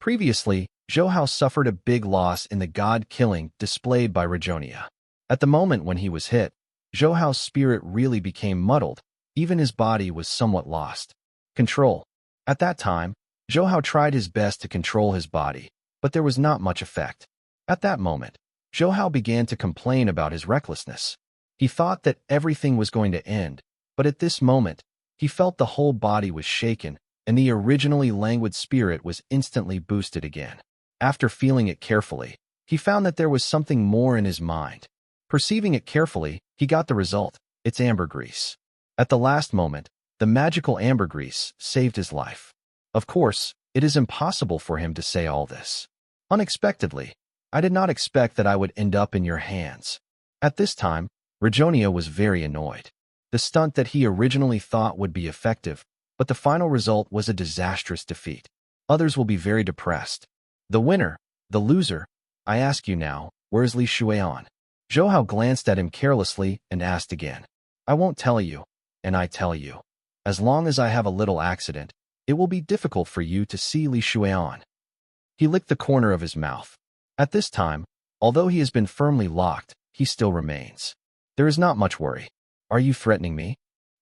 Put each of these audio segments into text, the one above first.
Previously, Zhou suffered a big loss in the god-killing displayed by Rejonia. At the moment when he was hit, Zhou's spirit really became muddled, even his body was somewhat lost. Control. At that time, Zhou tried his best to control his body, but there was not much effect. At that moment, Zhou began to complain about his recklessness. He thought that everything was going to end, but at this moment, he felt the whole body was shaken, and the originally languid spirit was instantly boosted again. After feeling it carefully, he found that there was something more in his mind. Perceiving it carefully, he got the result. It's ambergris. At the last moment, the magical ambergris saved his life. Of course, it is impossible for him to say all this. Unexpectedly, I did not expect that I would end up in your hands. At this time, Rejonia was very annoyed. The stunt that he originally thought would be effective, but the final result was a disastrous defeat. Others will be very depressed. The winner, the loser. I ask you now, where's Li Xuan? Zhou glanced at him carelessly and asked again. I won't tell you, and I tell you. As long as I have a little accident, it will be difficult for you to see Li Xuan. He licked the corner of his mouth. At this time, although he has been firmly locked, he still remains. There is not much worry. Are you threatening me?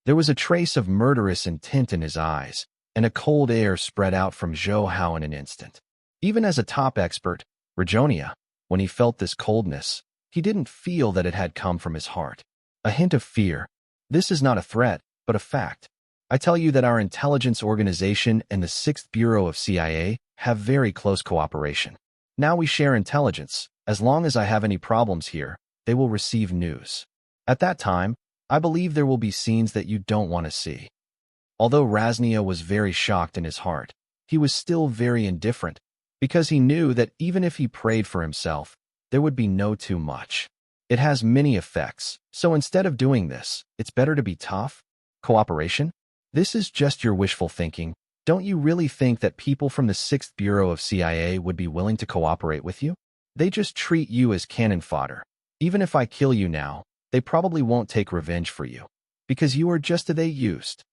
There was a trace of murderous intent in his eyes, and a cold air spread out from Zhou in an instant. Even as a top expert, Rejonia, when he felt this coldness, he didn't feel that it had come from his heart. A hint of fear. This is not a threat, but a fact. I tell you that our intelligence organization and the 6th Bureau of CIA have very close cooperation. Now we share intelligence. As long as I have any problems here, they will receive news. At that time, I believe there will be scenes that you don't want to see. Although Raznia was very shocked in his heart, he was still very indifferent, because he knew that even if he prayed for himself, there would be no too much. It has many effects, so instead of doing this, it's better to be tough. Cooperation? This is just your wishful thinking. Don't you really think that people from the 6th Bureau of CIA would be willing to cooperate with you? They just treat you as cannon fodder. Even if I kill you now, they probably won't take revenge for you, because you are just as they used.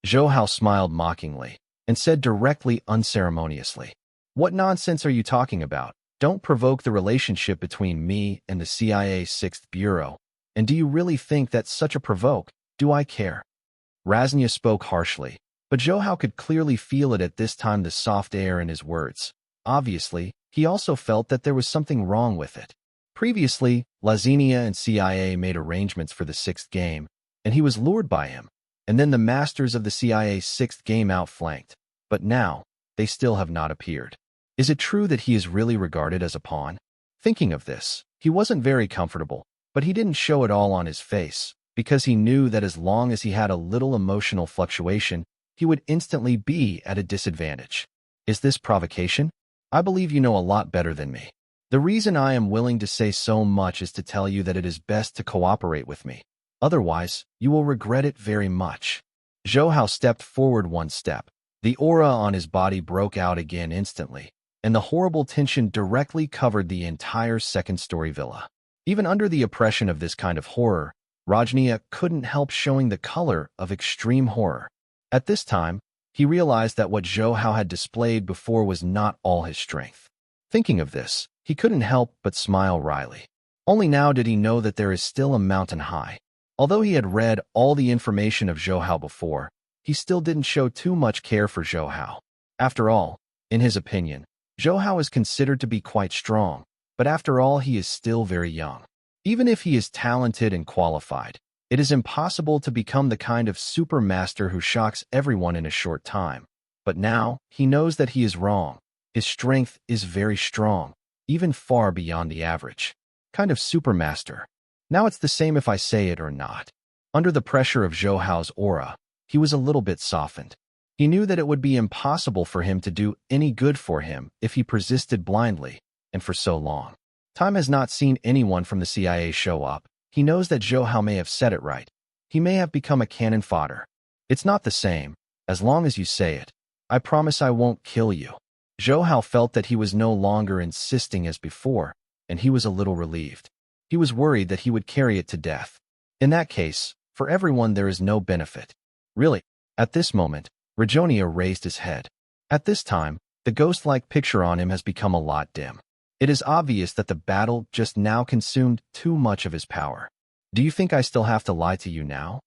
Zhou smiled mockingly and said directly unceremoniously, What nonsense are you talking about? Don't provoke the relationship between me and the CIA 6th Bureau. And do you really think that's such a provoke? Do I care? Raznia spoke harshly, but Zhou could clearly feel it at this time, the soft air in his words. Obviously, he also felt that there was something wrong with it. Previously, Lazinia and CIA made arrangements for the 6th game, and he was lured by him. And then the masters of the CIA 6th game outflanked. But now, they still have not appeared. Is it true that he is really regarded as a pawn? Thinking of this, he wasn't very comfortable, but he didn't show it all on his face, because he knew that as long as he had a little emotional fluctuation, he would instantly be at a disadvantage. Is this provocation? I believe you know a lot better than me. The reason I am willing to say so much is to tell you that it is best to cooperate with me. Otherwise, you will regret it very much. Zhou stepped forward one step. The aura on his body broke out again instantly, and the horrible tension directly covered the entire second-story villa. Even under the oppression of this kind of horror, Rajnia couldn't help showing the color of extreme horror. At this time, he realized that what Zhou had displayed before was not all his strength. Thinking of this, he couldn't help but smile wryly. Only now did he know that there is still a mountain high. Although he had read all the information of Zhou before, he still didn't show too much care for Zhou. After all, in his opinion, Zhou is considered to be quite strong, but after all he is still very young. Even if he is talented and qualified, it is impossible to become the kind of super master who shocks everyone in a short time. But now, he knows that he is wrong. His strength is very strong, even far beyond the average. Kind of super master. Now it's the same if I say it or not. Under the pressure of Zhou's aura, he was a little bit softened. He knew that it would be impossible for him to do any good for him if he persisted blindly, and for so long. Time has not seen anyone from the CIA show up. He knows that Zhou may have said it right. He may have become a cannon fodder. It's not the same, as long as you say it. I promise I won't kill you. Zhou felt that he was no longer insisting as before, and he was a little relieved. He was worried that he would carry it to death. In that case, for everyone there is no benefit. Really, at this moment, Rejonia raised his head. At this time, The ghost-like picture on him has become a lot dim. It is obvious that the battle just now consumed too much of his power. Do you think I still have to lie to you now?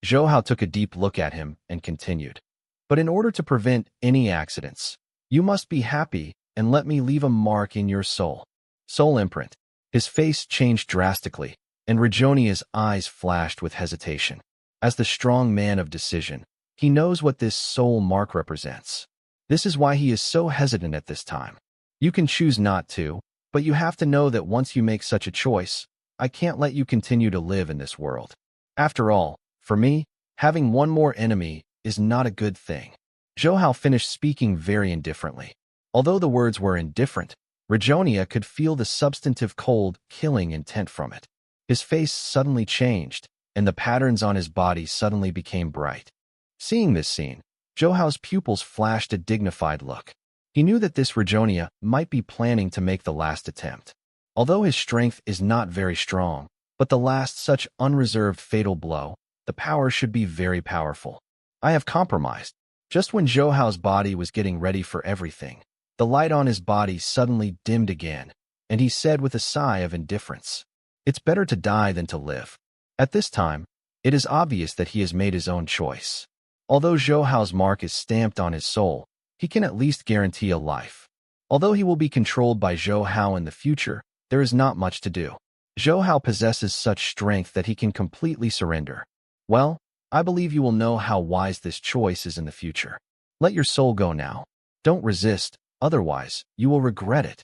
Zhou Hao took a deep look at him and continued. But in order to prevent any accidents, you must be happy and let me leave a mark in your soul. Soul imprint. His face changed drastically, and Rajonia's eyes flashed with hesitation. As the strong man of decision, he knows what this soul mark represents. This is why he is so hesitant at this time. You can choose not to, but you have to know that once you make such a choice, I can't let you continue to live in this world. After all, for me, having one more enemy is not a good thing. Zhou Hao finished speaking very indifferently. Although the words were indifferent, Rajonia could feel the substantive cold, killing intent from it. His face suddenly changed, and the patterns on his body suddenly became bright. Seeing this scene, Zhou Hao's pupils flashed a dignified look. He knew that this Rajonia might be planning to make the last attempt. Although his strength is not very strong, but the last such unreserved fatal blow, the power should be very powerful. I have compromised. Just when Zhou Hao's body was getting ready for everything, the light on his body suddenly dimmed again, and he said with a sigh of indifference, "It's better to die than to live." At this time, it is obvious that he has made his own choice. Although Zhou Hao's mark is stamped on his soul, he can at least guarantee a life. Although he will be controlled by Zhou Hao in the future, there is not much to do. Zhou Hao possesses such strength that he can completely surrender. Well, I believe you will know how wise this choice is in the future. Let your soul go now. Don't resist, otherwise, you will regret it.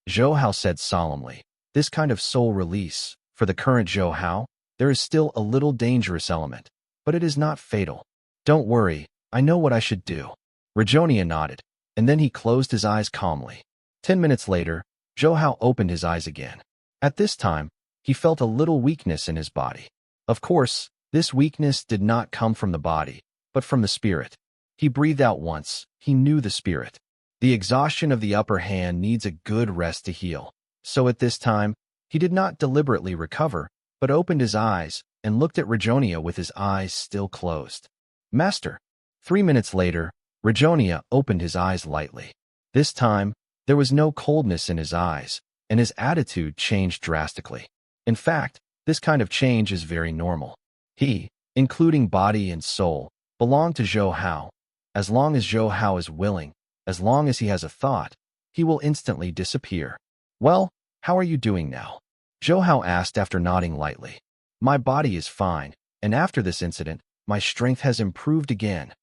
Zhou Hao said solemnly. This kind of soul release, for the current Zhou Hao, there is still a little dangerous element, but it is not fatal. Don't worry, I know what I should do. Rajonia nodded, and then he closed his eyes calmly. 10 minutes later, Zhou Hao opened his eyes again. At this time, he felt a little weakness in his body. Of course, this weakness did not come from the body, but from the spirit. He breathed out once. He knew the spirit. The exhaustion of the upper hand needs a good rest to heal. So at this time, he did not deliberately recover, but opened his eyes and looked at Rajonia with his eyes still closed. Master. 3 minutes later, Rajonia opened his eyes lightly. This time, there was no coldness in his eyes, and his attitude changed drastically. In fact, this kind of change is very normal. He, including body and soul, belong to Zhou Hao. As long as Zhou Hao is willing, as long as he has a thought, he will instantly disappear. Well, how are you doing now? Zhou Hao asked after nodding lightly. My body is fine, and after this incident, my strength has improved again.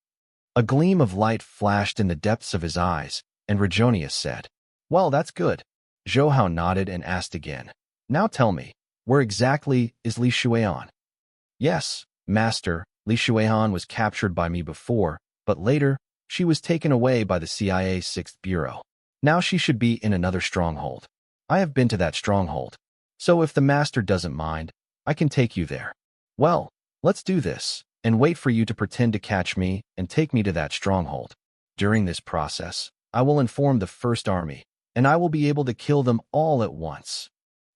A gleam of light flashed in the depths of his eyes, and Rajonia said, Well, that's good. Zhou Hao nodded and asked again. Now tell me, where exactly is Li Xuehan? Yes, Master, Li Xuehan was captured by me before, but later, she was taken away by the CIA's 6th Bureau. Now she should be in another stronghold. I have been to that stronghold. So if the Master doesn't mind, I can take you there. Well, let's do this, and wait for you to pretend to catch me and take me to that stronghold. During this process, I will inform the First Army, and I will be able to kill them all at once.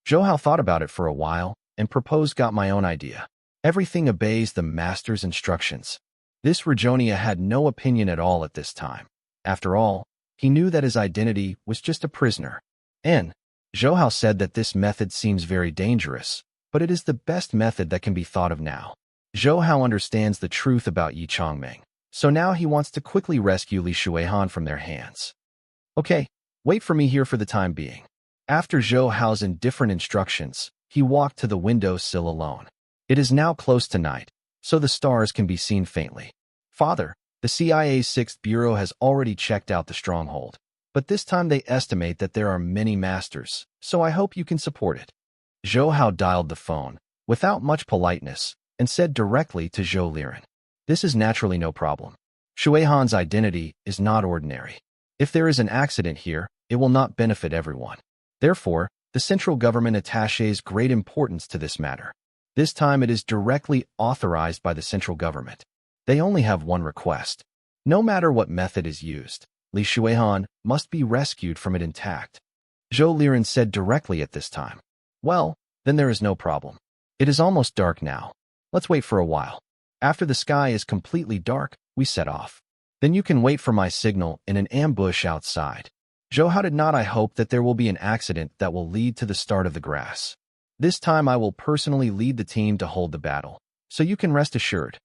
Zhou Hao thought about it for a while and proposed got my own idea. Everything obeys the Master's instructions. This Rajonia had no opinion at all at this time. After all, he knew that his identity was just a prisoner. And Zhou Hao said that this method seems very dangerous, but it is the best method that can be thought of now. Zhou Hao understands the truth about Yi Chongming, so now he wants to quickly rescue Li Xuehan from their hands. Okay, wait for me here for the time being. After Zhou Hao's indifferent instructions, he walked to the windowsill alone. It is now close to night, so the stars can be seen faintly. Father, the CIA's 6th Bureau has already checked out the stronghold, but this time they estimate that there are many masters, so I hope you can support it. Zhou Hao dialed the phone, without much politeness, and said directly to Zhou Liren. This is naturally no problem. Xuehan's identity is not ordinary. If there is an accident here, it will not benefit everyone. Therefore, the central government attaches great importance to this matter. This time it is directly authorized by the central government. They only have one request. No matter what method is used, Li Xuehan must be rescued from it intact. Zhou Liren said directly at this time. Well, then there is no problem. It is almost dark now. Let's wait for a while. After the sky is completely dark, we set off. Then you can wait for my signal in an ambush outside. Zhou Hao did not. I hope that there will be an accident that will lead to the start of the grass. This time I will personally lead the team to hold the battle, so you can rest assured.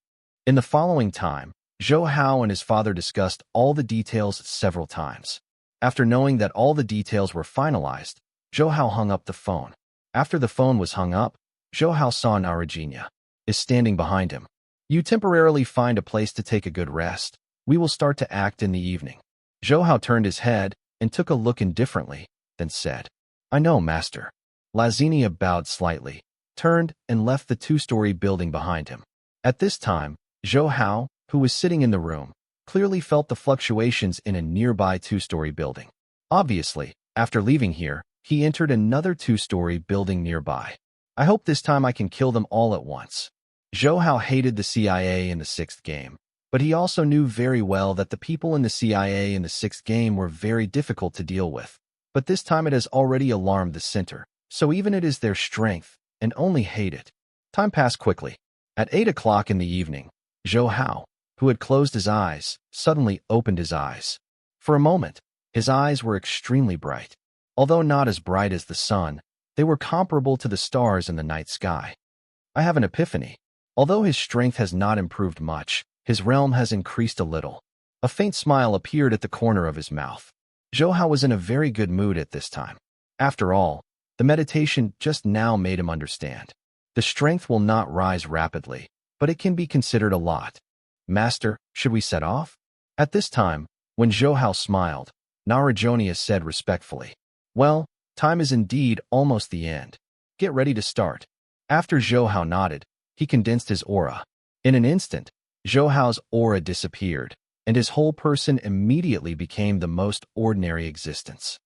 In the following time, Zhou Hao and his father discussed all the details several times. After knowing that all the details were finalized, Zhou Hao hung up the phone. After the phone was hung up, Zhou Hao saw Narajina is standing behind him. You temporarily find a place to take a good rest. We will start to act in the evening. Zhou Hao turned his head and took a look indifferently, then said, I know, master. Lazinia bowed slightly, turned, and left the two-story building behind him. At this time, Zhou Hao, who was sitting in the room, clearly felt the fluctuations in a nearby two-story building. Obviously, after leaving here, he entered another two-story building nearby. I hope this time I can kill them all at once. Zhou Hao hated the CIA in the sixth game, but he also knew very well that the people in the CIA in the sixth game were very difficult to deal with. But this time it has already alarmed the center, so even it is their strength, and only hate it. Time passed quickly. At 8 o'clock in the evening, Zhou Hao, who had closed his eyes, suddenly opened his eyes. For a moment, his eyes were extremely bright. Although not as bright as the sun, they were comparable to the stars in the night sky. I have an epiphany. Although his strength has not improved much, his realm has increased a little. A faint smile appeared at the corner of his mouth. Zhou Hao was in a very good mood at this time. After all, the meditation just now made him understand. The strength will not rise rapidly, but it can be considered a lot. Master, should we set off? At this time, when Zhou Hao smiled, Narajona said respectfully, Well, time is indeed almost the end. Get ready to start. After Zhou Hao nodded, he condensed his aura. In an instant, Zhou Hao's aura disappeared, and his whole person immediately became the most ordinary existence.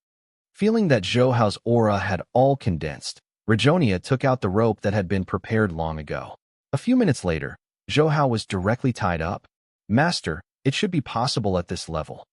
Feeling that Zhou Hao's aura had all condensed, Rajonia took out the rope that had been prepared long ago. A few minutes later, Zhou Hao was directly tied up. Master, it should be possible at this level.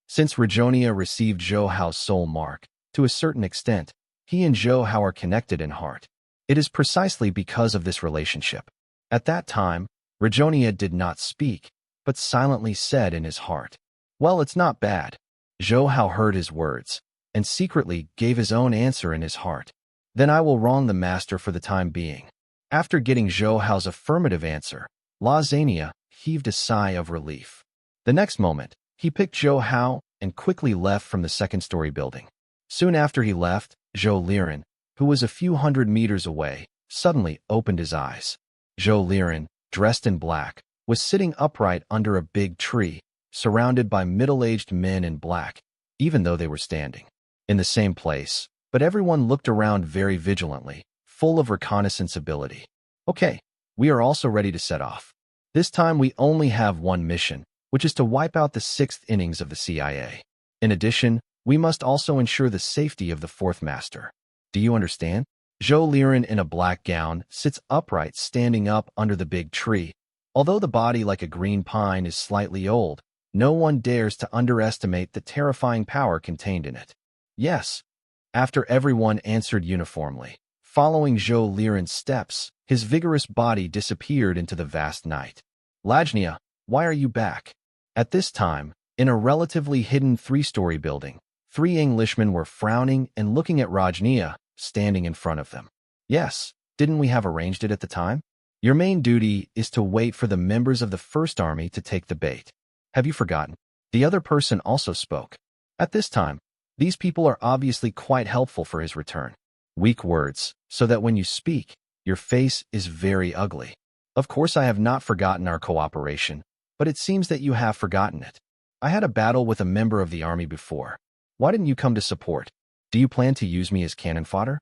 Since Rajonia received Zhou Hao's soul mark, to a certain extent, he and Zhou Hao are connected in heart. It is precisely because of this relationship. At that time, Rajonia did not speak, but silently said in his heart, Well, it's not bad. Zhou Hao heard his words, and secretly gave his own answer in his heart. Then I will wrong the master for the time being. After getting Zhou Hao's affirmative answer, Lazinia heaved a sigh of relief. The next moment, he picked Zhou Hao and quickly left from the second-story building. Soon after he left, Zhou Liren, who was a few hundred meters away, suddenly opened his eyes. Zhou Liren, dressed in black, was sitting upright under a big tree, surrounded by middle-aged men in black, even though they were standing in the same place, but everyone looked around very vigilantly, full of reconnaissance ability. Okay, we are also ready to set off. This time we only have one mission, which is to wipe out the sixth innings of the CIA. In addition, we must also ensure the safety of the fourth master. Do you understand? Zhou Liren in a black gown sits upright standing up under the big tree. Although the body like a green pine is slightly old, no one dares to underestimate the terrifying power contained in it. Yes. After everyone answered uniformly, following Zhou Liren's steps, his vigorous body disappeared into the vast night. Lajnia, why are you back? At this time, in a relatively hidden three-story building, three Englishmen were frowning and looking at Rajnia, standing in front of them. Yes, didn't we have arranged it at the time? Your main duty is to wait for the members of the First Army to take the bait. Have you forgotten? The other person also spoke. At this time, these people are obviously quite helpful for his return. Weak words, so that when you speak, your face is very ugly. Of course I have not forgotten our cooperation, but it seems that you have forgotten it. I had a battle with a member of the army before. Why didn't you come to support? Do you plan to use me as cannon fodder?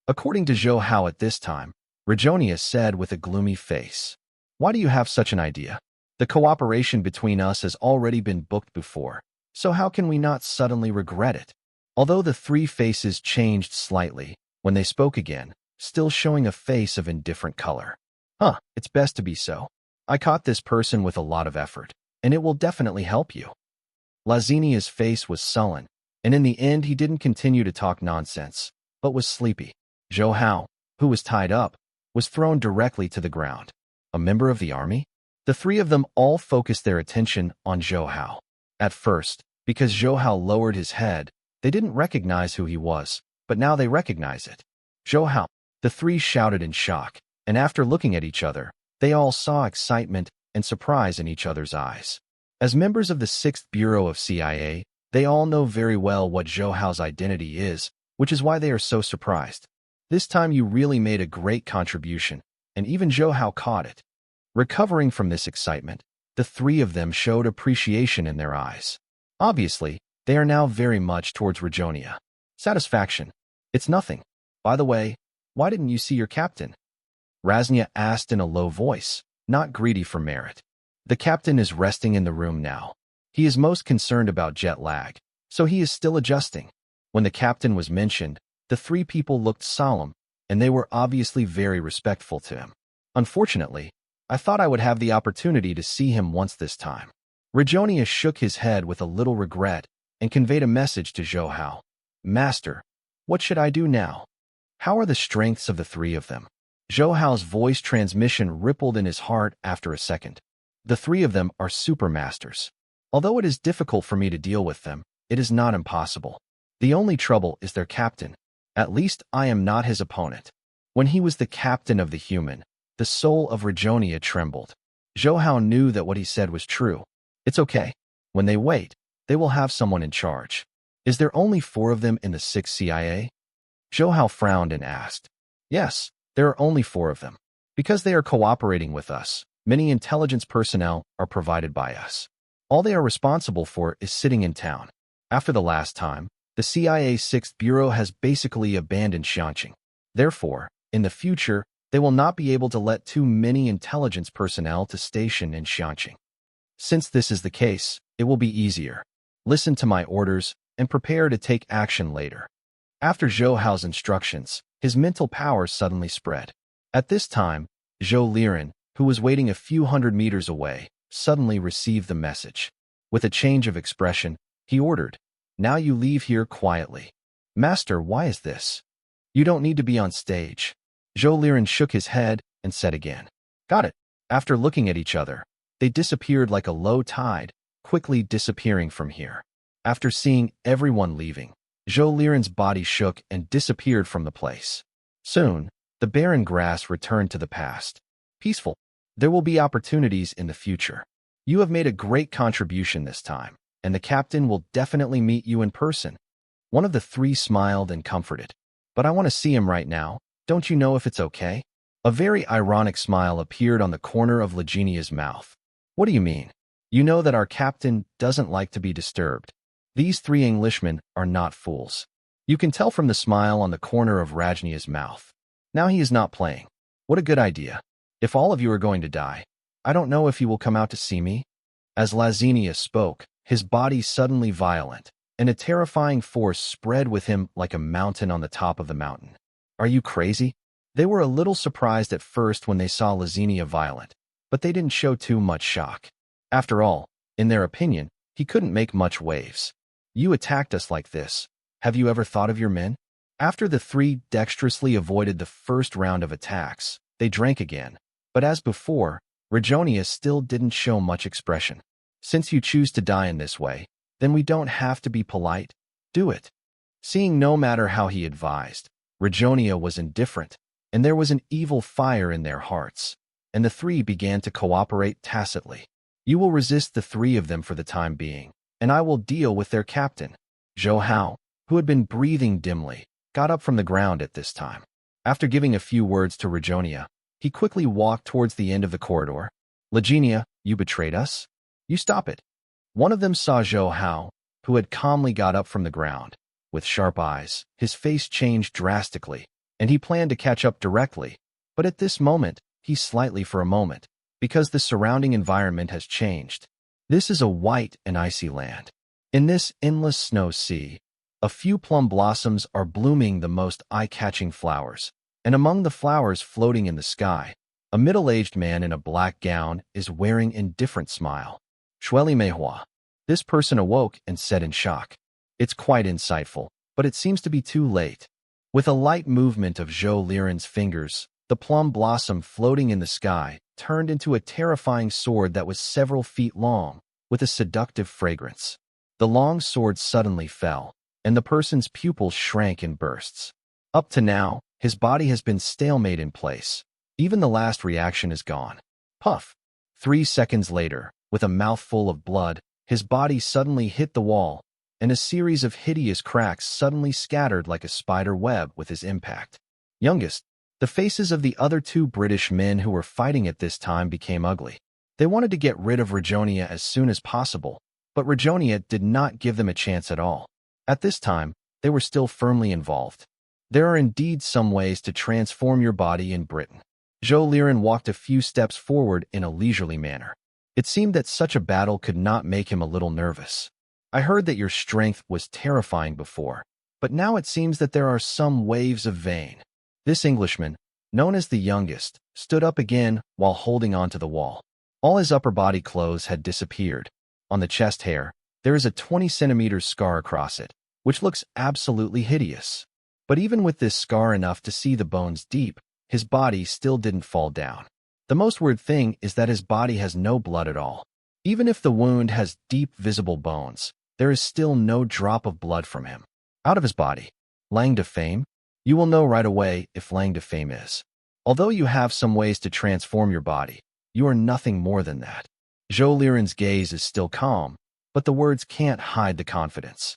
According to Zhou Hao at this time, Rajonia said with a gloomy face. Why do you have such an idea? The cooperation between us has already been booked before, so how can we not suddenly regret it? Although the three faces changed slightly when they spoke again, still showing a face of indifferent color. It's best to be so. I caught this person with a lot of effort, and it will definitely help you. Lazinia's face was sullen, and in the end he didn't continue to talk nonsense, but was sleepy. Zhou Hao, who was tied up, was thrown directly to the ground. A member of the army? The three of them all focused their attention on Zhou Hao. At first, because Zhou Hao lowered his head, they didn't recognize who he was, but now they recognize it. Zhou Hao. The three shouted in shock, and after looking at each other, they all saw excitement and surprise in each other's eyes. As members of the 6th Bureau of CIA, they all know very well what Zhou Hao's identity is, which is why they are so surprised. This time you really made a great contribution, and even Zhou Hao caught it. Recovering from this excitement, the three of them showed appreciation in their eyes. Obviously, they are now very much towards Rejonia. Satisfaction. It's nothing. By the way, why didn't you see your captain? Raznia asked in a low voice, not greedy for merit. The captain is resting in the room now. He is most concerned about jet lag, so he is still adjusting. When the captain was mentioned, the three people looked solemn, and they were obviously very respectful to him. Unfortunately, I thought I would have the opportunity to see him once this time. Rejonia shook his head with a little regret and conveyed a message to Zhou Hao. Master, what should I do now? How are the strengths of the three of them? Zhou Hao's voice transmission rippled in his heart after a second. The three of them are supermasters. Although it is difficult for me to deal with them, it is not impossible. The only trouble is their captain. At least I am not his opponent. When he was the captain of the human, the soul of Rejonia trembled. Zhou Hao knew that what he said was true. It's okay. When they wait, they will have someone in charge. Is there only 4 of them in the 6th CIA? Zhou Hao frowned and asked. Yes, there are only 4 of them. Because they are cooperating with us, many intelligence personnel are provided by us. All they are responsible for is sitting in town. After the last time, the CIA 6th Bureau has basically abandoned Xianqing. Therefore, in the future, they will not be able to let too many intelligence personnel to station in Xianqing. Since this is the case, it will be easier. Listen to my orders and prepare to take action later. After Zhou Hao's instructions, his mental powers suddenly spread. At this time, Zhou Liren, who was waiting a few hundred meters away, suddenly received the message. With a change of expression, he ordered, Now you leave here quietly. Master, why is this? You don't need to be on stage. Zhou Liren shook his head and said again. Got it. After looking at each other, they disappeared like a low tide, quickly disappearing from here. After seeing everyone leaving, Zhou Liren's body shook and disappeared from the place. Soon, the barren grass returned to the past. Peaceful. There will be opportunities in the future. You have made a great contribution this time, and the captain will definitely meet you in person. One of the three smiled and comforted. But I want to see him right now. Don't you know if it's okay? A very ironic smile appeared on the corner of Legenia's mouth. What do you mean? You know that our captain doesn't like to be disturbed. These 3 Englishmen are not fools. You can tell from the smile on the corner of Rajnia's mouth. Now he is not playing. What a good idea. If all of you are going to die, I don't know if you will come out to see me. As Lazenia spoke, his body suddenly violent, and a terrifying force spread with him like a mountain on the top of the mountain. Are you crazy? They were a little surprised at first when they saw Lazenia violent, but they didn't show too much shock. After all, in their opinion, he couldn't make much waves. You attacked us like this. Have you ever thought of your men? After the 3 dexterously avoided the first round of attacks, they drank again. But as before, Rejonia still didn't show much expression. Since you choose to die in this way, then we don't have to be polite. Do it. Seeing no matter how he advised, Rejonia was indifferent, and there was an evil fire in their hearts, and the 3 began to cooperate tacitly. You will resist the 3 of them for the time being, and I will deal with their captain. Zhou Hao, who had been breathing dimly, got up from the ground at this time. After giving a few words to Rejonia, he quickly walked towards the end of the corridor. Legenia, you betrayed us? You stop it. One of them saw Zhou Hao, who had calmly got up from the ground. With sharp eyes, his face changed drastically, and he planned to catch up directly. But at this moment, he slightly for a moment, because the surrounding environment has changed. This is a white and icy land. In this endless snow sea, a few plum blossoms are blooming the most eye-catching flowers, and among the flowers floating in the sky, a middle-aged man in a black gown is wearing an indifferent smile. Shueli Manhwa. This person awoke and said in shock. It's quite insightful, but it seems to be too late. With a light movement of Zhou Liren's fingers, the plum blossom floating in the sky turned into a terrifying sword that was several feet long, with a seductive fragrance. The long sword suddenly fell, and the person's pupils shrank in bursts. Up to now, his body has been stalemate in place. Even the last reaction is gone. Puff! 3 seconds later, with a mouthful of blood, his body suddenly hit the wall, and a series of hideous cracks suddenly scattered like a spider web with his impact. Youngest, the faces of the other 2 British men who were fighting at this time became ugly. They wanted to get rid of Rejonia as soon as possible, but Rejonia did not give them a chance at all. At this time, they were still firmly involved. There are indeed some ways to transform your body in Britain. Zhou Liren walked a few steps forward in a leisurely manner. It seemed that such a battle could not make him a little nervous. I heard that your strength was terrifying before, but now it seems that there are some waves of vain. This Englishman, known as the youngest, stood up again while holding onto the wall. All his upper body clothes had disappeared. On the chest hair, there is a 20-centimeter scar across it, which looks absolutely hideous. But even with this scar enough to see the bones deep, his body still didn't fall down. The most weird thing is that his body has no blood at all. Even if the wound has deep visible bones, there is still no drop of blood from him. Out of his body. Lang de Fame? You will know right away if Lang de Fame is. Although you have some ways to transform your body, you are nothing more than that. Zhou Liren's gaze is still calm, but the words can't hide the confidence.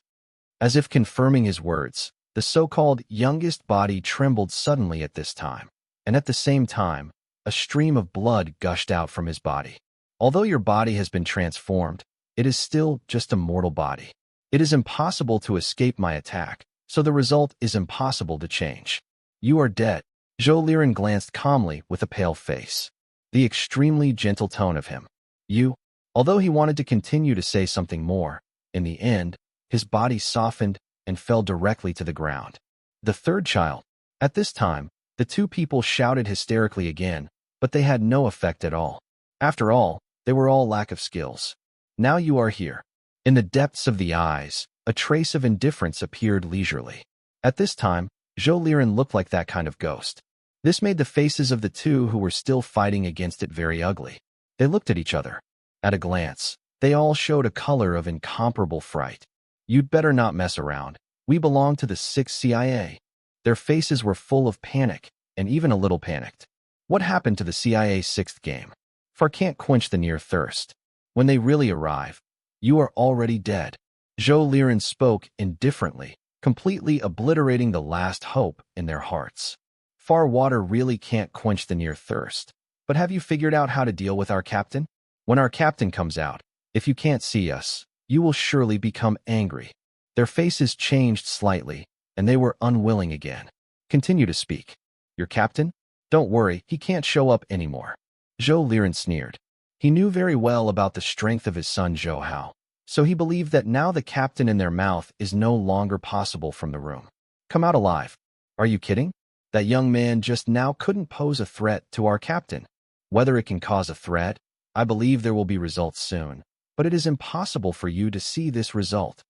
As if confirming his words, the so-called youngest body trembled suddenly at this time, and at the same time, a stream of blood gushed out from his body. Although your body has been transformed, it is still just a mortal body. It is impossible to escape my attack, so the result is impossible to change. You are dead. Zhou Liren glanced calmly with a pale face. The extremely gentle tone of him. You, although he wanted to continue to say something more, in the end, his body softened and fell directly to the ground. The third child. At this time, the 2 people shouted hysterically again, but they had no effect at all. After all, they were all lack of skills. Now you are here. In the depths of the eyes, a trace of indifference appeared leisurely. At this time, Zhou Liren looked like that kind of ghost. This made the faces of the 2 who were still fighting against it very ugly. They looked at each other. At a glance, they all showed a color of incomparable fright. You'd better not mess around. We belong to the 6th CIA. Their faces were full of panic, and even a little panicked. What happened to the CIA 6th game? Far can't quench the near thirst. When they really arrive, you are already dead. Zhou Liren spoke indifferently, completely obliterating the last hope in their hearts. Far water really can't quench the near thirst. But have you figured out how to deal with our captain? When our captain comes out, if you can't see us, you will surely become angry. Their faces changed slightly, and they were unwilling again. Continue to speak. Your captain? Don't worry, he can't show up anymore. Zhou Liren sneered. He knew very well about the strength of his son Zhou Hao, so he believed that now the captain in their mouth is no longer possible from the room. Come out alive. Are you kidding? That young man just now couldn't pose a threat to our captain. Whether it can cause a threat, I believe there will be results soon, but it is impossible for you to see this result.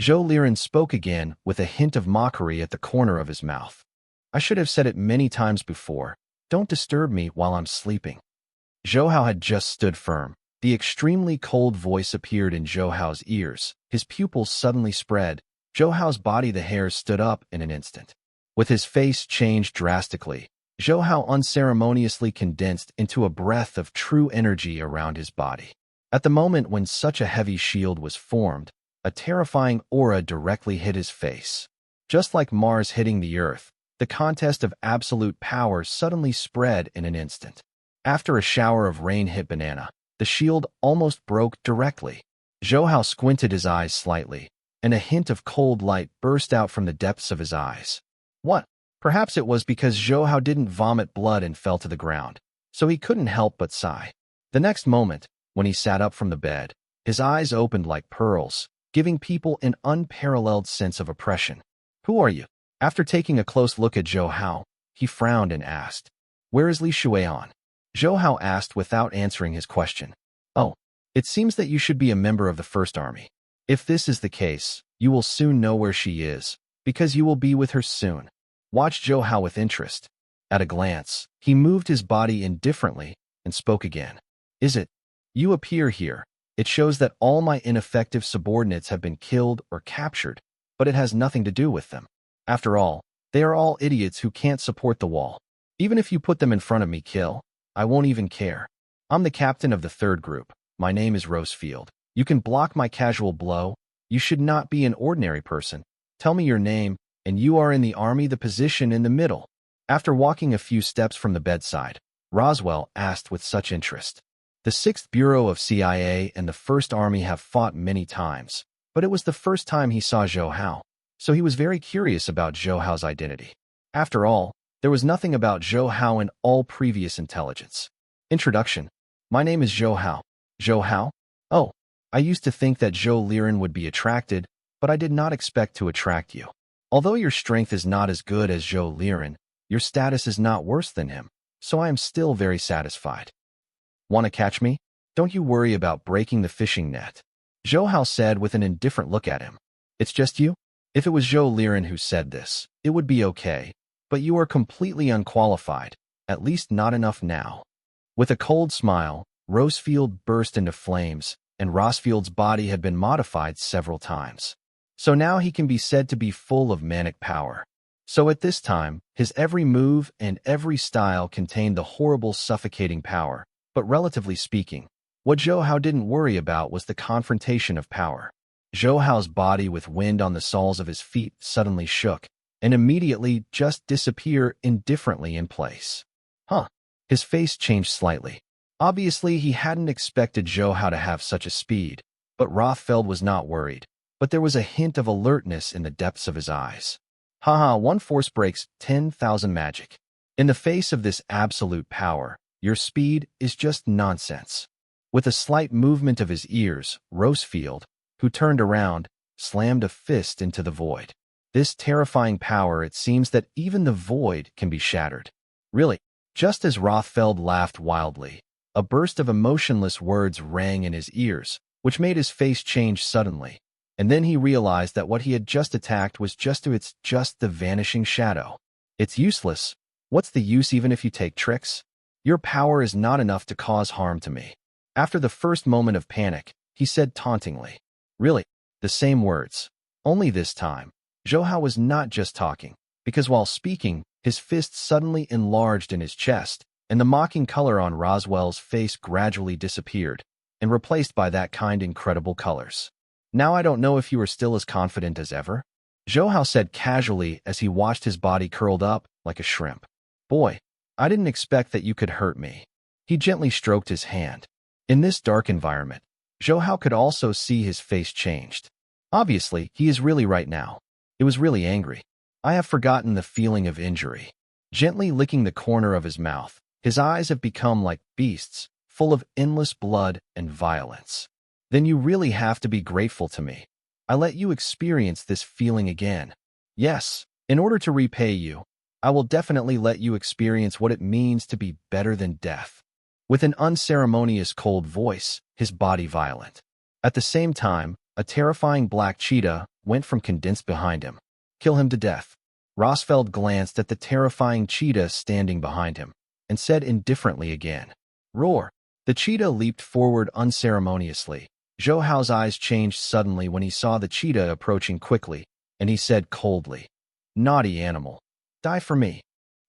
Zhou Liren spoke again with a hint of mockery at the corner of his mouth. I should have said it many times before. Don't disturb me while I'm sleeping. Zhou Hao had just stood firm. The extremely cold voice appeared in Zhou Hao's ears. His pupils suddenly spread. Zhou Hao's body, the hairs stood up in an instant. With his face changed drastically, Zhou Hao unceremoniously condensed into a breath of true energy around his body. At the moment when such a heavy shield was formed, a terrifying aura directly hit his face. Just like Mars hitting the Earth, the contest of absolute power suddenly spread in an instant. After a shower of rain hit Banana, the shield almost broke directly. Zhou Hao squinted his eyes slightly, and a hint of cold light burst out from the depths of his eyes. What? Perhaps it was because Zhou Hao didn't vomit blood and fell to the ground, so he couldn't help but sigh. The next moment, when he sat up from the bed, his eyes opened like pearls, giving people an unparalleled sense of oppression. Who are you? After taking a close look at Zhou Hao, he frowned and asked, Where is Li Shuian? Zhou Hao asked without answering his question. Oh, it seems that you should be a member of the First Army. If this is the case, you will soon know where she is, because you will be with her soon. Watched Zhou Hao with interest. At a glance, he moved his body indifferently and spoke again. Is it? You appear here. It shows that all my ineffective subordinates have been killed or captured, but it has nothing to do with them. After all, they are all idiots who can't support the wall. Even if you put them in front of me, kill, I won't even care. I'm the captain of the third group. My name is Rosefield. You can block my casual blow. You should not be an ordinary person. Tell me your name, and you are in the army, the position in the middle. After walking a few steps from the bedside, Roswell asked with such interest. The 6th Bureau of CIA and the 1st Army have fought many times, but it was the first time he saw Zhou Hao, so he was very curious about Zhou Hao's identity. After all, there was nothing about Zhou Hao in all previous intelligence. Introduction. My name is Zhou Hao. Zhou Hao? Oh, I used to think that Zhou Liren would be attracted, but I did not expect to attract you. Although your strength is not as good as Zhou Liren, your status is not worse than him, so I am still very satisfied. Want to catch me? Don't you worry about breaking the fishing net. Zhou Hao said with an indifferent look at him. It's just you? If it was Zhou Liren who said this, it would be okay, but you are completely unqualified, at least not enough now. With a cold smile, Rosefield burst into flames, and Rosfield's body had been modified several times. So now he can be said to be full of manic power. So at this time, his every move and every style contained the horrible suffocating power. But relatively speaking, what Zhou Hao didn't worry about was the confrontation of power. Zhou Hao's body with wind on the soles of his feet suddenly shook, and immediately just disappear indifferently in place. His face changed slightly. Obviously, he hadn't expected Zhou Hao to have such a speed, but Rothfeld was not worried. But there was a hint of alertness in the depths of his eyes. One force breaks 10,000 magic. In the face of this absolute power, your speed is just nonsense. With a slight movement of his ears, Rosefield, who turned around, slammed a fist into the void. This terrifying power, it seems that even the void can be shattered. Really, just as Rothfeld laughed wildly, a burst of emotionless words rang in his ears, which made his face change suddenly. And then he realized that what he had just attacked was just the vanishing shadow. It's useless. What's the use even if you take tricks? Your power is not enough to cause harm to me. After the first moment of panic, he said tauntingly. Really, the same words. Only this time, Zhou Hao was not just talking, because while speaking, his fist suddenly enlarged in his chest, and the mocking color on Roswell's face gradually disappeared, and replaced by that kind incredible colors. Now I don't know if you are still as confident as ever, Zhou Hao said casually as he watched his body curled up like a shrimp. Boy, I didn't expect that you could hurt me. He gently stroked his hand. In this dark environment, Zhou Hao could also see his face changed. Obviously, he is really right now. It was really angry. I have forgotten the feeling of injury. Gently licking the corner of his mouth, his eyes have become like beasts, full of endless blood and violence. Then you really have to be grateful to me. I let you experience this feeling again. Yes, in order to repay you, I will definitely let you experience what it means to be better than death. With an unceremonious cold voice, his body violent. At the same time, a terrifying black cheetah went from condensed behind him. Kill him to death. Rosfeld glanced at the terrifying cheetah standing behind him, and said indifferently again. Roar. The cheetah leaped forward unceremoniously. Zhou Hao's eyes changed suddenly when he saw the cheetah approaching quickly, and he said coldly, Naughty animal. Die for me.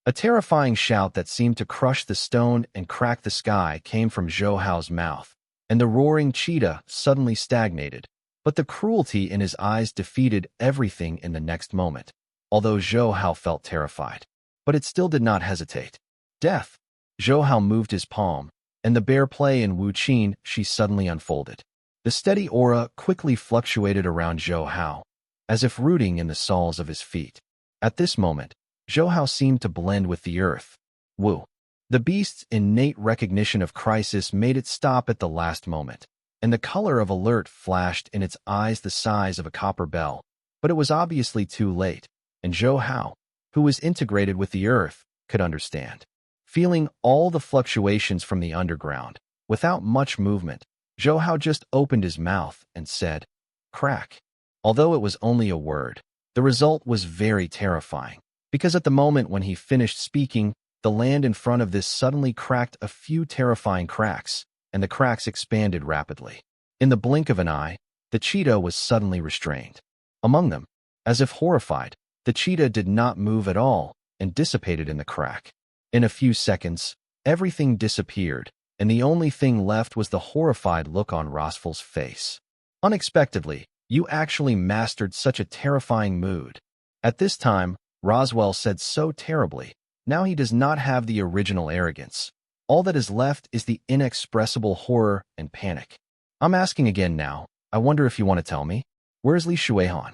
A terrifying shout that seemed to crush the stone and crack the sky came from Zhou Hao's mouth, and the roaring cheetah suddenly stagnated. But the cruelty in his eyes defeated everything in the next moment, although Zhou Hao felt terrified. But it still did not hesitate. Death. Zhou Hao moved his palm, and the bear play in Wu Qin she suddenly unfolded. The steady aura quickly fluctuated around Zhou Hao, as if rooting in the soles of his feet. At this moment, Zhou Hao seemed to blend with the earth. Wu. The beast's innate recognition of crisis made it stop at the last moment, and the color of alert flashed in its eyes the size of a copper bell. But it was obviously too late, and Zhou Hao, who was integrated with the earth, could understand. Feeling all the fluctuations from the underground, without much movement, Zhou Hao just opened his mouth and said, Crack. Although it was only a word, the result was very terrifying, because at the moment when he finished speaking, the land in front of this suddenly cracked a few terrifying cracks, and the cracks expanded rapidly. In the blink of an eye, the cheetah was suddenly restrained. Among them, as if horrified, the cheetah did not move at all and dissipated in the crack. In a few seconds, everything disappeared, and the only thing left was the horrified look on Rosful's face. Unexpectedly, you actually mastered such a terrifying mood. At this time, Roswell said so terribly, now he does not have the original arrogance. All that is left is the inexpressible horror and panic. I'm asking again now, I wonder if you want to tell me? Where's Li Shuihan?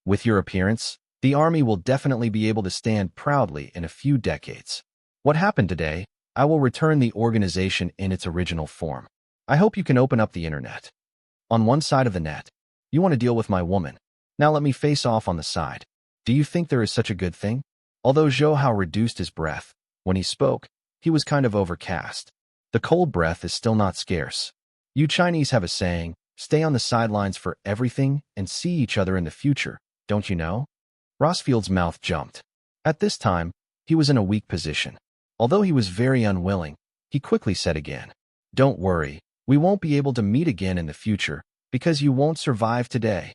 With your appearance, the army will definitely be able to stand proudly in a few decades. What happened today? I will return the organization in its original form. I hope you can open up the internet. On one side of the net, you want to deal with my woman. Now let me face off on the side. Do you think there is such a good thing? Although Zhou Hao reduced his breath, when he spoke, he was kind of overcast. The cold breath is still not scarce. You Chinese have a saying, stay on the sidelines for everything and see each other in the future, don't you know? Rosfield's mouth jumped. At this time, he was in a weak position. Although he was very unwilling, he quickly said again, don't worry, we won't be able to meet again in the future, because you won't survive today.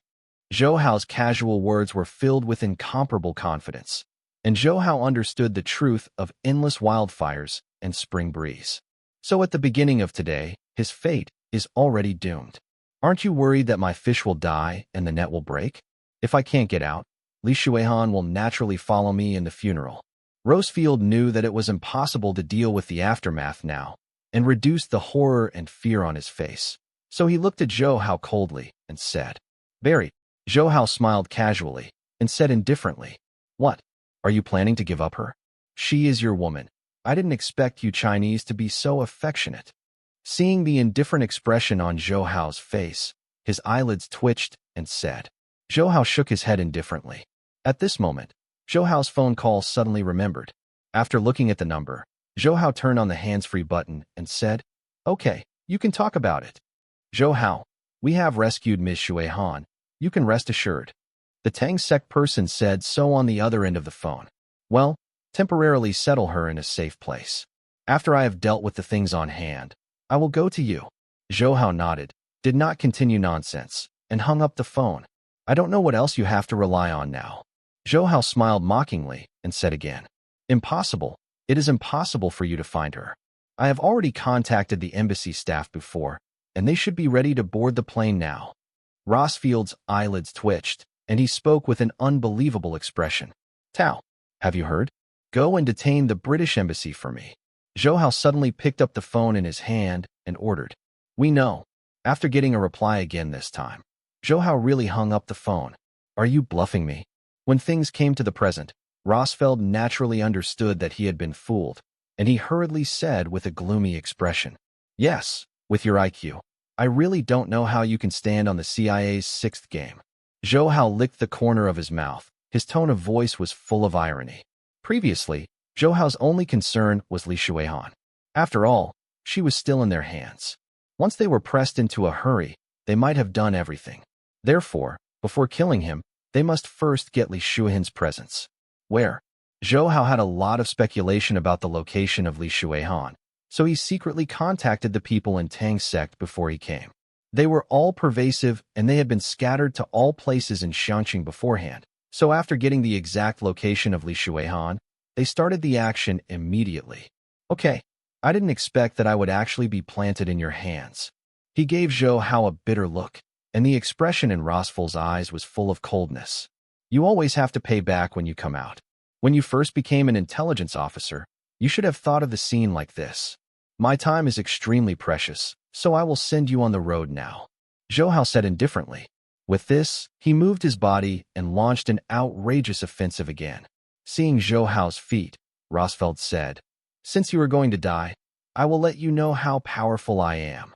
Zhou Hao's casual words were filled with incomparable confidence, and Zhou Hao understood the truth of endless wildfires and spring breeze. So at the beginning of today, his fate is already doomed. Aren't you worried that my fish will die and the net will break? If I can't get out, Li Shuihan will naturally follow me in the funeral. Rosefield knew that it was impossible to deal with the aftermath now, and reduced the horror and fear on his face. So he looked at Zhou Hao coldly and said, Barry. Zhou Hao smiled casually and said indifferently, what? Are you planning to give up her? She is your woman. I didn't expect you Chinese to be so affectionate. Seeing the indifferent expression on Zhou Hao's face, his eyelids twitched and said. Zhou Hao shook his head indifferently. At this moment, Zhou Hao's phone call suddenly remembered. After looking at the number, Zhou Hao turned on the hands-free button and said, okay, you can talk about it. Zhou Hao, we have rescued Ms. Shuihan. You can rest assured. The Tang sect person said so on the other end of the phone. Well, temporarily settle her in a safe place. After I have dealt with the things on hand, I will go to you. Zhou Hao nodded, did not continue nonsense, and hung up the phone. I don't know what else you have to rely on now. Zhou Hao smiled mockingly and said again, impossible. It is impossible for you to find her. I have already contacted the embassy staff before, and they should be ready to board the plane now. Rosfield's eyelids twitched, and he spoke with an unbelievable expression. Tao, have you heard? Go and detain the British embassy for me. Zhou Hao suddenly picked up the phone in his hand and ordered. We know. After getting a reply again this time, Zhou Hao really hung up the phone. Are you bluffing me? When things came to the present, Rosfeld naturally understood that he had been fooled, and he hurriedly said with a gloomy expression, yes, with your IQ. I really don't know how you can stand on the CIA's sixth game. Zhou Hao licked the corner of his mouth. His tone of voice was full of irony. Previously, Zhou Hao's only concern was Li Shuihan. After all, she was still in their hands. Once they were pressed into a hurry, they might have done everything. Therefore, before killing him, they must first get Li Shuihan's presence. Where? Zhou Hao had a lot of speculation about the location of Li Shuihan, so he secretly contacted the people in Tang sect before he came. They were all pervasive, and they had been scattered to all places in Xiangqing beforehand. So after getting the exact location of Li Shuihan, they started the action immediately. Okay, I didn't expect that I would actually be planted in your hands. He gave Zhou Hao a bitter look, and the expression in Rosful's eyes was full of coldness. You always have to pay back when you come out. When you first became an intelligence officer, you should have thought of the scene like this. My time is extremely precious, so I will send you on the road now. Zhou Hao said indifferently. With this, he moved his body and launched an outrageous offensive again. Seeing Zhou Hao's feat, Rosfeld said, since you are going to die, I will let you know how powerful I am.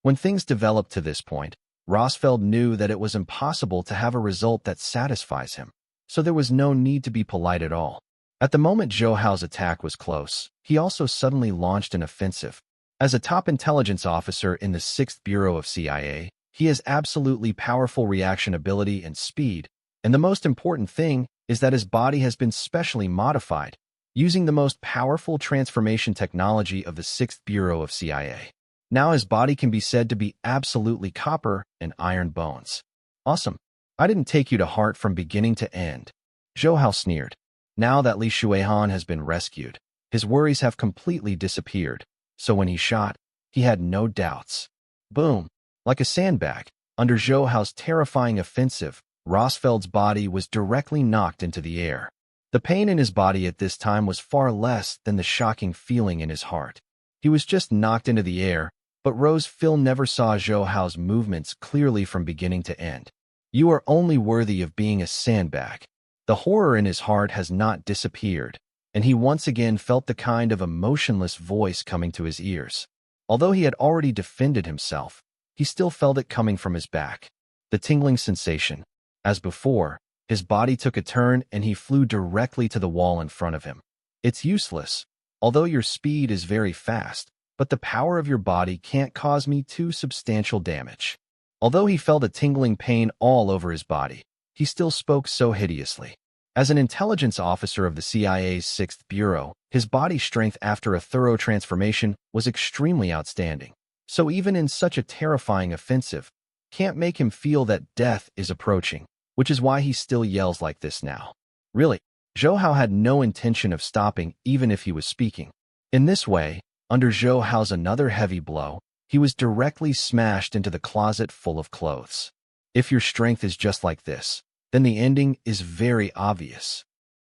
When things developed to this point, Rosfeld knew that it was impossible to have a result that satisfies him, so there was no need to be polite at all. At the moment Zhou Hao's attack was close, he also suddenly launched an offensive. As a top intelligence officer in the 6th Bureau of CIA, he has absolutely powerful reaction ability and speed, and the most important thing is that his body has been specially modified, using the most powerful transformation technology of the 6th Bureau of CIA. Now his body can be said to be absolutely copper and iron bones. Awesome. I didn't take you to heart from beginning to end. Zhou Hao sneered. Now that Li Shuihan has been rescued, his worries have completely disappeared, so when he shot, he had no doubts. Boom! Like a sandbag, under Zhou Hao's terrifying offensive, Rosfeld's body was directly knocked into the air. The pain in his body at this time was far less than the shocking feeling in his heart. He was just knocked into the air, but Rosefil never saw Zhou Hao's movements clearly from beginning to end. You are only worthy of being a sandbag. The horror in his heart has not disappeared, and he once again felt the kind of emotionless voice coming to his ears. Although he had already defended himself, he still felt it coming from his back. The tingling sensation. As before, his body took a turn and he flew directly to the wall in front of him. It's useless, although your speed is very fast, but the power of your body can't cause me too substantial damage. Although he felt a tingling pain all over his body, he still spoke so hideously. As an intelligence officer of the CIA's 6th Bureau, his body strength after a thorough transformation was extremely outstanding. So even in such a terrifying offensive, can't make him feel that death is approaching, which is why he still yells like this now. Really, Zhou Hao had no intention of stopping even if he was speaking. In this way, under Zhou Hao's another heavy blow, he was directly smashed into the closet full of clothes. If your strength is just like this, then the ending is very obvious.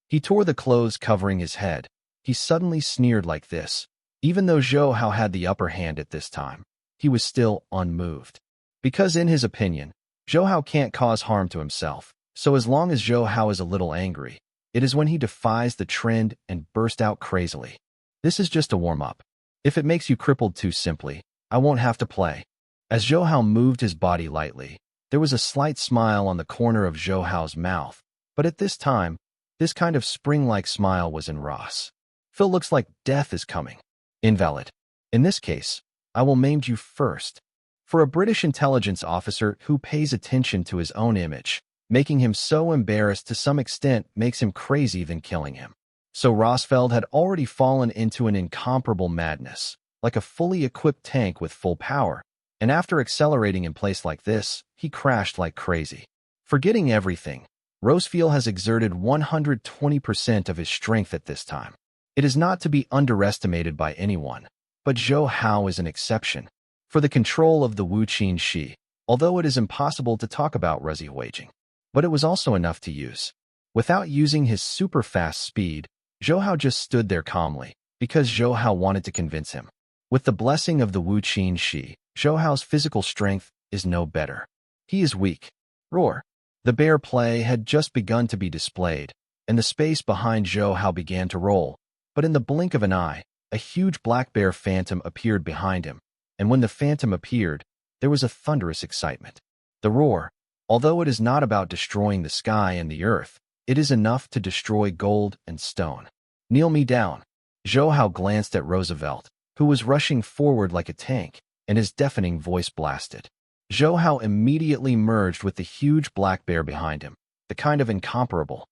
He tore the clothes covering his head. He suddenly sneered like this. Even though Zhou Hao had the upper hand at this time, he was still unmoved. Because in his opinion, Zhou Hao can't cause harm to himself, so as long as Zhou Hao is a little angry, it is when he defies the trend and burst out crazily. This is just a warm-up. If it makes you crippled too simply, I won't have to play. As Zhou Hao moved his body lightly, there was a slight smile on the corner of Zhou Hao's mouth, but at this time, this kind of spring-like smile was in Ross. Phil looks like death is coming. Invalid. In this case, I will maim you first. For a British intelligence officer who pays attention to his own image, making him so embarrassed to some extent makes him crazy than killing him. So Rosfeld had already fallen into an incomparable madness, like a fully equipped tank with full power, and after accelerating in place like this, he crashed like crazy. Forgetting everything, Rosfield has exerted 120% of his strength at this time. It is not to be underestimated by anyone, but Zhou Hao is an exception. For the control of the Wuqin Shi, although it is impossible to talk about Resi waging, but it was also enough to use. Without using his super-fast speed, Zhou Hao just stood there calmly, because Zhou Hao wanted to convince him. With the blessing of the Wuqin Shi, Zhou Hao's physical strength is no better. He is weak. Roar. The bear play had just begun to be displayed, and the space behind Zhou Hao began to roll, but in the blink of an eye, a huge black bear phantom appeared behind him, and when the phantom appeared, there was a thunderous excitement. The roar, although it is not about destroying the sky and the earth, it is enough to destroy gold and stone. Kneel me down. Zhou Hao glanced at Roosevelt, who was rushing forward like a tank, and his deafening voice blasted. Zhou Hao immediately merged with the huge black bear behind him. The kind of incomparable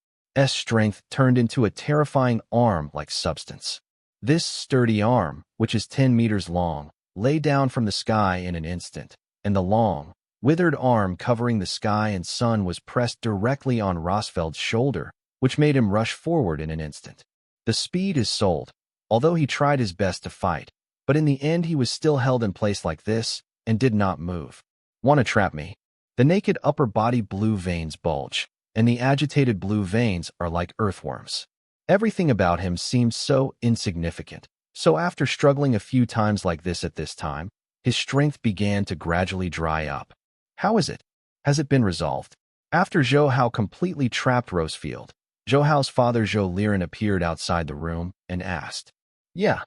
strength turned into a terrifying arm-like substance. This sturdy arm, which is 10 meters long, lay down from the sky in an instant, and the long, withered arm covering the sky and sun was pressed directly on Rosfeld's shoulder, which made him rush forward in an instant. The speed is sold, although he tried his best to fight, but in the end he was still held in place like this and did not move. Want to trap me? The naked upper body blue veins bulge, and the agitated blue veins are like earthworms. Everything about him seems so insignificant. So after struggling a few times like this at this time, his strength began to gradually dry up. How is it? Has it been resolved? After Zhou Hao completely trapped Rosefield, Zhou Hao's father Zhou Liren appeared outside the room and asked. Yeah.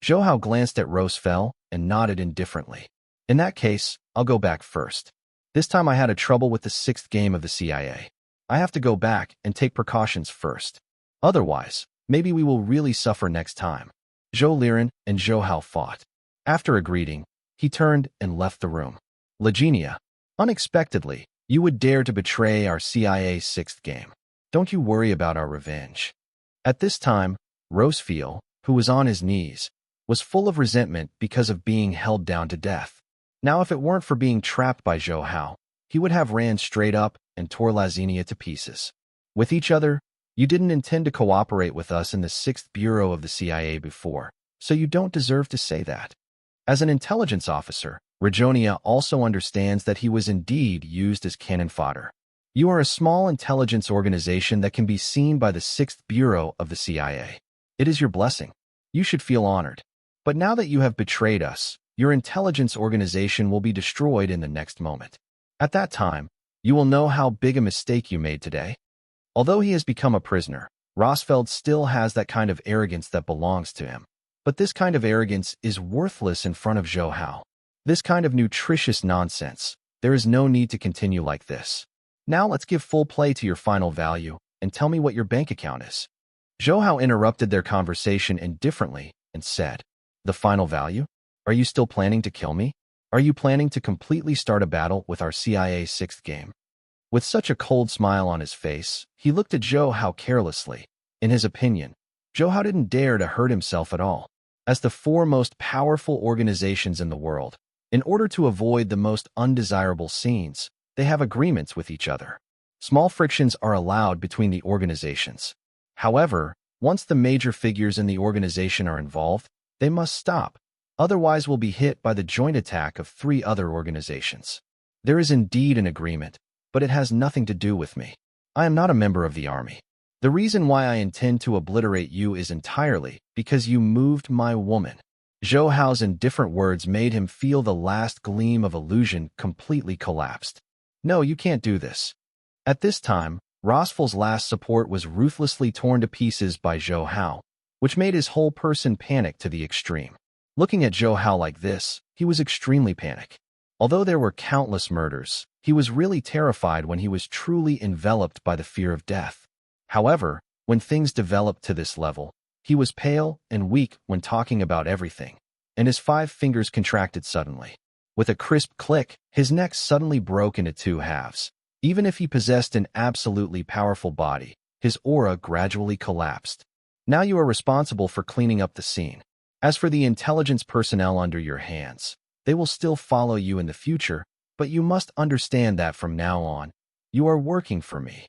Zhou Hao glanced at Rosefeld and nodded indifferently. In that case, I'll go back first. This time I had a trouble with the 6th game of the CIA. I have to go back and take precautions first. Otherwise, maybe we will really suffer next time. Zhou Liren and Zhou Hao fought. After a greeting, he turned and left the room. Legenia, unexpectedly, you would dare to betray our CIA's 6th game. Don't you worry about our revenge. At this time, Rosefield, who was on his knees, was full of resentment because of being held down to death. Now if it weren't for being trapped by Zhou Hao, he would have ran straight up and tore Lazinia to pieces. With each other, you didn't intend to cooperate with us in the 6th Bureau of the CIA before, so you don't deserve to say that. As an intelligence officer, Rejonia also understands that he was indeed used as cannon fodder. You are a small intelligence organization that can be seen by the 6th Bureau of the CIA. It is your blessing. You should feel honored. But now that you have betrayed us, your intelligence organization will be destroyed in the next moment. At that time, you will know how big a mistake you made today. Although he has become a prisoner, Rosfeld still has that kind of arrogance that belongs to him. But this kind of arrogance is worthless in front of Zhou Hao. This kind of nutritious nonsense. There is no need to continue like this. Now let's give full play to your final value and tell me what your bank account is. Zhou Hao interrupted their conversation indifferently and said, "The final value? Are you still planning to kill me? Are you planning to completely start a battle with our CIA 6th game?" With such a cold smile on his face, he looked at Zhou Hao carelessly. In his opinion, Zhou Hao didn't dare to hurt himself at all. As the 4 most powerful organizations in the world, in order to avoid the most undesirable scenes, they have agreements with each other. Small frictions are allowed between the organizations. However, once the major figures in the organization are involved, they must stop, otherwise will be hit by the joint attack of 3 other organizations. There is indeed an agreement, but it has nothing to do with me. I am not a member of the army. The reason why I intend to obliterate you is entirely because you moved my woman. Zhou Hao's indifferent words made him feel the last gleam of illusion completely collapsed. No, you can't do this. At this time, Rosfeld's last support was ruthlessly torn to pieces by Zhou Hao, which made his whole person panic to the extreme. Looking at Zhou Hao like this, he was extremely panicked. Although there were countless murders, he was really terrified when he was truly enveloped by the fear of death. However, when things developed to this level, he was pale and weak when talking about everything, and his 5 fingers contracted suddenly. With a crisp click, his neck suddenly broke into 2 halves. Even if he possessed an absolutely powerful body, his aura gradually collapsed. Now you are responsible for cleaning up the scene. As for the intelligence personnel under your hands, they will still follow you in the future, but you must understand that from now on, you are working for me.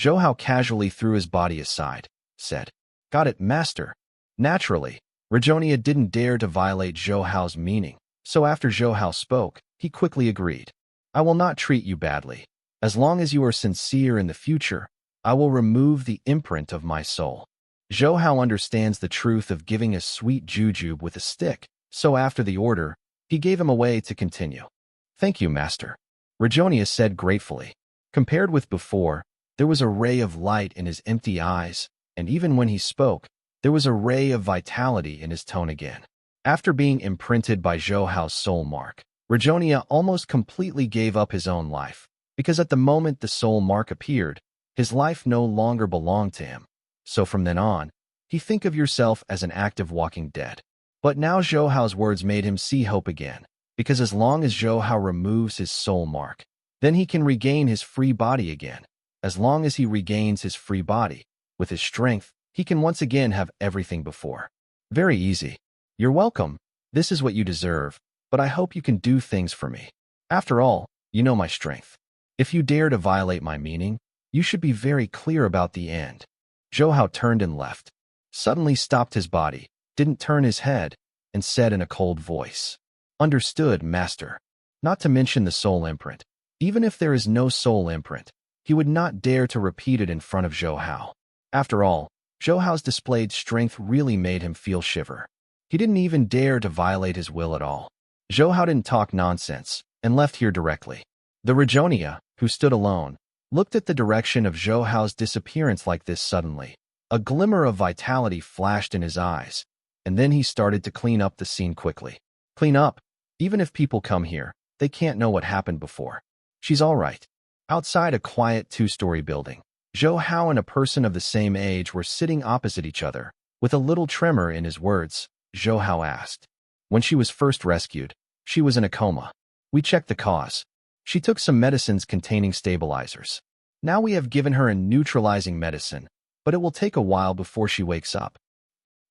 Zhou Hao casually threw his body aside, said, "Got it, master." Naturally, Rejonia didn't dare to violate Zhou Hao's meaning, so after Zhou Hao spoke, he quickly agreed. "I will not treat you badly. As long as you are sincere in the future, I will remove the imprint of my soul." Zhou Hao understands the truth of giving a sweet jujube with a stick, so after the order, he gave him away to continue. "Thank you, master," Rejonia said gratefully. Compared with before, there was a ray of light in his empty eyes, and even when he spoke, there was a ray of vitality in his tone again. After being imprinted by Zhou Hao's soul mark, Rejonia almost completely gave up his own life, because at the moment the soul mark appeared, his life no longer belonged to him. So from then on, he think of yourself as an active walking dead. But now Zhou Hao's words made him see hope again, because as long as Zhou Hao removes his soul mark, then he can regain his free body again. As long as he regains his free body, with his strength, he can once again have everything before. Very easy. You're welcome. This is what you deserve, but I hope you can do things for me. After all, you know my strength. If you dare to violate my meaning, you should be very clear about the end. Zhou Hao turned and left. Suddenly stopped his body, didn't turn his head, and said in a cold voice, "Understood, master." Not to mention the soul imprint. Even if there is no soul imprint, he would not dare to repeat it in front of Zhou Hao. After all, Zhou Hao's displayed strength really made him feel shiver. He didn't even dare to violate his will at all. Zhou Hao didn't talk nonsense, and left here directly. The Rejonia, who stood alone, looked at the direction of Zhou Hao's disappearance like this suddenly. A glimmer of vitality flashed in his eyes, and then he started to clean up the scene quickly. Clean up? Even if people come here, they can't know what happened before. She's all right. Outside a quiet 2-story building, Zhou Hao and a person of the same age were sitting opposite each other. With a little tremor in his words, Zhou Hao asked. When she was first rescued, she was in a coma. We checked the cause. She took some medicines containing stabilizers. Now we have given her a neutralizing medicine, but it will take a while before she wakes up.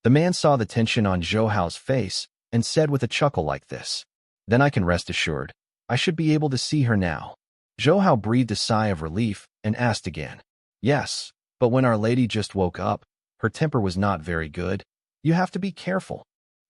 The man saw the tension on Zhou Hao's face and said with a chuckle like this. Then I can rest assured. I should be able to see her now. Zhou Hao breathed a sigh of relief and asked again. Yes, but when Our Lady just woke up, her temper was not very good. You have to be careful.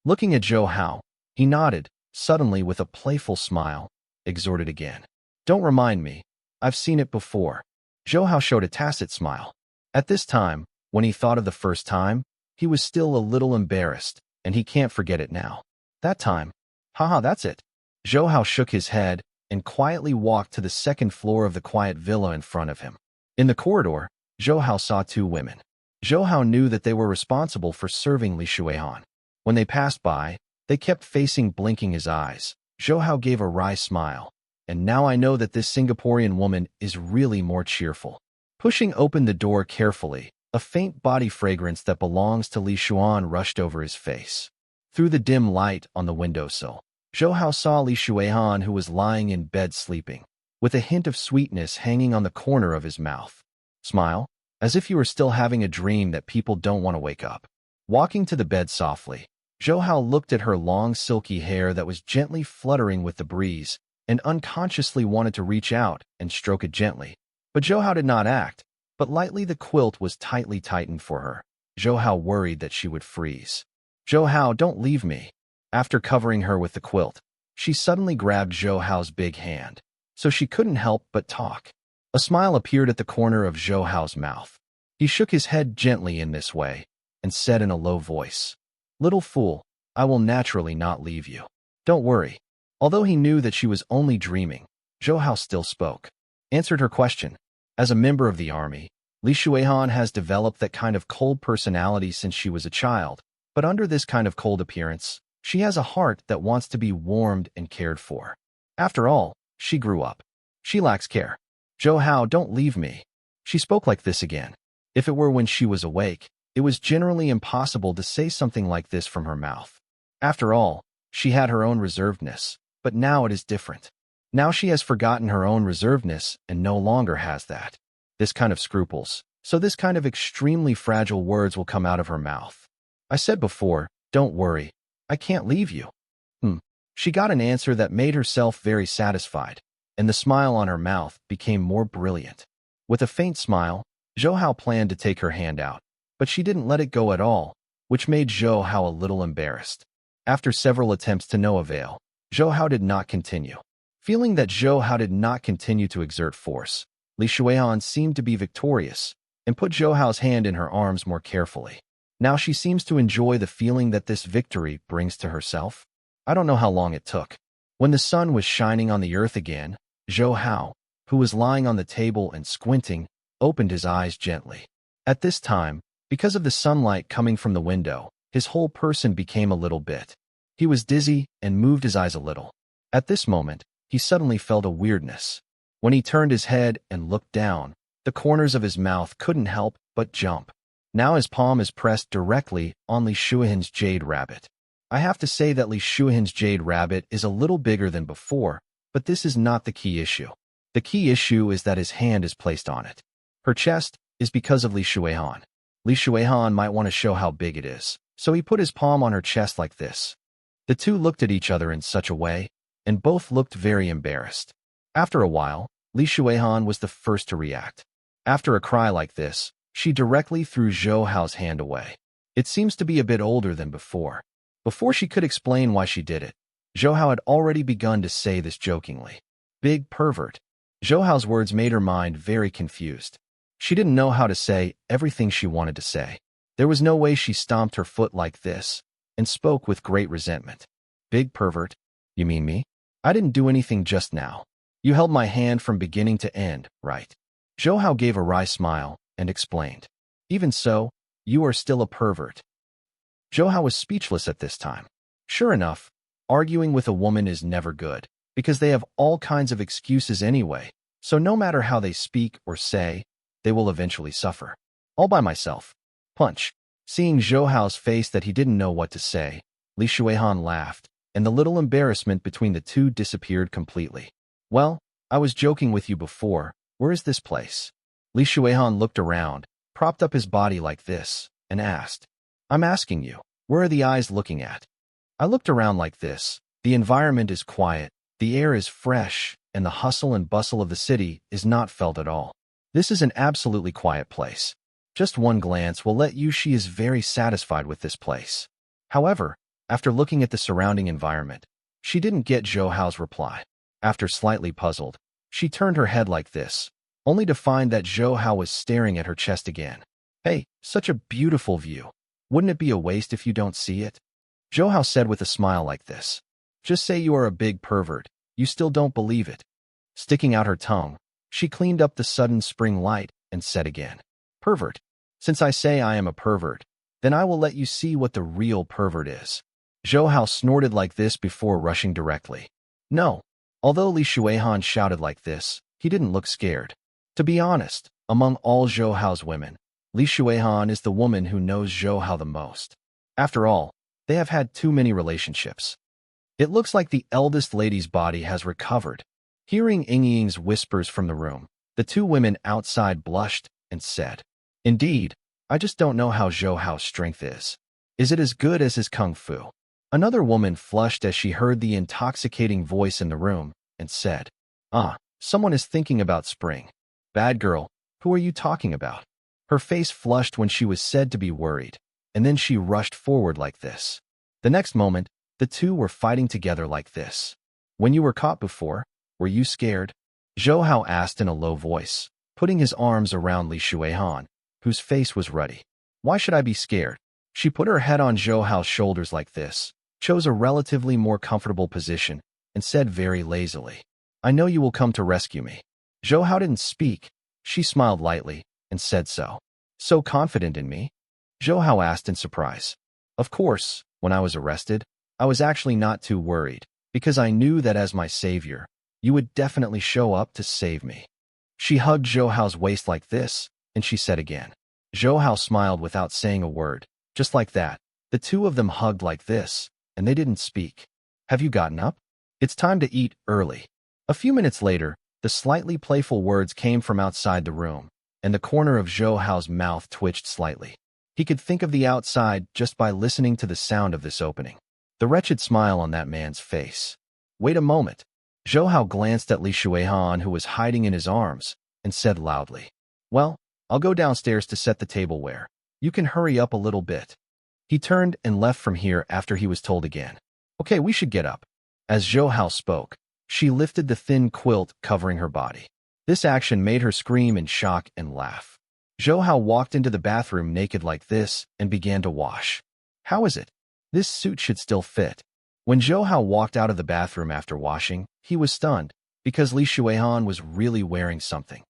Looking at Zhou Hao, he nodded, suddenly with a playful smile, exhorted again. Don't remind me. I've seen it before. Zhou Hao showed a tacit smile. At this time, when he thought of the first time, he was still a little embarrassed, and he can't forget it now. That time. Haha, that's it. Zhou Hao shook his head and quietly walked to the second floor of the quiet villa in front of him. In the corridor, Zhou Hao saw two women. Zhou Hao knew that they were responsible for serving Li Shuihan. When they passed by, they kept facing, blinking his eyes. Zhou Hao gave a wry smile. And now I know that this Singaporean woman is really more cheerful. Pushing open the door carefully, a faint body fragrance that belongs to Li Shuihan rushed over his face. Through the dim light on the windowsill, Zhou Hao saw Li Shuihan, who was lying in bed sleeping, with a hint of sweetness hanging on the corner of his mouth. Smile, as if you were still having a dream that people don't want to wake up. Walking to the bed softly, Zhou Hao looked at her long silky hair that was gently fluttering with the breeze, and unconsciously wanted to reach out and stroke it gently. But Zhou Hao did not act, but lightly the quilt was tightly tightened for her. Zhou Hao worried that she would freeze. Zhou Hao, don't leave me. After covering her with the quilt, she suddenly grabbed Zhou Hao's big hand, so she couldn't help but talk. A smile appeared at the corner of Zhou Hao's mouth. He shook his head gently in this way, and said in a low voice, Little fool, I will naturally not leave you. Don't worry. Although he knew that she was only dreaming, Zhou Hao still spoke. Answered her question. As a member of the army, Li Shuihan has developed that kind of cold personality since she was a child, but under this kind of cold appearance, she has a heart that wants to be warmed and cared for. After all, she grew up. She lacks care. Zhou Hao, don't leave me. She spoke like this again. If it were when she was awake, it was generally impossible to say something like this from her mouth. After all, she had her own reservedness, but now it is different. Now she has forgotten her own reservedness and no longer has that. This kind of scruples, so this kind of extremely fragile words will come out of her mouth. I said before, don't worry, I can't leave you. She got an answer that made herself very satisfied, and the smile on her mouth became more brilliant. With a faint smile, Zhou Hao planned to take her hand out, but she didn't let it go at all, which made Zhou Hao a little embarrassed. After several attempts to no avail, Zhou Hao did not continue. Feeling that Zhou Hao did not continue to exert force, Li Shuihan seemed to be victorious, and put Zhou Hao's hand in her arms more carefully. Now she seems to enjoy the feeling that this victory brings to herself. I don't know how long it took. When the sun was shining on the earth again, Zhou Hao, who was lying on the table and squinting, opened his eyes gently. At this time, because of the sunlight coming from the window, his whole person became a little bit. He was dizzy and moved his eyes a little. At this moment, he suddenly felt a weirdness. When he turned his head and looked down, the corners of his mouth couldn't help but jump. Now his palm is pressed directly on Li Shuihan's jade rabbit. I have to say that Li Shuihan's jade rabbit is a little bigger than before, but this is not the key issue. The key issue is that his hand is placed on it. Her chest is because of Li Shuihan. Li Shuihan might want to show how big it is, so he put his palm on her chest like this. The two looked at each other in such a way, and both looked very embarrassed. After a while, Li Shuihan was the first to react. After a cry like this, she directly threw Zhou Hao's hand away. It seems to be a bit older than before. Before she could explain why she did it, Zhou Hao had already begun to say this jokingly. Big pervert. Zhou Hao's words made her mind very confused. She didn't know how to say everything she wanted to say. There was no way she stomped her foot like this, and spoke with great resentment. Big pervert? You mean me? I didn't do anything just now. You held my hand from beginning to end, right? Zhou Hao gave a wry smile and explained. Even so, you are still a pervert. Zhou Hao was speechless at this time. Sure enough, arguing with a woman is never good, because they have all kinds of excuses anyway, so no matter how they speak or say, they will eventually suffer. All by myself. Punch. Seeing Zhou Hao's face that he didn't know what to say, Li Shuihan laughed, and the little embarrassment between the two disappeared completely. Well, I was joking with you before. Where is this place? Li Shuihan looked around, propped up his body like this, and asked. I'm asking you, where are the eyes looking at? I looked around like this. The environment is quiet, the air is fresh, and the hustle and bustle of the city is not felt at all. This is an absolutely quiet place. Just one glance will let you she is very satisfied with this place. However, after looking at the surrounding environment, she didn't get Zhou Hao's reply. After slightly puzzled, she turned her head like this, only to find that Zhou Hao was staring at her chest again. Hey, such a beautiful view. Wouldn't it be a waste if you don't see it? Zhou Hao said with a smile like this. Just say you are a big pervert. You still don't believe it. Sticking out her tongue, she cleaned up the sudden spring light and said again, Pervert. Since I say I am a pervert, then I will let you see what the real pervert is. Zhou Hao snorted like this before rushing directly. No. Although Li Shuihan shouted like this, he didn't look scared. To be honest, among all Zhou Hao's women, Li Shuihan is the woman who knows Zhou Hao the most. After all, they have had too many relationships. It looks like the eldest lady's body has recovered. Hearing Ying Ying's whispers from the room, the two women outside blushed and said, Indeed, I just don't know how Zhou Hao's strength is. Is it as good as his kung fu? Another woman flushed as she heard the intoxicating voice in the room and said, Someone is thinking about spring. Bad girl, who are you talking about? Her face flushed when she was said to be worried, and then she rushed forward like this. The next moment, the two were fighting together like this. When you were caught before, were you scared? Zhou Hao asked in a low voice, putting his arms around Li Shuihan, whose face was ruddy. Why should I be scared? She put her head on Zhou Hao's shoulders like this, chose a relatively more comfortable position, and said very lazily, I know you will come to rescue me. Zhou Hao didn't speak. She smiled lightly and said so. So confident in me? Zhou Hao asked in surprise. Of course, when I was arrested, I was actually not too worried, because I knew that as my savior, you would definitely show up to save me. She hugged Zhou Hao's waist like this, and she said again. Zhou Hao smiled without saying a word. Just like that, the two of them hugged like this, and they didn't speak. Have you gotten up? It's time to eat early. A few minutes later, the slightly playful words came from outside the room, and the corner of Zhou Hao's mouth twitched slightly. He could think of the outside just by listening to the sound of this opening. The wretched smile on that man's face. Wait a moment. Zhou Hao glanced at Li Shuihan, who was hiding in his arms, and said loudly, Well, I'll go downstairs to set the tableware. You can hurry up a little bit. He turned and left from here after he was told again. Okay, we should get up. As Zhou Hao spoke, she lifted the thin quilt covering her body. This action made her scream in shock and laugh. Zhou Hao walked into the bathroom naked like this and began to wash. How is it? This suit should still fit. When Zhou Hao walked out of the bathroom after washing, he was stunned, because Li Shuihan was really wearing something.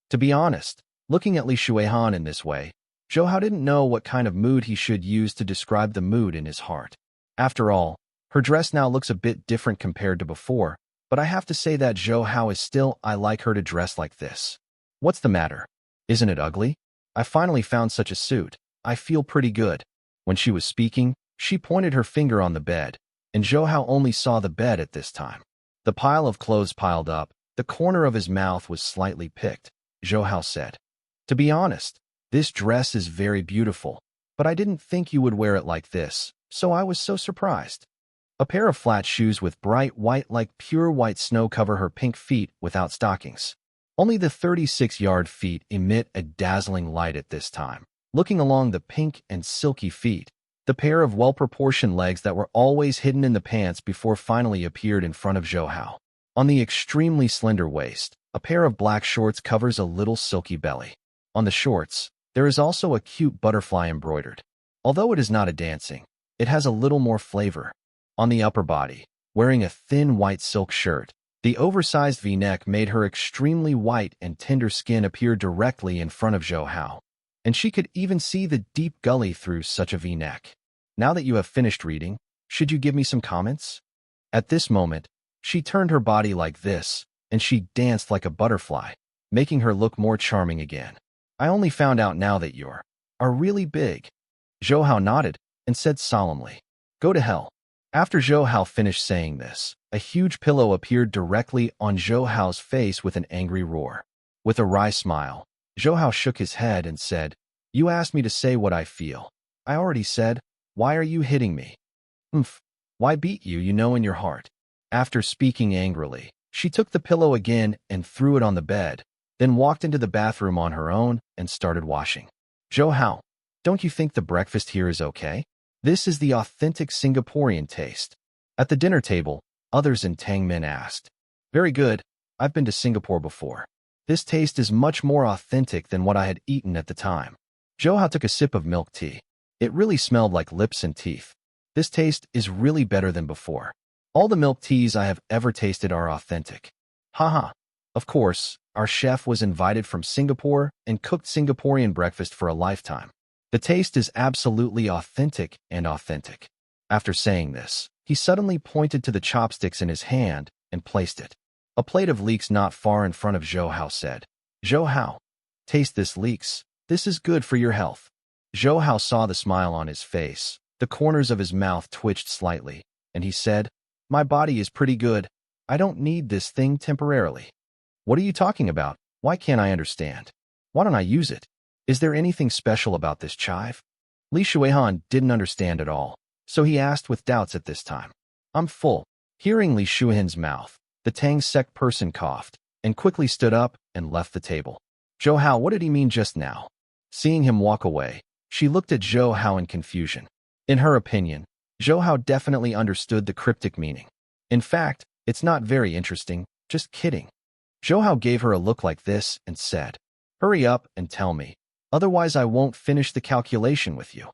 To be honest, looking at Li Shuihan in this way, Zhou Hao didn't know what kind of mood he should use to describe the mood in his heart. After all, her dress now looks a bit different compared to before, but I have to say that Zhou Hao is still, I like her to dress like this. What's the matter? Isn't it ugly? I finally found such a suit. I feel pretty good. When she was speaking, she pointed her finger on the bed, and Zhou Hao only saw the bed at this time. The pile of clothes piled up, the corner of his mouth was slightly picked. Zhou Hao said, To be honest, this dress is very beautiful, but I didn't think you would wear it like this, so I was so surprised. A pair of flat shoes with bright white like pure white snow cover her pink feet without stockings. Only the 36-yard feet emit a dazzling light at this time. Looking along the pink and silky feet, the pair of well-proportioned legs that were always hidden in the pants before finally appeared in front of Zhou Hao. On the extremely slender waist, a pair of black shorts covers a little silky belly. On the shorts, there is also a cute butterfly embroidered. Although it is not a dancing, it has a little more flavor. On the upper body, wearing a thin white silk shirt, the oversized V-neck made her extremely white and tender skin appear directly in front of Zhou Hao, and she could even see the deep gully through such a V-neck. Now that you have finished reading, should you give me some comments? At this moment, she turned her body like this, and she danced like a butterfly, making her look more charming again. I only found out now that you're really big. Zhou Hao nodded and said solemnly, Go to hell. After Zhou Hao finished saying this, a huge pillow appeared directly on Zhou Hao's face with an angry roar. With a wry smile, Zhou Hao shook his head and said, You asked me to say what I feel. I already said, why are you hitting me? Oomph. Why beat you, you know in your heart? After speaking angrily, she took the pillow again and threw it on the bed, then walked into the bathroom on her own and started washing. Zhou Hao, don't you think the breakfast here is okay? This is the authentic Singaporean taste. At the dinner table, others in Tangmin asked. Very good, I've been to Singapore before. This taste is much more authentic than what I had eaten at the time. Zhou Hao took a sip of milk tea. It really smelled like lips and teeth. This taste is really better than before. All the milk teas I have ever tasted are authentic. Haha. Of course, our chef was invited from Singapore and cooked Singaporean breakfast for a lifetime. The taste is absolutely authentic and authentic. After saying this, he suddenly pointed to the chopsticks in his hand and placed it. A plate of leeks not far in front of Zhou Hao said, Zhou Hao, taste this leeks. This is good for your health. Zhou Hao saw the smile on his face. The corners of his mouth twitched slightly, and he said, my body is pretty good. I don't need this thing temporarily. What are you talking about? Why can't I understand? Why don't I use it? Is there anything special about this chive? Li Shuihan didn't understand at all, so he asked with doubts at this time. I'm full. Hearing Li Shuihan's mouth, the Tang sect person coughed and quickly stood up and left the table. Zhou Hao, what did he mean just now? Seeing him walk away, she looked at Zhou Hao in confusion. In her opinion, Zhou Hao definitely understood the cryptic meaning. In fact, it's not very interesting, just kidding. Zhou Hao gave her a look like this and said, hurry up and tell me, otherwise I won't finish the calculation with you.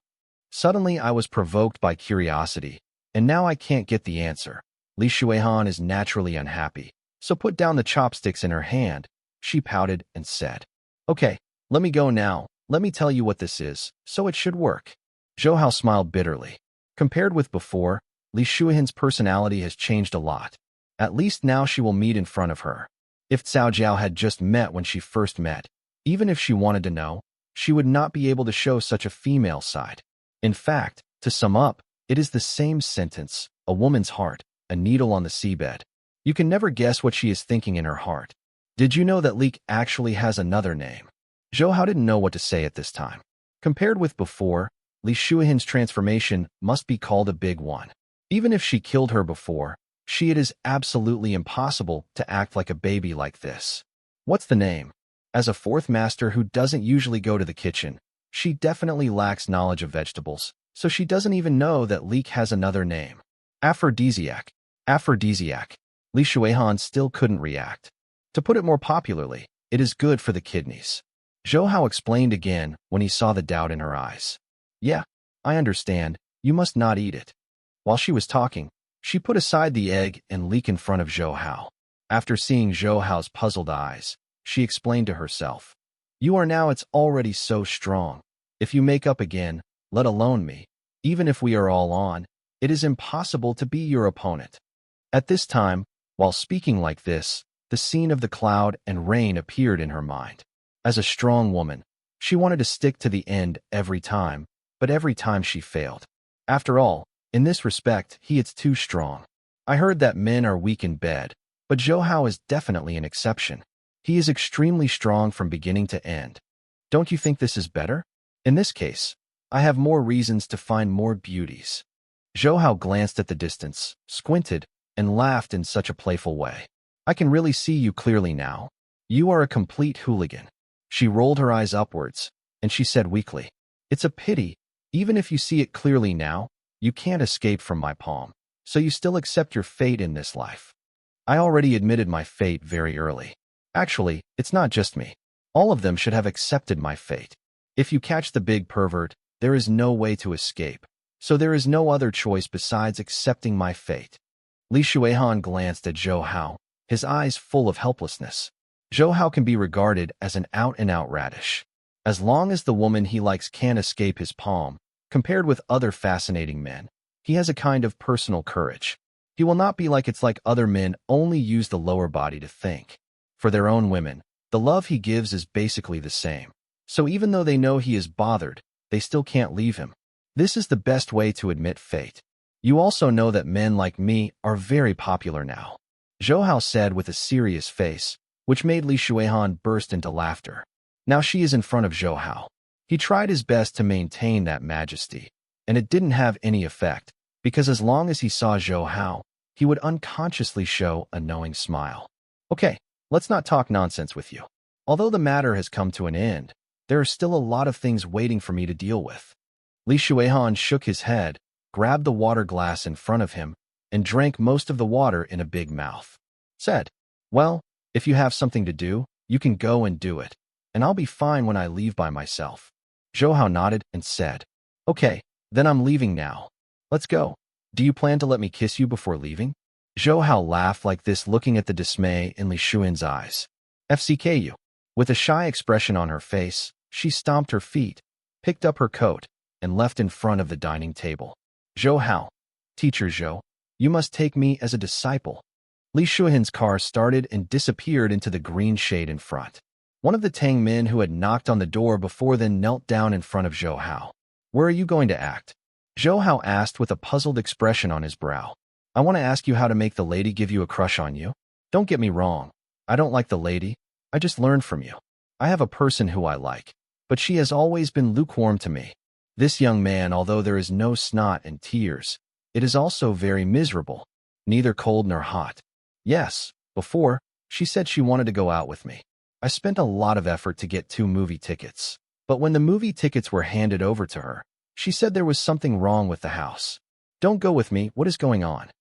Suddenly I was provoked by curiosity, and now I can't get the answer. Li Shuihan is naturally unhappy, so put down the chopsticks in her hand. She pouted and said, okay, let me go now. Let me tell you what this is, so it should work. Zhou Hao smiled bitterly. Compared with before, Li Shuihan's personality has changed a lot. At least now she will meet in front of her. If Cao Jiao had just met when she first met, even if she wanted to know, she would not be able to show such a female side. In fact, to sum up, it is the same sentence, a woman's heart, a needle on the seabed. You can never guess what she is thinking in her heart. Did you know that Leek actually has another name? Zhou Hao didn't know what to say at this time. Compared with before, Li Shuihan's transformation must be called a big one. Even if she killed her before, it is absolutely impossible to act like a baby like this. What's the name? As a fourth master who doesn't usually go to the kitchen, she definitely lacks knowledge of vegetables, so she doesn't even know that leek has another name. Aphrodisiac. Aphrodisiac. Li Shuihan still couldn't react. To put it more popularly, it is good for the kidneys. Zhou Hao explained again when he saw the doubt in her eyes. Yeah, I understand. You must not eat it. While she was talking, she put aside the egg and leek in front of Zhou Hao. After seeing Zhou Hao's puzzled eyes, she explained to herself, you are now it's already so strong. If you make up again, let alone me, even if we are all on, it is impossible to be your opponent. At this time, while speaking like this, the scene of the cloud and rain appeared in her mind. As a strong woman, she wanted to stick to the end every time, but every time she failed. After all, in this respect, it's too strong. I heard that men are weak in bed, but Zhou Hao is definitely an exception. He is extremely strong from beginning to end. Don't you think this is better? In this case, I have more reasons to find more beauties. Zhou Hao glanced at the distance, squinted, and laughed in such a playful way. I can really see you clearly now. You are a complete hooligan. She rolled her eyes upwards, and she said weakly, it's a pity, even if you see it clearly now, you can't escape from my palm, so you still accept your fate in this life. I already admitted my fate very early. Actually, it's not just me. All of them should have accepted my fate. If you catch the big pervert, there is no way to escape, so there is no other choice besides accepting my fate. Li Shuihan glanced at Zhou Hao, his eyes full of helplessness. Zhou Hao can be regarded as an out-and-out radish. As long as the woman he likes can't escape his palm, compared with other fascinating men, he has a kind of personal courage. He will not be like other men only use the lower body to think. For their own women, the love he gives is basically the same. So even though they know he is bothered, they still can't leave him. This is the best way to admit fate. You also know that men like me are very popular now. Zhou Hao said with a serious face, which made Li Shuihan burst into laughter. Now she is in front of Zhou Hao. He tried his best to maintain that majesty, and it didn't have any effect, because as long as he saw Zhou Hao, he would unconsciously show a knowing smile. Okay, let's not talk nonsense with you. Although the matter has come to an end, there are still a lot of things waiting for me to deal with. Li Shuihan shook his head, grabbed the water glass in front of him, and drank most of the water in a big mouth. Said, well, if you have something to do, you can go and do it, and I'll be fine when I leave by myself. Zhou Hao nodded and said, okay, then I'm leaving now. Let's go. Do you plan to let me kiss you before leaving? Zhou Hao laughed like this, looking at the dismay in Li Shuihan's eyes. FCKU. With a shy expression on her face, she stomped her feet, picked up her coat, and left in front of the dining table. Zhou Hao. Teacher Zhou, you must take me as a disciple. Li Shuihan's car started and disappeared into the green shade in front. One of the Tang men who had knocked on the door before then knelt down in front of Zhou Hao. Where are you going to act? Zhou Hao asked with a puzzled expression on his brow. I want to ask you how to make the lady give you a crush on you. Don't get me wrong. I don't like the lady. I just learned from you. I have a person who I like, but she has always been lukewarm to me. This young man, although there is no snot and tears, it is also very miserable, neither cold nor hot. Yes, before, she said she wanted to go out with me. I spent a lot of effort to get 2 movie tickets, but when the movie tickets were handed over to her, she said there was something wrong with the house. Don't go with me, what is going on?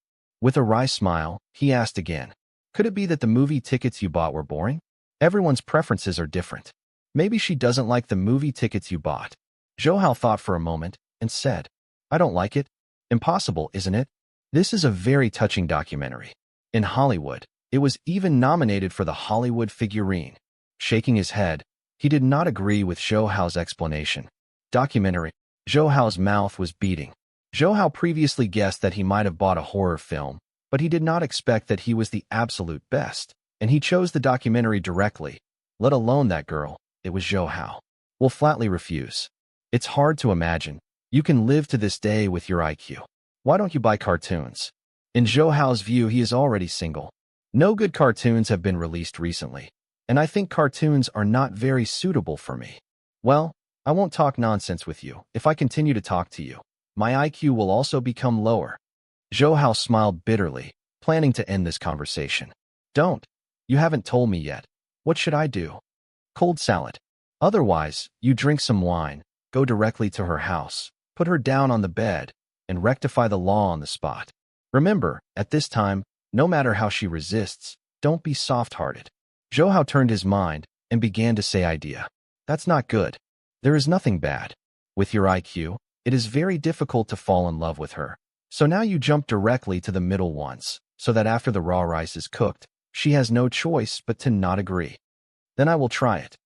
With a wry smile, he asked again. Could it be that the movie tickets you bought were boring? Everyone's preferences are different. Maybe she doesn't like the movie tickets you bought. Zhou Hao thought for a moment and said, I don't like it. Impossible, isn't it? This is a very touching documentary. In Hollywood, it was even nominated for the Hollywood figurine. Shaking his head, he did not agree with Zhou Hao's explanation. Documentary. Zhou Hao's mouth was beating. Zhou Hao previously guessed that he might have bought a horror film, but he did not expect that he was the absolute best, and he chose the documentary directly. Let alone that girl, it was Zhou Hao. Will flatly refuse. It's hard to imagine. You can live to this day with your IQ. Why don't you buy cartoons? In Zhou Hao's view, he is already single. No good cartoons have been released recently, and I think cartoons are not very suitable for me. Well, I won't talk nonsense with you. If I continue to talk to you, my IQ will also become lower. Zhou Hao smiled bitterly, planning to end this conversation. Don't. You haven't told me yet. What should I do? Cold salad. Otherwise, you drink some wine, go directly to her house, put her down on the bed, and rectify the law on the spot. Remember, at this time, no matter how she resists, don't be soft-hearted. Zhou Hao turned his mind and began to say idea. That's not good. There is nothing bad. With your IQ, it is very difficult to fall in love with her. So now you jump directly to the middle once, so that after the raw rice is cooked, she has no choice but to not agree. Then I will try it.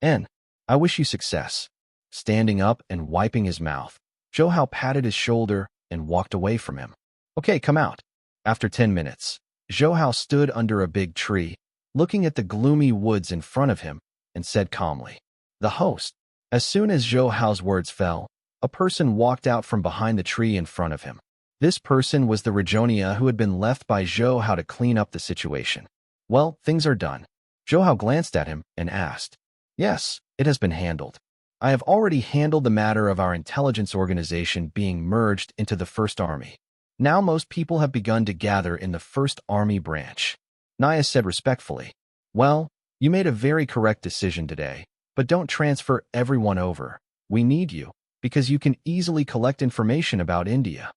N. I wish you success. Standing up and wiping his mouth, Zhou Hao patted his shoulder and walked away from him. Okay, come out. After 10 minutes, Zhou Hao stood under a big tree, looking at the gloomy woods in front of him, and said calmly, The host. As soon as Zhou Hao's words fell, a person walked out from behind the tree in front of him. This person was the Rejonia who had been left by Zhou Hao to clean up the situation. Well, things are done. Zhou Hao glanced at him and asked, Yes, it has been handled. I have already handled the matter of our intelligence organization being merged into the First Army. Now most people have begun to gather in the First Army branch. Naya said respectfully, Well, you made a very correct decision today, but don't transfer everyone over. We need you, because you can easily collect information about India.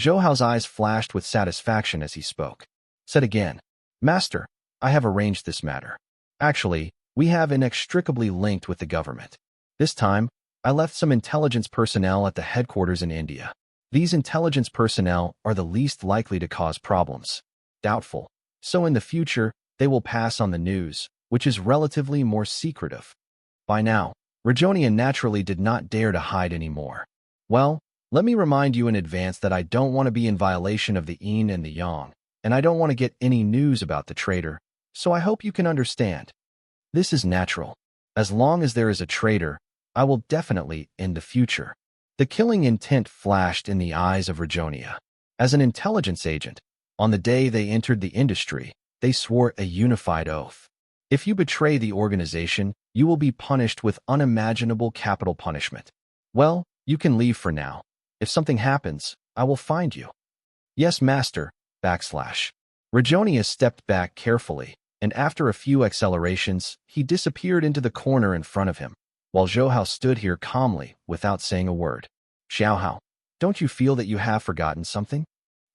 Zhou Hao's eyes flashed with satisfaction as he spoke. Said again, Master, I have arranged this matter. Actually, we have inextricably linked with the government. This time, I left some intelligence personnel at the headquarters in India. These intelligence personnel are the least likely to cause problems. Doubtful. So in the future, they will pass on the news, which is relatively more secretive. By now, Rejonia naturally did not dare to hide anymore. Well, let me remind you in advance that I don't want to be in violation of the yin and the yang, and I don't want to get any news about the traitor, so I hope you can understand. This is natural. As long as there is a traitor, I will definitely end the future. The killing intent flashed in the eyes of Rejonia. As an intelligence agent, on the day they entered the industry, they swore a unified oath. If you betray the organization, You will be punished with unimaginable capital punishment. Well, you can leave for now. If something happens, I will find you. Yes, master, backslash. Rejonia stepped back carefully, and after a few accelerations, he disappeared into the corner in front of him, while Zhou Hao stood here calmly, without saying a word. Xiao Hao, don't you feel that you have forgotten something?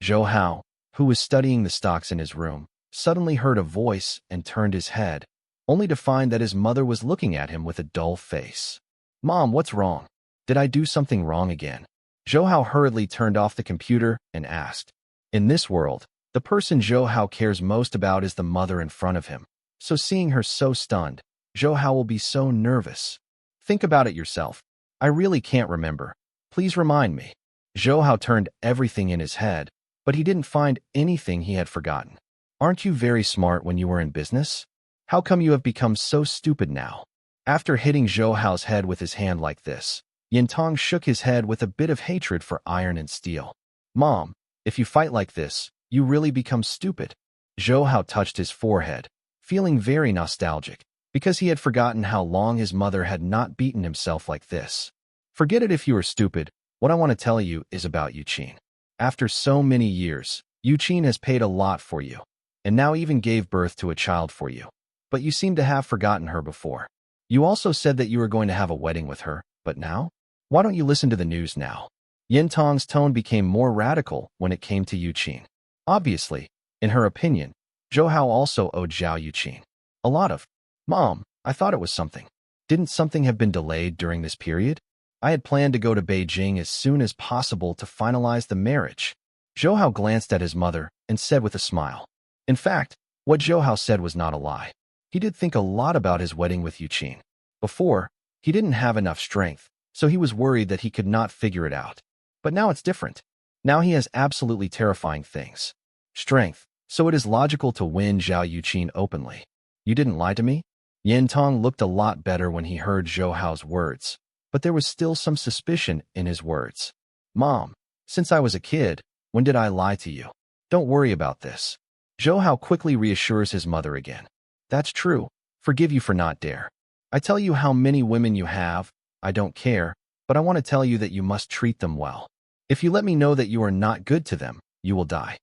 Zhou Hao, who was studying the stocks in his room, suddenly heard a voice and turned his head, only to find that his mother was looking at him with a dull face. Mom, what's wrong? Did I do something wrong again? Zhou Hao hurriedly turned off the computer and asked. In this world, the person Zhou Hao cares most about is the mother in front of him. So seeing her so stunned, Zhou Hao will be so nervous. Think about it yourself. I really can't remember. Please remind me. Zhou Hao turned everything in his head, but he didn't find anything he had forgotten. Aren't you very smart when you were in business? How come you have become so stupid now? After hitting Zhou Hao's head with his hand like this, Yintong shook his head with a bit of hatred for iron and steel. Mom, if you fight like this, you really become stupid. Zhou Hao touched his forehead, feeling very nostalgic, because he had forgotten how long his mother had not beaten himself like this. Forget it if you are stupid. What I want to tell you is about Yuqin. After so many years, Yuqin has paid a lot for you, and now even gave birth to a child for you. But you seem to have forgotten her before. You also said that you were going to have a wedding with her, but now? Why don't you listen to the news now? Yintong's tone became more radical when it came to Yuqin. Obviously, in her opinion, Zhou Hao also owed Zhao Yuqin a lot of. Mom, I thought it was something. Didn't something have been delayed during this period? I had planned to go to Beijing as soon as possible to finalize the marriage. Zhou Hao glanced at his mother and said with a smile. In fact, what Zhou Hao said was not a lie. He did think a lot about his wedding with Yuqin. Before, he didn't have enough strength, so he was worried that he could not figure it out. But now it's different. Now he has absolutely terrifying things. Strength, so it is logical to win Zhao Yuqin openly. You didn't lie to me? Yintong looked a lot better when he heard Zhou Hao's words, but there was still some suspicion in his words. Mom, since I was a kid, when did I lie to you? Don't worry about this. Zhou Hao quickly reassures his mother again. That's true. Forgive you for not dare. I tell you how many women you have, I don't care, but I want to tell you that you must treat them well. If you let me know that you are not good to them, you will die.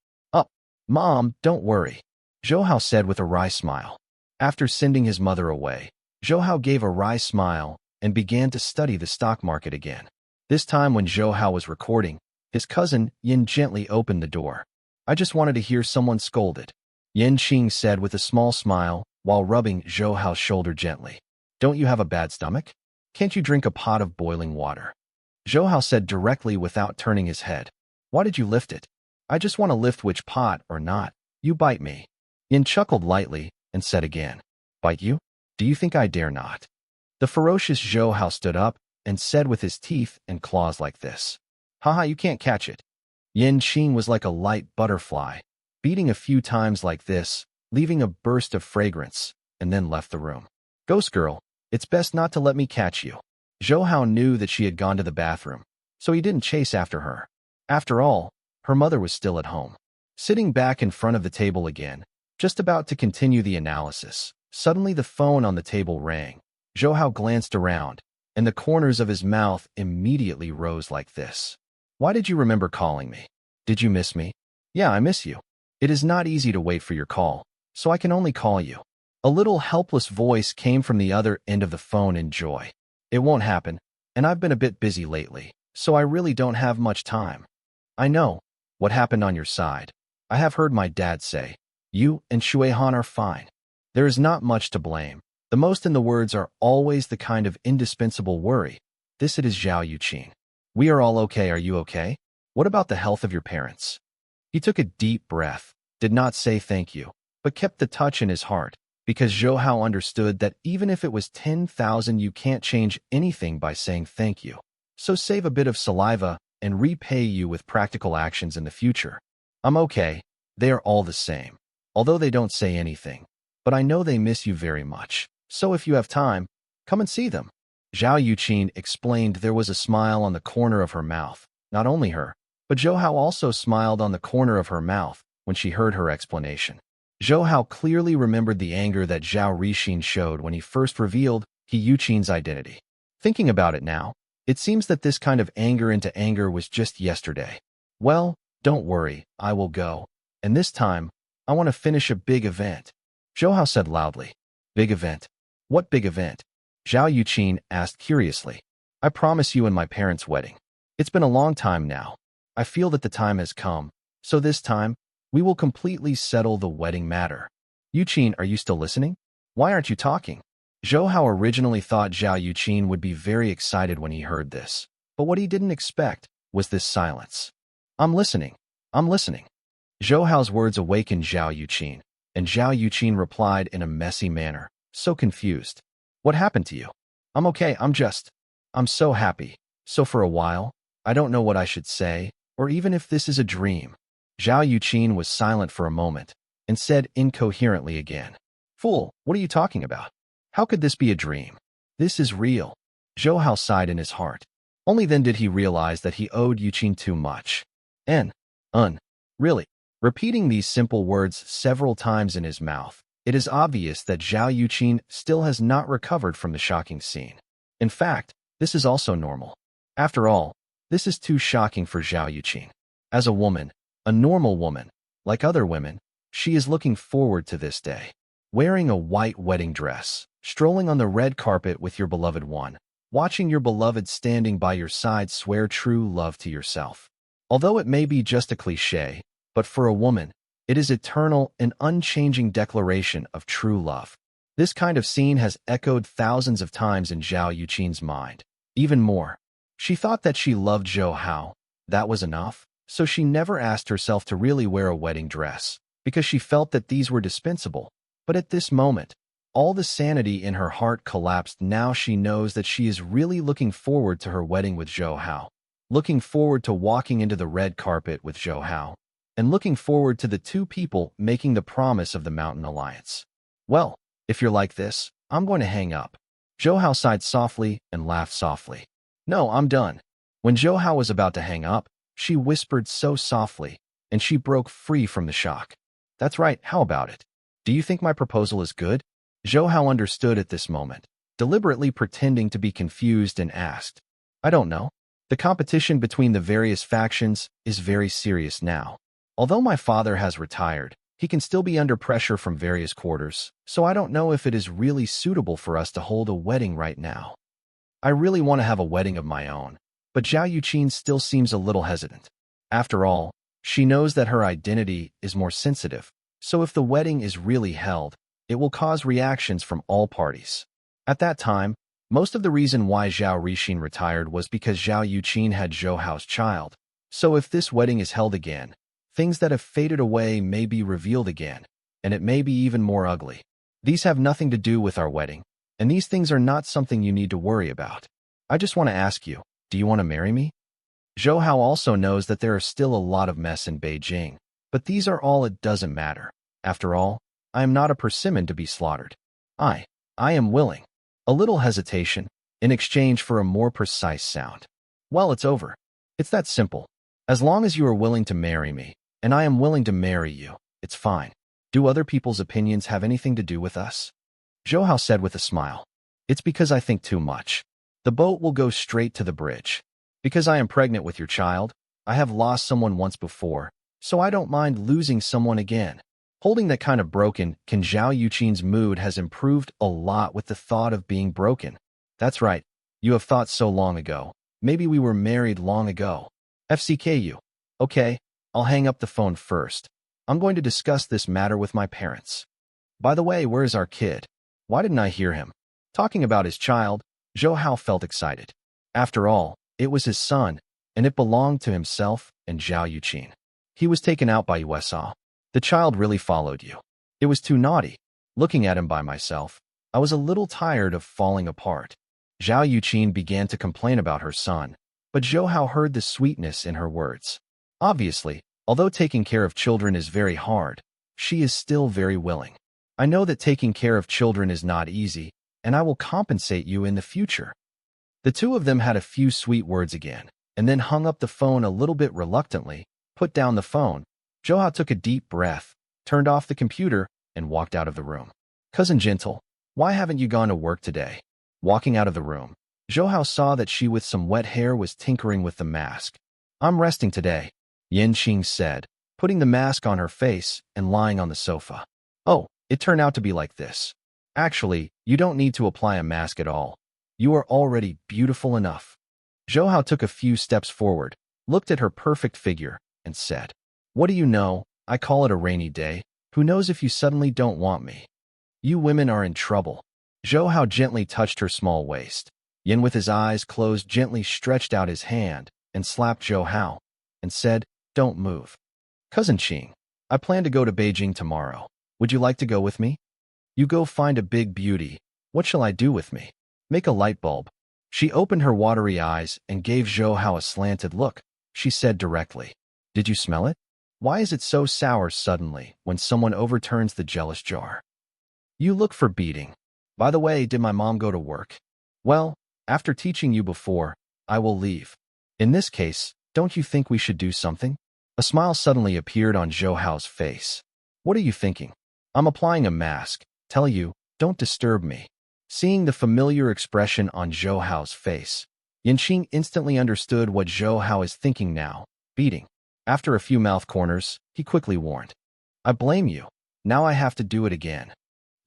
Mom, don't worry, Zhou Hao said with a wry smile. After sending his mother away, Zhou Hao gave a wry smile and began to study the stock market again. This time when Zhou Hao was recording, his cousin Yin gently opened the door. I just wanted to hear someone scolded, Yin Qing said with a small smile while rubbing Zhou Hao's shoulder gently. Don't you have a bad stomach? Can't you drink a pot of boiling water? Zhou Hao said directly without turning his head. Why did you lift it? I just want to lift which pot or not. You bite me. Yin chuckled lightly and said again. Bite you? Do you think I dare not? The ferocious Zhou Hao stood up and said with his teeth and claws like this. Haha, you can't catch it. Yin Qing was like a light butterfly, beating a few times like this, leaving a burst of fragrance, and then left the room. Ghost girl, it's best not to let me catch you. Zhou Hao knew that she had gone to the bathroom, so he didn't chase after her. After all, her mother was still at home. Sitting back in front of the table again, just about to continue the analysis, suddenly the phone on the table rang. Zhou Hao glanced around, and the corners of his mouth immediately rose like this. Why did you remember calling me? Did you miss me? Yeah, I miss you. It is not easy to wait for your call, so I can only call you. A little helpless voice came from the other end of the phone in joy. It won't happen, and I've been a bit busy lately, so I really don't have much time. I know. What happened on your side? I have heard my dad say, you and Shuihan are fine. There is not much to blame. The most in the words are always the kind of indispensable worry. This it is Zhao Yuqin. We are all okay. Are you okay? What about the health of your parents? He took a deep breath, did not say thank you, but kept the touch in his heart, because Zhou Hao understood that even if it was 10,000, you can't change anything by saying thank you. So save a bit of saliva and repay you with practical actions in the future. I'm okay. They are all the same, although they don't say anything. But I know they miss you very much. So if you have time, come and see them. Zhao Yuqin explained. There was a smile on the corner of her mouth. Not only her, but Zhou Hao also smiled on the corner of her mouth when she heard her explanation. Zhou Hao clearly remembered the anger that Zhao Rixin showed when he first revealed Yuqin's identity. Thinking about it now, it seems that this kind of anger into anger was just yesterday. Well, don't worry, I will go. And this time, I want to finish a big event, Zhou Hao said loudly. Big event? What big event? Zhao Yuqin asked curiously. I promise you in my parents' wedding. It's been a long time now. I feel that the time has come, so this time, we will completely settle the wedding matter. Yuqin, are you still listening? Why aren't you talking? Zhou Hao originally thought Zhao Yuqin would be very excited when he heard this, but what he didn't expect was this silence. I'm listening. I'm listening. Zhou Hao's words awakened Zhao Yuqin, and Zhao Yuqin replied in a messy manner, so confused. What happened to you? I'm okay, I'm so happy. So for a while, I don't know what I should say, or even if this is a dream. Zhao Yuqin was silent for a moment, and said incoherently again. Fool, what are you talking about? How could this be a dream? This is real. Zhou Hao sighed in his heart. Only then did he realize that he owed Yuqin too much. Really. Repeating these simple words several times in his mouth, it is obvious that Zhao Yuqin still has not recovered from the shocking scene. In fact, this is also normal. After all, this is too shocking for Zhao Yuqin. As a woman, a normal woman, like other women, she is looking forward to this day. Wearing a white wedding dress, strolling on the red carpet with your beloved one, watching your beloved standing by your side swear true love to yourself. Although it may be just a cliché, but for a woman, it is eternal and unchanging declaration of true love. This kind of scene has echoed thousands of times in Zhao Yuqin's mind. Even more, she thought that she loved Zhou Hao. That was enough, so she never asked herself to really wear a wedding dress, because she felt that these were dispensable. But at this moment, all the sanity in her heart collapsed. Now she knows that she is really looking forward to her wedding with Zhou Hao, looking forward to walking into the red carpet with Zhou Hao, and looking forward to the two people making the promise of the Mountain Alliance. Well, if you're like this, I'm going to hang up. Zhou Hao sighed softly and laughed softly. No, I'm done. When Zhou Hao was about to hang up, she whispered so softly, and she broke free from the shock. That's right, how about it? Do you think my proposal is good? Zhou Hao understood at this moment, deliberately pretending to be confused, and asked. I don't know. The competition between the various factions is very serious now. Although my father has retired, he can still be under pressure from various quarters, so I don't know if it is really suitable for us to hold a wedding right now. I really want to have a wedding of my own, but Zhao Yuqin still seems a little hesitant. After all, she knows that her identity is more sensitive, so if the wedding is really held, it will cause reactions from all parties. At that time, most of the reason why Zhao Rixin retired was because Zhao Yuqin had Zhou Hao's child. So if this wedding is held again, things that have faded away may be revealed again, and it may be even more ugly. These have nothing to do with our wedding, and these things are not something you need to worry about. I just want to ask you, do you want to marry me? Zhou Hao also knows that there are still a lot of mess in Beijing, but these are all it doesn't matter. After all, I am not a persimmon to be slaughtered. I am willing. A little hesitation, in exchange for a more precise sound. Well, it's over. It's that simple. As long as you are willing to marry me, and I am willing to marry you, it's fine. Do other people's opinions have anything to do with us? Zhou Hao said with a smile. It's because I think too much. The boat will go straight to the bridge. Because I am pregnant with your child, I have lost someone once before, so I don't mind losing someone again. Holding that kind of broken, Zhao Yuqin's mood has improved a lot with the thought of being broken. That's right, you have thought so long ago. Maybe we were married long ago. FCKU. Okay, I'll hang up the phone first. I'm going to discuss this matter with my parents. By the way, where is our kid? Why didn't I hear him? Talking about his child, Zhou Hao felt excited. After all, it was his son, and it belonged to himself and Zhao Yuqin. He was taken out by USA. The child really followed you. It was too naughty. Looking at him by myself, I was a little tired of falling apart. Zhao Yuqin began to complain about her son, but Zhou Hao heard the sweetness in her words. Obviously, although taking care of children is very hard, she is still very willing. I know that taking care of children is not easy, and I will compensate you in the future. The two of them had a few sweet words again, and then hung up the phone a little bit reluctantly, put down the phone. Zhou Hao took a deep breath, turned off the computer, and walked out of the room. Cousin Gentle, why haven't you gone to work today? Walking out of the room, Zhou saw that she with some wet hair was tinkering with the mask. I'm resting today, Yanqing said, putting the mask on her face and lying on the sofa. Oh, it turned out to be like this. Actually, you don't need to apply a mask at all. You are already beautiful enough. Zhou took a few steps forward, looked at her perfect figure, and said, What do you know? I call it a rainy day. Who knows if you suddenly don't want me? You women are in trouble. Zhou gently touched her small waist. Yin with his eyes closed gently stretched out his hand and slapped Zhou and said, Don't move. Cousin Qing, I plan to go to Beijing tomorrow. Would you like to go with me? You go find a big beauty. What shall I do with me? Make a light bulb. She opened her watery eyes and gave Zhou a slanted look. She said directly, Did you smell it? Why is it so sour suddenly when someone overturns the jealous jar? You look for beating. By the way, did my mom go to work? Well, after teaching you before, I will leave. In this case, don't you think we should do something? A smile suddenly appeared on Zhou's face. What are you thinking? I'm applying a mask. Tell you, don't disturb me. Seeing the familiar expression on Zhou's face, Yanqing instantly understood what Zhou is thinking now, beating. After a few mouth corners, he quickly warned, I blame you. Now I have to do it again.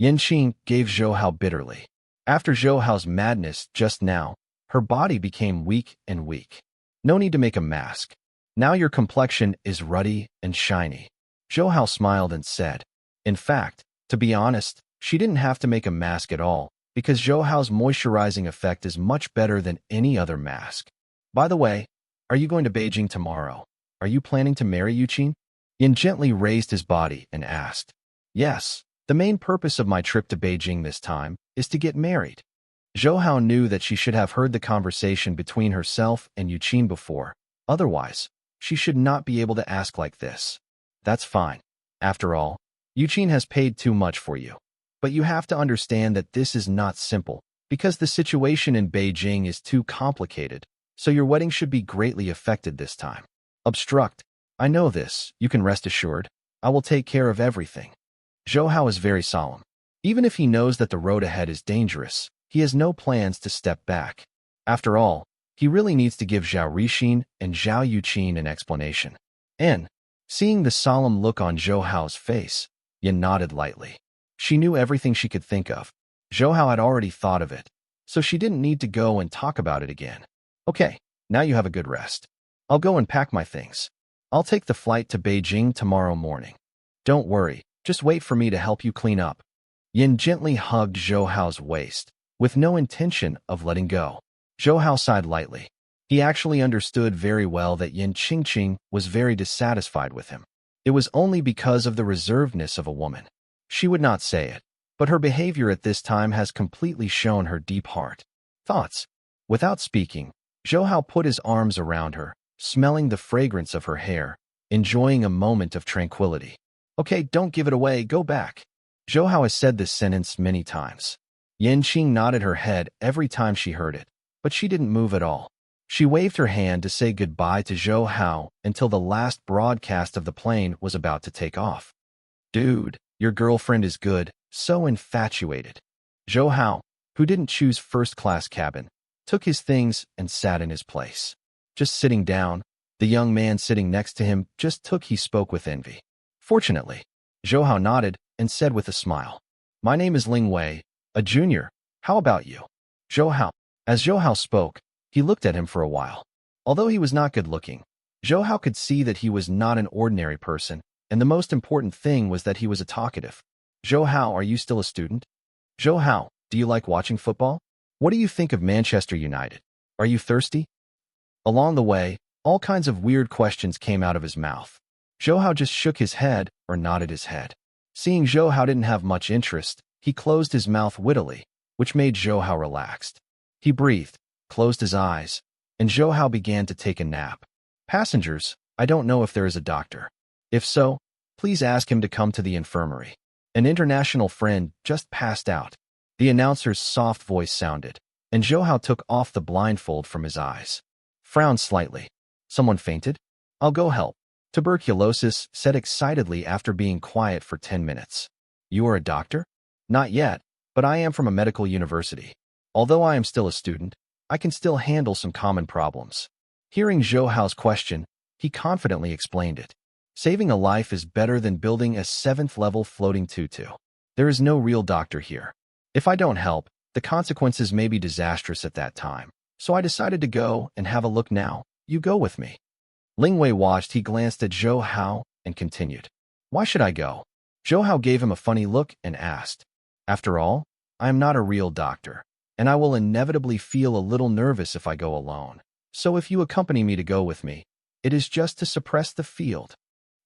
Yanqing gave Zhou bitterly. After Zhou's madness just now, her body became weak and weak. No need to make a mask. Now your complexion is ruddy and shiny. Zhou smiled and said, In fact, to be honest, she didn't have to make a mask at all, because Zhou's moisturizing effect is much better than any other mask. By the way, are you going to Beijing tomorrow? Are you planning to marry Yuqin? Yin gently raised his body and asked, Yes, the main purpose of my trip to Beijing this time is to get married. Zhou knew that she should have heard the conversation between herself and Yuqin before. Otherwise, she should not be able to ask like this. That's fine. After all, Yuqin has paid too much for you. But you have to understand that this is not simple, because the situation in Beijing is too complicated, so your wedding should be greatly affected this time. Obstruct. I know this, you can rest assured. I will take care of everything. Zhou is very solemn. Even if he knows that the road ahead is dangerous, he has no plans to step back. After all, he really needs to give Zhao Rixin and Zhao Yuqin an explanation. And, seeing the solemn look on Zhou's face, Yin nodded lightly. She knew everything she could think of. Zhou had already thought of it, so she didn't need to go and talk about it again. Okay, now you have a good rest. I'll go and pack my things. I'll take the flight to Beijing tomorrow morning. Don't worry, just wait for me to help you clean up. Yin gently hugged Zhou's waist, with no intention of letting go. Zhou sighed lightly. He actually understood very well that Yin Qingqing was very dissatisfied with him. It was only because of the reservedness of a woman. She would not say it, but her behavior at this time has completely shown her deep heart. Thoughts. Without speaking, Zhou put his arms around her, smelling the fragrance of her hair, enjoying a moment of tranquility. Okay, don't give it away, go back. Zhou has said this sentence many times. Yanqing nodded her head every time she heard it, but she didn't move at all. She waved her hand to say goodbye to Zhou until the last broadcast of the plane was about to take off. Dude, your girlfriend is good, so infatuated. Zhou, who didn't choose first-class cabin, took his things and sat in his place. Just sitting down, the young man sitting next to him just he spoke with envy. Fortunately, Zhou nodded and said with a smile, My name is Ling Wei, a junior. How about you? Zhou. As Zhou spoke, he looked at him for a while. Although he was not good-looking, Zhou could see that he was not an ordinary person, and the most important thing was that he was a talkative. Zhou, are you still a student? Zhou, do you like watching football? What do you think of Manchester United? Are you thirsty? Along the way, all kinds of weird questions came out of his mouth. Zhou just shook his head or nodded his head. Seeing Zhou didn't have much interest, he closed his mouth wittily, which made Zhou relaxed. He breathed, closed his eyes, and Zhou began to take a nap. Passengers, I don't know if there is a doctor. If so, please ask him to come to the infirmary. An international friend just passed out. The announcer's soft voice sounded, and Zhou took off the blindfold from his eyes. Frowned slightly. Someone fainted? I'll go help. Tuberculosis said excitedly after being quiet for 10 minutes. You are a doctor? Not yet, but I am from a medical university. Although I am still a student, I can still handle some common problems. Hearing Zhou Hao's question, he confidently explained it. Saving a life is better than building a 7th-level floating tutu. There is no real doctor here. If I don't help, the consequences may be disastrous at that time. So I decided to go and have a look now. You go with me. Ling Wei watched. He glanced at Zhou Hao and continued. Why should I go? Zhou Hao gave him a funny look and asked. After all, I am not a real doctor, and I will inevitably feel a little nervous if I go alone. So if you accompany me to go with me, it is just to suppress the field.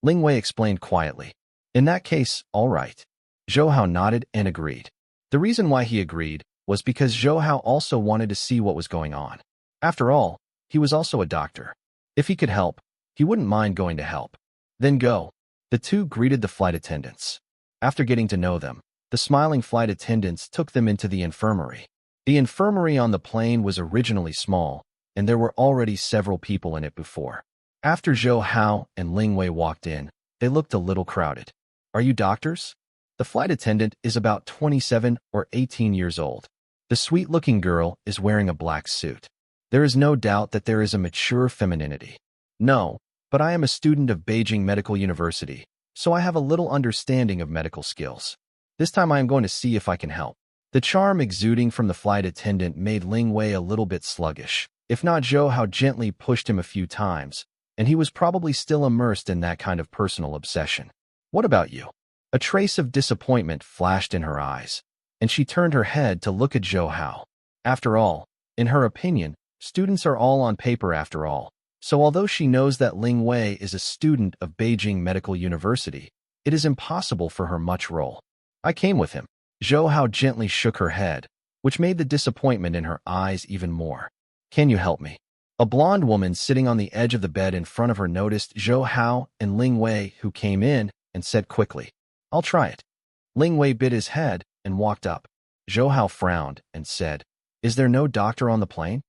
Ling Wei explained quietly. In that case, all right. Zhou Hao nodded and agreed. The reason why he agreed was because Zhou Hao also wanted to see what was going on. After all, he was also a doctor. If he could help, he wouldn't mind going to help. Then go. The two greeted the flight attendants. After getting to know them, the smiling flight attendants took them into the infirmary. The infirmary on the plane was originally small, and there were already several people in it before. After Zhou Hao and Ling Wei walked in, they looked a little crowded. Are you doctors? The flight attendant is about 27 or 18 years old. The sweet-looking girl is wearing a black suit. There is no doubt that there is a mature femininity. No, but I am a student of Beijing Medical University, so I have a little understanding of medical skills. This time I am going to see if I can help. The charm exuding from the flight attendant made Ling Wei a little bit sluggish. If not, Zhou Hao gently pushed him a few times, and he was probably still immersed in that kind of personal obsession. What about you? A trace of disappointment flashed in her eyes, and she turned her head to look at Zhou Hao. After all, in her opinion, students are all on paper after all. So although she knows that Ling Wei is a student of Beijing Medical University, it is impossible for her much role. I came with him. Zhou Hao gently shook her head, which made the disappointment in her eyes even more. Can you help me? A blonde woman sitting on the edge of the bed in front of her noticed Zhou Hao and Ling Wei, who came in, and said quickly, I'll try it. Ling Wei bit his head and walked up. Zhou Hao frowned and said, Is there no doctor on the plane?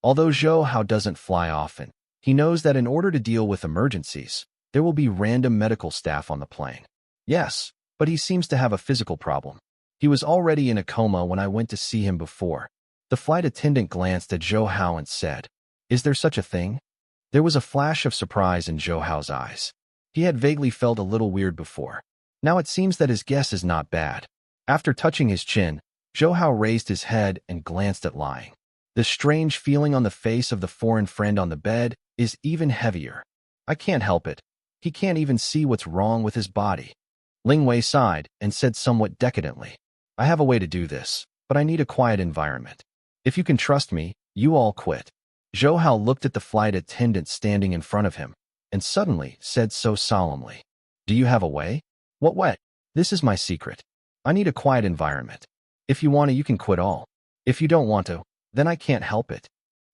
Although Zhou Hao doesn't fly often, he knows that in order to deal with emergencies, there will be random medical staff on the plane. Yes, but he seems to have a physical problem. He was already in a coma when I went to see him before. The flight attendant glanced at Zhou Hao and said, Is there such a thing? There was a flash of surprise in Zhou Hao's eyes. He had vaguely felt a little weird before. Now it seems that his guess is not bad. After touching his chin, Zhou Hao raised his head and glanced at lying. The strange feeling on the face of the foreign friend on the bed is even heavier. I can't help it. He can't even see what's wrong with his body. Ling Wei sighed and said somewhat decadently, I have a way to do this, but I need a quiet environment. If you can trust me, you all quit. Zhou Hao looked at the flight attendant standing in front of him, and suddenly said so solemnly, Do you have a way? What way? This is my secret. I need a quiet environment. If you want to, you can quit all. If you don't want to, then I can't help it.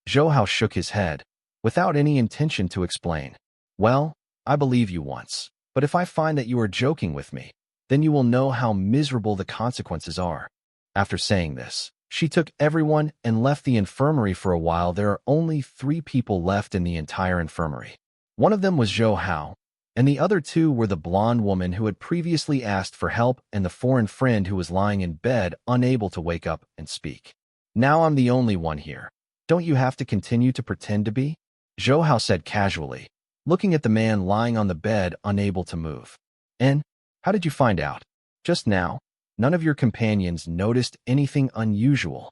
Zhou Hao shook his head, without any intention to explain. Well, I believe you once, but if I find that you are joking with me, then you will know how miserable the consequences are. After saying this, she took everyone and left the infirmary for a while. There are only 3 people left in the entire infirmary. One of them was Zhou Hao, and the other 2 were the blonde woman who had previously asked for help and the foreign friend who was lying in bed, unable to wake up and speak. Now I'm the only one here. Don't you have to continue to pretend to be? Zhou Hao said casually, looking at the man lying on the bed, unable to move. And how did you find out? Just now, none of your companions noticed anything unusual.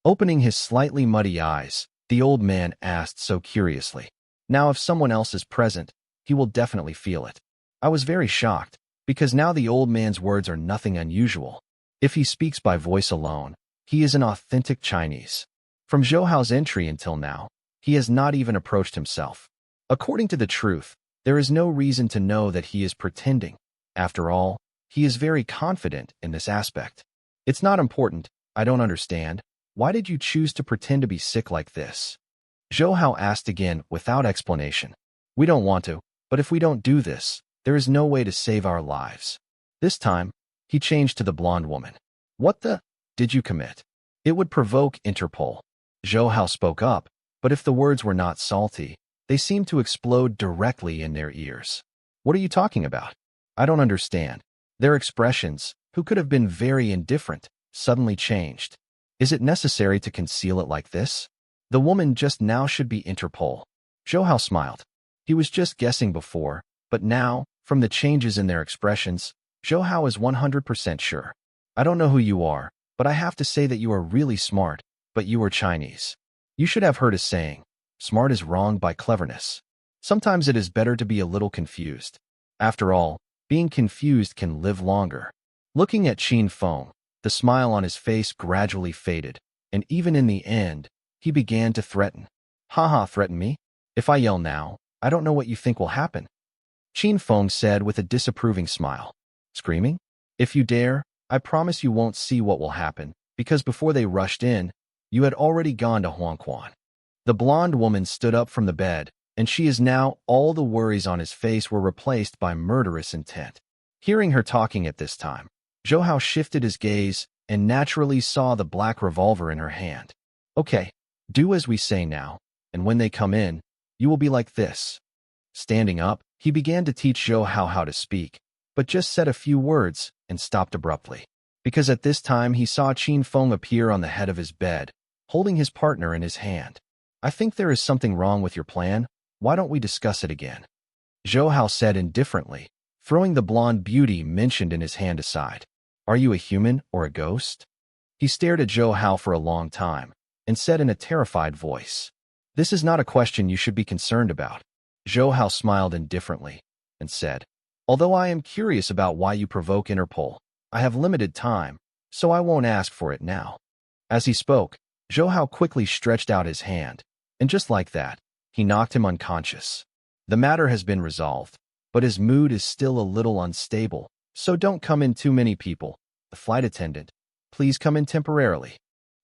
Opening his slightly muddy eyes, the old man asked so curiously. Now if someone else is present, he will definitely feel it. I was very shocked, because now the old man's words are nothing unusual. If he speaks by voice alone, he is an authentic Chinese. From Zhou Hao's entry until now, he has not even approached himself. According to the truth, there is no reason to know that he is pretending. After all, he is very confident in this aspect. It's not important. I don't understand. Why did you choose to pretend to be sick like this? Zhou Hao asked again without explanation. We don't want to, but if we don't do this, there is no way to save our lives. This time, he changed to the blonde woman. What the did you commit? It would provoke Interpol. Zhou Hao spoke up, but if the words were not salty, they seemed to explode directly in their ears. What are you talking about? I don't understand. Their expressions, who could have been very indifferent, suddenly changed. Is it necessary to conceal it like this? The woman just now should be Interpol. Zhou Hao smiled. He was just guessing before, but now, from the changes in their expressions, Zhou Hao is 100% sure. I don't know who you are, but I have to say that you are really smart, but you are Chinese. You should have heard a saying, smart is wronged by cleverness. Sometimes it is better to be a little confused. After all, being confused can live longer. Looking at Qin Feng, the smile on his face gradually faded, and even in the end, he began to threaten. Haha, threaten me? If I yell now, I don't know what you think will happen. Qin Feng said with a disapproving smile. Screaming? If you dare, I promise you won't see what will happen, because before they rushed in, you had already gone to Huangquan. The blonde woman stood up from the bed, and she is now all the worries on his face were replaced by murderous intent. Hearing her talking at this time, Zhou Hao shifted his gaze and naturally saw the black revolver in her hand. Okay, do as we say now, and when they come in, you will be like this. Standing up, he began to teach Zhou Hao how to speak, but just said a few words and stopped abruptly, because at this time he saw Qin Feng appear on the head of his bed, holding his partner in his hand. I think there is something wrong with your plan. Why don't we discuss it again? Zhou Hao said indifferently, throwing the blonde beauty mentioned in his hand aside. Are you a human or a ghost? He stared at Zhou Hao for a long time and said in a terrified voice, This is not a question you should be concerned about. Zhou Hao smiled indifferently and said, Although I am curious about why you provoke Interpol, I have limited time, so I won't ask for it now. As he spoke, Zhou Hao quickly stretched out his hand, and just like that, he knocked him unconscious. The matter has been resolved, but his mood is still a little unstable, so don't come in too many people. The flight attendant, please come in temporarily.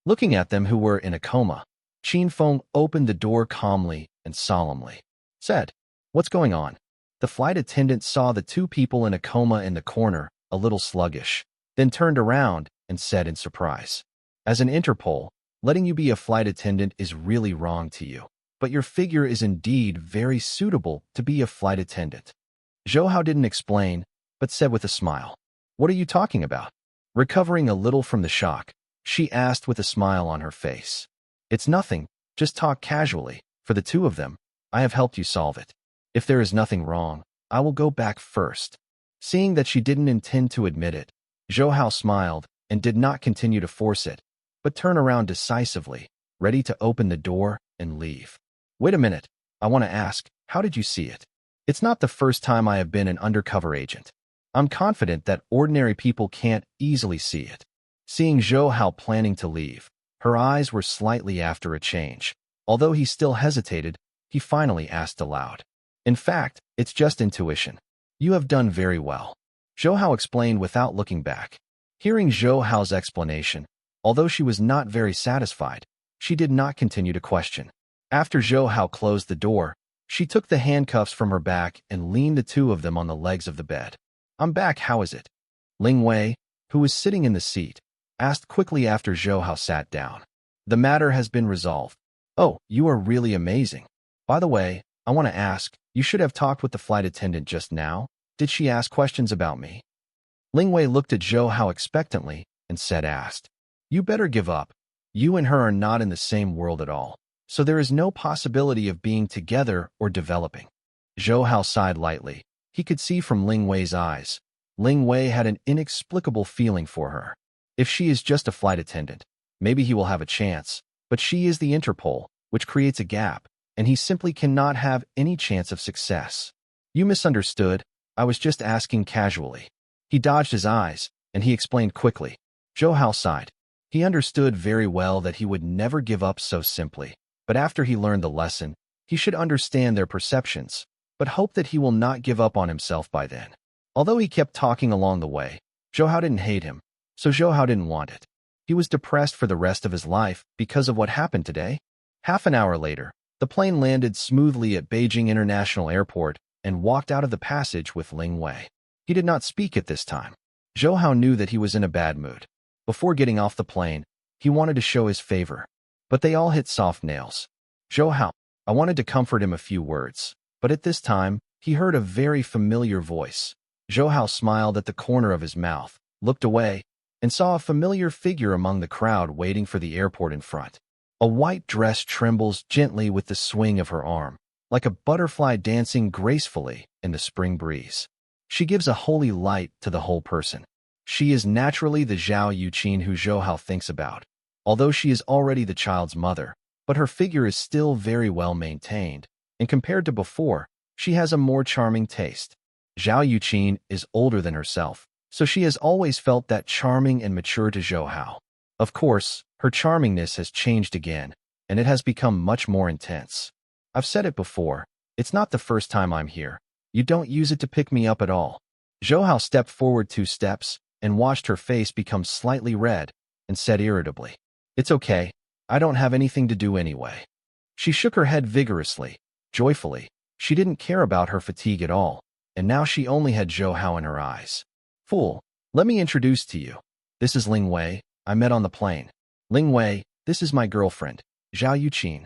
Looking at them who were in a coma, Qin Feng opened the door calmly and solemnly. Said, What's going on? The flight attendant saw the two people in a coma in the corner, a little sluggish, then turned around and said in surprise, As an Interpol, letting you be a flight attendant is really wrong to you, but your figure is indeed very suitable to be a flight attendant. Zhou Hao didn't explain, but said with a smile, What are you talking about? Recovering a little from the shock, she asked with a smile on her face. It's nothing, just talk casually. For the two of them, I have helped you solve it. If there is nothing wrong, I will go back first. Seeing that she didn't intend to admit it, Zhou Hao smiled and did not continue to force it, but turn around decisively, ready to open the door and leave. Wait a minute, I want to ask, how did you see it? It's not the first time I have been an undercover agent. I'm confident that ordinary people can't easily see it. Seeing Zhou Hao planning to leave, her eyes were slightly after a change. Although he still hesitated, he finally asked aloud. In fact, it's just intuition. You have done very well. Zhou Hao explained without looking back. Hearing Zhou Hao's explanation, although she was not very satisfied, she did not continue to question. After Zhou Hao closed the door, she took the handcuffs from her back and leaned the two of them on the legs of the bed. I'm back, how is it? Ling Wei, who was sitting in the seat, asked quickly after Zhou Hao sat down. The matter has been resolved. Oh, you are really amazing. By the way, I want to ask, you should have talked with the flight attendant just now. Did she ask questions about me? Ling Wei looked at Zhou Hao expectantly and said asked. You better give up. You and her are not in the same world at all, so there is no possibility of being together or developing. Zhou Hao sighed lightly. He could see from Ling Wei's eyes. Ling Wei had an inexplicable feeling for her. If she is just a flight attendant, maybe he will have a chance, but she is the Interpol, which creates a gap, and he simply cannot have any chance of success. You misunderstood. I was just asking casually. He dodged his eyes, and he explained quickly. Zhou Hao sighed. He understood very well that he would never give up so simply, but after he learned the lesson, he should understand their perceptions, but hope that he will not give up on himself by then. Although he kept talking along the way, Zhou Hao didn't hate him, so Zhou Hao didn't want it. He was depressed for the rest of his life because of what happened today. Half an hour later, the plane landed smoothly at Beijing International Airport and walked out of the passage with Ling Wei. He did not speak at this time. Zhou Hao knew that he was in a bad mood. Before getting off the plane, he wanted to show his favor, but they all hit soft nails. Zhou Hao, I wanted to comfort him a few words, but at this time, he heard a very familiar voice. Zhou Hao smiled at the corner of his mouth, looked away, and saw a familiar figure among the crowd waiting for the airport in front. A white dress trembles gently with the swing of her arm, like a butterfly dancing gracefully in the spring breeze. She gives a holy light to the whole person. She is naturally the Zhao Yuqin who Zhou Hao thinks about, although she is already the child's mother, but her figure is still very well maintained, and compared to before, she has a more charming taste. Zhao Yuqin is older than herself, so she has always felt that charming and mature to Zhou Hao. Of course, her charmingness has changed again, and it has become much more intense. I've said it before, it's not the first time I'm here. You don't use it to pick me up at all. Zhou Hao stepped forward 2 steps and watched her face become slightly red and said irritably, "It's okay, I don't have anything to do anyway." She shook her head vigorously, joyfully. She didn't care about her fatigue at all, and now she only had Zhou Hao in her eyes. "Fool, let me introduce to you. This is Ling Wei, I met on the plane. Ling Wei, this is my girlfriend, Zhao Yuqin."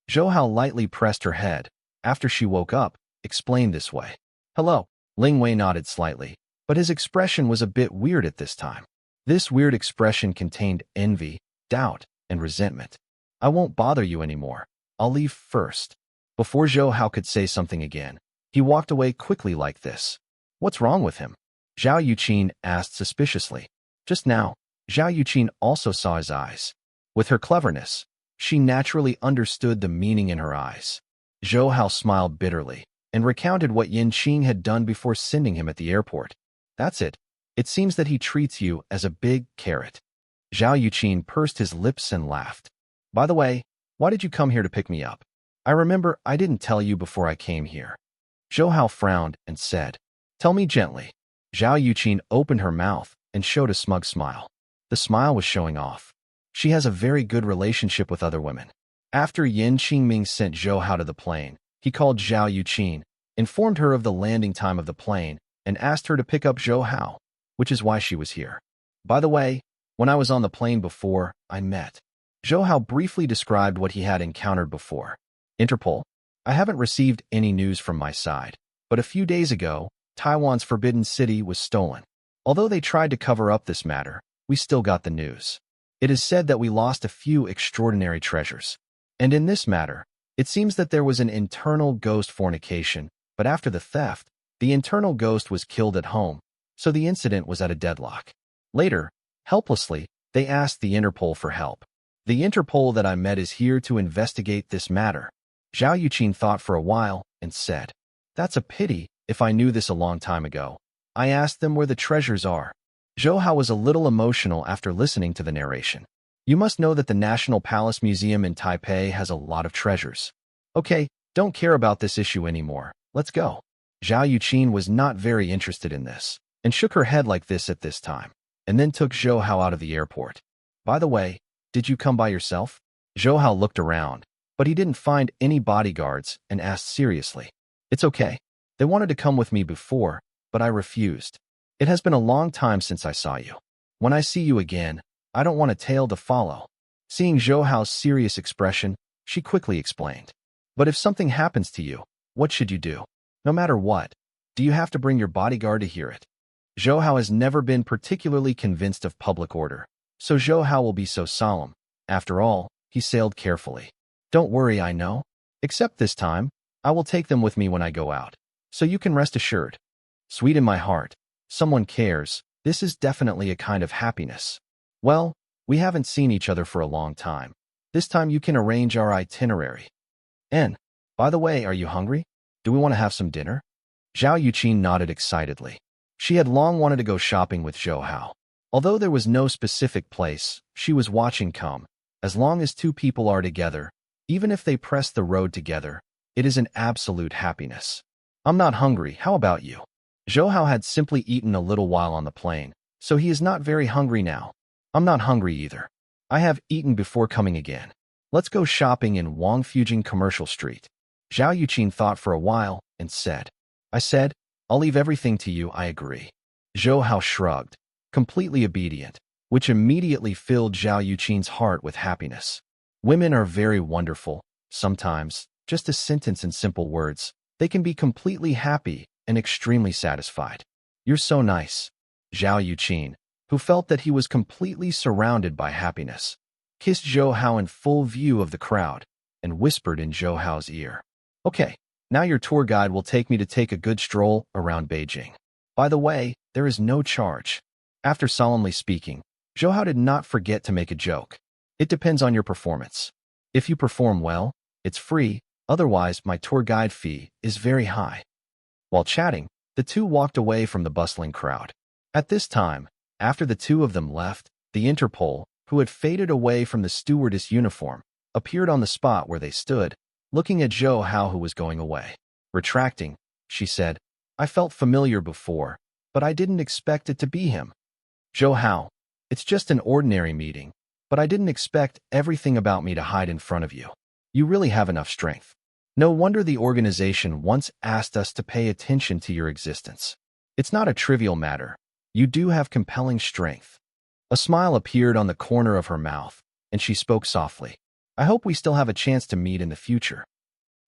Zhou Hao lightly pressed her head, after she woke up, explained this way. "Hello." Ling Wei nodded slightly, but his expression was a bit weird at this time. This weird expression contained envy, doubt, and resentment. "I won't bother you anymore. I'll leave first." Before Zhou Hao could say something again, he walked away quickly like this. "What's wrong with him?" Zhao Yuqin asked suspiciously. Just now, Zhao Yuqin also saw his eyes. With her cleverness, she naturally understood the meaning in her eyes. Zhou Hao smiled bitterly and recounted what Yin Qing had done before sending him at the airport. "That's it. It seems that he treats you as a big carrot." Zhao Yuqin pursed his lips and laughed. "By the way, why did you come here to pick me up? I remember I didn't tell you before I came here." Zhou Hao frowned and said, "Tell me gently." Zhao Yuqin opened her mouth and showed a smug smile. The smile was showing off. She has a very good relationship with other women. After Yin Qingming sent Zhou Hao to the plane, he called Zhao Yuqin, informed her of the landing time of the plane, and asked her to pick up Zhou Hao, which is why she was here. "By the way, when I was on the plane before, I met." Zhou Hao briefly described what he had encountered before. Interpol, I haven't received any news from my side, but a few days ago, Taiwan's Forbidden City was stolen. Although they tried to cover up this matter, we still got the news. It is said that we lost a few extraordinary treasures. And in this matter, it seems that there was an internal ghost fornication, but after the theft, the internal ghost was killed at home, so the incident was at a deadlock. Later, helplessly, they asked the Interpol for help. The Interpol that I met is here to investigate this matter. Zhao Yuqin thought for a while and said, "That's a pity. If I knew this a long time ago, I asked them where the treasures are." Zhou Hao was a little emotional after listening to the narration. "You must know that the National Palace Museum in Taipei has a lot of treasures." "Okay, don't care about this issue anymore. Let's go." Zhao Yuqin was not very interested in this, and shook her head like this at this time, and then took Zhou Hao out of the airport. "By the way, did you come by yourself?" Zhou Hao looked around, but he didn't find any bodyguards and asked seriously. "It's okay. They wanted to come with me before, but I refused. It has been a long time since I saw you. When I see you again, I don't want a tail to follow." Seeing Zhou Hao's serious expression, she quickly explained. "But if something happens to you, what should you do? No matter what, do you have to bring your bodyguard to hear it?" Zhou Hao has never been particularly convinced of public order, so Zhou Hao will be so solemn. After all, he sailed carefully. "Don't worry, I know. Except this time, I will take them with me when I go out, so you can rest assured." Sweet in my heart, someone cares. This is definitely a kind of happiness. "Well, we haven't seen each other for a long time. This time you can arrange our itinerary. And, by the way, are you hungry? Do we want to have some dinner?" Zhao Yuqin nodded excitedly. She had long wanted to go shopping with Zhou Hao. Although there was no specific place, she was watching come. As long as two people are together, even if they press the road together, it is an absolute happiness. "I'm not hungry, how about you?" Zhou Hao had simply eaten a little while on the plane, so he is not very hungry now. "I'm not hungry either. I have eaten before coming again. Let's go shopping in Wangfujing Commercial Street." Zhao Yuqin thought for a while and said, "I said, I'll leave everything to you, I agree." Zhou Hao shrugged, completely obedient, which immediately filled Zhao Yuqin's heart with happiness. Women are very wonderful. Sometimes, just a sentence in simple words, they can be completely happy and extremely satisfied. "You're so nice." Zhao Yuqin, who felt that he was completely surrounded by happiness, kissed Zhou Hao in full view of the crowd and whispered in Zhou Hao's ear, "Okay, now your tour guide will take me to take a good stroll around Beijing. By the way, there is no charge." After solemnly speaking, Zhou Hao did not forget to make a joke. "It depends on your performance. If you perform well, it's free, otherwise my tour guide fee is very high." While chatting, the two walked away from the bustling crowd. At this time, after the two of them left, the Interpol, who had faded away from the stewardess uniform, appeared on the spot where they stood, looking at Zhou Hao, who was going away. Retracting, she said, "I felt familiar before, but I didn't expect it to be him." "Zhou Hao, it's just an ordinary meeting, but I didn't expect everything about me to hide in front of you. You really have enough strength. No wonder the organization once asked us to pay attention to your existence. It's not a trivial matter. You do have compelling strength." A smile appeared on the corner of her mouth, and she spoke softly. "I hope we still have a chance to meet in the future."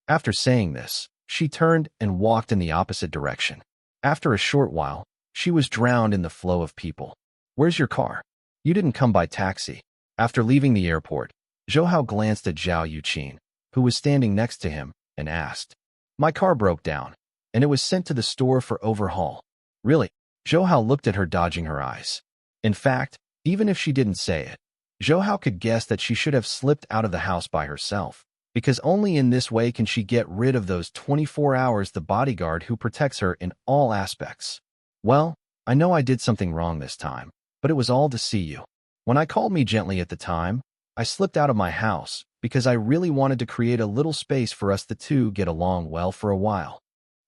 After saying this, she turned and walked in the opposite direction. After a short while, she was drowned in the flow of people. "Where's your car? You didn't come by taxi." After leaving the airport, Zhou Hao glanced at Zhao Yuqin, who was standing next to him, and asked, "My car broke down, and it was sent to the store for overhaul." "Really?" Zhou Hao looked at her, dodging her eyes. In fact, even if she didn't say it, Zhou Hao could guess that she should have slipped out of the house by herself, because only in this way can she get rid of those 24 hours the bodyguard who protects her in all aspects. "Well, I know I did something wrong this time, but it was all to see you. When I called me gently at the time, I slipped out of my house because I really wanted to create a little space for us the two get along well for a while."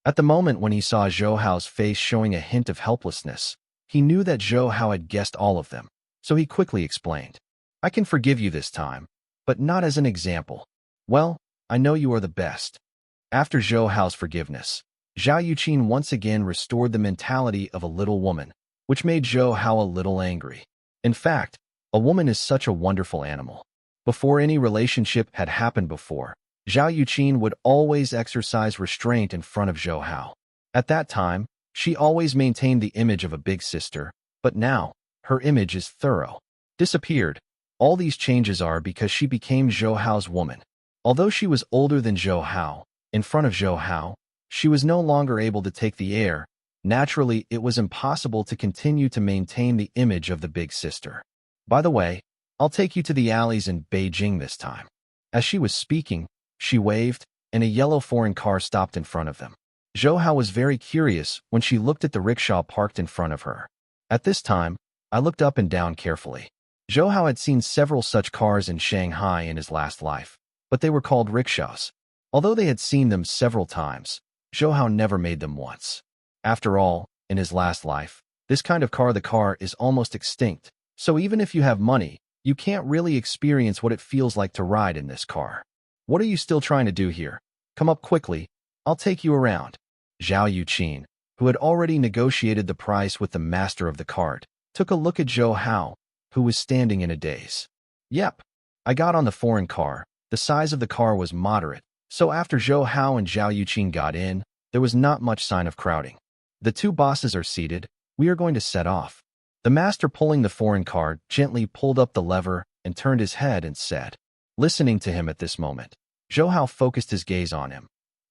At the moment when he saw Zhou Hao's face showing a hint of helplessness, he knew that Zhou Hao had guessed all of them, so he quickly explained, "I can forgive you this time, but not as an example. Well, I know you are the best." After Zhou Hao's forgiveness, Zhao Yuqin once again restored the mentality of a little woman, which made Zhou Hao a little angry. In fact, a woman is such a wonderful animal. Before any relationship had happened before, Zhao Yuqin would always exercise restraint in front of Zhou Hao. At that time, she always maintained the image of a big sister, but now, her image is thorough. Disappeared. All these changes are because she became Zhou Hao's woman. Although she was older than Zhou Hao, in front of Zhou Hao, she was no longer able to take the air. Naturally, it was impossible to continue to maintain the image of the big sister. "By the way, I'll take you to the alleys in Beijing this time." As she was speaking, she waved, and a yellow foreign car stopped in front of them. Zhou Hao was very curious when she looked at the rickshaw parked in front of her. At this time, I looked up and down carefully. Zhou Hao had seen several such cars in Shanghai in his last life, but they were called rickshaws. Although they had seen them several times, Zhou Hao never made them once. After all, in his last life, this kind of car, the car is almost extinct, so even if you have money, you can't really experience what it feels like to ride in this car. "What are you still trying to do here? Come up quickly, I'll take you around." Zhao Yuqin, who had already negotiated the price with the master of the cart, took a look at Zhou Hao, who was standing in a daze. "Yep." I got on the foreign car. The size of the car was moderate, so after Zhou Hao and Zhao Yuqin got in, there was not much sign of crowding. "The two bosses are seated. We are going to set off." The master, pulling the foreign car, gently pulled up the lever and turned his head and said. Listening to him at this moment, Zhou Hao focused his gaze on him.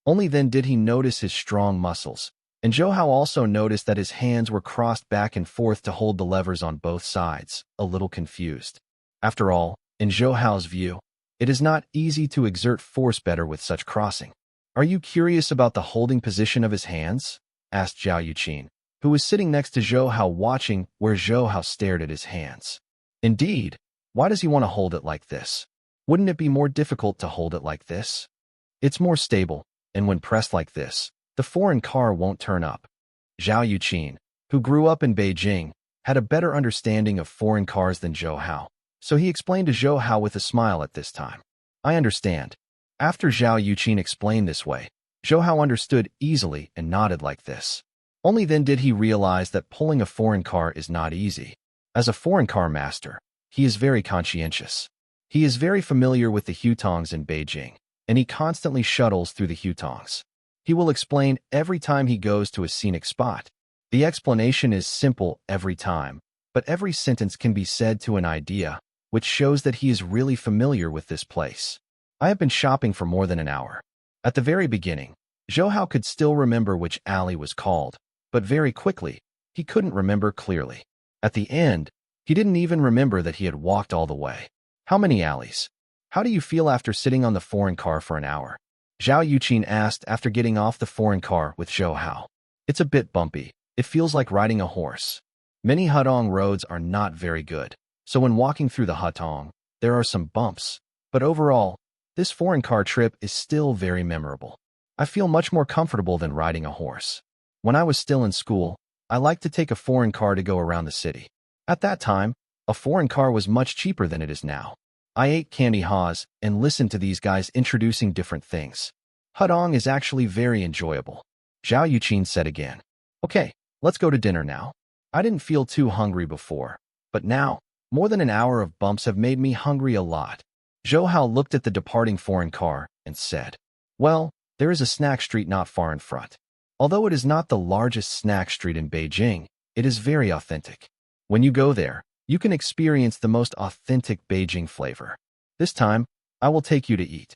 Only then did he notice his strong muscles, and Zhou Hao also noticed that his hands were crossed back and forth to hold the levers on both sides, a little confused. After all, in Zhou Hao's view, it is not easy to exert force better with such crossing. "Are you curious about the holding position of his hands?" asked Zhao Yuqin, who was sitting next to Zhou Hao, watching where Zhou Hao stared at his hands. "Indeed, why does he want to hold it like this? Wouldn't it be more difficult to hold it like this? It's more stable, and when pressed like this, the foreign car won't turn up." Zhao Yuqin, who grew up in Beijing, had a better understanding of foreign cars than Zhou Hao, so he explained to Zhou Hao with a smile at this time. "I understand." After Zhao Yuqin explained this way, Zhou Hao understood easily and nodded like this. Only then did he realize that pulling a foreign car is not easy. As a foreign car master, he is very conscientious. He is very familiar with the hutongs in Beijing, and he constantly shuttles through the hutongs. He will explain every time he goes to a scenic spot. The explanation is simple every time, but every sentence can be said to an idea, which shows that he is really familiar with this place. I have been shopping for more than an hour. At the very beginning, Zhou Hao could still remember which alley was called, but very quickly, he couldn't remember clearly. At the end, he didn't even remember that he had walked all the way. How many alleys? How do you feel after sitting on the foreign car for an hour? Zhao Yuqin asked after getting off the foreign car with Zhou Hao. It's a bit bumpy. It feels like riding a horse. Many Hutong roads are not very good, so when walking through the Hutong, there are some bumps. But overall, this foreign car trip is still very memorable. I feel much more comfortable than riding a horse. When I was still in school, I liked to take a foreign car to go around the city. At that time, a foreign car was much cheaper than it is now. I ate candy haws and listened to these guys introducing different things. Hutong is actually very enjoyable. Zhao Yuqin said again. Okay, let's go to dinner now. I didn't feel too hungry before, but now, more than an hour of bumps have made me hungry a lot. Zhou Hao looked at the departing foreign car and said, well, there is a snack street not far in front. Although it is not the largest snack street in Beijing, it is very authentic. When you go there, you can experience the most authentic Beijing flavor. This time, I will take you to eat.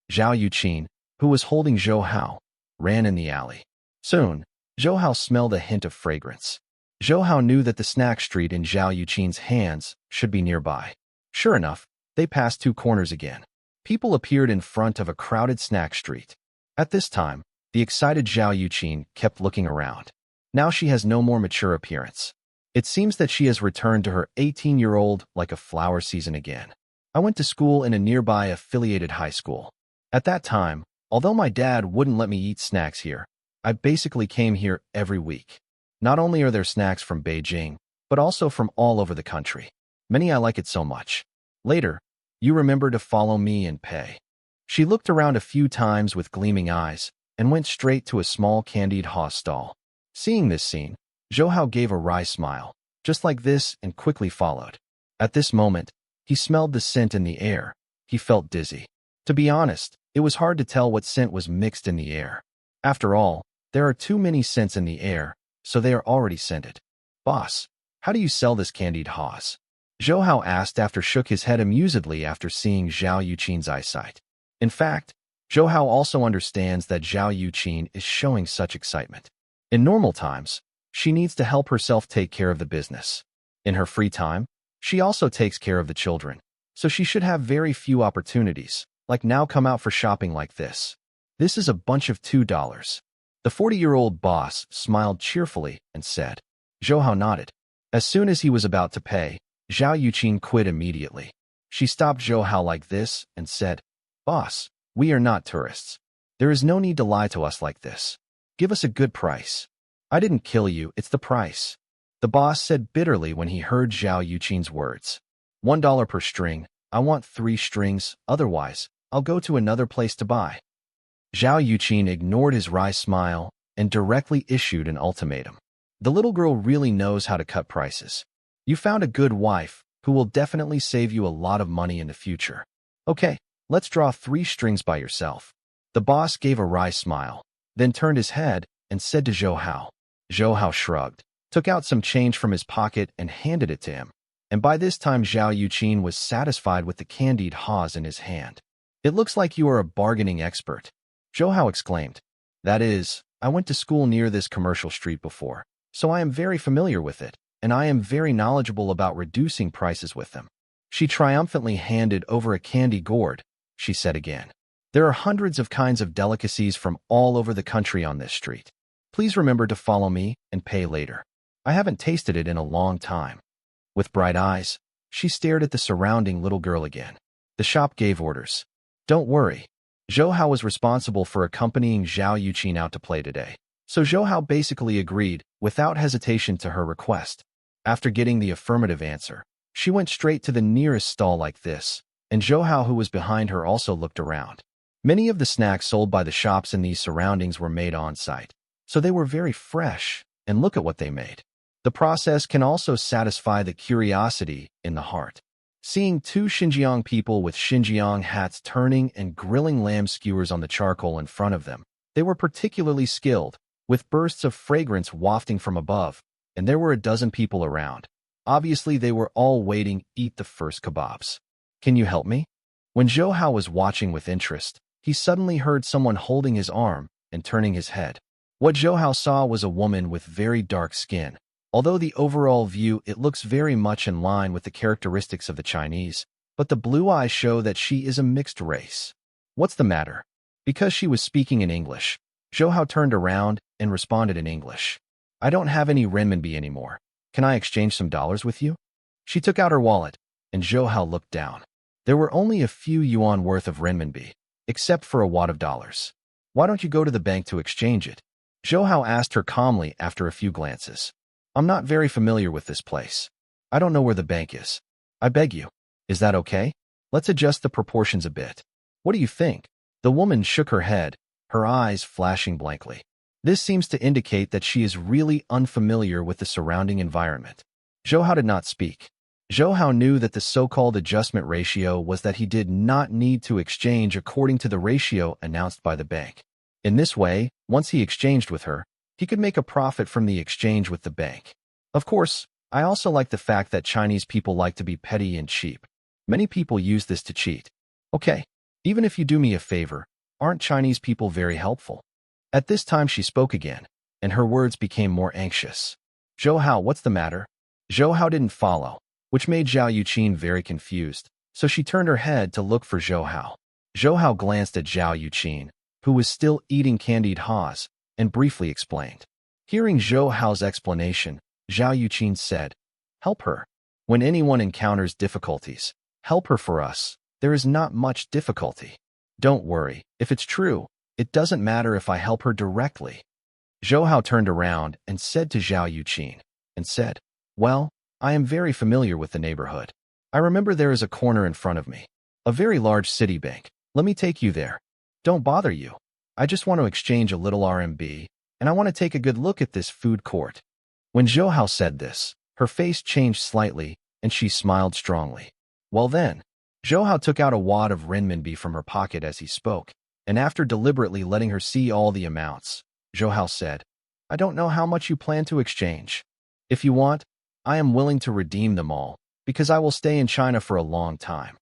Zhao Yuqin, who was holding Zhou Hao, ran in the alley. Soon, Zhou Hao smelled a hint of fragrance. Zhou Hao knew that the snack street in Zhao Yuqin's hands should be nearby. Sure enough, they passed 2 corners again. People appeared in front of a crowded snack street. At this time, the excited Zhao Yuqin kept looking around. Now she has no more mature appearance. It seems that she has returned to her 18-year-old like a flower season again. I went to school in a nearby affiliated high school. At that time, although my dad wouldn't let me eat snacks here, I basically came here every week. Not only are there snacks from Beijing, but also from all over the country. Many I like it so much. Later, you remember to follow me and pay. She looked around a few times with gleaming eyes and went straight to a small candied haw stall. Seeing this scene, Zhou Hao gave a wry smile, just like this, and quickly followed. At this moment, he smelled the scent in the air. He felt dizzy. To be honest, it was hard to tell what scent was mixed in the air. After all, there are too many scents in the air, so they are already scented. Boss, how do you sell this candied haws? Zhou Hao asked after shook his head amusedly after seeing Zhao Yuqin's eyesight. In fact, Zhou Hao also understands that Zhao Yuqin is showing such excitement. In normal times, she needs to help herself take care of the business. In her free time, she also takes care of the children, so she should have very few opportunities, like now come out for shopping like this. This is a bunch of $2. The 40-year-old boss smiled cheerfully and said. Zhou Hao nodded. As soon as he was about to pay, Zhao Yuqin quit immediately. She stopped Zhou Hao like this and said, Boss, we are not tourists. There is no need to lie to us like this. Give us a good price. I didn't kill you, it's the price. The boss said bitterly when he heard Zhao Yuqin's words. $1 per string. I want 3 strings, otherwise, I'll go to another place to buy. Zhao Yuqin ignored his wry smile and directly issued an ultimatum. The little girl really knows how to cut prices. You found a good wife who will definitely save you a lot of money in the future. Okay, let's draw 3 strings by yourself. The boss gave a wry smile, then turned his head and said to Zhou Hao. Zhou Hao shrugged, took out some change from his pocket and handed it to him. And by this time Zhao Yuqin was satisfied with the candied haws in his hand. It looks like you are a bargaining expert. Zhou Hao exclaimed. That is, I went to school near this commercial street before, so I am very familiar with it, and I am very knowledgeable about reducing prices with them. She triumphantly handed over a candy gourd. She said again. There are hundreds of kinds of delicacies from all over the country on this street. Please remember to follow me and pay later. I haven't tasted it in a long time. With bright eyes, she stared at the surrounding little girl again. The shop gave orders. Don't worry. Zhou Hao was responsible for accompanying Zhao Yuqin out to play today, so Zhou Hao basically agreed without hesitation to her request. After getting the affirmative answer, she went straight to the nearest stall like this, and Zhou Hao, who was behind her, also looked around. Many of the snacks sold by the shops in these surroundings were made on-site, so they were very fresh, and look at what they made. The process can also satisfy the curiosity in the heart. Seeing 2 Xinjiang people with Xinjiang hats turning and grilling lamb skewers on the charcoal in front of them, they were particularly skilled, with bursts of fragrance wafting from above, and there were a dozen people around. Obviously, they were all waiting to eat the first kebabs. Can you help me? When Zhou Hao was watching with interest, he suddenly heard someone holding his arm and turning his head. What Zhou Hao saw was a woman with very dark skin. Although the overall view it looks very much in line with the characteristics of the Chinese, but the blue eyes show that she is a mixed race. What's the matter? Because she was speaking in English, Zhou Hao turned around and responded in English. I don't have any renminbi anymore. Can I exchange some dollars with you? She took out her wallet, and Zhou Hao looked down. There were only a few yuan worth of renminbi, except for a wad of dollars. Why don't you go to the bank to exchange it? Zhou Hao asked her calmly after a few glances. I'm not very familiar with this place. I don't know where the bank is. I beg you. Is that okay? Let's adjust the proportions a bit. What do you think? The woman shook her head, her eyes flashing blankly. This seems to indicate that she is really unfamiliar with the surrounding environment. Zhou Hao did not speak. Zhou Hao knew that the so-called adjustment ratio was that he did not need to exchange according to the ratio announced by the bank. In this way, once he exchanged with her, he could make a profit from the exchange with the bank. Of course, I also like the fact that Chinese people like to be petty and cheap. Many people use this to cheat. Okay, even if you do me a favor, aren't Chinese people very helpful? At this time she spoke again, and her words became more anxious. Zhou Hao, what's the matter? Zhou Hao didn't follow, which made Zhao Yuqin very confused, so she turned her head to look for Zhou Hao. Zhou Hao glanced at Zhao Yuqin, who was still eating candied haws, and briefly explained. Hearing Zhou Hao's explanation, Zhao Yuqin said, help her. When anyone encounters difficulties, help her for us. There is not much difficulty. Don't worry, if it's true, it doesn't matter if I help her directly. Zhou Hao turned around and said to Zhao Yuqin, and said, well, I am very familiar with the neighborhood. I remember there is a corner in front of me, a very large city bank. Let me take you there. Don't bother you. I just want to exchange a little RMB, and I want to take a good look at this food court. When Zhou Hao said this, her face changed slightly, and she smiled strongly. Well then, Zhou Hao took out a wad of renminbi from her pocket as he spoke, and after deliberately letting her see all the amounts, Zhou Hao said, I don't know how much you plan to exchange. If you want, I am willing to redeem them all, because I will stay in China for a long time.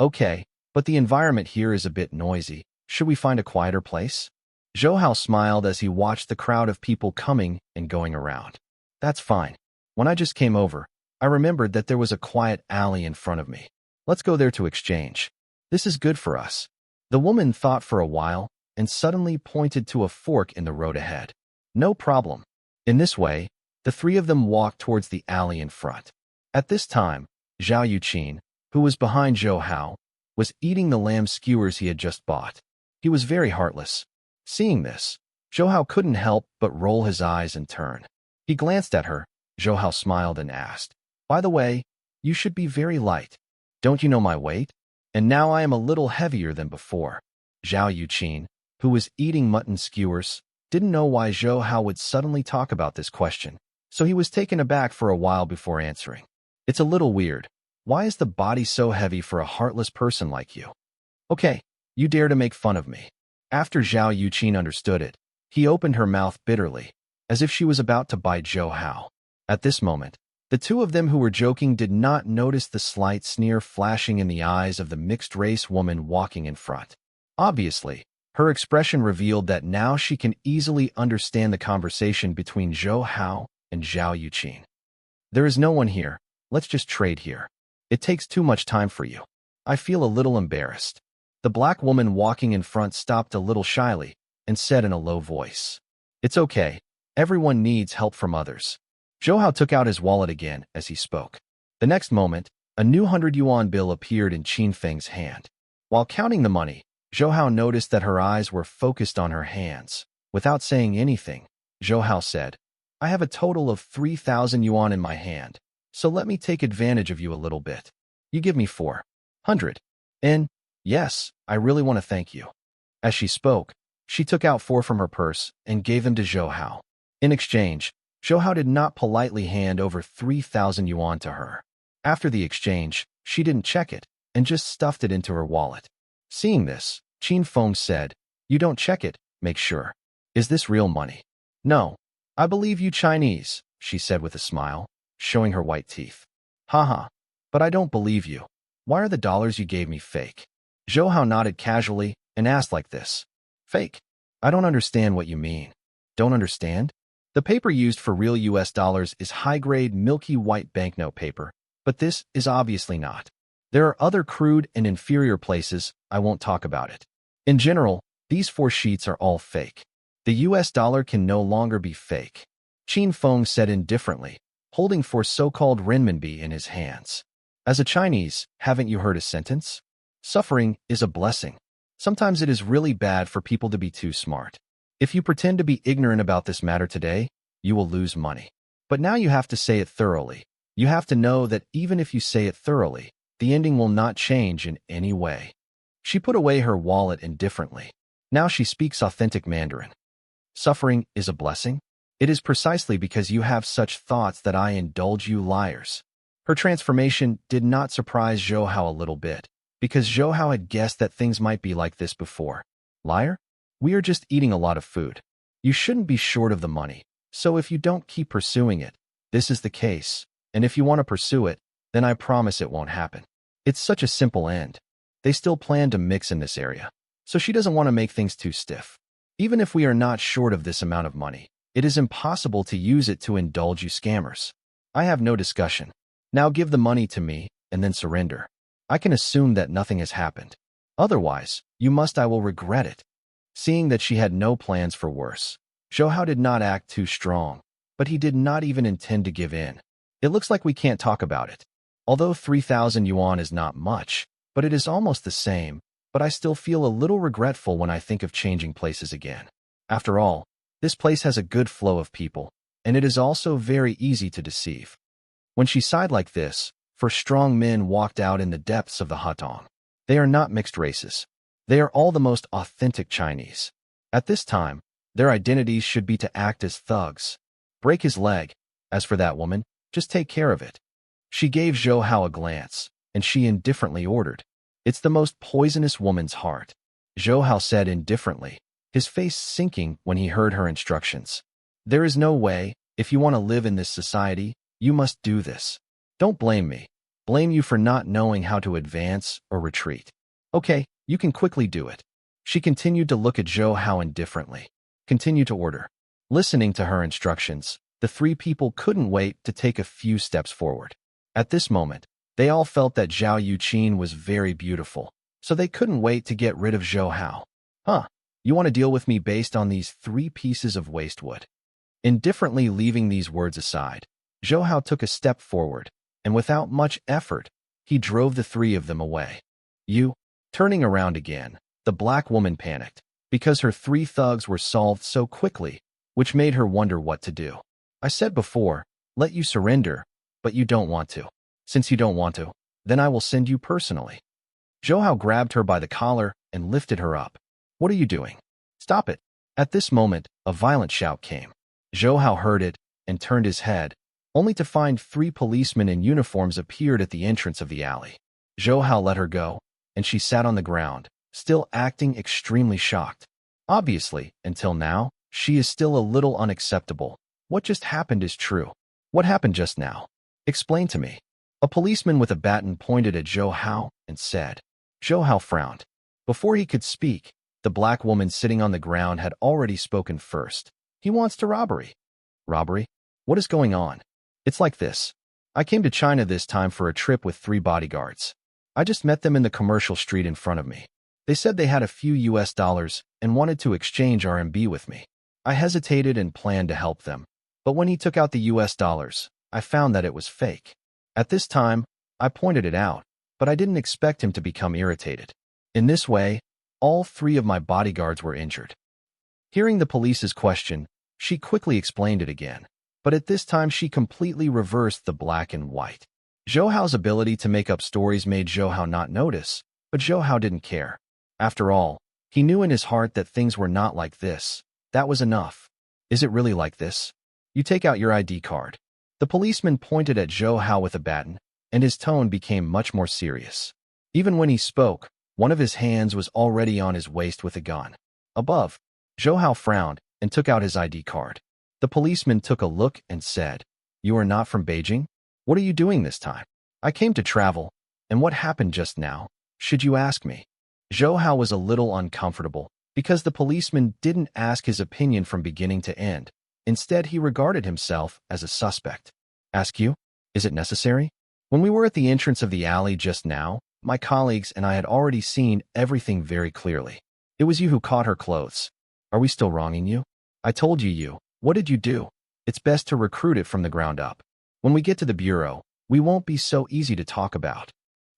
Okay, but the environment here is a bit noisy. Should we find a quieter place? Zhou Hao smiled as he watched the crowd of people coming and going around. That's fine. When I just came over, I remembered that there was a quiet alley in front of me. Let's go there to exchange. This is good for us. The woman thought for a while and suddenly pointed to a fork in the road ahead. No problem. In this way, the three of them walked towards the alley in front. At this time, Zhao Yuqin, who was behind Zhou Hao, was eating the lamb skewers he had just bought. He was very heartless. Seeing this, Zhou Hao couldn't help but roll his eyes and turn. He glanced at her. Zhou Hao smiled and asked, by the way, you should be very light. Don't you know my weight? And now I am a little heavier than before. Zhao Yuqin, who was eating mutton skewers, didn't know why Zhou Hao would suddenly talk about this question, so he was taken aback for a while before answering. It's a little weird. Why is the body so heavy for a heartless person like you? Okay, you dare to make fun of me. After Zhao Yuqin understood it, he opened her mouth bitterly, as if she was about to bite Zhou Hao. At this moment, the two of them who were joking did not notice the slight sneer flashing in the eyes of the mixed-race woman walking in front. Obviously, her expression revealed that now she can easily understand the conversation between Zhou Hao and Zhao Yuqin. There is no one here. Let's just trade here. It takes too much time for you. I feel a little embarrassed. The black woman walking in front stopped a little shyly and said in a low voice, it's okay. Everyone needs help from others. Zhou Hao took out his wallet again as he spoke. The next moment, a new 100 yuan bill appeared in Qin Feng's hand. While counting the money, Zhou Hao noticed that her eyes were focused on her hands. Without saying anything, Zhou Hao said, I have a total of 3,000 yuan in my hand, so let me take advantage of you a little bit. You give me 400. Yes, I really want to thank you. As she spoke, she took out 4 from her purse and gave them to Zhou Hao. In exchange, Zhou Hao did not politely hand over 3,000 yuan to her. After the exchange, she didn't check it and just stuffed it into her wallet. Seeing this, Qin Feng said, you don't check it, make sure. Is this real money? No. I believe you Chinese, she said with a smile. showing her white teeth. Haha, but I don't believe you. Why are the dollars you gave me fake? Zhou Hao nodded casually and asked like this. Fake? I don't understand what you mean. Don't understand? The paper used for real US dollars is high-grade milky white banknote paper, but this is obviously not. There are other crude and inferior places, I won't talk about it. In general, these 4 sheets are all fake. The US dollar can no longer be fake. Qin Feng said indifferently, holding 4 so-called renminbi in his hands. As a Chinese, haven't you heard a sentence? Suffering is a blessing. Sometimes it is really bad for people to be too smart. If you pretend to be ignorant about this matter today, you will lose money. But now you have to say it thoroughly. You have to know that even if you say it thoroughly, the ending will not change in any way. She put away her wallet indifferently. Now she speaks authentic Mandarin. Suffering is a blessing? It is precisely because you have such thoughts that I indulge you liars. Her transformation did not surprise Zhou Hao a little bit, because Zhou Hao had guessed that things might be like this before. Liar? We are just eating a lot of food. You shouldn't be short of the money, so if you don't keep pursuing it, this is the case, and if you want to pursue it, then I promise it won't happen. It's such a simple end. They still plan to mix in this area, so she doesn't want to make things too stiff. Even if we are not short of this amount of money, it is impossible to use it to indulge you scammers. I have no discussion. Now give the money to me, and then surrender. I can assume that nothing has happened. Otherwise, I will regret it. Seeing that she had no plans for worse, Zhou Hao did not act too strong, but he did not even intend to give in. It looks like we can't talk about it. Although 3,000 yuan is not much, but it is almost the same, but I still feel a little regretful when I think of changing places again. After all, this place has a good flow of people, and it is also very easy to deceive. When she sighed like this, 4 strong men walked out in the depths of the hutong. They are not mixed races. They are all the most authentic Chinese. At this time, their identities should be to act as thugs. Break his leg. As for that woman, just take care of it. She gave Zhou Hao a glance, and she indifferently ordered. It's the most poisonous woman's heart. Zhou Hao said indifferently, his face sinking when he heard her instructions. There is no way, if you want to live in this society, you must do this. Don't blame me. Blame you for not knowing how to advance or retreat. Okay, you can quickly do it. She continued to look at Zhou Hao indifferently. Continue to order. Listening to her instructions, the 3 people couldn't wait to take a few steps forward. At this moment, they all felt that Zhao Yuqin was very beautiful, so they couldn't wait to get rid of Zhou Hao. Huh, you want to deal with me based on these 3 pieces of waste wood? Indifferently leaving these words aside, Zhou Hao took a step forward, and without much effort, he drove the 3 of them away. Turning around again, the black woman panicked, because her 3 thugs were solved so quickly, which made her wonder what to do. I said before, let you surrender, but you don't want to. Since you don't want to, then I will send you personally. Zhou Hao grabbed her by the collar and lifted her up. What are you doing? Stop it. At this moment, a violent shout came. Zhou Hao heard it and turned his head, only to find 3 policemen in uniforms appeared at the entrance of the alley. Zhou Hao let her go, and she sat on the ground, still acting extremely shocked. Obviously, until now, she is still a little unacceptable. What just happened is true. What happened just now? Explain to me. A policeman with a baton pointed at Zhou Hao and said. Zhou Hao frowned. Before he could speak, the black woman sitting on the ground had already spoken first. He wants to robbery. Robbery? What is going on? It's like this. I came to China this time for a trip with 3 bodyguards. I just met them in the commercial street in front of me. They said they had a few US dollars and wanted to exchange RMB with me. I hesitated and planned to help them. But when he took out the US dollars, I found that it was fake. At this time, I pointed it out, but I didn't expect him to become irritated. In this way, all 3 of my bodyguards were injured. Hearing the police's question, she quickly explained it again, but at this time she completely reversed the black and white. Zhou Hao's ability to make up stories made Zhou Hao not notice, but Zhou Hao didn't care. After all, he knew in his heart that things were not like this. That was enough. Is it really like this? You take out your ID card. The policeman pointed at Zhou Hao with a baton, and his tone became much more serious. Even when he spoke, one of his hands was already on his waist with a gun. Above, Zhou Hao frowned and took out his ID card. The policeman took a look and said, You are not from Beijing? What are you doing this time? I came to travel. And what happened just now? Should you ask me? Zhou Hao was a little uncomfortable because the policeman didn't ask his opinion from beginning to end. Instead, he regarded himself as a suspect. Ask you? Is it necessary? When we were at the entrance of the alley just now, my colleagues and I had already seen everything very clearly. It was you who caught her clothes. Are we still wronging you? I told you. What did you do? It's best to recruit it from the ground up. When we get to the bureau, we won't be so easy to talk about.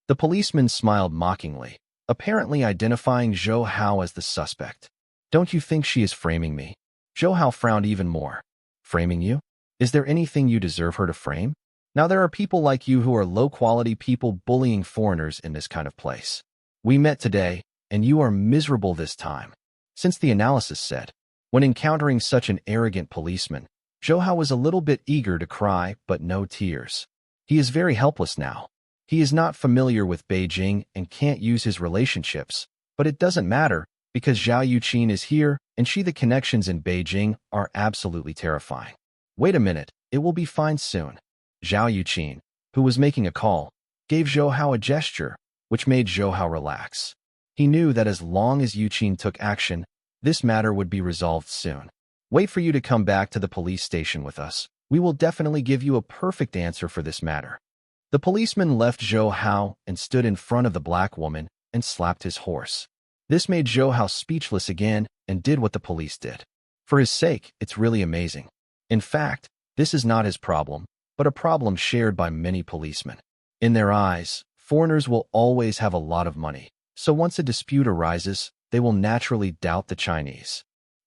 The policeman smiled mockingly, apparently identifying Zhou Hao as the suspect. Don't you think she is framing me? Zhou Hao frowned even more. Framing you? Is there anything you deserve her to frame? Now there are people like you who are low-quality people bullying foreigners in this kind of place. We met today, and you are miserable this time. Since the analysis said, when encountering such an arrogant policeman, Zhou Hao was a little bit eager to cry, but no tears. He is very helpless now. He is not familiar with Beijing and can't use his relationships, but it doesn't matter because Zhao Yuqin is here and the connections in Beijing are absolutely terrifying. Wait a minute, it will be fine soon. Zhao Yuqin, who was making a call, gave Zhou Hao a gesture, which made Zhou Hao relax. He knew that as long as Yuqin took action, this matter would be resolved soon. Wait for you to come back to the police station with us. We will definitely give you a perfect answer for this matter. The policeman left Zhou Hao and stood in front of the black woman and slapped his horse. This made Zhou Hao speechless again and did what the police did. For his sake, it's really amazing. In fact, this is not his problem, but a problem shared by many policemen. In their eyes, foreigners will always have a lot of money, so once a dispute arises, they will naturally doubt the Chinese.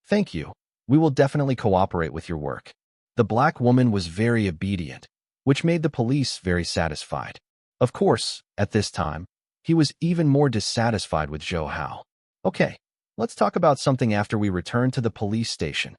Thank you. We will definitely cooperate with your work. The black woman was very obedient, which made the police very satisfied. Of course, at this time, he was even more dissatisfied with Zhou Hao. Okay, let's talk about something after we return to the police station.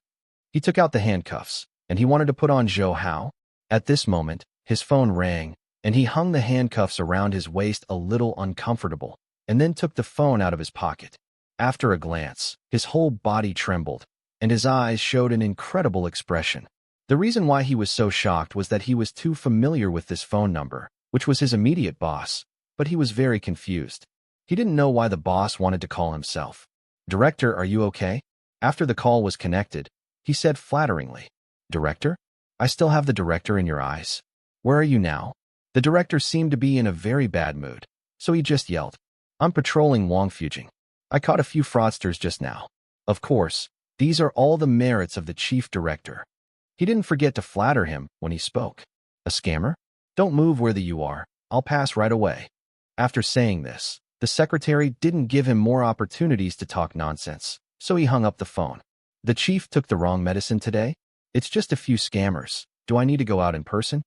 He took out the handcuffs, and he wanted to put on Zhou Hao. At this moment, his phone rang, and he hung the handcuffs around his waist a little uncomfortable, and then took the phone out of his pocket. After a glance, his whole body trembled, and his eyes showed an incredible expression. The reason why he was so shocked was that he was too familiar with this phone number, which was his immediate boss, but he was very confused. He didn't know why the boss wanted to call himself. Director, are you okay? After the call was connected, he said flatteringly, Director? I still have the director in your eyes. Where are you now? The director seemed to be in a very bad mood, so he just yelled, I'm patrolling Wangfujing. I caught a few fraudsters just now. Of course, these are all the merits of the chief director. He didn't forget to flatter him when he spoke. A scammer? Don't move where you are. I'll pass right away. After saying this, the secretary didn't give him more opportunities to talk nonsense, so he hung up the phone. The chief took the wrong medicine today? It's just a few scammers. Do I need to go out in person?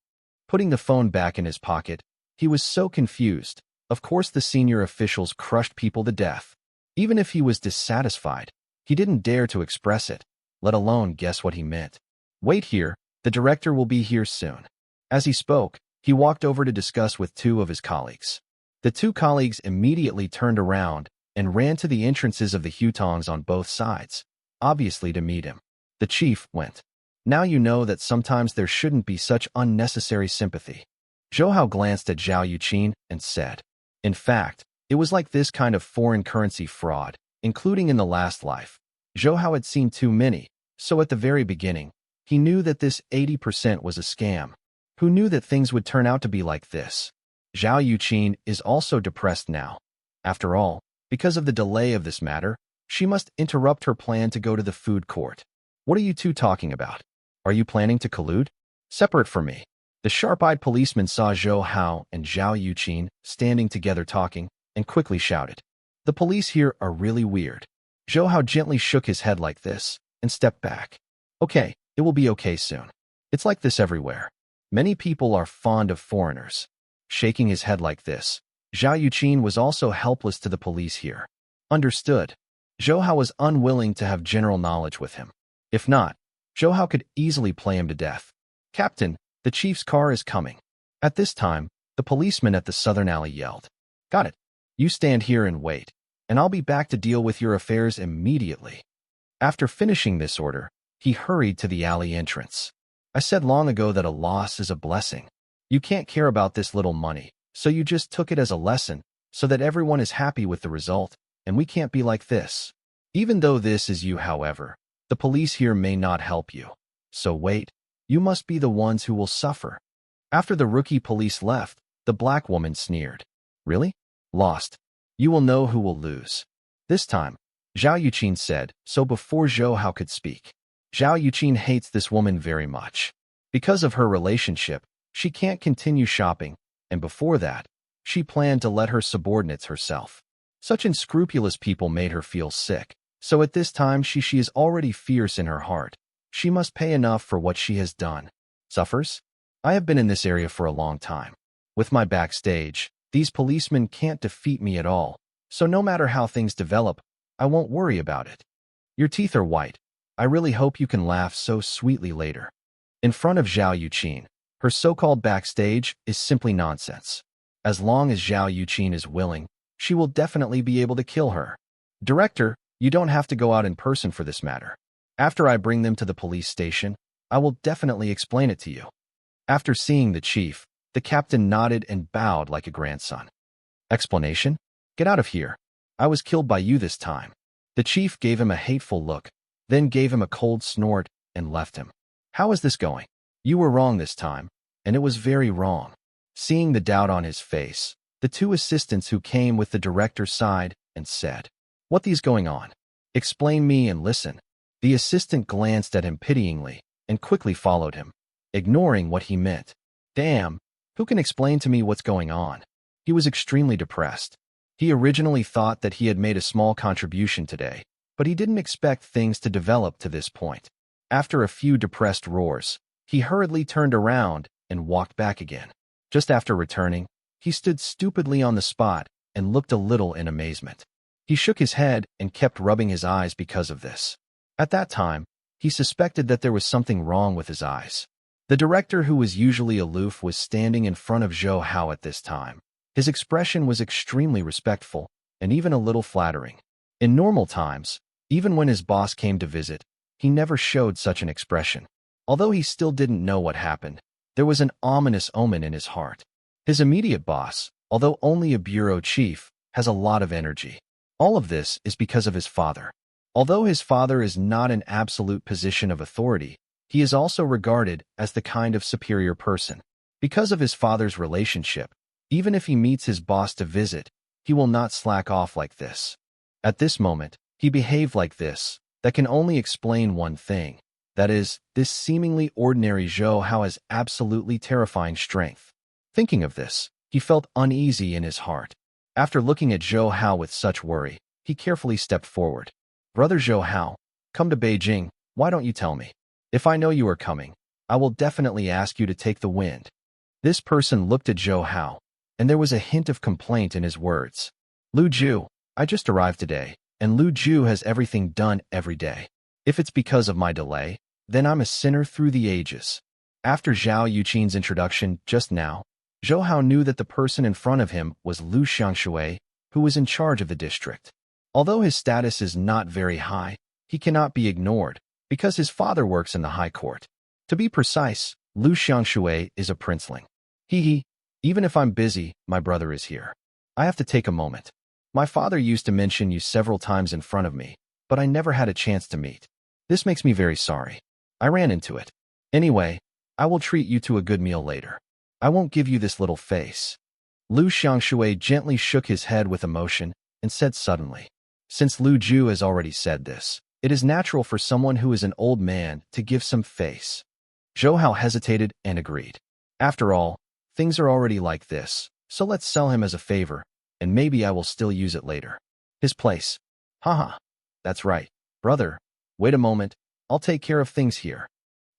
Putting the phone back in his pocket, he was so confused. Of course the senior officials crushed people to death. Even if he was dissatisfied, he didn't dare to express it, let alone guess what he meant. Wait here, the director will be here soon. As he spoke, he walked over to discuss with two of his colleagues. The two colleagues immediately turned around and ran to the entrances of the hutongs on both sides, obviously to meet him. The chief went. Now you know that sometimes there shouldn't be such unnecessary sympathy. Zhou Hao glanced at Zhao Yuqin and said, in fact, it was like this kind of foreign currency fraud, including in the last life. Zhou Hao had seen too many, so at the very beginning, he knew that this 80% was a scam. Who knew that things would turn out to be like this? Zhao Yuqin is also depressed now. After all, because of the delay of this matter, she must interrupt her plan to go to the food court. What are you two talking about? Are you planning to collude? Separate from me. The sharp-eyed policeman saw Zhou Hao and Zhao Yuqin standing together talking and quickly shouted, The police here are really weird. Zhou Hao gently shook his head like this and stepped back. Okay, it will be okay soon. It's like this everywhere. Many people are fond of foreigners. Shaking his head like this, Zhao Yuqin was also helpless to the police here. Understood. Zhou Hao was unwilling to have general knowledge with him. If not, Zhou Hao could easily play him to death. Captain, the chief's car is coming. At this time, the policeman at the southern alley yelled, Got it. You stand here and wait, and I'll be back to deal with your affairs immediately. After finishing this order, he hurried to the alley entrance. I said long ago that a loss is a blessing. You can't care about this little money, so you just took it as a lesson, so that everyone is happy with the result, and we can't be like this. Even though this is you, however, the police here may not help you. So wait, you must be the ones who will suffer. After the rookie police left, the black woman sneered. Really? Lost. You will know who will lose. This time, Zhao Yuqin said, so before Zhou Hao could speak. Zhao Yuqin hates this woman very much. Because of her relationship, she can't continue shopping, and before that, she planned to let her subordinates herself. Such unscrupulous people made her feel sick, so at this time she is already fierce in her heart. She must pay enough for what she has done. Suffers? I have been in this area for a long time. With my backstage, these policemen can't defeat me at all, so no matter how things develop, I won't worry about it. Your teeth are white. I really hope you can laugh so sweetly later. In front of Zhao Yuqin, her so-called backstage is simply nonsense. As long as Zhao Yuqin is willing, she will definitely be able to kill her. Director, you don't have to go out in person for this matter. After I bring them to the police station, I will definitely explain it to you. After seeing the chief, the captain nodded and bowed like a grandson. Explanation? Get out of here. I was killed by you this time. The chief gave him a hateful look, then gave him a cold snort and left him. How is this going? You were wrong this time, and it was very wrong. Seeing the doubt on his face, the two assistants who came with the director sighed and said, What is going on? Explain me and listen. The assistant glanced at him pityingly and quickly followed him, ignoring what he meant. Damn, who can explain to me what's going on? He was extremely depressed. He originally thought that he had made a small contribution today, but he didn't expect things to develop to this point. After a few depressed roars, he hurriedly turned around and walked back again. Just after returning, he stood stupidly on the spot and looked a little in amazement. He shook his head and kept rubbing his eyes because of this. At that time, he suspected that there was something wrong with his eyes. The director, who was usually aloof, was standing in front of Zhou Hao at this time. His expression was extremely respectful and even a little flattering. In normal times, even when his boss came to visit, he never showed such an expression. Although he still didn't know what happened, there was an ominous omen in his heart. His immediate boss, although only a bureau chief, has a lot of energy. All of this is because of his father. Although his father is not an absolute position of authority, he is also regarded as the kind of superior person. Because of his father's relationship, even if he meets his boss to visit, he will not slack off like this. At this moment, he behaved like this. That can only explain one thing. That is, this seemingly ordinary Zhou Hao has absolutely terrifying strength. Thinking of this, he felt uneasy in his heart. After looking at Zhou Hao with such worry, he carefully stepped forward. Brother Zhou Hao, come to Beijing, why don't you tell me? If I know you are coming, I will definitely ask you to take the wind. This person looked at Zhou Hao, and there was a hint of complaint in his words. Lu Ju, I just arrived today, and Lu Ju has everything done every day. If it's because of my delay, then I'm a sinner through the ages. After Zhao Yuqin's introduction just now, Zhou Hao knew that the person in front of him was Lu Xiangshui, who was in charge of the district. Although his status is not very high, he cannot be ignored, because his father works in the high court. To be precise, Lu Xiangshui is a princeling. Even if I'm busy, my brother is here. I have to take a moment. My father used to mention you several times in front of me, but I never had a chance to meet. This makes me very sorry. I ran into it. Anyway, I will treat you to a good meal later. I won't give you this little face. Lu Xiangshui gently shook his head with emotion and said suddenly, Since Lu Ju has already said this, it is natural for someone who is an old man to give some face. Zhou Hao hesitated and agreed. After all, things are already like this, so let's sell him as a favor, and maybe I will still use it later. His place. Haha. That's right. Brother, wait a moment, I'll take care of things here.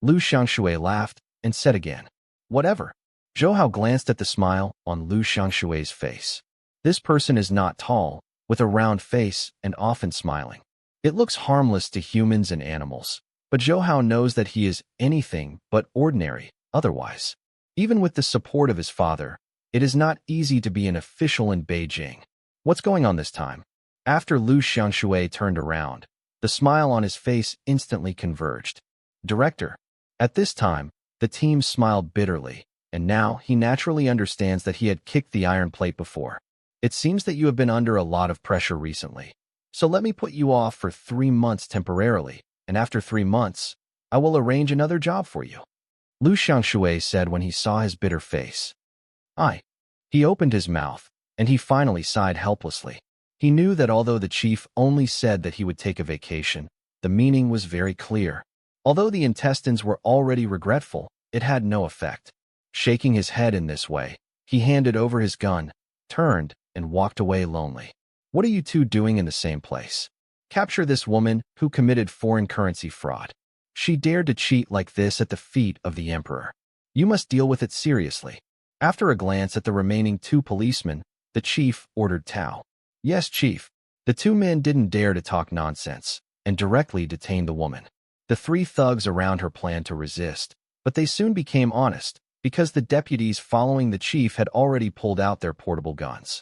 Lu Xiangshui laughed and said again, Whatever. Zhou Hao glanced at the smile on Lu Xiangshui's face. This person is not tall, with a round face and often smiling. It looks harmless to humans and animals, but Zhou Hao knows that he is anything but ordinary otherwise. Even with the support of his father, it is not easy to be an official in Beijing. What's going on this time? After Lu Xiangshui turned around, the smile on his face instantly converged. Director. At this time, The team smiled bitterly, and now he naturally understands that he had kicked the iron plate before. It seems that you have been under a lot of pressure recently. So let me put you off for 3 months temporarily, and after 3 months, I will arrange another job for you. Lu Xiangshui said when he saw his bitter face. He opened his mouth, and he finally sighed helplessly. He knew that although the chief only said that he would take a vacation, the meaning was very clear. Although the intestines were already regretful, it had no effect. Shaking his head in this way, he handed over his gun, turned, and walked away lonely. What are you two doing in the same place? Capture this woman who committed foreign currency fraud. She dared to cheat like this at the feet of the emperor. You must deal with it seriously. After a glance at the remaining 2 policemen, the chief ordered Tao. Yes, chief. The 2 men didn't dare to talk nonsense, and directly detained the woman. The 3 thugs around her planned to resist, but they soon became honest, because the deputies following the chief had already pulled out their portable guns.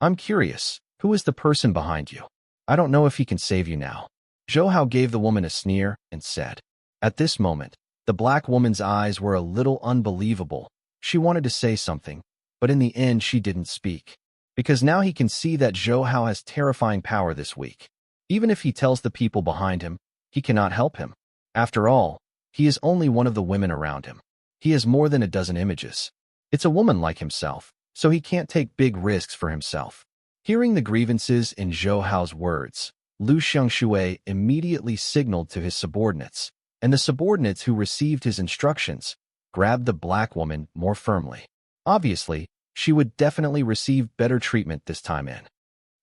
I'm curious, who is the person behind you? I don't know if he can save you now. Zhou Hao gave the woman a sneer and said. At this moment, the black woman's eyes were a little unbelievable. She wanted to say something, but in the end she didn't speak. Because now he can see that Zhou Hao has terrifying power this week. Even if he tells the people behind him, he cannot help him. After all, he is only one of the women around him. He has more than a dozen images. It's a woman like himself, so he can't take big risks for himself. Hearing the grievances in Zhou Hao's words, Lu Xiangshui immediately signaled to his subordinates, and the subordinates who received his instructions grabbed the black woman more firmly. Obviously, she would definitely receive better treatment this time in.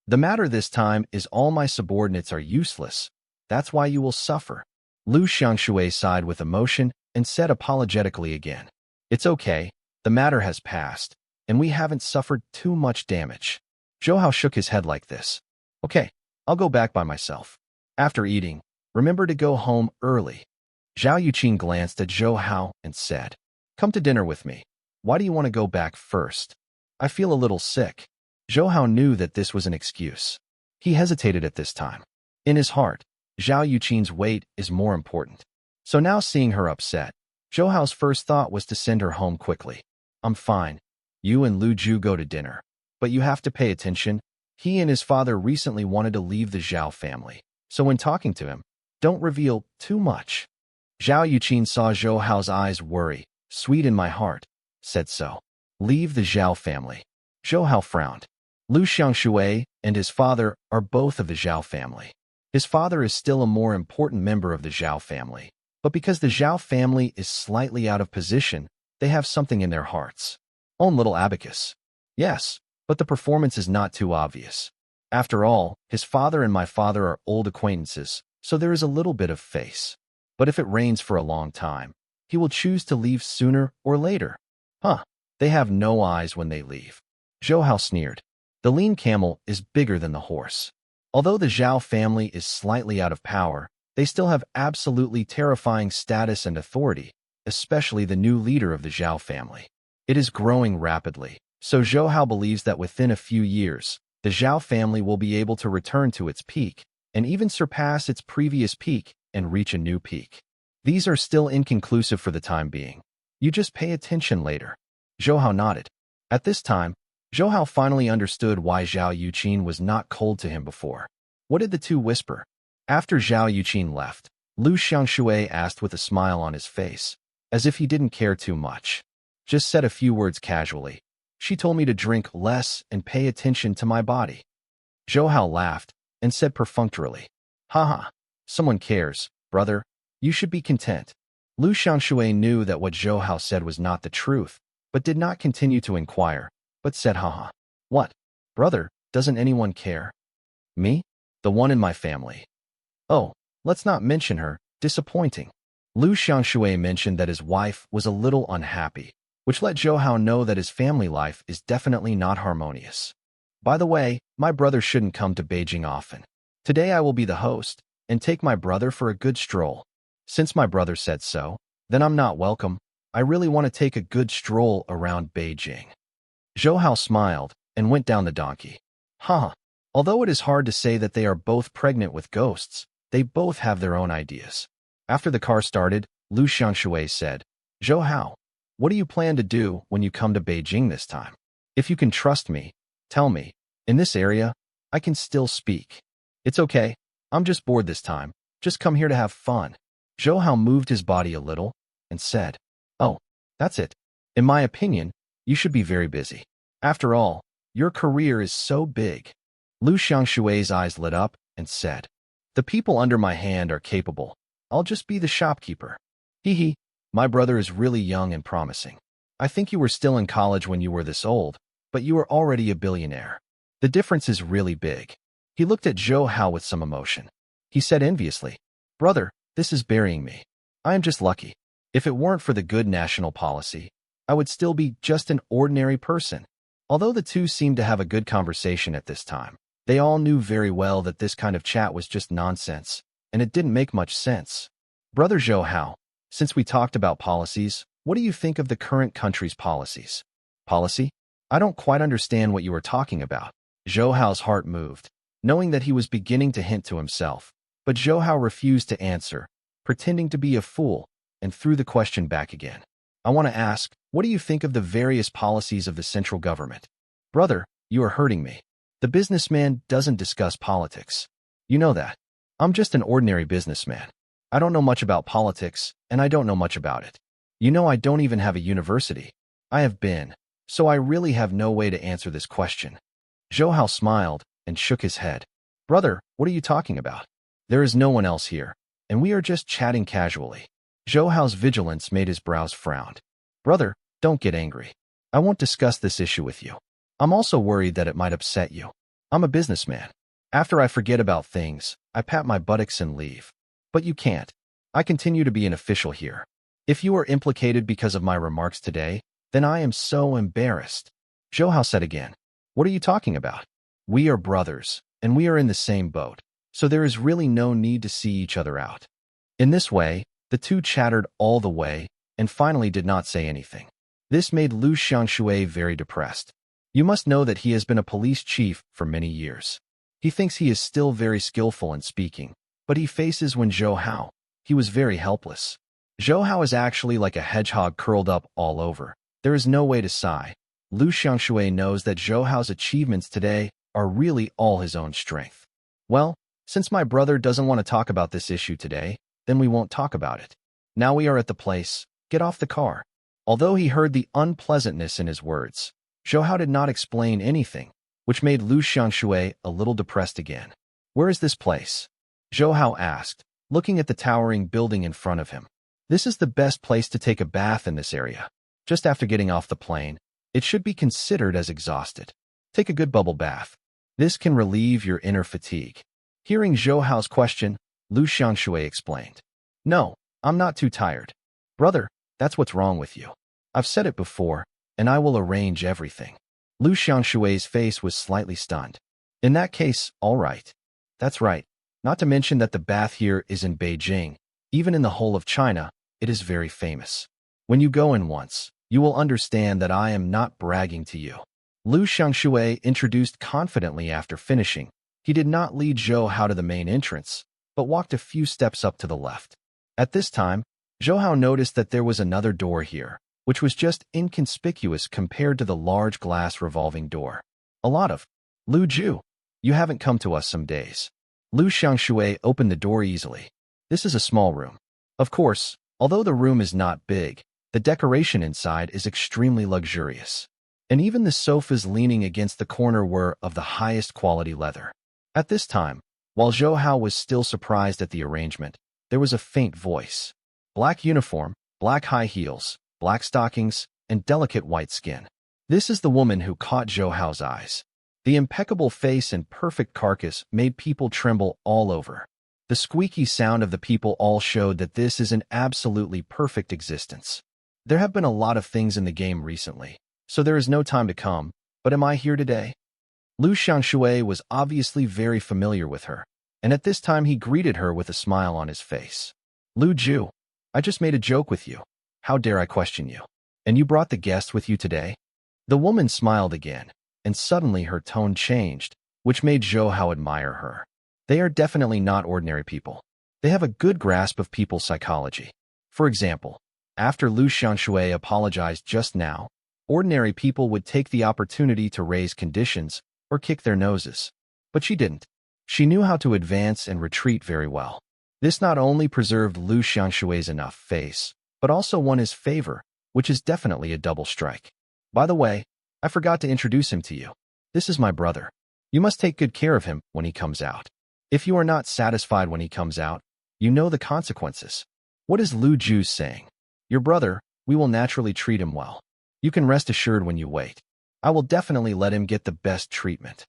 The matter this time is all my subordinates are useless. That's why you will suffer. Lu Xiangshui sighed with emotion and said apologetically again. It's okay, the matter has passed, and we haven't suffered too much damage. Zhou Hao shook his head like this. Okay, I'll go back by myself. After eating, remember to go home early. Zhao Yuqin glanced at Zhou Hao and said, Come to dinner with me. Why do you want to go back first? I feel a little sick. Zhou Hao knew that this was an excuse. He hesitated at this time. In his heart, Zhao Yuqin's weight is more important. So now seeing her upset, Zhou Hao's first thought was to send her home quickly. I'm fine. You and Lu Ju go to dinner. But you have to pay attention. He and his father recently wanted to leave the Zhao family. So when talking to him, don't reveal too much. Zhao Yuqin saw Zhou Hao's eyes worry. Sweet in my heart, said so. Leave the Zhao family. Zhou Hao frowned. Lu Xiangshui and his father are both of the Zhao family. His father is still a more important member of the Zhao family, but because the Zhao family is slightly out of position, they have something in their hearts. Own little abacus. Yes, but the performance is not too obvious. After all, his father and my father are old acquaintances, so there is a little bit of face. But if it rains for a long time, he will choose to leave sooner or later. They have no eyes when they leave. Zhou Hao sneered. The lean camel is bigger than the horse. Although the Zhao family is slightly out of power, they still have absolutely terrifying status and authority, especially the new leader of the Zhao family. It is growing rapidly, so Zhou Hao believes that within a few years, the Zhao family will be able to return to its peak, and even surpass its previous peak and reach a new peak. These are still inconclusive for the time being. You just pay attention later. Zhou Hao nodded. At this time, Zhou Hao finally understood why Zhao Yuqin was not cold to him before. What did the two whisper? After Zhao Yuqin left, Lu Xiangshui asked with a smile on his face, as if he didn't care too much. Just said a few words casually. She told me to drink less and pay attention to my body. Zhou Hao laughed and said perfunctorily, Haha, someone cares, brother. You should be content. Lu Xiangshui knew that what Zhou Hao said was not the truth, but did not continue to inquire, but said haha. What? Brother, doesn't anyone care? Me? The one in my family. Oh, let's not mention her, disappointing. Lu Xiangshui mentioned that his wife was a little unhappy, which let Zhou Hao know that his family life is definitely not harmonious. By the way, my brother shouldn't come to Beijing often. Today I will be the host, and take my brother for a good stroll. Since my brother said so, then I'm not welcome. I really want to take a good stroll around Beijing. Zhou Hao smiled and went down the donkey. Haha. Although it is hard to say that they are both pregnant with ghosts, they both have their own ideas. After the car started, Lu Xiangshui said, Zhou Hao, what do you plan to do when you come to Beijing this time? If you can trust me, tell me. In this area, I can still speak. It's okay. I'm just bored this time. Just come here to have fun. Zhou Hao moved his body a little and said, "Oh, that's it. In my opinion, you should be very busy. After all, your career is so big." Lu Xiangshui's eyes lit up and said, "The people under my hand are capable. I'll just be the shopkeeper." Hee hee, my brother is really young and promising. I think you were still in college when you were this old, but you are already a billionaire. The difference is really big. He looked at Zhou Hao with some emotion. He said enviously, "Brother, this is burying me. I am just lucky. If it weren't for the good national policy, I would still be just an ordinary person." Although the two seemed to have a good conversation at this time, they all knew very well that this kind of chat was just nonsense, and it didn't make much sense. "Brother Zhou Hao, since we talked about policies, what do you think of the current country's policies?" "Policy? I don't quite understand what you are talking about." Zhou Hao's heart moved, knowing that he was beginning to hint to himself, but Zhou Hao refused to answer, pretending to be a fool, and threw the question back again. "I want to ask, what do you think of the various policies of the central government?" "Brother, you are hurting me. The businessman doesn't discuss politics. You know that. I'm just an ordinary businessman. I don't know much about politics, and I don't know much about it. You know I don't even have a university. I have been, so I really have no way to answer this question." Zhou Hao smiled and shook his head. "Brother, what are you talking about? There is no one else here, and we are just chatting casually." Zhou Hao's vigilance made his brows frown. "Brother, don't get angry. I won't discuss this issue with you. I'm also worried that it might upset you. I'm a businessman. After I forget about things, I pat my buttocks and leave. But you can't. I continue to be an official here. If you are implicated because of my remarks today, then I am so embarrassed." Zhou Hao said again, "What are you talking about? We are brothers, and we are in the same boat, so there is really no need to see each other out." In this way, the two chattered all the way and finally did not say anything. This made Lu Xiangshui very depressed. You must know that he has been a police chief for many years. He thinks he is still very skillful in speaking, but he faces when Zhou Hao. He was very helpless. Zhou Hao is actually like a hedgehog curled up all over. There is no way to sigh. Lu Xiangshui knows that Zhou Hao's achievements today are really all his own strength. "Well, since my brother doesn't want to talk about this issue today, then we won't talk about it. Now we are at the place. Get off the car." Although he heard the unpleasantness in his words, Zhou Hao did not explain anything, which made Lu Xiangshui a little depressed again. "Where is this place?" Zhou Hao asked, looking at the towering building in front of him. "This is the best place to take a bath in this area. Just after getting off the plane, it should be considered as exhausted. Take a good bubble bath. This can relieve your inner fatigue." Hearing Zhou Hao's question, Lu Xiangshui explained, "No, I'm not too tired. Brother, that's what's wrong with you. I've said it before, and I will arrange everything." Lu Xiangshui's face was slightly stunned. "In that case, all right. That's right. Not to mention that the bath here is in Beijing. Even in the whole of China, it is very famous. When you go in once, you will understand that I am not bragging to you." Lu Xiangshui introduced confidently after finishing. He did not lead Zhou Hao to the main entrance, but walked a few steps up to the left. At this time, Zhou Hao noticed that there was another door here, which was just inconspicuous compared to the large glass revolving door. "A lot of Lu Ju, you haven't come to us some days." Lu Xiangshui opened the door easily. This is a small room. Of course, although the room is not big, the decoration inside is extremely luxurious. And even the sofas leaning against the corner were of the highest quality leather. At this time, while Zhou Hao was still surprised at the arrangement, there was a faint voice. Black uniform, black high heels, black stockings, and delicate white skin. This is the woman who caught Zhou Hao's eyes. The impeccable face and perfect carcass made people tremble all over. The squeaky sound of the people all showed that this is an absolutely perfect existence. There have been a lot of things in the game recently, so there is no time to come, but am I here today? Lu Xiangshui was obviously very familiar with her, and at this time he greeted her with a smile on his face. "Lu Ju, I just made a joke with you. How dare I question you? And you brought the guest with you today?" The woman smiled again, and suddenly her tone changed, which made Zhou Hao admire her. They are definitely not ordinary people. They have a good grasp of people's psychology. For example, After Lu Xiangshui apologized just now, ordinary people would take the opportunity to raise conditions or kick their noses. But she didn't. She knew how to advance and retreat very well. This not only preserved Lu Xiangshui's enough face, but also won his favor, which is definitely a double strike. By the way, I forgot to introduce him to you. This is my brother. You must take good care of him when he comes out. If you are not satisfied when he comes out, you know the consequences. What is Lu Ju saying? Your brother, we will naturally treat him well. You can rest assured when you wait. I will definitely let him get the best treatment.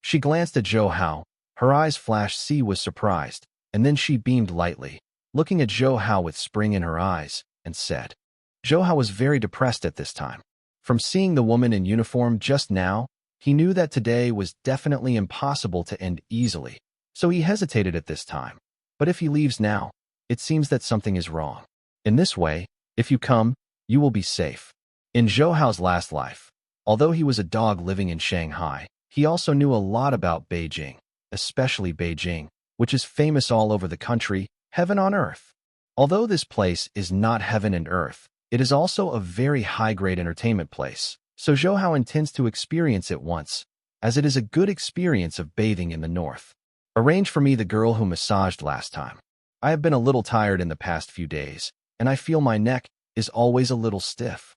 She glanced at Zhou Hao. Her eyes flashed. She was surprised, and then she beamed lightly, looking at Zhou Hao with spring in her eyes, and said. Zhou Hao was very depressed at this time. From seeing the woman in uniform just now, he knew that today was definitely impossible to end easily, so he hesitated at this time. But if he leaves now, it seems that something is wrong. In this way, if you come, you will be safe. In Zhou Hao's last life, although he was a dog living in Shanghai, he also knew a lot about Beijing, especially Beijing, which is famous all over the country, heaven on earth. Although this place is not heaven and earth, it is also a very high-grade entertainment place, so Zhou Hao intends to experience it once, as it is a good experience of bathing in the north. Arrange for me the girl who massaged last time. I have been a little tired in the past few days, and I feel my neck is always a little stiff.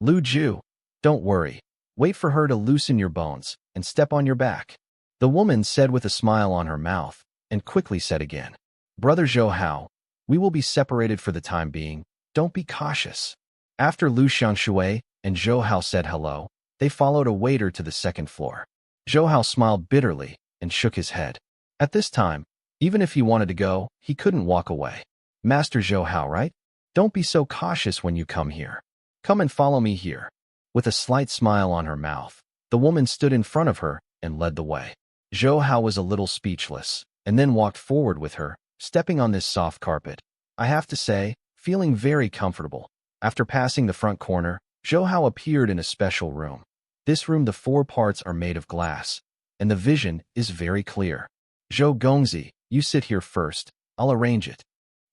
Lu Ju, don't worry. Wait for her to loosen your bones and step on your back. The woman said with a smile on her mouth, and quickly said again, Brother Zhou Hao, we will be separated for the time being. Don't be cautious. After Lu Xiangshui and Zhou Hao said hello, they followed a waiter to the second floor. Zhou Hao smiled bitterly and shook his head. At this time, even if he wanted to go, he couldn't walk away. Master Zhou Hao, right? Don't be so cautious when you come here. Come and follow me here. With a slight smile on her mouth, the woman stood in front of her and led the way. Zhou Hao was a little speechless, and then walked forward with her, stepping on this soft carpet. I have to say, feeling very comfortable. After passing the front corner, Zhou Hao appeared in a special room. This room, the four parts are made of glass, and the vision is very clear. Zhou Gongzi, you sit here first. I'll arrange it.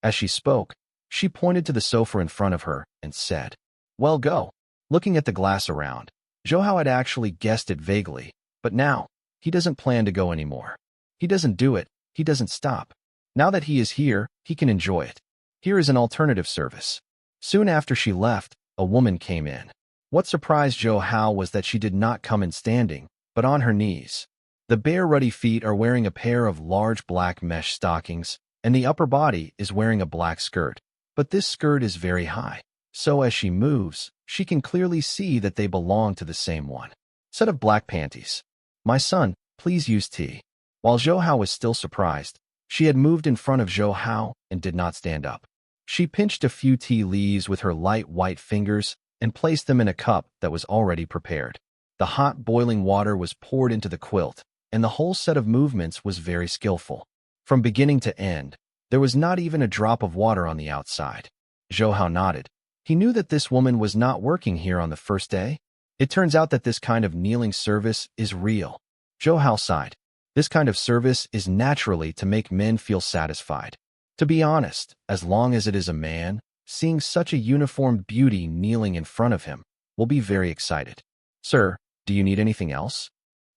As she spoke, she pointed to the sofa in front of her and said, Well, go. Looking at the glass around, Zhou Hao had actually guessed it vaguely, but now, he doesn't plan to go anymore. He doesn't do it, he doesn't stop. Now that he is here, he can enjoy it. Here is an alternative service. Soon after she left, a woman came in. What surprised Zhou Hao was that she did not come in standing, but on her knees. The bare ruddy feet are wearing a pair of large black mesh stockings, and the upper body is wearing a black skirt. But this skirt is very high, so as she moves, she can clearly see that they belong to the same one. Set of black panties. My son, please use tea. While Zhou Hao was still surprised, she had moved in front of Zhou Hao and did not stand up. She pinched a few tea leaves with her light white fingers and placed them in a cup that was already prepared. The hot boiling water was poured into the quilt, and the whole set of movements was very skillful. From beginning to end, there was not even a drop of water on the outside. Zhou Hao nodded. He knew that this woman was not working here on the first day. It turns out that this kind of kneeling service is real. Zhou Hao sighed. This kind of service is naturally to make men feel satisfied. To be honest, as long as it is a man, seeing such a uniformed beauty kneeling in front of him will be very excited. Sir, do you need anything else?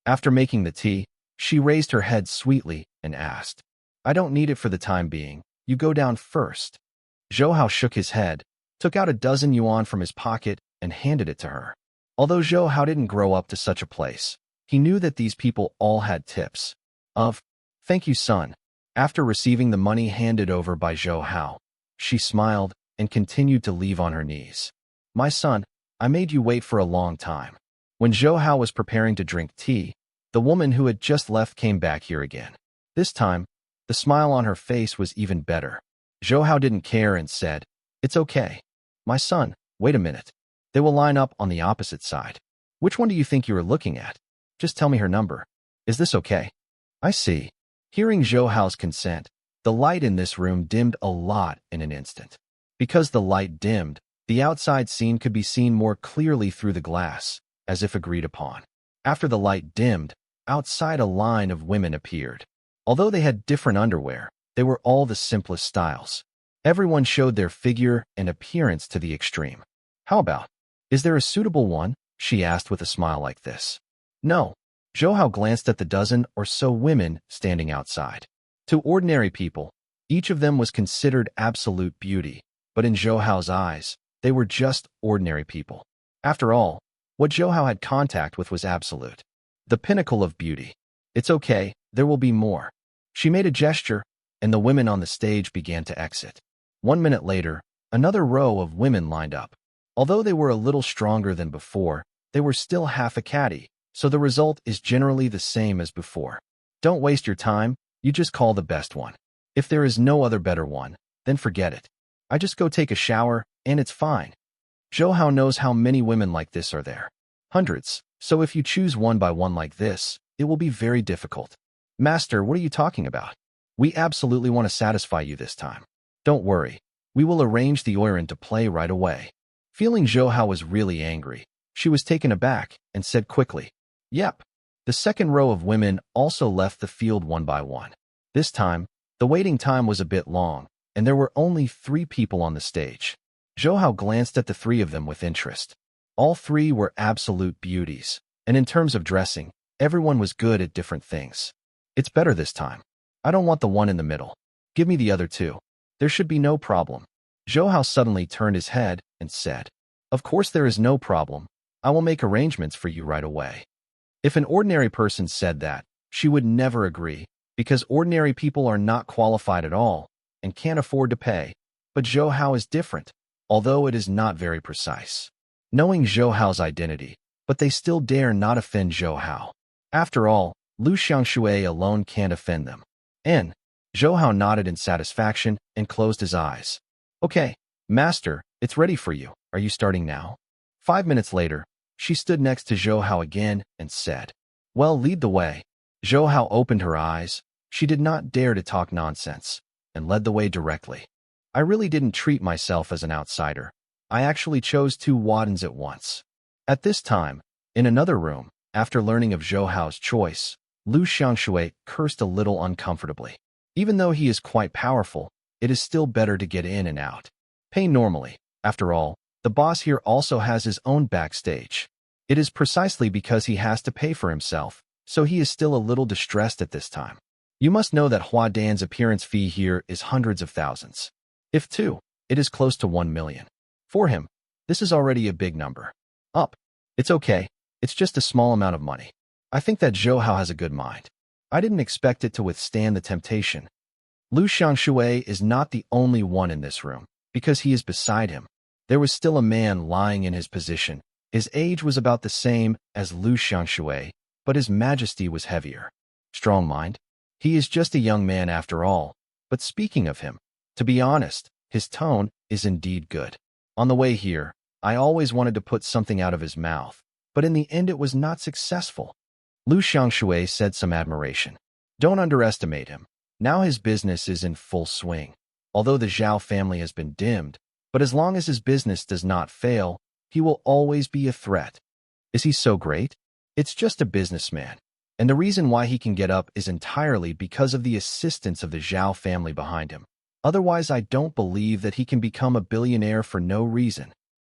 After making the tea, she raised her head sweetly and asked, I don't need it for the time being. You go down first. Zhou Hao shook his head, took out a dozen yuan from his pocket, and handed it to her. Although Zhou Hao didn't grow up to such a place, he knew that these people all had tips. Thank you, son. After receiving the money handed over by Zhou Hao, she smiled and continued to leave on her knees. My son, I made you wait for a long time. When Zhou Hao was preparing to drink tea, the woman who had just left came back here again. This time, the smile on her face was even better. Zhou Hao didn't care and said, It's okay. My son, wait a minute. They will line up on the opposite side. Which one do you think you are looking at? Just tell me her number. Is this okay? I see. Hearing Zhou Hao's consent, the light in this room dimmed a lot in an instant. Because the light dimmed, the outside scene could be seen more clearly through the glass, as if agreed upon. After the light dimmed, outside a line of women appeared. Although they had different underwear, they were all the simplest styles. Everyone showed their figure and appearance to the extreme. How about? Is there a suitable one? She asked with a smile like this. No. Zhou Hao glanced at the dozen or so women standing outside. To ordinary people, each of them was considered absolute beauty, but in Zhou Hao's eyes, they were just ordinary people. After all, what Zhou Hao had contact with was absolute. The pinnacle of beauty. It's okay, there will be more. She made a gesture, and the women on the stage began to exit. 1 minute later, another row of women lined up. Although they were a little stronger than before, they were still half a caddy, so the result is generally the same as before. Don't waste your time, you just call the best one. If there is no other better one, then forget it. I just go take a shower, and it's fine. Zhou Hao knows how many women like this are there. Hundreds, so if you choose one by one like this, it will be very difficult. Master, what are you talking about? We absolutely want to satisfy you this time. Don't worry, we will arrange the oiran to play right away. Feeling Zhou Hao was really angry, she was taken aback and said quickly, Yep. The second row of women also left the field one by one. This time, the waiting time was a bit long, and there were only 3 people on the stage. Zhou Hao glanced at the 3 of them with interest. All 3 were absolute beauties, and in terms of dressing, everyone was good at different things. It's better this time. I don't want the one in the middle. Give me the other 2. There should be no problem. Zhou Hao suddenly turned his head and said, Of course there is no problem. I will make arrangements for you right away. If an ordinary person said that, she would never agree, because ordinary people are not qualified at all and can't afford to pay. But Zhou Hao is different, although it is not very precise. Knowing Zhou Hao's identity, but they still dare not offend Zhou Hao. After all, Lu Xiangshui alone can't offend them. And Zhou Hao nodded in satisfaction and closed his eyes. Okay, master, it's ready for you. Are you starting now? 5 minutes later, she stood next to Zhou Hao again and said, Well, lead the way. Zhou Hao opened her eyes. She did not dare to talk nonsense, and led the way directly. I really didn't treat myself as an outsider. I actually chose 2 wardens at once. At this time, in another room, after learning of Zhou Hao's choice, Lu Xiangshui cursed a little uncomfortably. Even though he is quite powerful, it is still better to get in and out. Pay normally. After all, the boss here also has his own backstage. It is precisely because he has to pay for himself, so he is still a little distressed at this time. You must know that Hua Dan's appearance fee here is hundreds of thousands. If 2, it is close to 1 million. For him, this is already a big number. It's okay, it's just a small amount of money. I think that Zhou Hao has a good mind. I didn't expect it to withstand the temptation. Lu Xiangshui is not the only one in this room, because he is beside him. There was still a man lying in his position. His age was about the same as Lu Xiangshui, but his majesty was heavier. Strong mind? He is just a young man after all. But speaking of him, to be honest, his tone is indeed good. On the way here, I always wanted to put something out of his mouth, but in the end it was not successful. Lu Xiangshui said some admiration. Don't underestimate him. Now his business is in full swing. Although the Zhao family has been dimmed, but as long as his business does not fail, he will always be a threat. Is he so great? It's just a businessman. And the reason why he can get up is entirely because of the assistance of the Zhao family behind him. Otherwise, I don't believe that he can become a billionaire for no reason.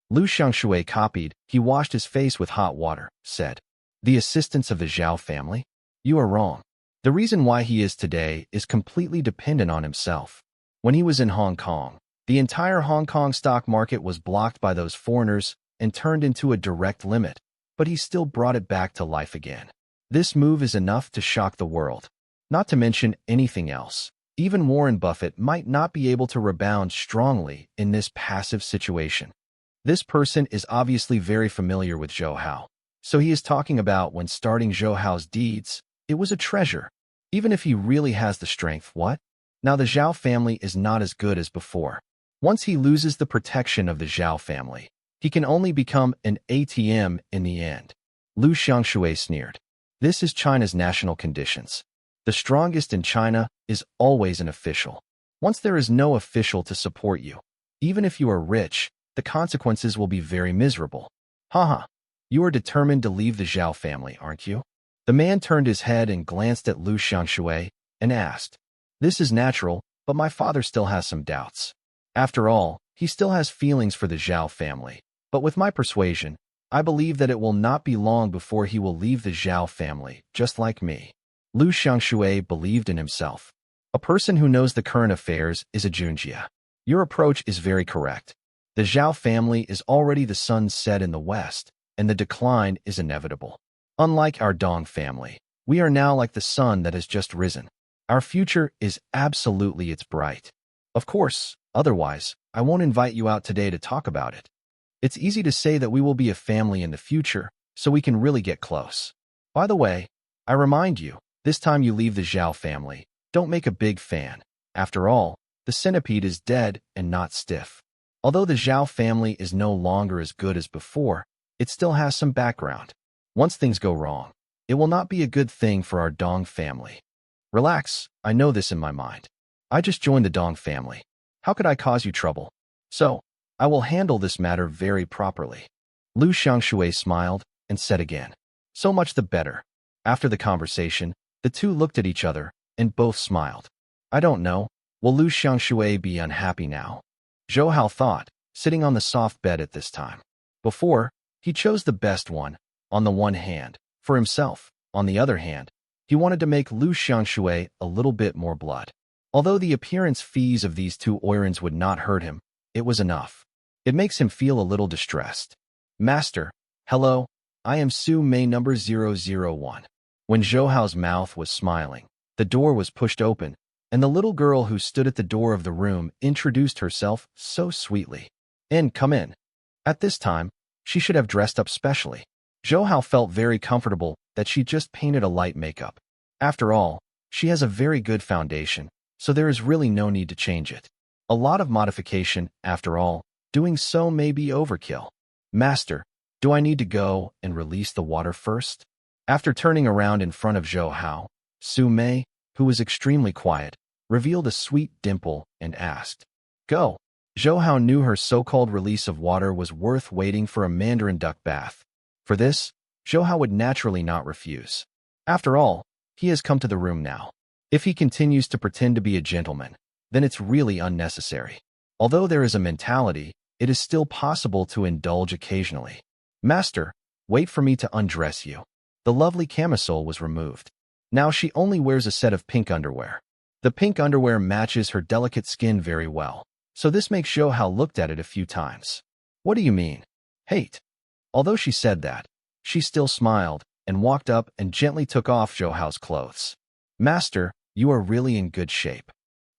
Lu Xiangshui copied. He washed his face with hot water, said, The assistance of the Zhao family? You are wrong. The reason why he is today is completely dependent on himself. When he was in Hong Kong, the entire Hong Kong stock market was blocked by those foreigners and turned into a direct limit, but he still brought it back to life again. This move is enough to shock the world. Not to mention anything else. Even Warren Buffett might not be able to rebound strongly in this passive situation. This person is obviously very familiar with Zhou Hao, so he is talking about when starting Zhou Hao's deeds, it was a treasure. Even if he really has the strength, what? Now the Zhao family is not as good as before. Once he loses the protection of the Zhao family, he can only become an ATM in the end. Lu Xiangshui sneered. This is China's national conditions. The strongest in China is always an official. Once there is no official to support you, even if you are rich, the consequences will be very miserable. Haha, you are determined to leave the Zhao family, aren't you? The man turned his head and glanced at Lu Xiangshui and asked, This is natural, but my father still has some doubts. After all, he still has feelings for the Zhao family. But with my persuasion, I believe that it will not be long before he will leave the Zhao family, just like me. Lu Xiangshui believed in himself. A person who knows the current affairs is a Junjia. Your approach is very correct. The Zhao family is already the sun set in the west, and the decline is inevitable. Unlike our Dong family, we are now like the sun that has just risen. Our future is absolutely its bright. Of course, otherwise, I won't invite you out today to talk about it. It's easy to say that we will be a family in the future, so we can really get close. By the way, I remind you, this time you leave the Zhao family, don't make a big fan. After all, the centipede is dead and not stiff. Although the Zhao family is no longer as good as before, it still has some background. Once things go wrong, it will not be a good thing for our Dong family. Relax, I know this in my mind. I just joined the Dong family. How could I cause you trouble? So, I will handle this matter very properly. Lu Xiangshui smiled and said again, so much the better. After the conversation, the two looked at each other and both smiled. I don't know, will Lu Xiangshui be unhappy now? Zhou Hao thought, sitting on the soft bed at this time. Before, he chose the best one, on the one hand, for himself. On the other hand, he wanted to make Lu Xiangshui a little bit more blood. Although the appearance fees of these two oirins would not hurt him, it was enough. It makes him feel a little distressed. Master, hello, I am Su Mei number 001. When Zhou Hao's mouth was smiling, the door was pushed open, and the little girl who stood at the door of the room introduced herself so sweetly. Come in. At this time, she should have dressed up specially. Zhou Hao felt very comfortable that she just painted a light makeup. After all, she has a very good foundation, so there is really no need to change it. A lot of modification, after all, doing so may be overkill. Master, do I need to go and release the water first? After turning around in front of Zhou Hao, Su Mei, who was extremely quiet, revealed a sweet dimple and asked, Go. Zhou Hao knew her so-called release of water was worth waiting for a Mandarin duck bath. For this, Zhou Hao would naturally not refuse. After all, he has come to the room now. If he continues to pretend to be a gentleman, then it's really unnecessary. Although there is a mentality, it is still possible to indulge occasionally. Master, wait for me to undress you. The lovely camisole was removed. Now she only wears a set of pink underwear. The pink underwear matches her delicate skin very well, so this makes Zhou Hao looked at it a few times. What do you mean? Hate. Although she said that, she still smiled and walked up and gently took off Zhou Hao's clothes. Master, you are really in good shape.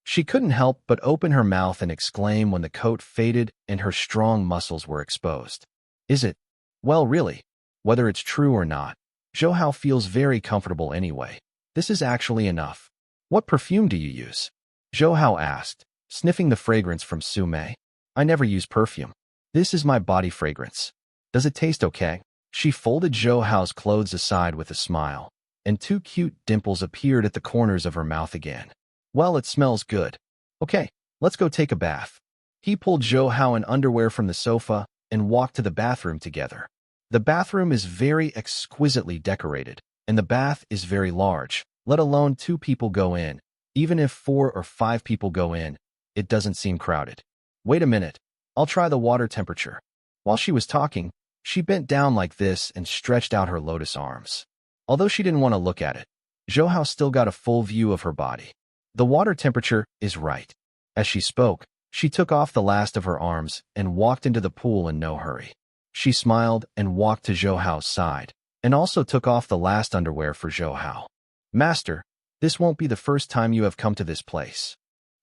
She couldn't help but open her mouth and exclaim when the coat faded and her strong muscles were exposed. Is it? Well, really, whether it's true or not, Zhou Hao feels very comfortable anyway. This is actually enough. What perfume do you use? Zhou Hao asked, sniffing the fragrance from Su Mei. I never use perfume. This is my body fragrance. Does it taste okay? She folded Zhou Hao's clothes aside with a smile, and two cute dimples appeared at the corners of her mouth again. Well, it smells good. Okay, let's go take a bath. He pulled Zhou Hao in underwear from the sofa and walked to the bathroom together. The bathroom is very exquisitely decorated, and the bath is very large, let alone 2 people go in. Even if 4 or 5 people go in, it doesn't seem crowded. Wait a minute, I'll try the water temperature. While she was talking, she bent down like this and stretched out her lotus arms. Although she didn't want to look at it, Zhou Hao still got a full view of her body. The water temperature is right. As she spoke, she took off the last of her arms and walked into the pool in no hurry. She smiled and walked to Zhou Hao's side, and also took off the last underwear for Zhou Hao. Master, this won't be the first time you have come to this place.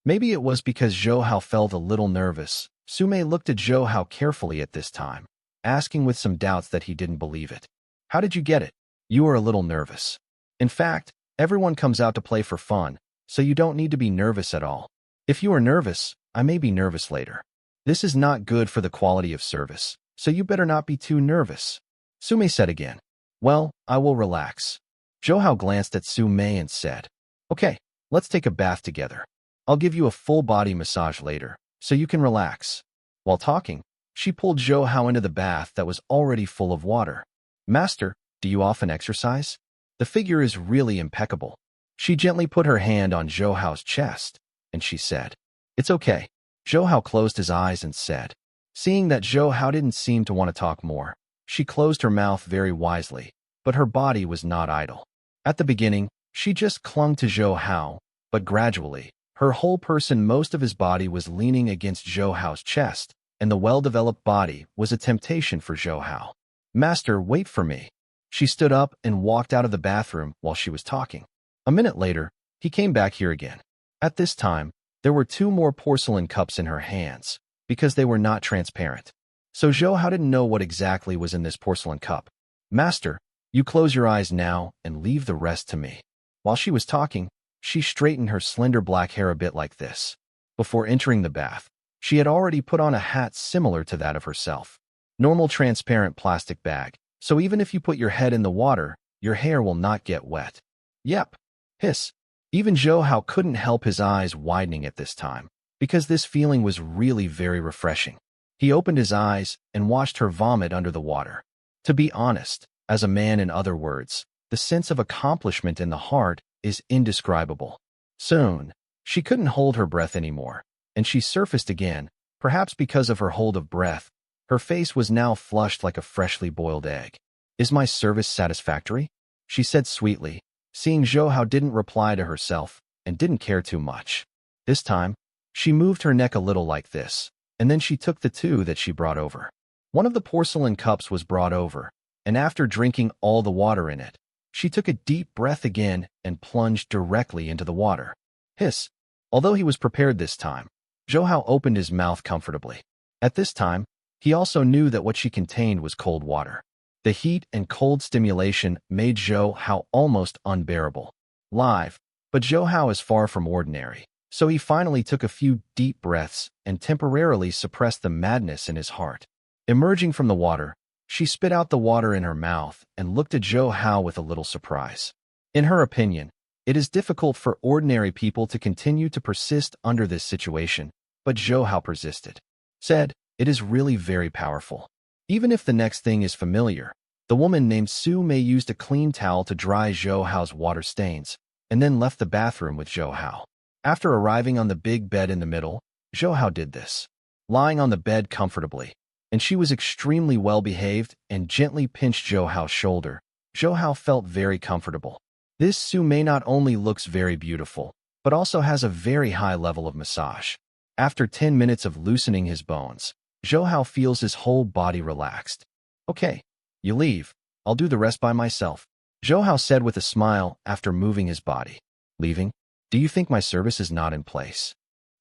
Maybe it was because Zhou Hao felt a little nervous. Su Mei looked at Zhou Hao carefully at this time, asking with some doubts that he didn't believe it. How did you get it? You are a little nervous. In fact, everyone comes out to play for fun, so you don't need to be nervous at all. If you are nervous, I may be nervous later. This is not good for the quality of service, so you better not be too nervous. Su Mei said again. Well, I will relax. Zhou Hao glanced at Su Mei and said, Okay, let's take a bath together. I'll give you a full body massage later, so you can relax. While talking, she pulled Zhou Hao into the bath that was already full of water. Master, do you often exercise? The figure is really impeccable. She gently put her hand on Zhou Hao's chest, and she said, It's okay. Zhou Hao closed his eyes and said. Seeing that Zhou Hao didn't seem to want to talk more, she closed her mouth very wisely, but her body was not idle. At the beginning, she just clung to Zhou Hao, but gradually, her whole person, most of his body was leaning against Zhou Hao's chest, and the well-developed body was a temptation for Zhou Hao. Master, wait for me. She stood up and walked out of the bathroom while she was talking. A minute later, he came back here again. At this time, there were 2 more porcelain cups in her hands, because they were not transparent. So Zhou Hao didn't know what exactly was in this porcelain cup. Master, you close your eyes now and leave the rest to me. While she was talking, she straightened her slender black hair a bit like this. Before entering the bath, she had already put on a hat similar to that of herself. Normal transparent plastic bag, so even if you put your head in the water, your hair will not get wet. Yep. Hiss. Even Zhou Hao couldn't help his eyes widening at this time, because this feeling was really very refreshing. He opened his eyes and watched her vomit under the water. To be honest, as a man, in other words, the sense of accomplishment in the heart is indescribable. Soon, she couldn't hold her breath anymore, and she surfaced again, perhaps because of her hold of breath. Her face was now flushed like a freshly boiled egg. Is my service satisfactory? She said sweetly, seeing Zhou Hao didn't reply to herself and didn't care too much. This time, she moved her neck a little like this, and then she took the 2 that she brought over. One of the porcelain cups was brought over, and after drinking all the water in it, she took a deep breath again and plunged directly into the water. Hiss. Although he was prepared this time, Zhou Hao opened his mouth comfortably. At this time, he also knew that what she contained was cold water. The heat and cold stimulation made Zhou Hao almost unbearable. Live, but Zhou Hao is far from ordinary, so he finally took a few deep breaths and temporarily suppressed the madness in his heart. Emerging from the water, she spit out the water in her mouth and looked at Zhou Hao with a little surprise. In her opinion, it is difficult for ordinary people to continue to persist under this situation, but Zhou Hao persisted. Said, it is really very powerful. Even if the next thing is familiar, the woman named Su Mei used a clean towel to dry Zhou Hao's water stains, and then left the bathroom with Zhou Hao. After arriving on the big bed in the middle, Zhou Hao did this, lying on the bed comfortably, and she was extremely well-behaved and gently pinched Zhou Hao's shoulder. Zhou Hao felt very comfortable. This Su Mei not only looks very beautiful, but also has a very high level of massage. After 10 minutes of loosening his bones, Zhou Hao feels his whole body relaxed. Okay, you leave. I'll do the rest by myself, Zhou Hao said with a smile after moving his body. Leaving? Do you think my service is not in place?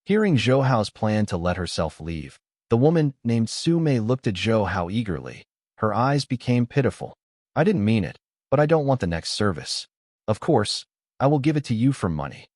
Hearing Zhou Hao's plan to let herself leave, the woman named Su Mei looked at Zhou Hao eagerly. Her eyes became pitiful. I didn't mean it, but I don't want the next service. Of course, I will give it to you for money.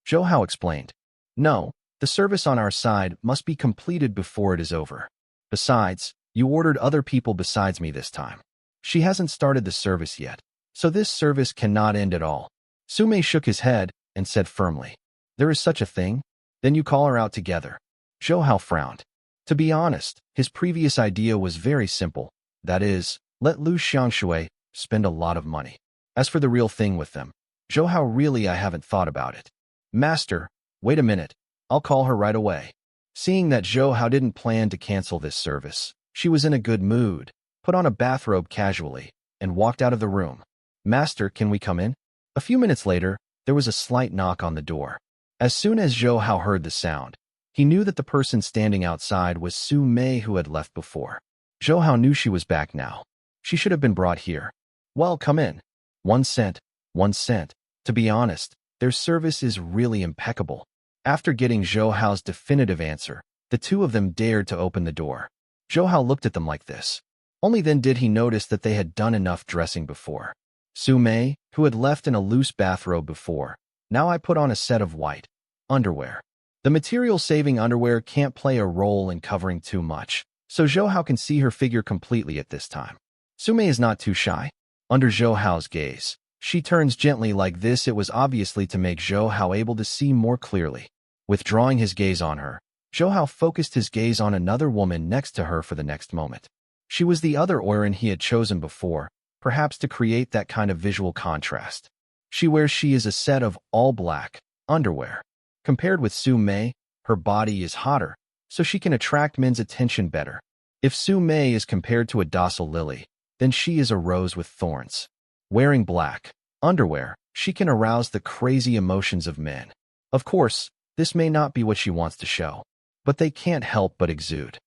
Zhou Hao explained. No, the service on our side must be completed before it is over. Besides, you ordered other people besides me this time. She hasn't started the service yet, so this service cannot end at all. Su Mei shook his head and said firmly. There is such a thing? Then you call her out together. Zhou Hao frowned. To be honest, his previous idea was very simple. That is, let Lu Xiangshui spend a lot of money. As for the real thing with them, Zhou Hao, really I haven't thought about it. Master, wait a minute. I'll call her right away. Seeing that Zhou Hao didn't plan to cancel this service, she was in a good mood, put on a bathrobe casually, and walked out of the room. Master, can we come in? A few minutes later, there was a slight knock on the door. As soon as Zhou Hao heard the sound, he knew that the person standing outside was Su Mei, who had left before. Zhou Hao knew she was back now. She should have been brought here. Well, come in. 1 cent, 1 cent. To be honest, their service is really impeccable. After getting Zhou Hao's definitive answer, the 2 of them dared to open the door. Zhou Hao looked at them like this. Only then did he notice that they had done enough dressing before. Su Mei, who had left in a loose bathrobe before, now I put on a set of white underwear. The material-saving underwear can't play a role in covering too much, so Zhou Hao can see her figure completely at this time. Su Mei is not too shy. Under Zhou Hao's gaze, she turns gently like this. It was obviously to make Zhou Hao able to see more clearly. Withdrawing his gaze on her, Zhou Hao focused his gaze on another woman next to her for the next moment. She was the other Oiran he had chosen before, perhaps to create that kind of visual contrast. She is a set of all black underwear. Compared with Su Mei, her body is hotter, so she can attract men's attention better. If Su Mei is compared to a docile lily, then she is a rose with thorns. Wearing black underwear, she can arouse the crazy emotions of men. Of course, this may not be what she wants to show, but they can't help but exude.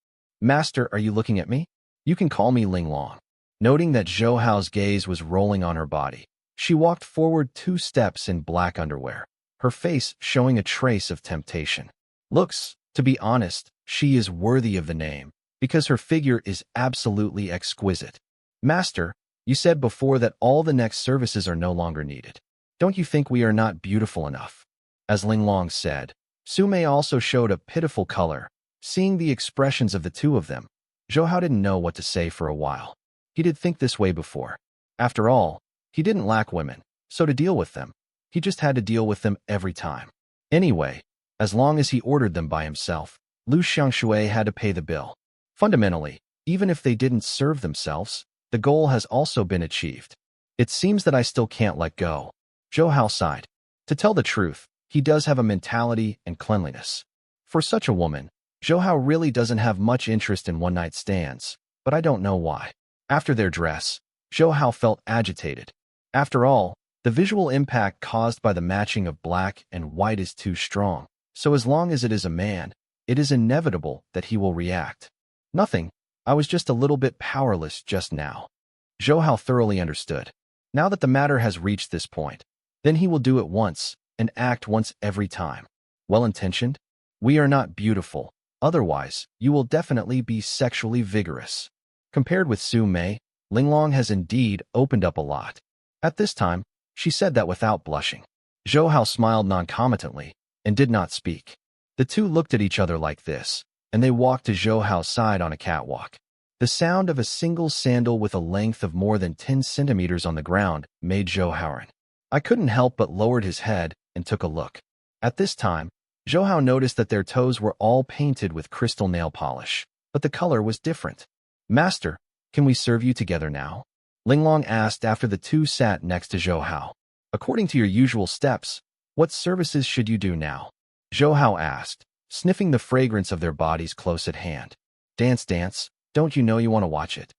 Master, are you looking at me? You can call me Linglong. Noting that Zhou Hao's gaze was rolling on her body, she walked forward 2 steps in black underwear, her face showing a trace of temptation. Looks, to be honest, she is worthy of the name, because her figure is absolutely exquisite. Master, you said before that all the next services are no longer needed. Don't you think we are not beautiful enough? As Linglong said, Su Mei also showed a pitiful color. Seeing the expressions of the two of them, Zhou Hao didn't know what to say for a while. He did think this way before. After all, he didn't lack women, so to deal with them, he just had to deal with them every time. Anyway, as long as he ordered them by himself, Lu Xiangshui had to pay the bill. Fundamentally, even if they didn't serve themselves, the goal has also been achieved. It seems that I still can't let go. Zhou Hao sighed. To tell the truth, he does have a mentality and cleanliness. For such a woman, Zhou Hao really doesn't have much interest in one-night stands, but I don't know why. After their dress, Zhou Hao felt agitated. After all, the visual impact caused by the matching of black and white is too strong, so as long as it is a man, it is inevitable that he will react. Nothing, I was just a little bit powerless just now. Zhou Hao thoroughly understood. Now that the matter has reached this point, then he will do it once, and act once every time. Well-intentioned? We are not beautiful, otherwise you will definitely be sexually vigorous. Compared with Su Mei, Linglong has indeed opened up a lot. At this time, she said that without blushing. Zhou Hao smiled non-commentantly and did not speak. The two looked at each other like this, and they walked to Zhou Hao's side on a catwalk. The sound of a single sandal with a length of more than 10 centimeters on the ground made Zhou Hao. I couldn't help but lowered his head and took a look. At this time, Zhou Hao noticed that their toes were all painted with crystal nail polish, but the color was different. Master, can we serve you together now? Linglong asked after the two sat next to Zhou Hao. According to your usual steps, what services should you do now? Zhou Hao asked, sniffing the fragrance of their bodies close at hand. Dance, dance, don't you know you want to watch it?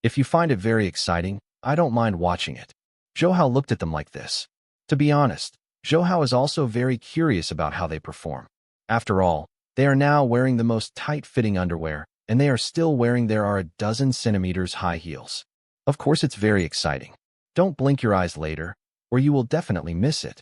If you find it very exciting, I don't mind watching it. Zhou Hao looked at them like this. To be honest, Zhou Hao is also very curious about how they perform. After all, they are now wearing the most tight-fitting underwear, and they are still wearing there are a dozen centimeters high heels. Of course it's very exciting. Don't blink your eyes later, or you will definitely miss it.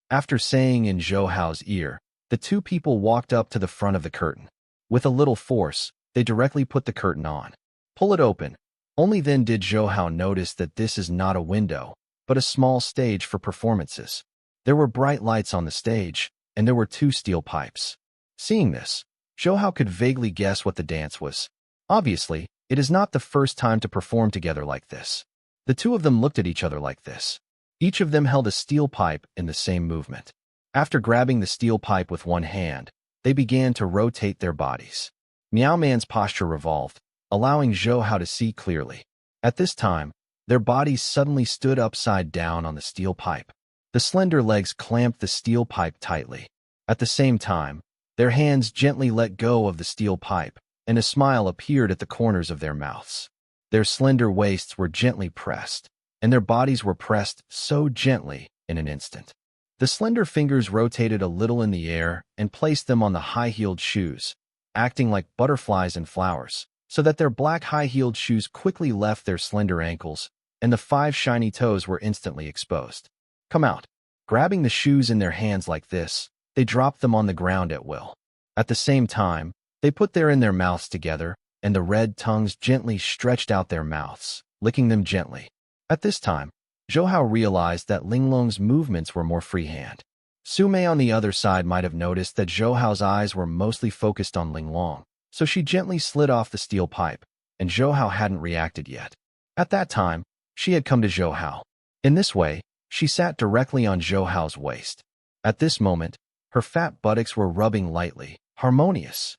After saying in Zhou Hao's ear, the two people walked up to the front of the curtain. With a little force, they directly put the curtain on. Pull it open. Only then did Zhou Hao notice that this is not a window, but a small stage for performances. There were bright lights on the stage, and there were 2 steel pipes. Seeing this, Zhou Hao could vaguely guess what the dance was. Obviously, it is not the first time to perform together like this. The two of them looked at each other like this. Each of them held a steel pipe in the same movement. After grabbing the steel pipe with one hand, they began to rotate their bodies. Meow Man's posture revolved, allowing Zhou Hao to see clearly. At this time, their bodies suddenly stood upside down on the steel pipe. The slender legs clamped the steel pipe tightly. At the same time, their hands gently let go of the steel pipe, and a smile appeared at the corners of their mouths. Their slender waists were gently pressed, and their bodies were pressed so gently in an instant. The slender fingers rotated a little in the air and placed them on the high-heeled shoes, acting like butterflies and flowers, so that their black high-heeled shoes quickly left their slender ankles, and the 5 shiny toes were instantly exposed. Come out. Grabbing the shoes in their hands like this, they dropped them on the ground at will. At the same time, they put them in their mouths together, and the red tongues gently stretched out their mouths, licking them gently. At this time, Zhou Hao realized that Linglong's movements were more freehand. Su Mei on the other side might have noticed that Zhou Hao's eyes were mostly focused on Linglong, so she gently slid off the steel pipe, and Zhou Hao hadn't reacted yet. At that time, she had come to Zhou Hao. In this way, she sat directly on Zhou Hao's waist. At this moment, her fat buttocks were rubbing lightly, harmonious.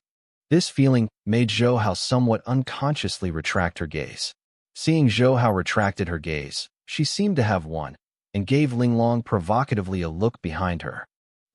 This feeling made Zhou Hao somewhat unconsciously retract her gaze. Seeing Zhou Hao retracted her gaze, she seemed to have won, and gave Linglong provocatively a look behind her.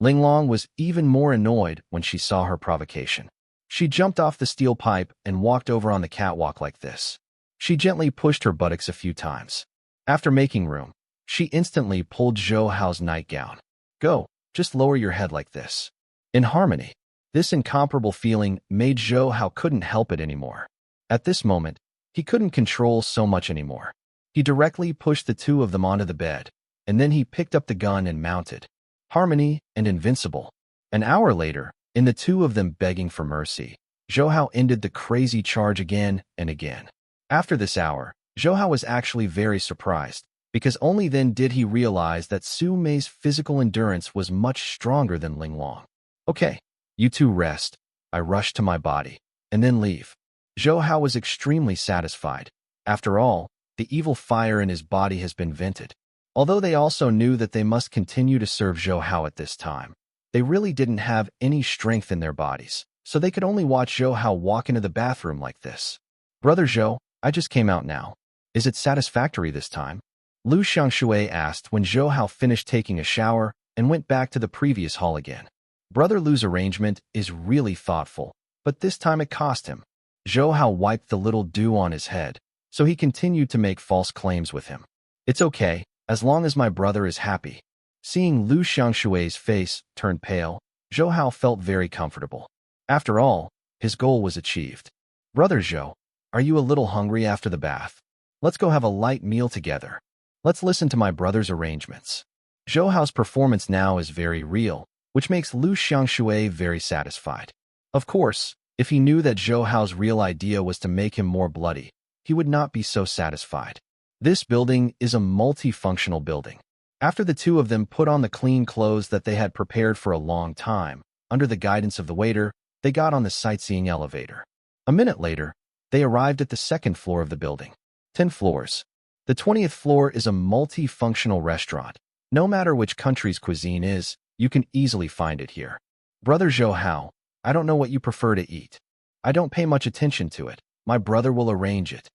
Linglong was even more annoyed when she saw her provocation. She jumped off the steel pipe and walked over on the catwalk like this. She gently pushed her buttocks a few times. After making room, she instantly pulled Zhou Hao's nightgown. Go, just lower your head like this. In harmony, this incomparable feeling made Zhou Hao couldn't help it anymore. At this moment, he couldn't control so much anymore. He directly pushed the two of them onto the bed, and then he picked up the gun and mounted. Harmony and invincible. An hour later, in the two of them begging for mercy, Zhou Hao ended the crazy charge again and again. After this hour, Zhou Hao was actually very surprised, because only then did he realize that Su Mei's physical endurance was much stronger than Ling Long. Okay, you two rest. I rush to my body, and then leave. Zhou Hao was extremely satisfied. After all, the evil fire in his body has been vented. Although they also knew that they must continue to serve Zhou Hao at this time, they really didn't have any strength in their bodies, so they could only watch Zhou Hao walk into the bathroom like this. Brother Zhou, I just came out now. Is it satisfactory this time? Lu Xiangshui asked when Zhou Hao finished taking a shower and went back to the previous hall again. Brother Lu's arrangement is really thoughtful, but this time it cost him. Zhou Hao wiped the little dew on his head, so he continued to make false claims with him. It's okay, as long as my brother is happy. Seeing Lu Xiangshui's face turn pale, Zhou Hao felt very comfortable. After all, his goal was achieved. Brother Zhou, are you a little hungry after the bath? Let's go have a light meal together. Let's listen to my brother's arrangements. Zhou Hao's performance now is very real, which makes Lu Xiangshui very satisfied. Of course, if he knew that Zhou Hao's real idea was to make him more bloody, he would not be so satisfied. This building is a multifunctional building. After the two of them put on the clean clothes that they had prepared for a long time, under the guidance of the waiter, they got on the sightseeing elevator. A minute later, they arrived at the second floor of the building. 10 floors. The 20th floor is a multifunctional restaurant. No matter which country's cuisine is, you can easily find it here. Brother Zhou Hao, I don't know what you prefer to eat. I don't pay much attention to it. My brother will arrange it.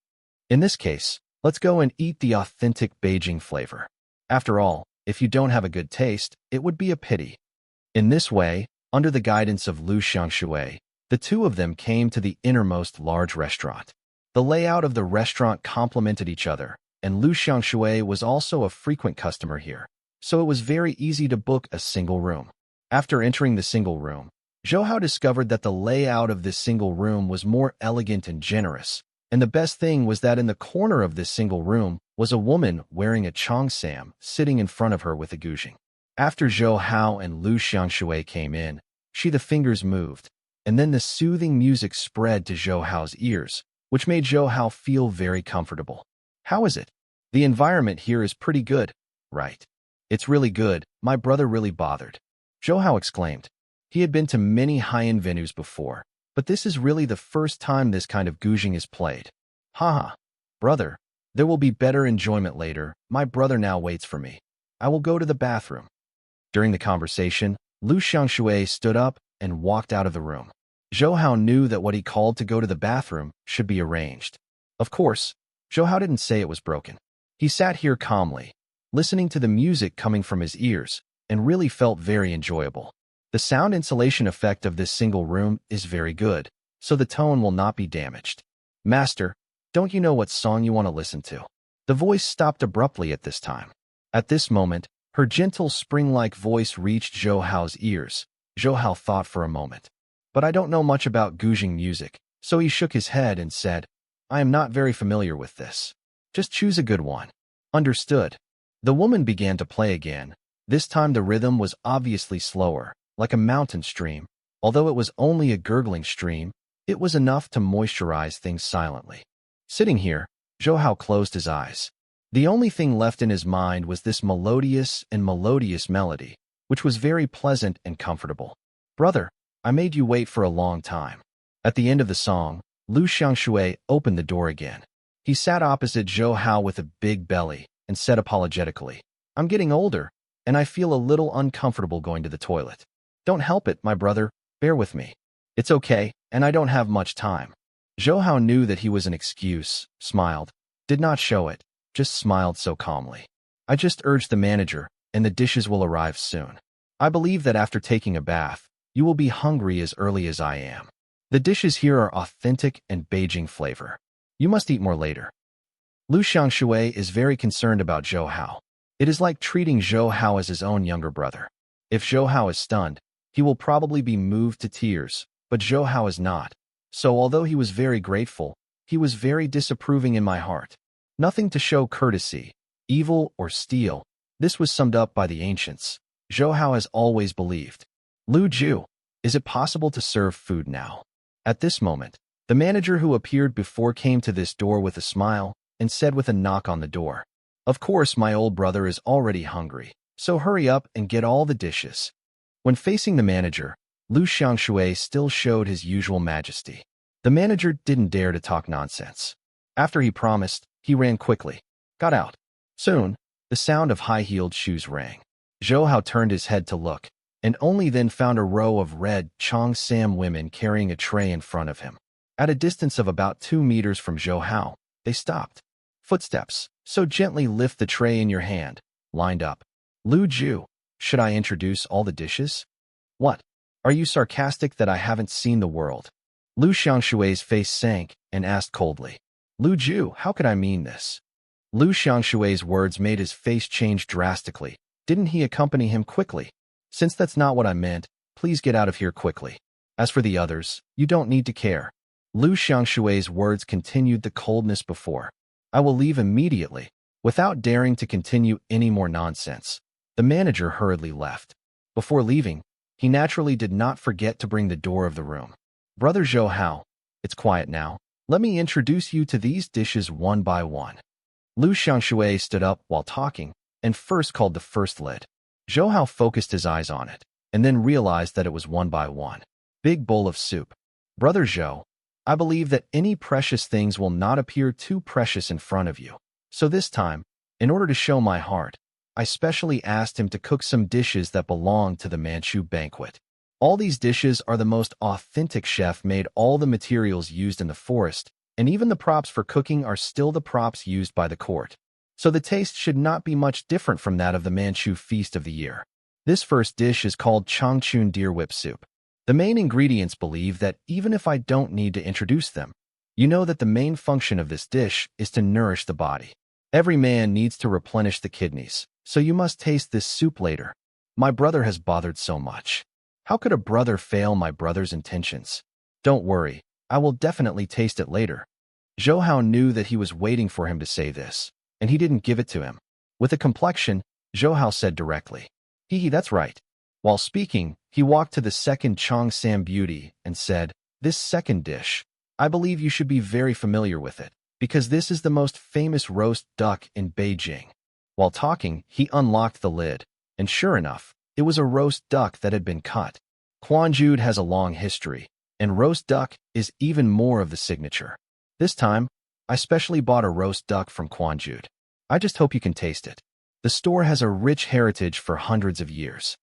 In this case, let's go and eat the authentic Beijing flavor. After all, if you don't have a good taste, it would be a pity. In this way, under the guidance of Lu Xiangshui, the two of them came to the innermost large restaurant. The layout of the restaurant complemented each other, and Lu Xiangshui was also a frequent customer here, so it was very easy to book a single room. After entering the single room, Zhou Hao discovered that the layout of this single room was more elegant and generous, and the best thing was that in the corner of this single room was a woman wearing a cheongsam sitting in front of her with a guzheng. After Zhou Hao and Lu Xiangshui came in, the fingers moved, and then the soothing music spread to Zhou Hao's ears, which made Zhou Hao feel very comfortable. How is it? The environment here is pretty good, right? It's really good. My brother really bothered. Zhou Hao exclaimed. He had been to many high-end venues before, but this is really the first time this kind of guzheng is played. Haha. Brother, there will be better enjoyment later. My brother now waits for me. I will go to the bathroom. During the conversation, Lu Xiangshui stood up and walked out of the room. Zhou Hao knew that what he called to go to the bathroom should be arranged. Of course, Zhou Hao didn't say it was broken. He sat here calmly, listening to the music coming from his ears, and really felt very enjoyable. The sound insulation effect of this single room is very good, so the tone will not be damaged. Master, don't you know what song you want to listen to? The voice stopped abruptly at this time. At this moment, her gentle spring-like voice reached Zhou Hao's ears. Zhou Hao thought for a moment. But I don't know much about guzheng music, so he shook his head and said, I am not very familiar with this. Just choose a good one. Understood. The woman began to play again. This time the rhythm was obviously slower, like a mountain stream. Although it was only a gurgling stream, it was enough to moisturize things silently. Sitting here, Zhou Hao closed his eyes. The only thing left in his mind was this melodious melody, which was very pleasant and comfortable. Brother, I made you wait for a long time. At the end of the song, Lu Xiangshui opened the door again. He sat opposite Zhou Hao with a big belly and said apologetically, I'm getting older, and I feel a little uncomfortable going to the toilet. Don't help it, my brother. Bear with me. It's okay, and I don't have much time. Zhou Hao knew that he was an excuse, smiled, did not show it, just smiled so calmly. I just urged the manager, and the dishes will arrive soon. I believe that after taking a bath, you will be hungry as early as I am. The dishes here are authentic and Beijing flavor. You must eat more later. Lu Xiangshui is very concerned about Zhou Hao. It is like treating Zhou Hao as his own younger brother. If Zhou Hao is stunned, he will probably be moved to tears, but Zhou Hao is not. So although he was very grateful, he was very disapproving in my heart. Nothing to show courtesy, evil, or steal. This was summed up by the ancients. Zhou Hao has always believed. Lu Ju, is it possible to serve food now? At this moment, the manager who appeared before came to this door with a smile and said with a knock on the door, "Of course, my old brother is already hungry, so hurry up and get all the dishes." When facing the manager, Lu Xiangshui still showed his usual majesty. The manager didn't dare to talk nonsense. After he promised, he ran quickly, got out. Soon, the sound of high-heeled shoes rang. Zhou Hao turned his head to look, and only then found a row of red Cheongsam women carrying a tray in front of him. At a distance of about 2 meters from Zhou Hao, they stopped. Footsteps, so gently lift the tray in your hand, lined up. Lu Ju, should I introduce all the dishes? What? Are you sarcastic that I haven't seen the world? Lu Xiangshui's face sank and asked coldly. Lu Ju, how could I mean this? Lu Xiangshui's words made his face change drastically. Didn't he accompany him quickly? Since that's not what I meant, please get out of here quickly. As for the others, you don't need to care. Lu Xiangshui's words continued the coldness before. I will leave immediately, without daring to continue any more nonsense. The manager hurriedly left. Before leaving, he naturally did not forget to bring the door of the room. Brother Zhou Hao, it's quiet now. Let me introduce you to these dishes one by one. Lu Xiangshui stood up while talking and first called the first lid. Zhou Hao focused his eyes on it and then realized that it was one by one. Big bowl of soup. Brother Zhou, I believe that any precious things will not appear too precious in front of you. So this time, in order to show my heart, I specially asked him to cook some dishes that belong to the Manchu banquet. All these dishes are the most authentic. Chef made all the materials used in the forest, and even the props for cooking are still the props used by the court. So the taste should not be much different from that of the Manchu feast of the year. This first dish is called Changchun deer whip soup. The main ingredients believe that even if I don't need to introduce them, you know that the main function of this dish is to nourish the body. Every man needs to replenish the kidneys, so you must taste this soup later. My brother has bothered so much. How could a brother fail my brother's intentions? Don't worry, I will definitely taste it later. Zhou Hao knew that he was waiting for him to say this, and he didn't give it to him. With a complexion, Zhou Hao said directly, Hee, that's right. While speaking, he walked to the second Cheongsam beauty and said, This second dish, I believe you should be very familiar with it, because this is the most famous roast duck in Beijing. While talking, he unlocked the lid, and sure enough, it was a roast duck that had been cut. Quanjude has a long history, and roast duck is even more of the signature. This time, I specially bought a roast duck from Quanjude. I just hope you can taste it. The store has a rich heritage for hundreds of years.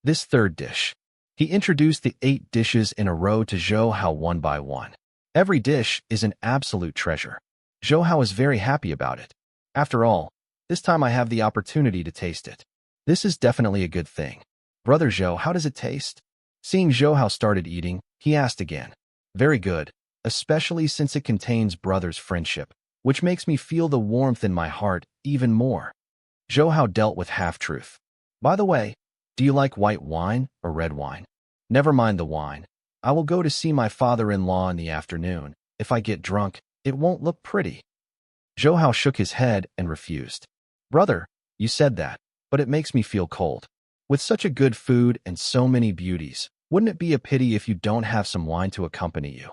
This third dish. He introduced the 8 dishes in a row to Zhou Hao one by one. Every dish is an absolute treasure. Zhou Hao is very happy about it. After all, this time I have the opportunity to taste it. This is definitely a good thing. Brother Zhou, how does it taste? Seeing Zhou Hao started eating, he asked again. Very good, especially since it contains brother's friendship, which makes me feel the warmth in my heart even more. Zhou Hao dealt with half-truth. By the way, do you like white wine or red wine? Never mind the wine. I will go to see my father-in-law in the afternoon. If I get drunk, it won't look pretty. Zhou Hao shook his head and refused. Brother, you said that, but it makes me feel cold. With such a good food and so many beauties, wouldn't it be a pity if you don't have some wine to accompany you?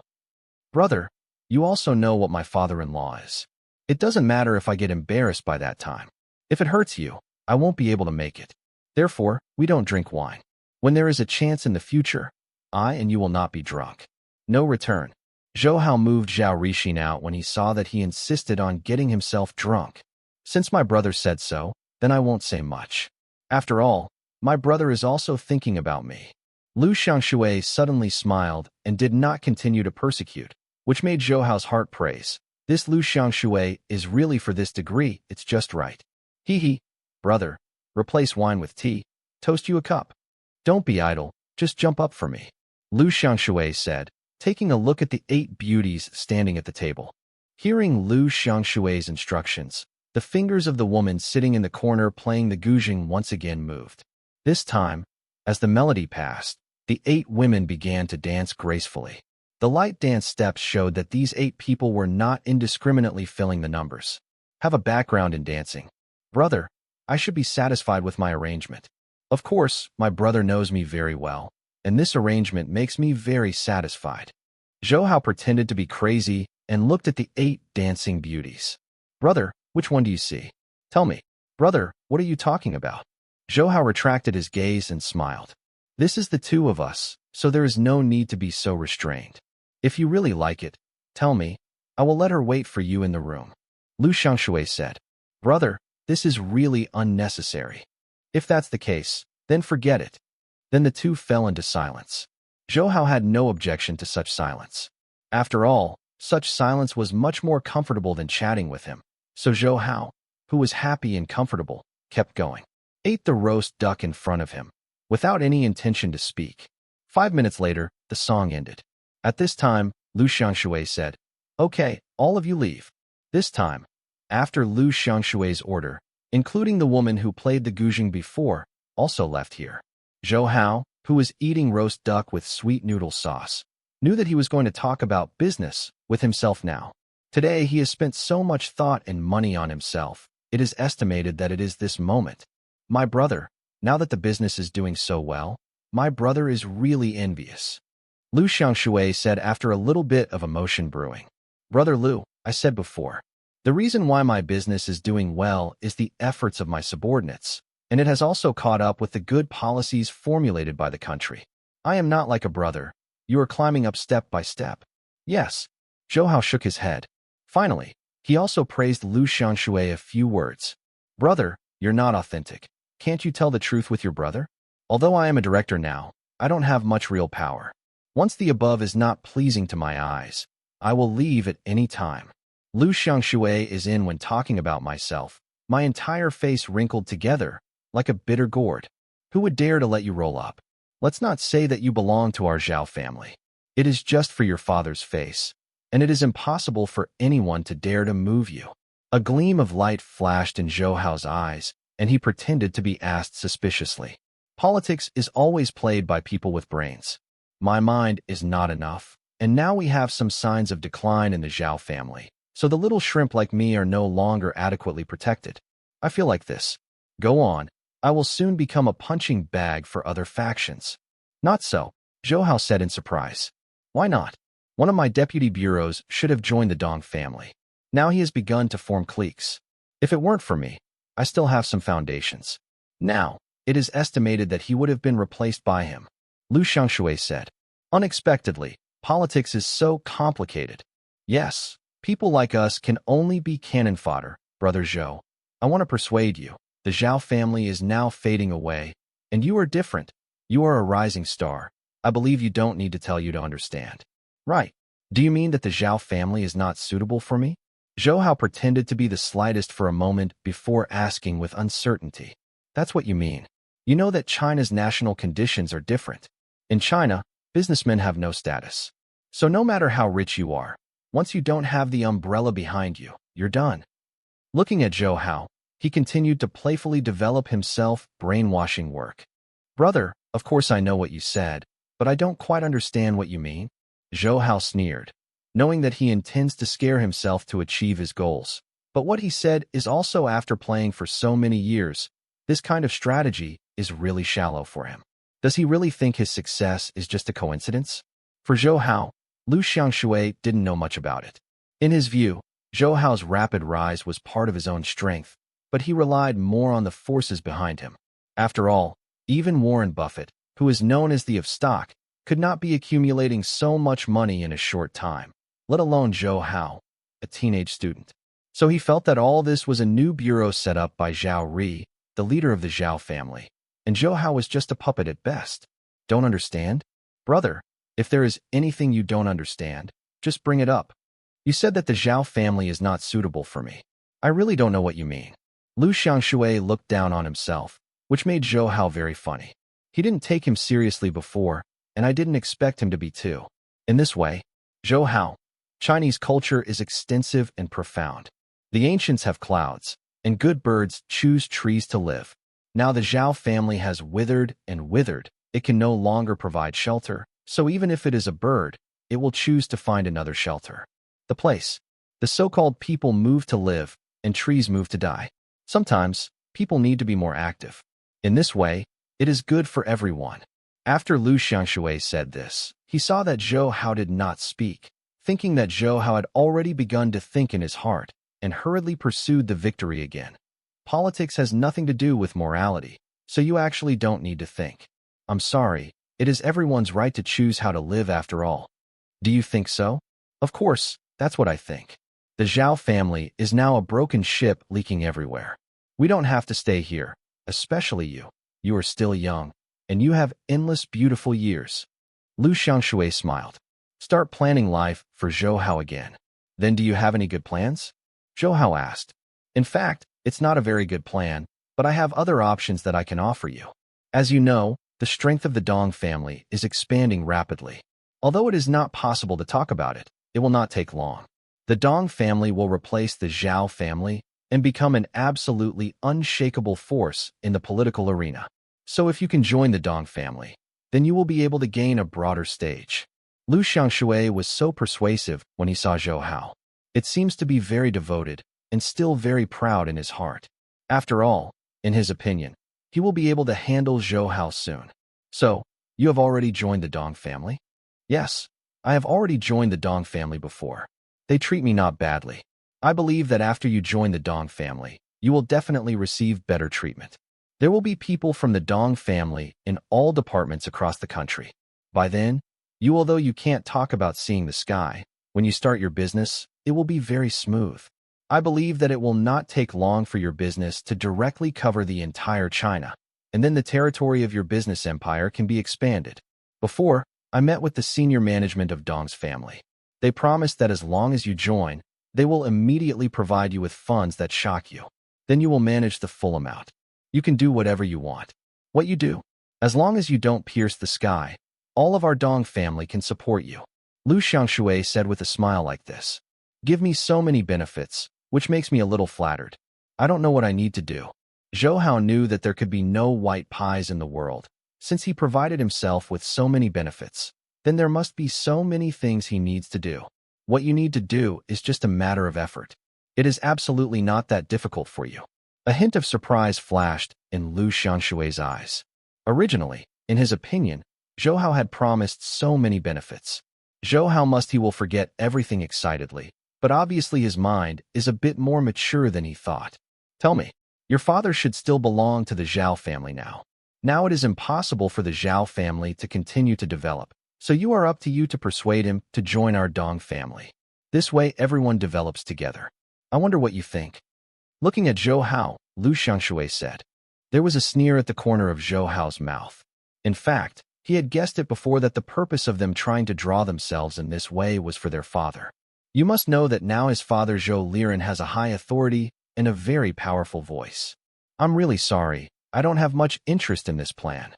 Brother, you also know what my father-in-law is. It doesn't matter if I get embarrassed by that time. If it hurts you, I won't be able to make it. Therefore, we don't drink wine. When there is a chance in the future, I and you will not be drunk. No return. Zhou Hao moved Zhao Rixin out when he saw that he insisted on getting himself drunk. Since my brother said so, then I won't say much. After all, my brother is also thinking about me. Lu Xiangshui suddenly smiled and did not continue to persecute, which made Zhou Hao's heart praise. This Lu Xiangshui is really for this degree, it's just right. Hee, brother, replace wine with tea, toast you a cup. Don't be idle, just jump up for me. Lu Xiangshui said, taking a look at the 8 beauties standing at the table. Hearing Lu Xiangshui's instructions, the fingers of the woman sitting in the corner playing the guzheng once again moved. This time, as the melody passed, the 8 women began to dance gracefully. The light dance steps showed that these 8 people were not indiscriminately filling the numbers. Have a background in dancing. Brother, I should be satisfied with my arrangement. Of course, my brother knows me very well, and this arrangement makes me very satisfied. Zhou Hao pretended to be crazy and looked at the 8 dancing beauties. Brother, which one do you see? Tell me. Brother, what are you talking about? Zhou Hao retracted his gaze and smiled. This is the 2 of us, so there is no need to be so restrained. If you really like it, tell me. I will let her wait for you in the room. Lu Xiangshui said. Brother, this is really unnecessary. If that's the case, then forget it. Then the 2 fell into silence. Zhou Hao had no objection to such silence. After all, such silence was much more comfortable than chatting with him. So Zhou Hao, who was happy and comfortable, kept going. Ate the roast duck in front of him, without any intention to speak. 5 minutes later, the song ended. At this time, Lu Xiangshui said, Okay, all of you leave. This time, after Lu Xiangshui's order, including the woman who played the guzheng before, also left here. Zhou Hao, who was eating roast duck with sweet noodle sauce, knew that he was going to talk about business with himself now. Today, he has spent so much thought and money on himself. It is estimated that it is this moment. My brother, now that the business is doing so well, my brother is really envious. Lu Xiangshui said after a little bit of emotion brewing. Brother Lu, I said before, the reason why my business is doing well is the efforts of my subordinates, and it has also caught up with the good policies formulated by the country. I am not like a brother. You are climbing up step by step. Yes. Zhou Hao shook his head. Finally, he also praised Lu Xiangshui a few words. Brother, you're not authentic. Can't you tell the truth with your brother? Although I am a director now, I don't have much real power. Once the above is not pleasing to my eyes, I will leave at any time. Lu Xiangshui is in when talking about myself. My entire face wrinkled together, like a bitter gourd. Who would dare to let you roll up? Let's not say that you belong to our Zhao family. It is just for your father's face, and it is impossible for anyone to dare to move you. A gleam of light flashed in Zhou Hao's eyes, and he pretended to be asked suspiciously. Politics is always played by people with brains. My mind is not enough, and now we have some signs of decline in the Zhao family, so the little shrimp like me are no longer adequately protected. I feel like this. Go on. I will soon become a punching bag for other factions. Not so, Zhou Hao said in surprise. Why not? One of my deputy bureaus should have joined the Dong family. Now he has begun to form cliques. If it weren't for me, I still have some foundations. Now, it is estimated that he would have been replaced by him. Lu Xiangshui said. Unexpectedly, politics is so complicated. Yes, people like us can only be cannon fodder, Brother Zhou. I want to persuade you. The Zhao family is now fading away, and you are different. You are a rising star. I believe you don't need to tell you to understand. Right. Do you mean that the Zhao family is not suitable for me? Zhou Hao pretended to be the slightest for a moment before asking with uncertainty. That's what you mean. You know that China's national conditions are different. In China, businessmen have no status. So no matter how rich you are, once you don't have the umbrella behind you, you're done. Looking at Zhou Hao, he continued to playfully develop himself brainwashing work. Brother, of course I know what you said, but I don't quite understand what you mean. Zhou Hao sneered, knowing that he intends to scare himself to achieve his goals. But what he said is also after playing for so many years, this kind of strategy is really shallow for him. Does he really think his success is just a coincidence? For Zhou Hao, Lu Xiangshui didn't know much about it. In his view, Zhou Hao's rapid rise was part of his own strength, but he relied more on the forces behind him. After all, even Warren Buffett, who is known as the of stock, could not be accumulating so much money in a short time, let alone Zhou Hao, a teenage student. So he felt that all this was a new bureau set up by Zhao Ri, the leader of the Zhao family, and Zhou Hao was just a puppet at best. Don't understand? Brother, if there is anything you don't understand, just bring it up. You said that the Zhao family is not suitable for me. I really don't know what you mean. Lu Xiangshui looked down on himself, which made Zhou Hao very funny. He didn't take him seriously before, and I didn't expect him to be too. In this way, Zhou Hao, Chinese culture is extensive and profound. The ancients have clouds, and good birds choose trees to live. Now the Zhao family has withered and withered. It can no longer provide shelter, so even if it is a bird, it will choose to find another shelter. The place. The so-called people move to live, and trees move to die. Sometimes, people need to be more active. In this way, it is good for everyone. After Lu Xiangshui said this, he saw that Zhou Hao did not speak, thinking that Zhou Hao had already begun to think in his heart, and hurriedly pursued the victory again. Politics has nothing to do with morality, so you actually don't need to think. I'm sorry, it is everyone's right to choose how to live after all. Do you think so? Of course, that's what I think. The Zhao family is now a broken ship leaking everywhere. We don't have to stay here, especially you. You are still young, and you have endless beautiful years. Lu Xiangshui smiled. Start planning life for Zhou Hao again. Then do you have any good plans? Zhou Hao asked. In fact, it's not a very good plan, but I have other options that I can offer you. As you know, the strength of the Dong family is expanding rapidly. Although it is not possible to talk about it, it will not take long. The Dong family will replace the Zhao family and become an absolutely unshakable force in the political arena. So if you can join the Dong family, then you will be able to gain a broader stage. Lu Xiangshui was so persuasive when he saw Zhou Hao. It seems to be very devoted and still very proud in his heart. After all, in his opinion, he will be able to handle Zhou Hao soon. So, you have already joined the Dong family? Yes, I have already joined the Dong family before. They treat me not badly. I believe that after you join the Dong family, you will definitely receive better treatment. There will be people from the Dong family in all departments across the country. By then, although you can't talk about seeing the sky, when you start your business, it will be very smooth. I believe that it will not take long for your business to directly cover the entire China, and then the territory of your business empire can be expanded. Before, I met with the senior management of Dong's family. They promised that as long as you join, they will immediately provide you with funds that shock you. Then you will manage the full amount. You can do whatever you want. What you do, as long as you don't pierce the sky, all of our Dong family can support you. Lu Xiangshui said with a smile like this. Give me so many benefits, which makes me a little flattered. I don't know what I need to do. Zhou Hao knew that there could be no white pies in the world, since he provided himself with so many benefits. Then there must be so many things he needs to do. What you need to do is just a matter of effort. It is absolutely not that difficult for you. A hint of surprise flashed in Lu Xiangshui's eyes. Originally, in his opinion, Zhou Hao had promised so many benefits. Zhou Hao he will forget everything excitedly, but obviously his mind is a bit more mature than he thought. Tell me, your father should still belong to the Zhao family now. Now it is impossible for the Zhao family to continue to develop, so you are up to you to persuade him to join our Dong family. This way everyone develops together. I wonder what you think. Looking at Zhou Hao, Lu Xiangshui said. There was a sneer at the corner of Zhou Hao's mouth. In fact, he had guessed it before that the purpose of them trying to draw themselves in this way was for their father. You must know that now his father Zhou Liren has a high authority and a very powerful voice. I'm really sorry, I don't have much interest in this plan.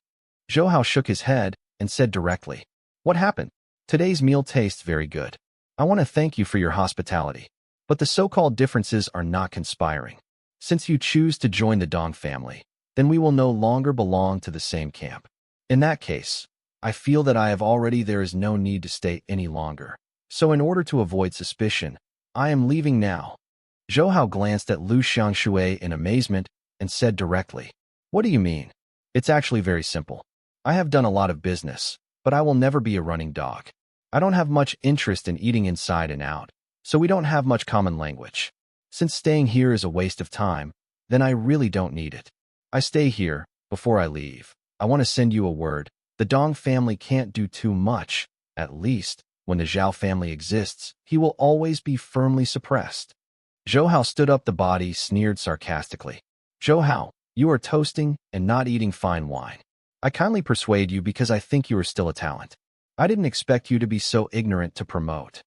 Zhou Hao shook his head and said directly, What happened? Today's meal tastes very good. I want to thank you for your hospitality. But the so-called differences are not conspiring. Since you choose to join the Dong family, then we will no longer belong to the same camp. In that case, I feel that there is no need to stay any longer. So in order to avoid suspicion, I am leaving now. Zhou Hao glanced at Lu Xiangshui in amazement and said directly, What do you mean? It's actually very simple. I have done a lot of business, but I will never be a running dog. I don't have much interest in eating inside and out, so we don't have much common language. Since staying here is a waste of time, then I really don't need it. I stay here. Before I leave, I want to send you a word. The Dong family can't do too much. At least, when the Zhao family exists, he will always be firmly suppressed. Zhou Hao stood up. The body sneered sarcastically. Zhou Hao, you are toasting and not eating fine wine. I kindly persuade you because I think you are still a talent. I didn't expect you to be so ignorant to promote.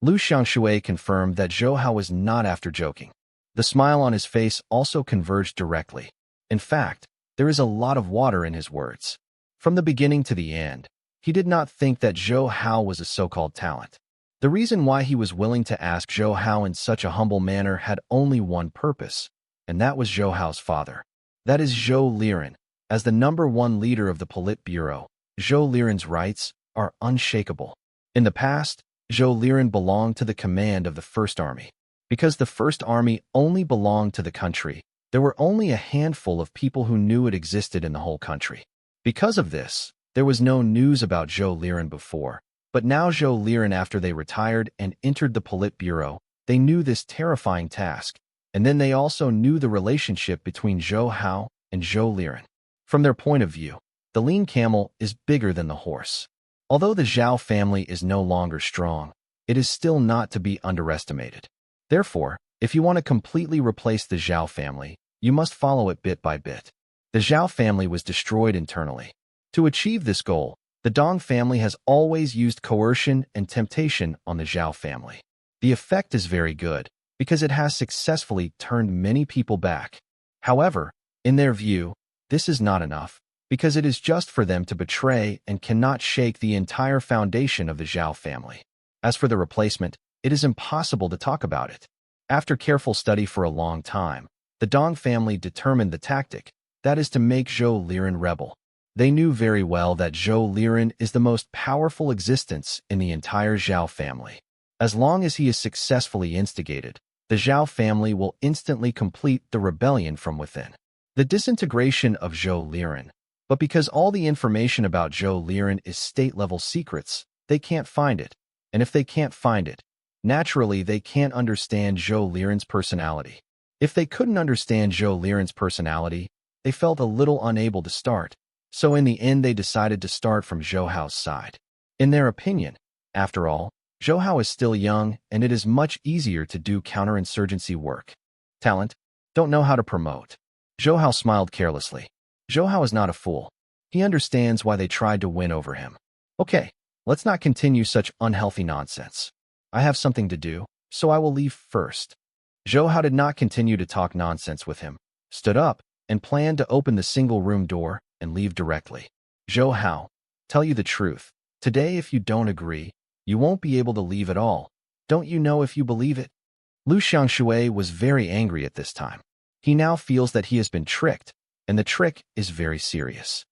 Lu Xiangshui confirmed that Zhou Hao was not after joking. The smile on his face also converged directly. In fact, there is a lot of water in his words. From the beginning to the end, He did not think that Zhou Hao was a so-called talent. The reason why he was willing to ask Zhou Hao in such a humble manner had only one purpose, and that was Zhou Hao's father. That is Zhou Liren. As the #1 leader of the Politburo, Zhou Liren's rights are unshakable. In the past, Zhou Liren belonged to the command of the First Army. Because the First Army only belonged to the country, there were only a handful of people who knew it existed in the whole country. Because of this, there was no news about Zhou Liren before, but now Zhou Liren, after they retired and entered the Politburo, they knew this terrifying task, and then they also knew the relationship between Zhou Hao and Zhou Liren. From their point of view, the lean camel is bigger than the horse. Although the Zhao family is no longer strong, it is still not to be underestimated. Therefore, if you want to completely replace the Zhao family, you must follow it bit by bit. The Zhao family was destroyed internally. To achieve this goal, the Dong family has always used coercion and temptation on the Zhao family. The effect is very good, because it has successfully turned many people back. However, in their view, this is not enough, because it is just for them to betray and cannot shake the entire foundation of the Zhao family. As for the replacement, it is impossible to talk about it. After careful study for a long time, the Dong family determined the tactic, that is to make Zhou Liren rebel. They knew very well that Zhou Liren is the most powerful existence in the entire Zhao family. As long as he is successfully instigated, the Zhao family will instantly complete the rebellion from within. The disintegration of Zhou Liren. But because all the information about Zhou Liren is state-level secrets, they can't find it. And if they can't find it, naturally they can't understand Zhou Liren's personality. If they couldn't understand Zhou Liren's personality, they felt a little unable to start. So in the end they decided to start from Zhou Hao's side. In their opinion, after all, Zhou Hao is still young and it is much easier to do counterinsurgency work. Talent, don't know how to promote. Zhou Hao smiled carelessly. Zhou Hao is not a fool. He understands why they tried to win over him. Okay, let's not continue such unhealthy nonsense. I have something to do, so I will leave first. Zhou Hao did not continue to talk nonsense with him, stood up, and planned to open the single-room door and leave directly. Zhou Hao, tell you the truth. Today, if you don't agree, you won't be able to leave at all. Don't you know if you believe it? Lu Xiangshui was very angry at this time. He now feels that he has been tricked, and the trick is very serious.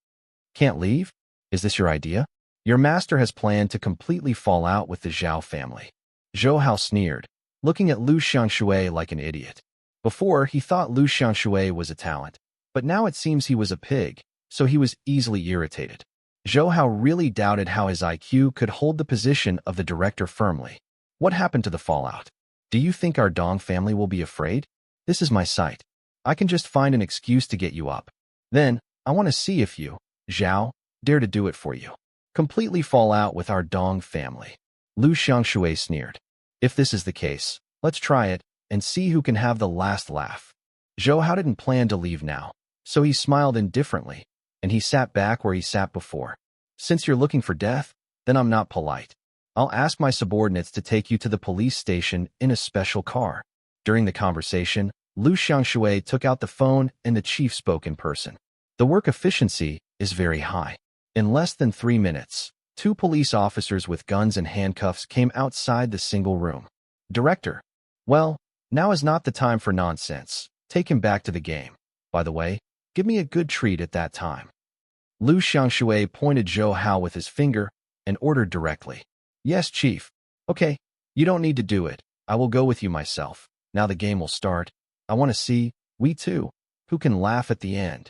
Can't leave? Is this your idea? Your master has planned to completely fall out with the Zhao family. Zhou Hao sneered, looking at Lu Xiangshui like an idiot. Before, he thought Lu Xiangshui was a talent, but now it seems he was a pig, so he was easily irritated. Zhou Hao really doubted how his IQ could hold the position of the director firmly. What happened to the fallout? Do you think our Dong family will be afraid? This is my site. I can just find an excuse to get you up. Then, I want to see if you, Zhao, dare to do it for you. Completely fall out with our Dong family. Lu Xiangshui sneered. If this is the case, let's try it and see who can have the last laugh. Zhou Hao didn't plan to leave now, so he smiled indifferently, and he sat back where he sat before. Since you're looking for death, then I'm not polite. I'll ask my subordinates to take you to the police station in a special car. During the conversation, Lu Xiangshui took out the phone and the chief spoke in person. The work efficiency is very high. In less than 3 minutes, 2 police officers with guns and handcuffs came outside the single room. Director, well, now is not the time for nonsense. Take him back to the game. By the way, give me a good treat at that time. Lu Xiangshui pointed Zhou Hao with his finger and ordered directly. Yes, chief. Okay, you don't need to do it. I will go with you myself. Now the game will start. I want to see, we too, who can laugh at the end.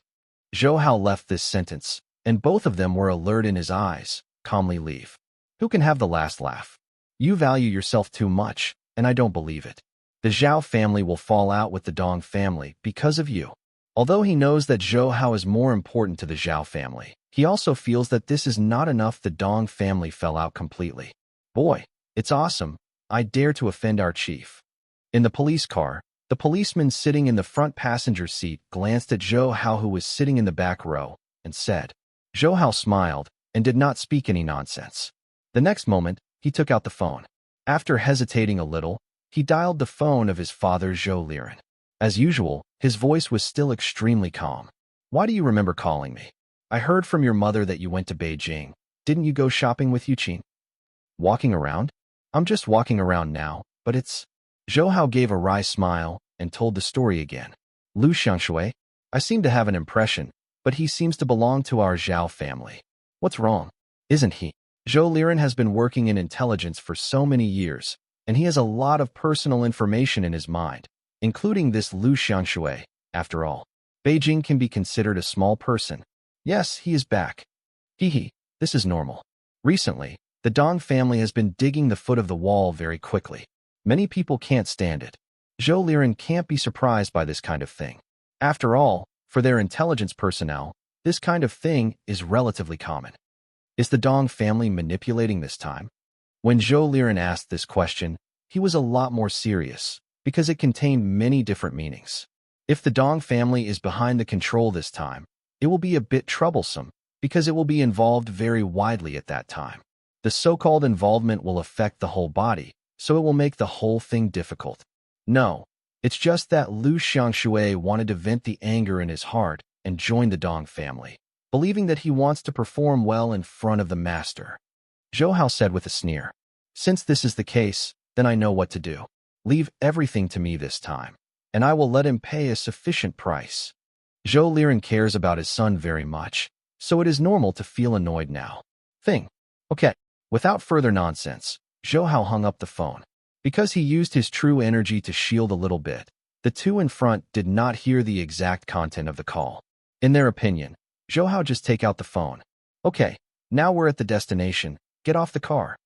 Zhou Hao left this sentence, and both of them were alert in his eyes. Calmly leave. Who can have the last laugh? You value yourself too much, and I don't believe it. The Zhao family will fall out with the Dong family because of you. Although he knows that Zhou Hao is more important to the Zhao family, he also feels that this is not enough. The Dong family fell out completely. Boy, it's awesome. I dare to offend our chief. In the police car, the policeman sitting in the front passenger seat glanced at Zhou Hao, who was sitting in the back row, and said. Zhou Hao smiled and did not speak any nonsense. The next moment, he took out the phone. After hesitating a little, he dialed the phone of his father, Zhou Liren. As usual, his voice was still extremely calm. Why do you remember calling me? I heard from your mother that you went to Beijing. Didn't you go shopping with Yuqin? Walking around? I'm just walking around now, but it's... Zhou Hao gave a wry smile and told the story again. Lu Xiangshui, I seem to have an impression, but he seems to belong to our Zhao family. What's wrong? Isn't he? Zhou Liren has been working in intelligence for so many years, and he has a lot of personal information in his mind, including this Lu Xiangshui. After all, Beijing can be considered a small person. Yes, he is back. Hee, this is normal. Recently, the Dong family has been digging the foot of the wall very quickly. Many people can't stand it. Zhou Liren can't be surprised by this kind of thing. After all, for their intelligence personnel, this kind of thing is relatively common. Is the Dong family manipulating this time? When Zhou Liren asked this question, he was a lot more serious, because it contained many different meanings. If the Dong family is behind the control this time, it will be a bit troublesome, because it will be involved very widely at that time. The so-called involvement will affect the whole body, so it will make the whole thing difficult. No, it's just that Lu Xiangshui wanted to vent the anger in his heart and join the Dong family, believing that he wants to perform well in front of the master. Zhou Hao said with a sneer, Since this is the case, then I know what to do. Leave everything to me this time, and I will let him pay a sufficient price. Zhou Liren cares about his son very much, so it is normal to feel annoyed now. Okay, without further nonsense, Zhou Hao hung up the phone. Because he used his true energy to shield a little bit, the two in front did not hear the exact content of the call. In their opinion, Zhou Hao just take out the phone. Okay, now we're at the destination, get off the car.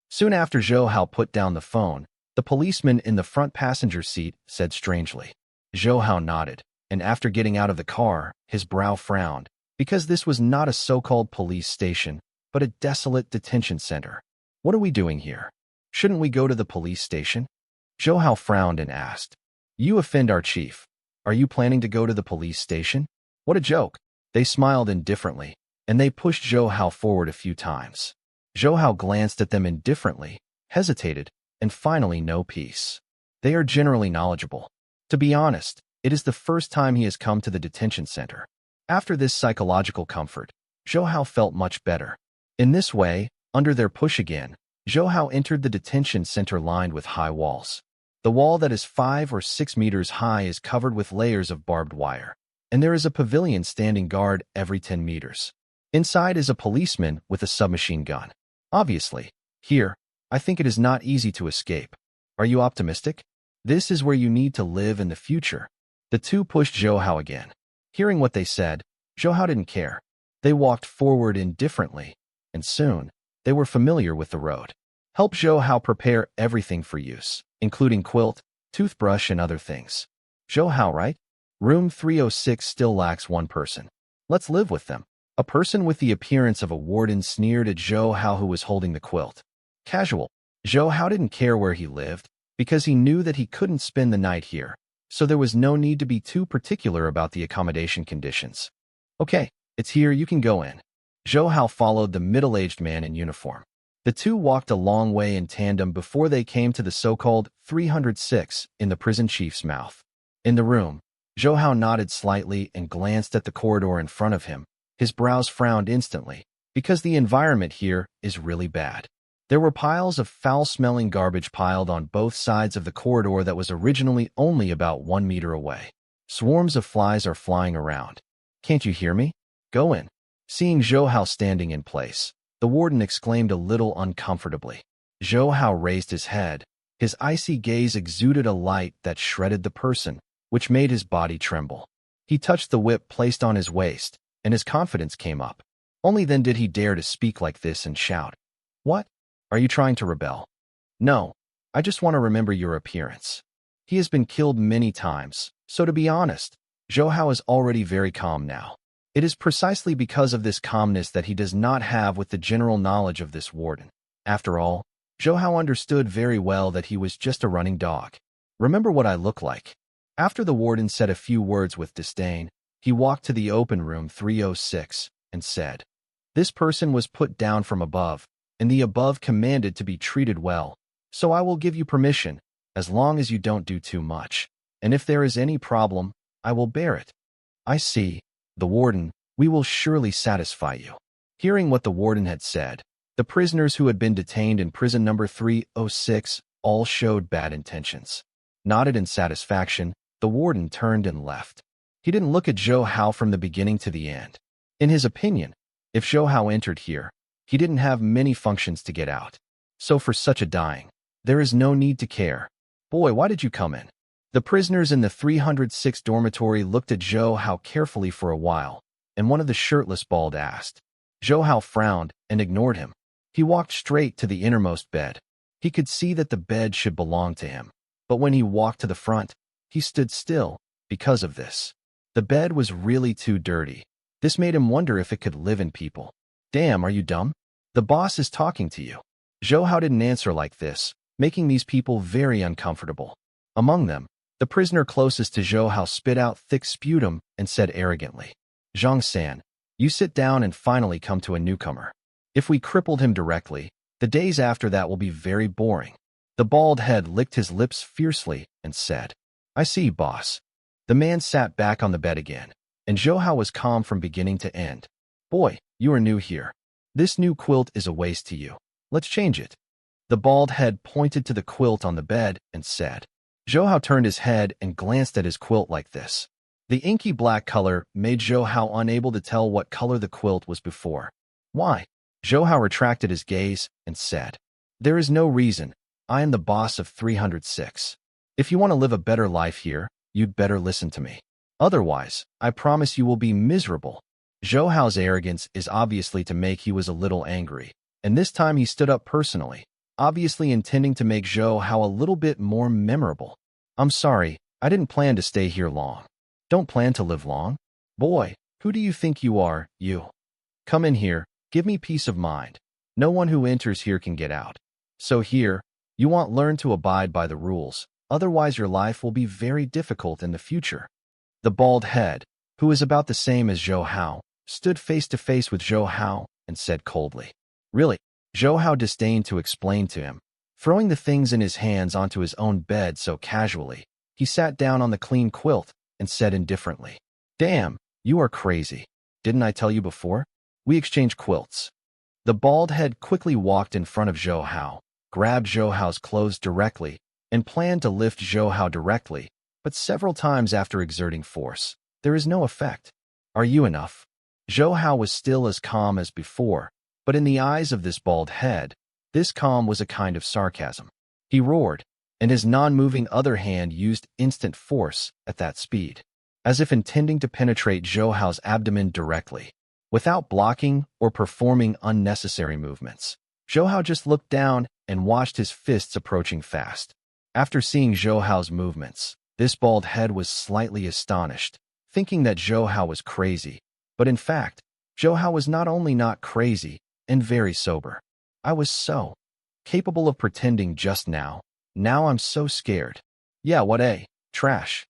Soon after Zhou Hao put down the phone, the policeman in the front passenger seat said strangely. Zhou Hao nodded, and after getting out of the car, his brow frowned, because this was not a so-called police station, but a desolate detention center. What are we doing here? Shouldn't we go to the police station? Zhou Hao frowned and asked. You offend our chief. Are you planning to go to the police station? What a joke. They smiled indifferently, and they pushed Zhou Hao forward a few times. Zhou Hao glanced at them indifferently, hesitated, and finally no peace. They are generally knowledgeable. To be honest, it is the first time he has come to the detention center. After this psychological comfort, Zhou Hao felt much better. In this way, under their push again, Zhou Hao entered the detention center lined with high walls. The wall that is 5 or 6 meters high is covered with layers of barbed wire, and there is a pavilion standing guard every 10 meters. Inside is a policeman with a submachine gun. Obviously, here, I think it is not easy to escape. Are you optimistic? This is where you need to live in the future. The two pushed Zhou Hao again. Hearing what they said, Zhou Hao didn't care. They walked forward indifferently, and soon, they were familiar with the road. Help Zhou Hao prepare everything for use, including quilt, toothbrush, and other things. Zhou Hao, right? Room 306 still lacks one person. Let's live with them. A person with the appearance of a warden sneered at Zhou Hao who was holding the quilt. Casual. Zhou Hao didn't care where he lived, because he knew that he couldn't spend the night here, so there was no need to be too particular about the accommodation conditions. Okay, it's here, you can go in. Zhou Hao followed the middle-aged man in uniform. The two walked a long way in tandem before they came to the so-called 306 in the prison chief's mouth. In the room, Zhou Hao nodded slightly and glanced at the corridor in front of him. His brows frowned instantly, because the environment here is really bad. There were piles of foul-smelling garbage piled on both sides of the corridor that was originally only about 1 meter away. Swarms of flies are flying around. Can't you hear me? Go in. Seeing Zhou Hao standing in place, the warden exclaimed a little uncomfortably. Zhou Hao raised his head. His icy gaze exuded a light that shredded the person, which made his body tremble. He touched the whip placed on his waist, and his confidence came up. Only then did he dare to speak like this and shout. What? Are you trying to rebel? No, I just want to remember your appearance. He has been killed many times, so to be honest, Zhou Hao is already very calm now. It is precisely because of this calmness that he does not have with the general knowledge of this warden. After all, Zhou Hao understood very well that he was just a running dog. Remember what I look like. After the warden said a few words with disdain, he walked to the open room 306 and said, This person was put down from above, and the above commanded to be treated well, so I will give you permission, as long as you don't do too much, and if there is any problem, I will bear it. I see. The warden, we will surely satisfy you. Hearing what the warden had said, the prisoners who had been detained in prison number 306 all showed bad intentions. Nodded in satisfaction, the warden turned and left. He didn't look at Zhou Hao from the beginning to the end. In his opinion, if Zhou Hao entered here, he didn't have many functions to get out. So for such a dying, there is no need to care. Boy, why did you come in? The prisoners in the 306 dormitory looked at Zhou Hao carefully for a while, and one of the shirtless bald asked. Zhou Hao frowned and ignored him. He walked straight to the innermost bed. He could see that the bed should belong to him, but when he walked to the front, he stood still because of this. The bed was really too dirty. This made him wonder if it could live in people. Damn, are you dumb? The boss is talking to you. Zhou Hao didn't answer like this, making these people very uncomfortable. Among them, the prisoner closest to Zhou Hao spit out thick sputum and said arrogantly, Zhang-san, you sit down and finally come to a newcomer. If we crippled him directly, the days after that will be very boring. The bald head licked his lips fiercely and said, I see, boss. The man sat back on the bed again, and Zhou Hao was calm from beginning to end. Boy, you are new here. This new quilt is a waste to you. Let's change it. The bald head pointed to the quilt on the bed and said. Zhou Hao turned his head and glanced at his quilt like this. The inky black color made Zhou Hao unable to tell what color the quilt was before. Why? Zhou Hao retracted his gaze and said, There is no reason. I am the boss of 306. If you want to live a better life here, you'd better listen to me. Otherwise, I promise you will be miserable. Zhou Hao's arrogance is obviously to make he was a little angry, and this time he stood up personally, obviously intending to make Zhou Hao a little bit more memorable. I'm sorry, I didn't plan to stay here long. Don't plan to live long? Boy, who do you think you are, you? Come in here, give me peace of mind. No one who enters here can get out. So here, you want learn to abide by the rules, otherwise your life will be very difficult in the future. The bald head, who is about the same as Zhou Hao, stood face to face with Zhou Hao and said coldly. Really? Zhou Hao disdained to explain to him. Throwing the things in his hands onto his own bed so casually, he sat down on the clean quilt and said indifferently, Damn, you are crazy. Didn't I tell you before? We exchange quilts. The bald head quickly walked in front of Zhou Hao, grabbed Zhou Hao's clothes directly, and planned to lift Zhou Hao directly, but several times after exerting force, there is no effect. Are you enough? Zhou Hao was still as calm as before, but in the eyes of this bald head, this calm was a kind of sarcasm. He roared, and his non-moving other hand used instant force at that speed, as if intending to penetrate Zhou Hao's abdomen directly, without blocking or performing unnecessary movements. Zhou Hao just looked down and watched his fists approaching fast. After seeing Zhou Hao's movements, this bald head was slightly astonished, thinking that Zhou Hao was crazy. But in fact, Zhou Hao was not only not crazy, and very sober. I was so capable of pretending just now. Now I'm so scared. Yeah, what a trash.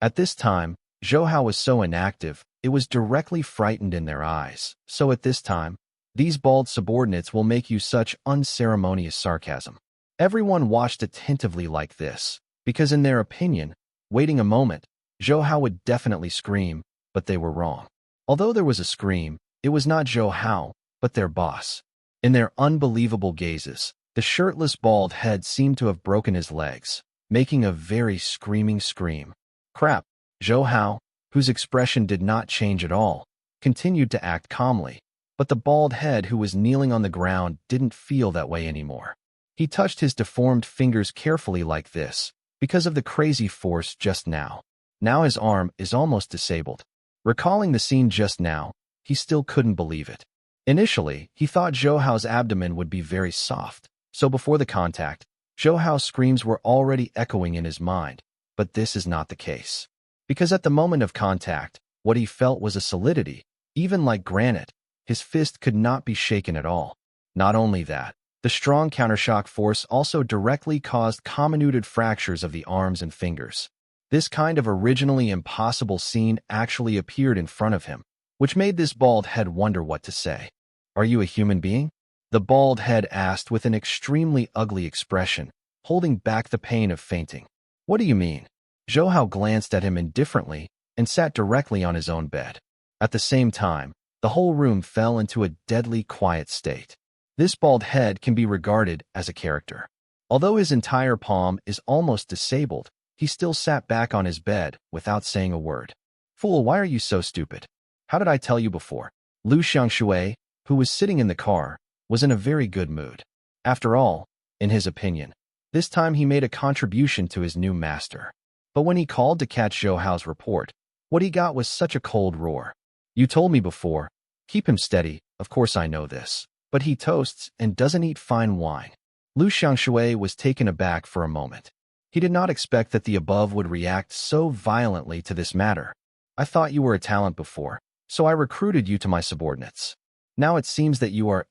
At this time, Zhou Hao was so inactive, it was directly frightened in their eyes. So at this time, these bald subordinates will make you such unceremonious sarcasm. Everyone watched attentively like this, because in their opinion, waiting a moment, Zhou Hao would definitely scream, but they were wrong. Although there was a scream, it was not Zhou Hao, but their boss. In their unbelievable gazes, the shirtless bald head seemed to have broken his legs, making a very screaming scream. Crap. Zhou Hao, whose expression did not change at all, continued to act calmly, but the bald head who was kneeling on the ground didn't feel that way anymore. He touched his deformed fingers carefully like this, because of the crazy force just now. Now his arm is almost disabled. Recalling the scene just now, he still couldn't believe it. Initially, he thought Zhou Hao's abdomen would be very soft, so before the contact, Zhou Hao's screams were already echoing in his mind, but this is not the case. Because at the moment of contact, what he felt was a solidity, even like granite. His fist could not be shaken at all. Not only that, the strong countershock force also directly caused comminuted fractures of the arms and fingers. This kind of originally impossible scene actually appeared in front of him, which made this bald head wonder what to say. Are you a human being? The bald head asked with an extremely ugly expression, holding back the pain of fainting. What do you mean? Zhou Hao glanced at him indifferently and sat directly on his own bed. At the same time, The whole room fell into a deadly quiet state. This bald head can be regarded as a character. Although his entire palm is almost disabled, he still sat back on his bed without saying a word. Fool, why are you so stupid? How did I tell you before? Lu Xiangshui, who was sitting in the car, was in a very good mood. After all, in his opinion, this time he made a contribution to his new master. But when he called to catch Zhou Hao's report, what he got was such a cold roar. You told me before. Keep him steady, of course I know this. But he toasts and doesn't eat fine wine. Lu Xiangshui was taken aback for a moment. He did not expect that the above would react so violently to this matter. I thought you were a talent before, so I recruited you to my subordinates. Now it seems that you are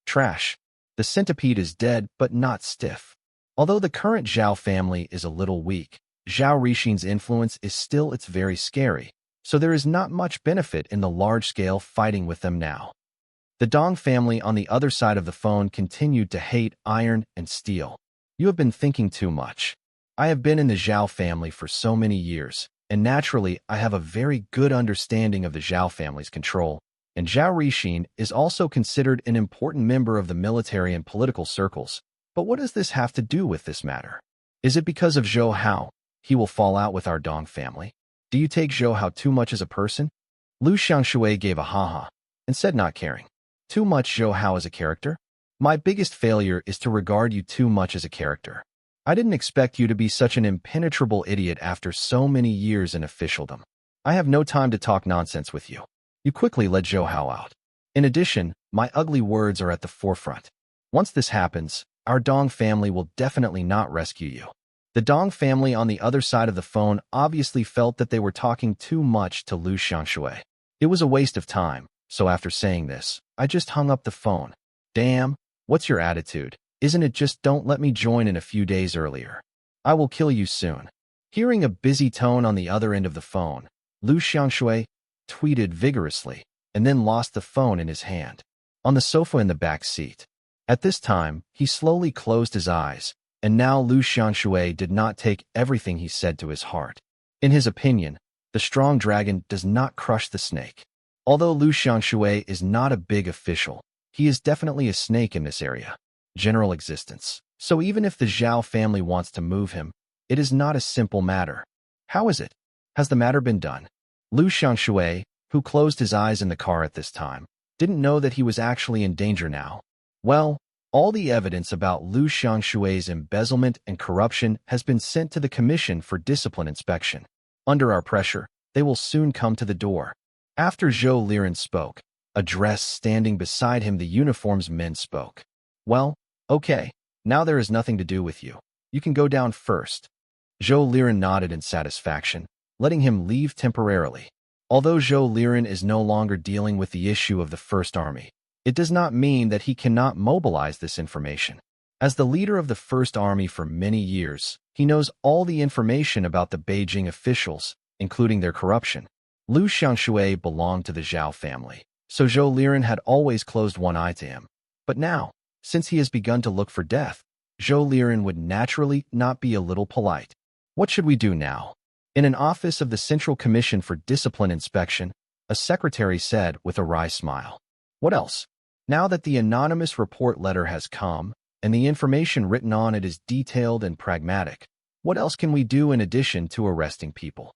trash. The centipede is dead but not stiff. Although the current Zhao family is a little weak, Zhao Rixin's influence is still very scary, so there is not much benefit in the large-scale fighting with them now. The Dong family on the other side of the phone continued to hate iron and steel. You have been thinking too much. I have been in the Zhao family for so many years, and naturally I have a very good understanding of the Zhao family's control, and Zhao Rixin is also considered an important member of the military and political circles. But what does this have to do with this matter? Is it because of Zhou Hao he will fall out with our Dong family? Do you take Zhou Hao too much as a person? Lu Xiangshui gave a ha-ha and said, not caring. Too much Zhou Hao as a character? My biggest failure is to regard you too much as a character. I didn't expect you to be such an impenetrable idiot after so many years in officialdom. I have no time to talk nonsense with you. You quickly let Zhou Hao out. In addition, my ugly words are at the forefront. Once this happens, our Dong family will definitely not rescue you. The Dong family on the other side of the phone obviously felt that they were talking too much to Lu Xiangshui. It was a waste of time, so after saying this, I just hung up the phone. Damn, what's your attitude? Isn't it just don't let me join in a few days earlier? I will kill you soon. Hearing a busy tone on the other end of the phone, Lu Xiangshui tweeted vigorously and then lost the phone in his hand. On the sofa in the back seat. At this time, he slowly closed his eyes, and now Lu Xiangshui did not take everything he said to his heart. In his opinion, the strong dragon does not crush the snake. Although Lu Xiangshui is not a big official, he is definitely a snake in this area. General existence. So even if the Zhao family wants to move him, it is not a simple matter. How is it? Has the matter been done? Lu Xiangshui, who closed his eyes in the car at this time, didn't know that he was actually in danger now. Well, all the evidence about Lu Xiangshui's embezzlement and corruption has been sent to the Commission for Discipline Inspection. Under our pressure, they will soon come to the door. After Zhou Liren spoke, a dress standing beside him the uniform's men spoke. Well, okay, now there is nothing to do with you. You can go down first. Zhou Liren nodded in satisfaction, letting him leave temporarily. Although Zhou Liren is no longer dealing with the issue of the First Army, it does not mean that he cannot mobilize this information. As the leader of the First Army for many years, he knows all the information about the Beijing officials, including their corruption. Lu Xiangshui belonged to the Zhao family, so Zhou Liren had always closed one eye to him. But now, since he has begun to look for death, Zhou Liren would naturally not be a little polite. What should we do now? In an office of the Central Commission for Discipline Inspection, a secretary said with a wry smile. What else? Now that the anonymous report letter has come, and the information written on it is detailed and pragmatic, what else can we do in addition to arresting people?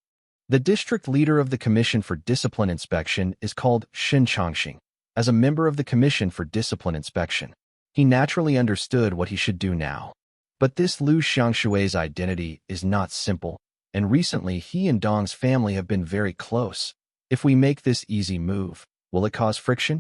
The district leader of the Commission for Discipline Inspection is called Shen Changxing. As a member of the Commission for Discipline Inspection, he naturally understood what he should do now. But this Lu Xiangshui's identity is not simple, and recently he and Dong's family have been very close. If we make this easy move, will it cause friction?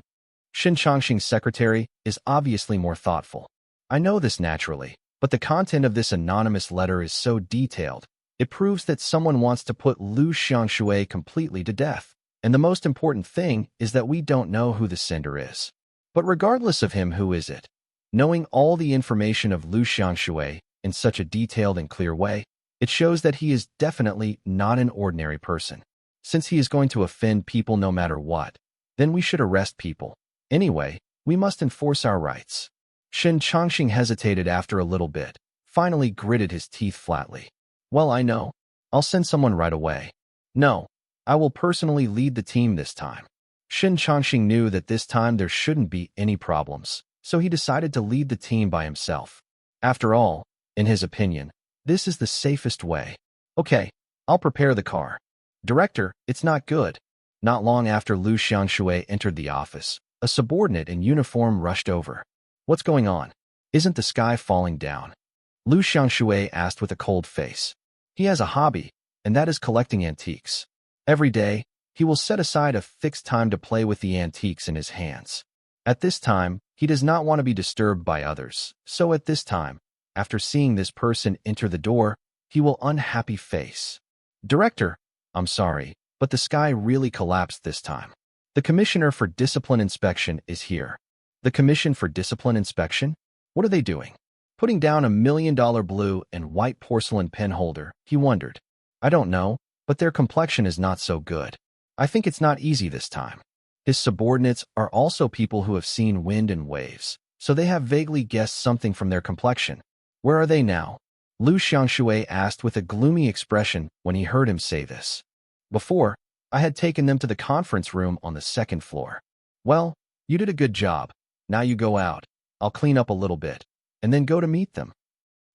Shen Changxing's secretary is obviously more thoughtful. I know this naturally, but the content of this anonymous letter is so detailed, it proves that someone wants to put Lu Xiangshui completely to death. And the most important thing is that we don't know who the sender is. But regardless of him, who is it? Knowing all the information of Lu Xiangshui in such a detailed and clear way, it shows that he is definitely not an ordinary person. Since he is going to offend people no matter what, then we should arrest people. Anyway, we must enforce our rights. Shen Changxing hesitated after a little bit, finally gritted his teeth flatly. Well, I know. I'll send someone right away. No, I will personally lead the team this time. Shin Changxing knew that this time there shouldn't be any problems, so he decided to lead the team by himself. After all, in his opinion, this is the safest way. Okay, I'll prepare the car. Director, it's not good. Not long after Lu Xiangshui entered the office, a subordinate in uniform rushed over. What's going on? Isn't the sky falling down? Lu Xiangshui asked with a cold face. He has a hobby, and that is collecting antiques. Every day, he will set aside a fixed time to play with the antiques in his hands. At this time, he does not want to be disturbed by others, so at this time, after seeing this person enter the door, he will unhappy face. Director, I'm sorry, but the sky really collapsed this time. The Commissioner for Discipline Inspection is here. The Commission for Discipline Inspection? What are they doing? Putting down $1 million blue and white porcelain pen holder, he wondered. I don't know, but their complexion is not so good. I think it's not easy this time. His subordinates are also people who have seen wind and waves, so they have vaguely guessed something from their complexion. Where are they now? Lu Xiangshui asked with a gloomy expression when he heard him say this. Before, I had taken them to the conference room on the second floor. Well, you did a good job. Now you go out. I'll clean up a little bit, and then go to meet them.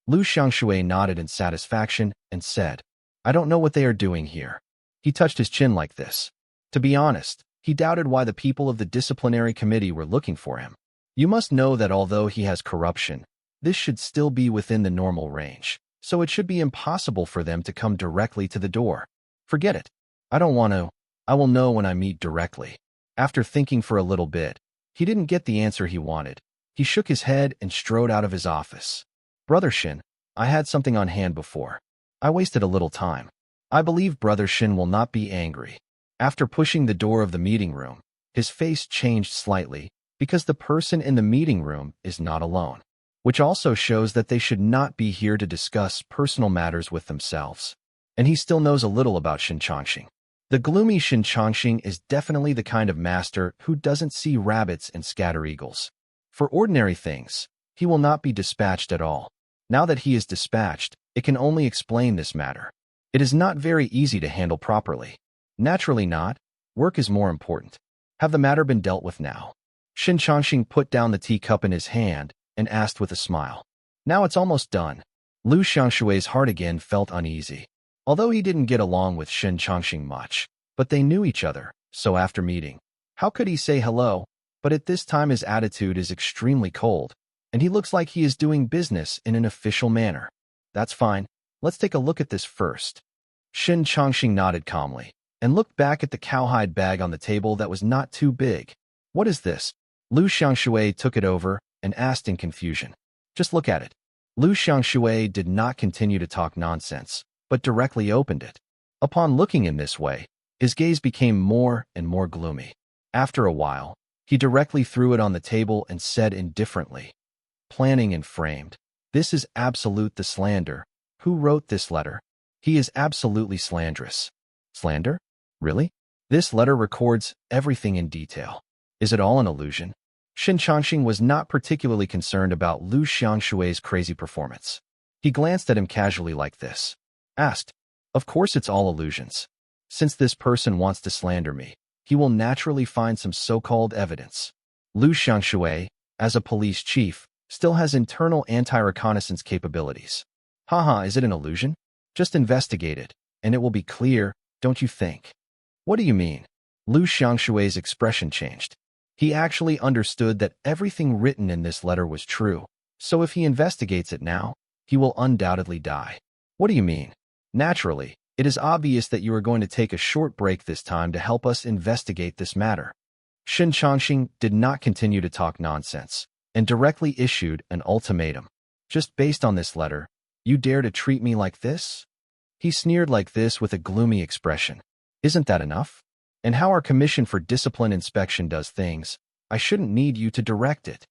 Lu Xiangshui nodded in satisfaction and said, I don't know what they are doing here. He touched his chin like this. To be honest, he doubted why the people of the disciplinary committee were looking for him. You must know that although he has corruption, this should still be within the normal range, so it should be impossible for them to come directly to the door. Forget it. I don't want to. I will know when I meet directly. After thinking for a little bit, he didn't get the answer he wanted. He shook his head and strode out of his office. Brother Shin, I had something on hand before. I wasted a little time. I believe Brother Shin will not be angry. After pushing the door of the meeting room, his face changed slightly because the person in the meeting room is not alone, which also shows that they should not be here to discuss personal matters with themselves. And he still knows a little about Shin Changxing. The gloomy Shin Changxing is definitely the kind of master who doesn't see rabbits and scatter eagles. For ordinary things, he will not be dispatched at all. Now that he is dispatched, it can only explain this matter. It is not very easy to handle properly. Naturally not. Work is more important. Have the matter been dealt with now? Shin Changxing put down the teacup in his hand and asked with a smile. Now it's almost done. Lu Xiangshui's heart again felt uneasy. Although he didn't get along with Shin Changxing much, but they knew each other, so after meeting, how could he say hello? But at this time his attitude is extremely cold, and he looks like he is doing business in an official manner. That's fine. Let's take a look at this first. Shin Changxing nodded calmly and looked back at the cowhide bag on the table that was not too big. What is this? Lu Xiangshui took it over and asked in confusion. Just look at it. Lu Xiangshui did not continue to talk nonsense, but directly opened it. Upon looking in this way, his gaze became more and more gloomy. After a while, he directly threw it on the table and said indifferently, planning and framed. This is absolute the slander. Who wrote this letter? He is absolutely slanderous. Slander? Really? This letter records everything in detail. Is it all an illusion? Shin Changxing was not particularly concerned about Lu Xiangshui's crazy performance. He glanced at him casually like this. Asked, of course it's all illusions. Since this person wants to slander me, he will naturally find some so-called evidence. Lu Xiangshui, as a police chief, still has internal anti-reconnaissance capabilities. Haha, is it an illusion? Just investigate it, and it will be clear, don't you think? What do you mean? Lu Xiangshui's expression changed. He actually understood that everything written in this letter was true, so if he investigates it now, he will undoubtedly die. What do you mean? Naturally, it is obvious that you are going to take a short break this time to help us investigate this matter. Shin Changxing did not continue to talk nonsense and directly issued an ultimatum. Just based on this letter, you dare to treat me like this? He sneered like this with a gloomy expression. Isn't that enough? And how our Commission for Discipline Inspection does things, I shouldn't need you to direct it.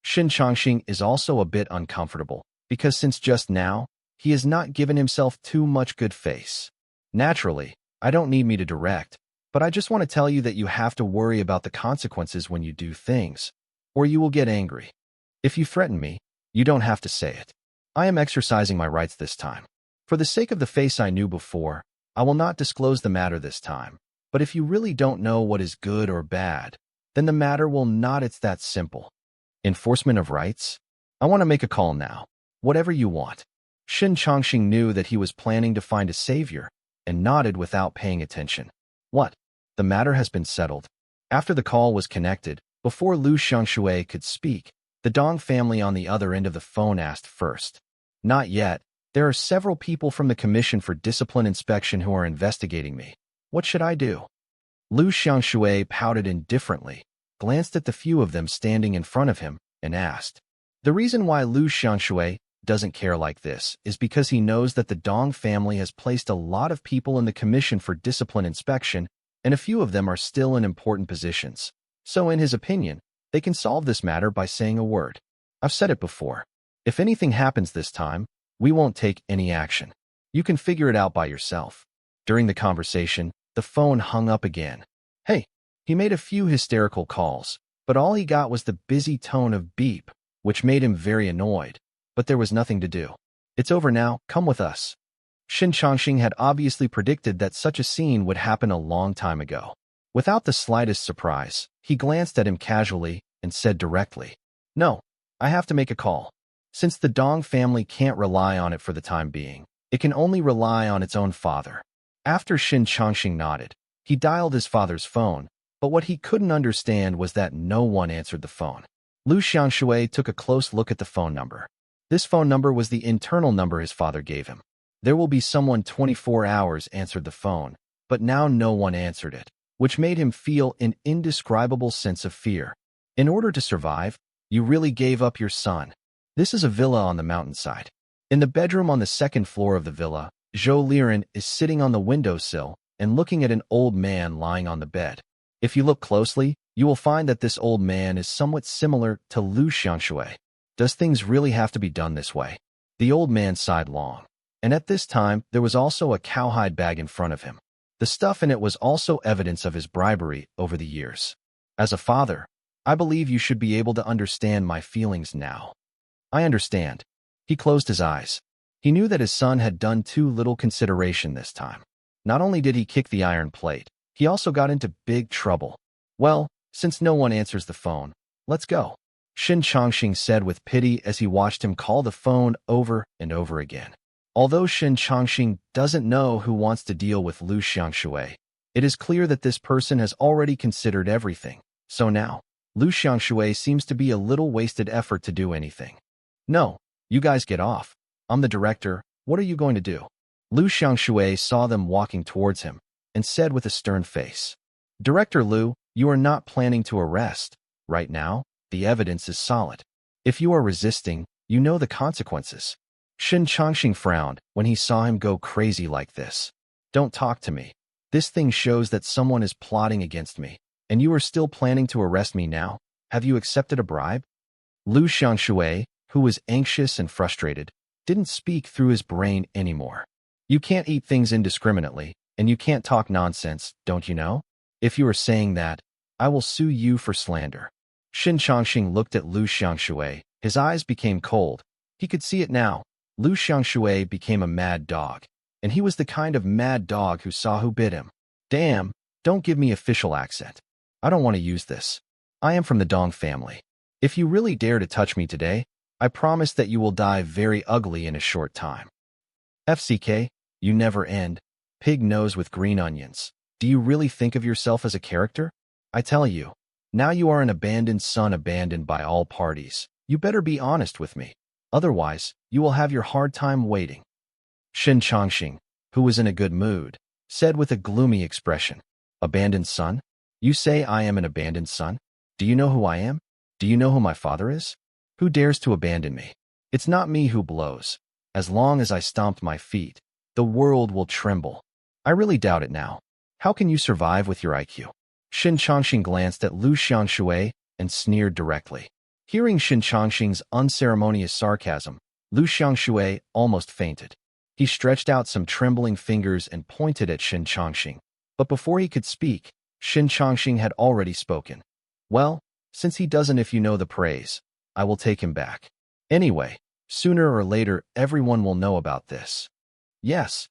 Shin Changxing is also a bit uncomfortable, because since just now, he has not given himself too much good face. Naturally, I don't need me to direct, but I just want to tell you that you have to worry about the consequences when you do things, or you will get angry. If you threaten me, you don't have to say it. I am exercising my rights this time. For the sake of the face I knew before, I will not disclose the matter this time, But if you really don't know what is good or bad, then the matter will not. It's that simple. Enforcement of rights? I want to make a call now. Whatever you want. Shin Chongqing knew that he was planning to find a savior and nodded without paying attention. What? The matter has been settled. After the call was connected, before Lu Xiangshui could speak, the Dong family on the other end of the phone asked first. Not yet. There are several people from the Commission for Discipline Inspection who are investigating me. What should I do? Lu Xiangshui pouted indifferently, glanced at the few of them standing in front of him, and asked. The reason why Lu Xiangshui doesn't care like this is because he knows that the Dong family has placed a lot of people in the Commission for Discipline Inspection, and a few of them are still in important positions. So in his opinion, they can solve this matter by saying a word. I've said it before. If anything happens this time, we won't take any action. You can figure it out by yourself. During the conversation, the phone hung up again. Hey, he made a few hysterical calls, but all he got was the busy tone of beep, which made him very annoyed. But there was nothing to do. It's over now, come with us. Shin Chongqing had obviously predicted that such a scene would happen a long time ago. Without the slightest surprise, he glanced at him casually and said directly, No, I have to make a call. Since the Dong family can't rely on it for the time being, it can only rely on its own father. After Shin Chongqing nodded, he dialed his father's phone, but what he couldn't understand was that no one answered the phone. Lu Xiangshui took a close look at the phone number. This phone number was the internal number his father gave him. There will be someone 24 hours answered the phone, but now no one answered it, which made him feel an indescribable sense of fear. In order to survive, you really gave up your son. This is a villa on the mountainside. In the bedroom on the second floor of the villa, Zhou Liren is sitting on the windowsill and looking at an old man lying on the bed. If you look closely, you will find that this old man is somewhat similar to Lu Xiangshui. Does things really have to be done this way? The old man sighed long. And at this time, there was also a cowhide bag in front of him. The stuff in it was also evidence of his bribery over the years. As a father, I believe you should be able to understand my feelings now. I understand. He closed his eyes. He knew that his son had done too little consideration this time. Not only did he kick the iron plate, he also got into big trouble. Well, since no one answers the phone, let's go. Shin Chongqing said with pity as he watched him call the phone over and over again. Although Shin Chongqing doesn't know who wants to deal with Lu Xiangshui, it is clear that this person has already considered everything. So now, Lu Xiangshui seems to be a little wasted effort to do anything. No, you guys get off. I'm the director. What are you going to do? Lu Xiangshui saw them walking towards him and said with a stern face, Director Lu, you are not planning to arrest. Right now, the evidence is solid. If you are resisting, you know the consequences. Shin Chongqing frowned when he saw him go crazy like this. Don't talk to me. This thing shows that someone is plotting against me, and you are still planning to arrest me now. Have you accepted a bribe? Lu Xiangshui, who was anxious and frustrated, didn't speak through his brain anymore. You can't eat things indiscriminately, and you can't talk nonsense, don't you know? If you are saying that, I will sue you for slander. Shin Chongqing looked at Lu Xiangshui. His eyes became cold. He could see it now. Lu Xiangshui became a mad dog, and he was the kind of mad dog who saw who bit him. Damn, don't give me official accent. I don't want to use this. I am from the Dong family. If you really dare to touch me today, I promise that you will die very ugly in a short time. FCK, you never end. Pig nose with green onions. Do you really think of yourself as a character? I tell you, now you are an abandoned son abandoned by all parties. You better be honest with me. Otherwise, you will have your hard time waiting. Shin Chongqing, who was in a good mood, said with a gloomy expression, Abandoned son? You say I am an abandoned son? Do you know who I am? Do you know who my father is? Who dares to abandon me? It's not me who blows. As long as I stomped my feet, the world will tremble. I really doubt it now. How can you survive with your IQ? Shin Chongqing glanced at Lu Xiangshui and sneered directly. Hearing Shin Chongqing's unceremonious sarcasm, Lu Xiangshui almost fainted. He stretched out some trembling fingers and pointed at Shin Chongqing. But before he could speak, Shin Chongqing had already spoken. Well, since he doesn't if you know the praise, I will take him back. Anyway, sooner or later everyone will know about this. Yes.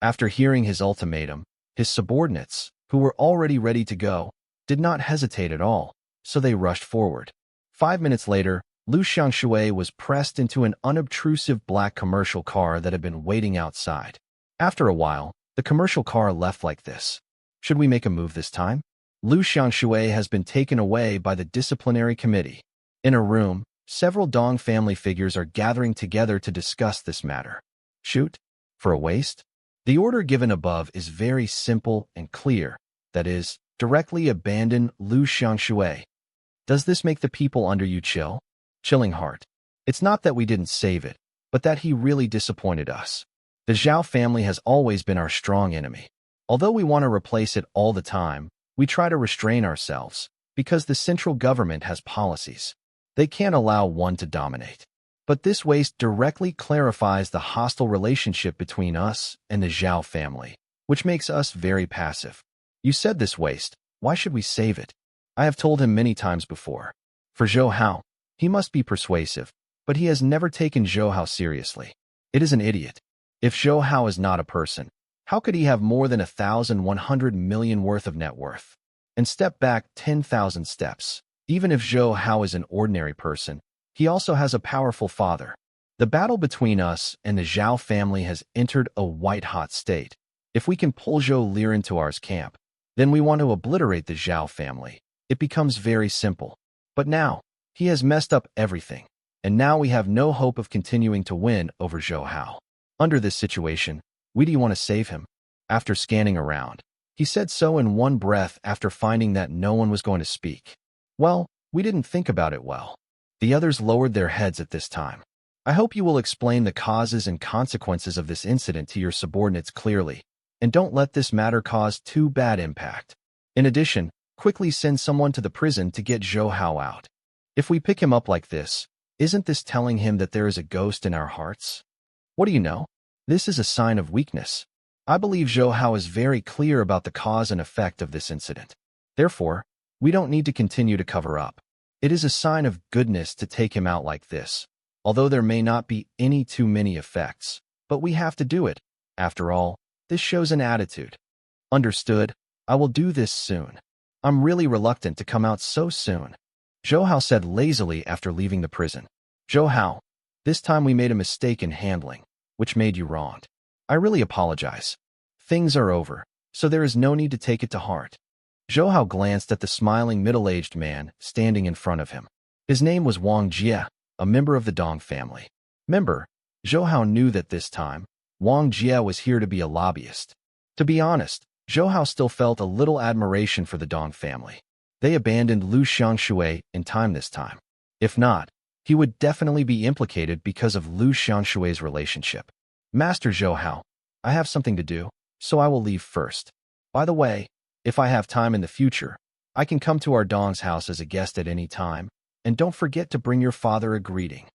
After hearing his ultimatum, his subordinates, who were already ready to go, did not hesitate at all, so they rushed forward. 5 minutes later, Lu Xiangshui was pressed into an unobtrusive black commercial car that had been waiting outside. After a while, the commercial car left like this. Should we make a move this time? Lu Xiangshui has been taken away by the disciplinary committee. In a room, several Dong family figures are gathering together to discuss this matter. Shoot? For a waste? The order given above is very simple and clear, that is, directly abandon Lu Xiangshui. Does this make the people under you chill? Chilling heart. It's not that we didn't save it, but that he really disappointed us. The Zhao family has always been our strong enemy. Although we want to replace it all the time, we try to restrain ourselves, because the central government has policies. They can't allow one to dominate. But this waste directly clarifies the hostile relationship between us and the Zhao family, which makes us very passive. You said this waste, why should we save it? I have told him many times before. For Zhou Hao, he must be persuasive, but he has never taken Zhou Hao seriously. It is an idiot. If Zhou Hao is not a person, how could he have more than 1,100 million worth of net worth? And step back 10,000 steps. Even if Zhou Hao is an ordinary person, he also has a powerful father. The battle between us and the Zhao family has entered a white-hot state. If we can pull Zhou Lier into our camp, then we want to obliterate the Zhao family. It becomes very simple. But now, he has messed up everything, and now we have no hope of continuing to win over Zhou Hao. Under this situation, we do want to save him. After scanning around, he said so in one breath after finding that no one was going to speak. Well, we didn't think about it well. The others lowered their heads at this time. I hope you will explain the causes and consequences of this incident to your subordinates clearly, and don't let this matter cause too bad impact. In addition, quickly send someone to the prison to get Zhou Hao out. If we pick him up like this, isn't this telling him that there is a ghost in our hearts? What do you know? This is a sign of weakness. I believe Zhou Hao is very clear about the cause and effect of this incident. Therefore, we don't need to continue to cover up. It is a sign of goodness to take him out like this, although there may not be any too many effects, but we have to do it. After all, this shows an attitude. Understood, I will do this soon. I'm really reluctant to come out so soon. Zhou Hao said lazily after leaving the prison. Zhou Hao, this time we made a mistake in handling, which made you wronged. I really apologize. Things are over, so there is no need to take it to heart. Zhou Hao glanced at the smiling middle-aged man standing in front of him. His name was Wang Jie, a member of the Dong family. Zhou Hao knew that this time, Wang Jie was here to be a lobbyist. To be honest, Zhou Hao still felt a little admiration for the Dong family. They abandoned Lu Xiangshui in time this time. If not, he would definitely be implicated because of Lu Xiangshui's relationship. Master Zhou Hao, I have something to do, so I will leave first. By the way, if I have time in the future, I can come to our Dong's house as a guest at any time, and don't forget to bring your father a greeting.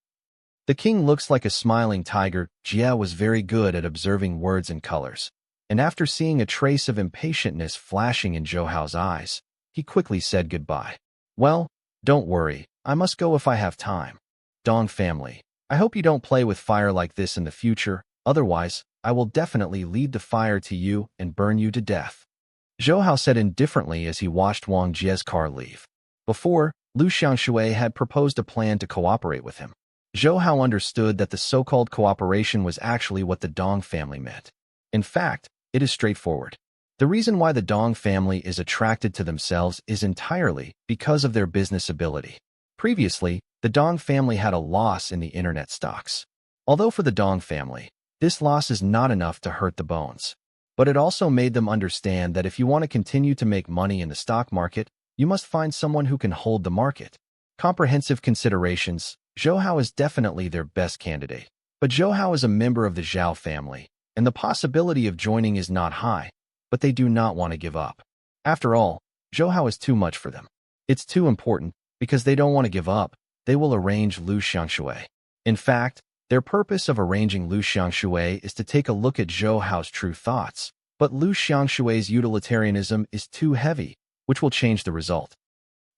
The king looks like a smiling tiger. Jie was very good at observing words and colors, and after seeing a trace of impatientness flashing in Zhou Hao's eyes, he quickly said goodbye. Well, don't worry, I must go if I have time. Dong family, I hope you don't play with fire like this in the future, otherwise, I will definitely lead the fire to you and burn you to death. Zhou Hao said indifferently as he watched Wang Jie's car leave. Before, Lu Xiangshui had proposed a plan to cooperate with him. Zhou Hao understood that the so-called cooperation was actually what the Dong family meant. In fact, it is straightforward. The reason why the Dong family is attracted to themselves is entirely because of their business ability. Previously, the Dong family had a loss in the internet stocks. Although for the Dong family, this loss is not enough to hurt the bones. But it also made them understand that if you want to continue to make money in the stock market, you must find someone who can hold the market. Comprehensive considerations, Zhou Hao is definitely their best candidate. But Zhou Hao is a member of the Zhao family, and the possibility of joining is not high, but they do not want to give up. After all, Zhou Hao is too much for them. It's too important, because they don't want to give up, they will arrange Lu Xiangshui. In fact, their purpose of arranging Lu Xiangshui is to take a look at Zhou Hao's true thoughts, but Lu Xiangshui's utilitarianism is too heavy, which will change the result.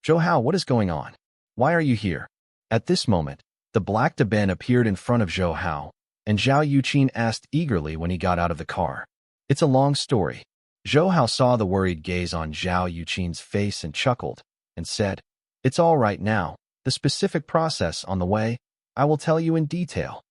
Zhou Hao, what is going on? Why are you here? At this moment, the black Deben appeared in front of Zhou Hao, and Zhao Yuqin asked eagerly when he got out of the car. It's a long story. Zhou Hao saw the worried gaze on Zhao Yuqin's face and chuckled, and said, "It's all right now. The specific process on the way, I will tell you in detail."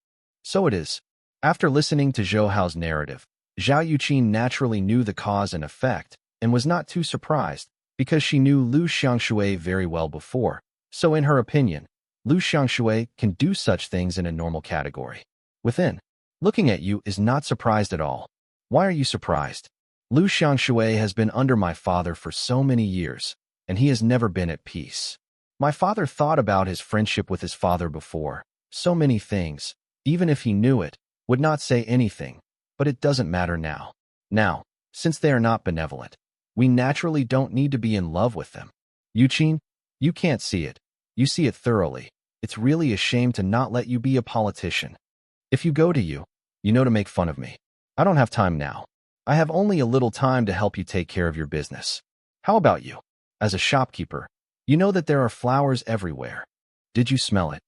So it is. After listening to Zhou Hao's narrative, Zhao Yuqin naturally knew the cause and effect, and was not too surprised, because she knew Lu Xiangshui very well before. So in her opinion, Lu Xiangshui can do such things in a normal category. Within, looking at you is not surprised at all. Why are you surprised? Lu Xiangshui has been under my father for so many years, and he has never been at peace. My father thought about his friendship with his father before. So many things, even if he knew it, would not say anything, but it doesn't matter now. Now, since they are not benevolent, we naturally don't need to be in love with them. Yuqin, you can't see it. You see it thoroughly. It's really a shame to not let you be a politician. If you go to you know to make fun of me. I don't have time now. I have only a little time to help you take care of your business. How about you? As a shopkeeper, you know that there are flowers everywhere. Did you smell it?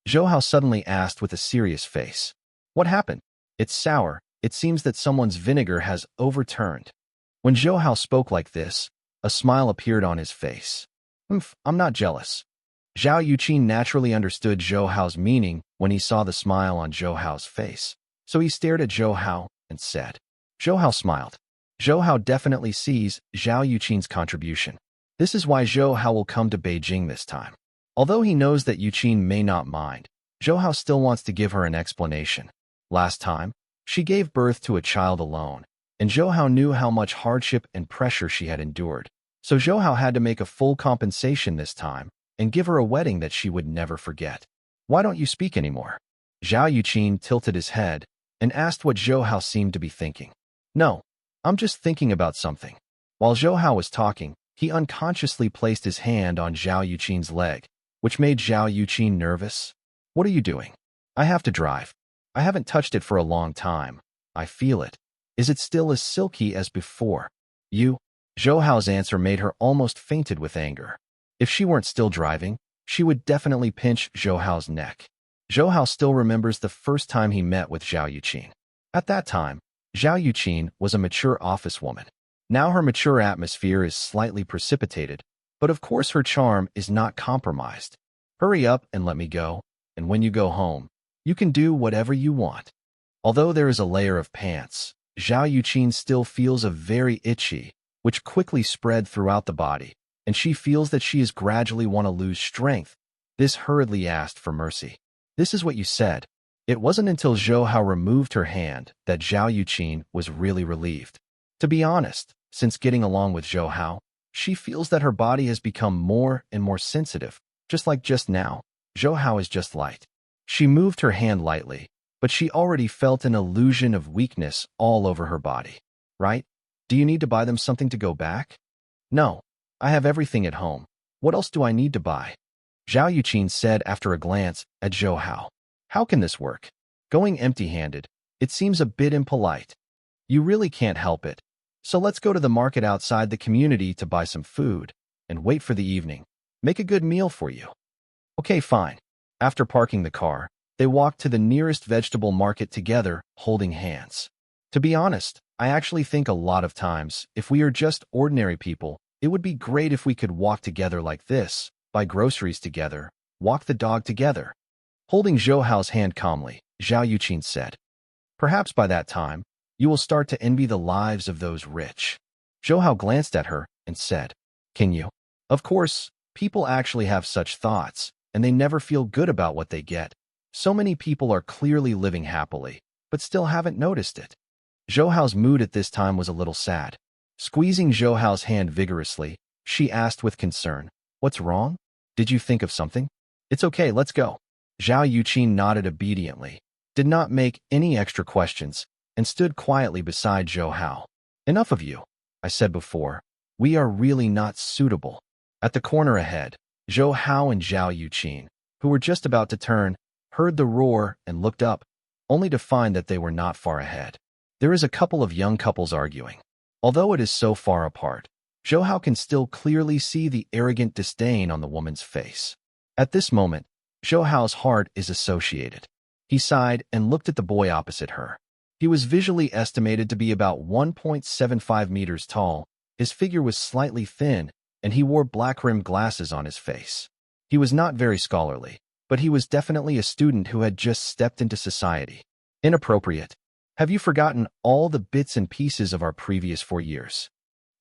Zhou Hao suddenly asked with a serious face. What happened? It's sour. It seems that someone's vinegar has overturned. When Zhou Hao spoke like this, a smile appeared on his face. I'm not jealous. Zhao Yuqin naturally understood Zhou Hao's meaning when he saw the smile on Zhou Hao's face. So he stared at Zhou Hao and said. Zhou Hao smiled. Zhou Hao definitely sees Zhao Yuqin's contribution. This is why Zhou Hao will come to Beijing this time. Although he knows that Yuqin may not mind, Zhou Hao still wants to give her an explanation. Last time, she gave birth to a child alone, and Zhou Hao knew how much hardship and pressure she had endured. So Zhou Hao had to make a full compensation this time and give her a wedding that she would never forget. Why don't you speak anymore? Zhao Yuqin tilted his head and asked what Zhou Hao seemed to be thinking. No, I'm just thinking about something. While Zhou Hao was talking, he unconsciously placed his hand on Zhao Yuqin's leg, which made Zhao Yuqin nervous. What are you doing? I have to drive. I haven't touched it for a long time. I feel it. Is it still as silky as before? You? Zhou Hao's answer made her almost fainted with anger. If she weren't still driving, she would definitely pinch Zhou Hao's neck. Zhou Hao still remembers the first time he met with Zhao Yuqin. At that time, Zhao Yuqin was a mature office woman. Now her mature atmosphere is slightly precipitated, but of course her charm is not compromised. Hurry up and let me go, and when you go home, you can do whatever you want. Although there is a layer of pants, Zhao Yuqin still feels a very itchy, which quickly spread throughout the body, and she feels that she is gradually want to lose strength. This hurriedly asked for mercy. This is what you said. It wasn't until Zhou Hao removed her hand that Zhao Yuqin was really relieved. To be honest, since getting along with Zhou Hao, she feels that her body has become more and more sensitive. Just like just now, Zhou Hao is just light. She moved her hand lightly, but she already felt an illusion of weakness all over her body. Right? Do you need to buy them something to go back? No, I have everything at home. What else do I need to buy? Zhao Yuqin said after a glance at Zhou Hao. How can this work? Going empty-handed, it seems a bit impolite. You really can't help it. So let's go to the market outside the community to buy some food, and wait for the evening. Make a good meal for you. Okay, fine. After parking the car, they walked to the nearest vegetable market together, holding hands. To be honest, I actually think a lot of times, if we are just ordinary people, it would be great if we could walk together like this, buy groceries together, walk the dog together. Holding Zhou Hao's hand calmly, Zhao Yuqin said. Perhaps by that time, you will start to envy the lives of those rich. Zhou Hao glanced at her and said, Can you? Of course, people actually have such thoughts, and they never feel good about what they get. So many people are clearly living happily, but still haven't noticed it. Zhou Hao's mood at this time was a little sad. Squeezing Zhou Hao's hand vigorously, she asked with concern, What's wrong? Did you think of something? It's okay, let's go. Zhao Yuqin nodded obediently, did not make any extra questions, and stood quietly beside Zhou Hao. Enough of you. I said before, we are really not suitable. At the corner ahead, Zhou Hao and Zhao Yuqin, who were just about to turn, heard the roar and looked up, only to find that they were not far ahead. There is a couple of young couples arguing. Although it is so far apart, Zhou Hao can still clearly see the arrogant disdain on the woman's face. At this moment, Zhou Hao's heart is associated. He sighed and looked at the boy opposite her. He was visually estimated to be about 1.75 meters tall, his figure was slightly thin, and he wore black-rimmed glasses on his face. He was not very scholarly, but he was definitely a student who had just stepped into society. Inappropriate. Have you forgotten all the bits and pieces of our previous 4 years?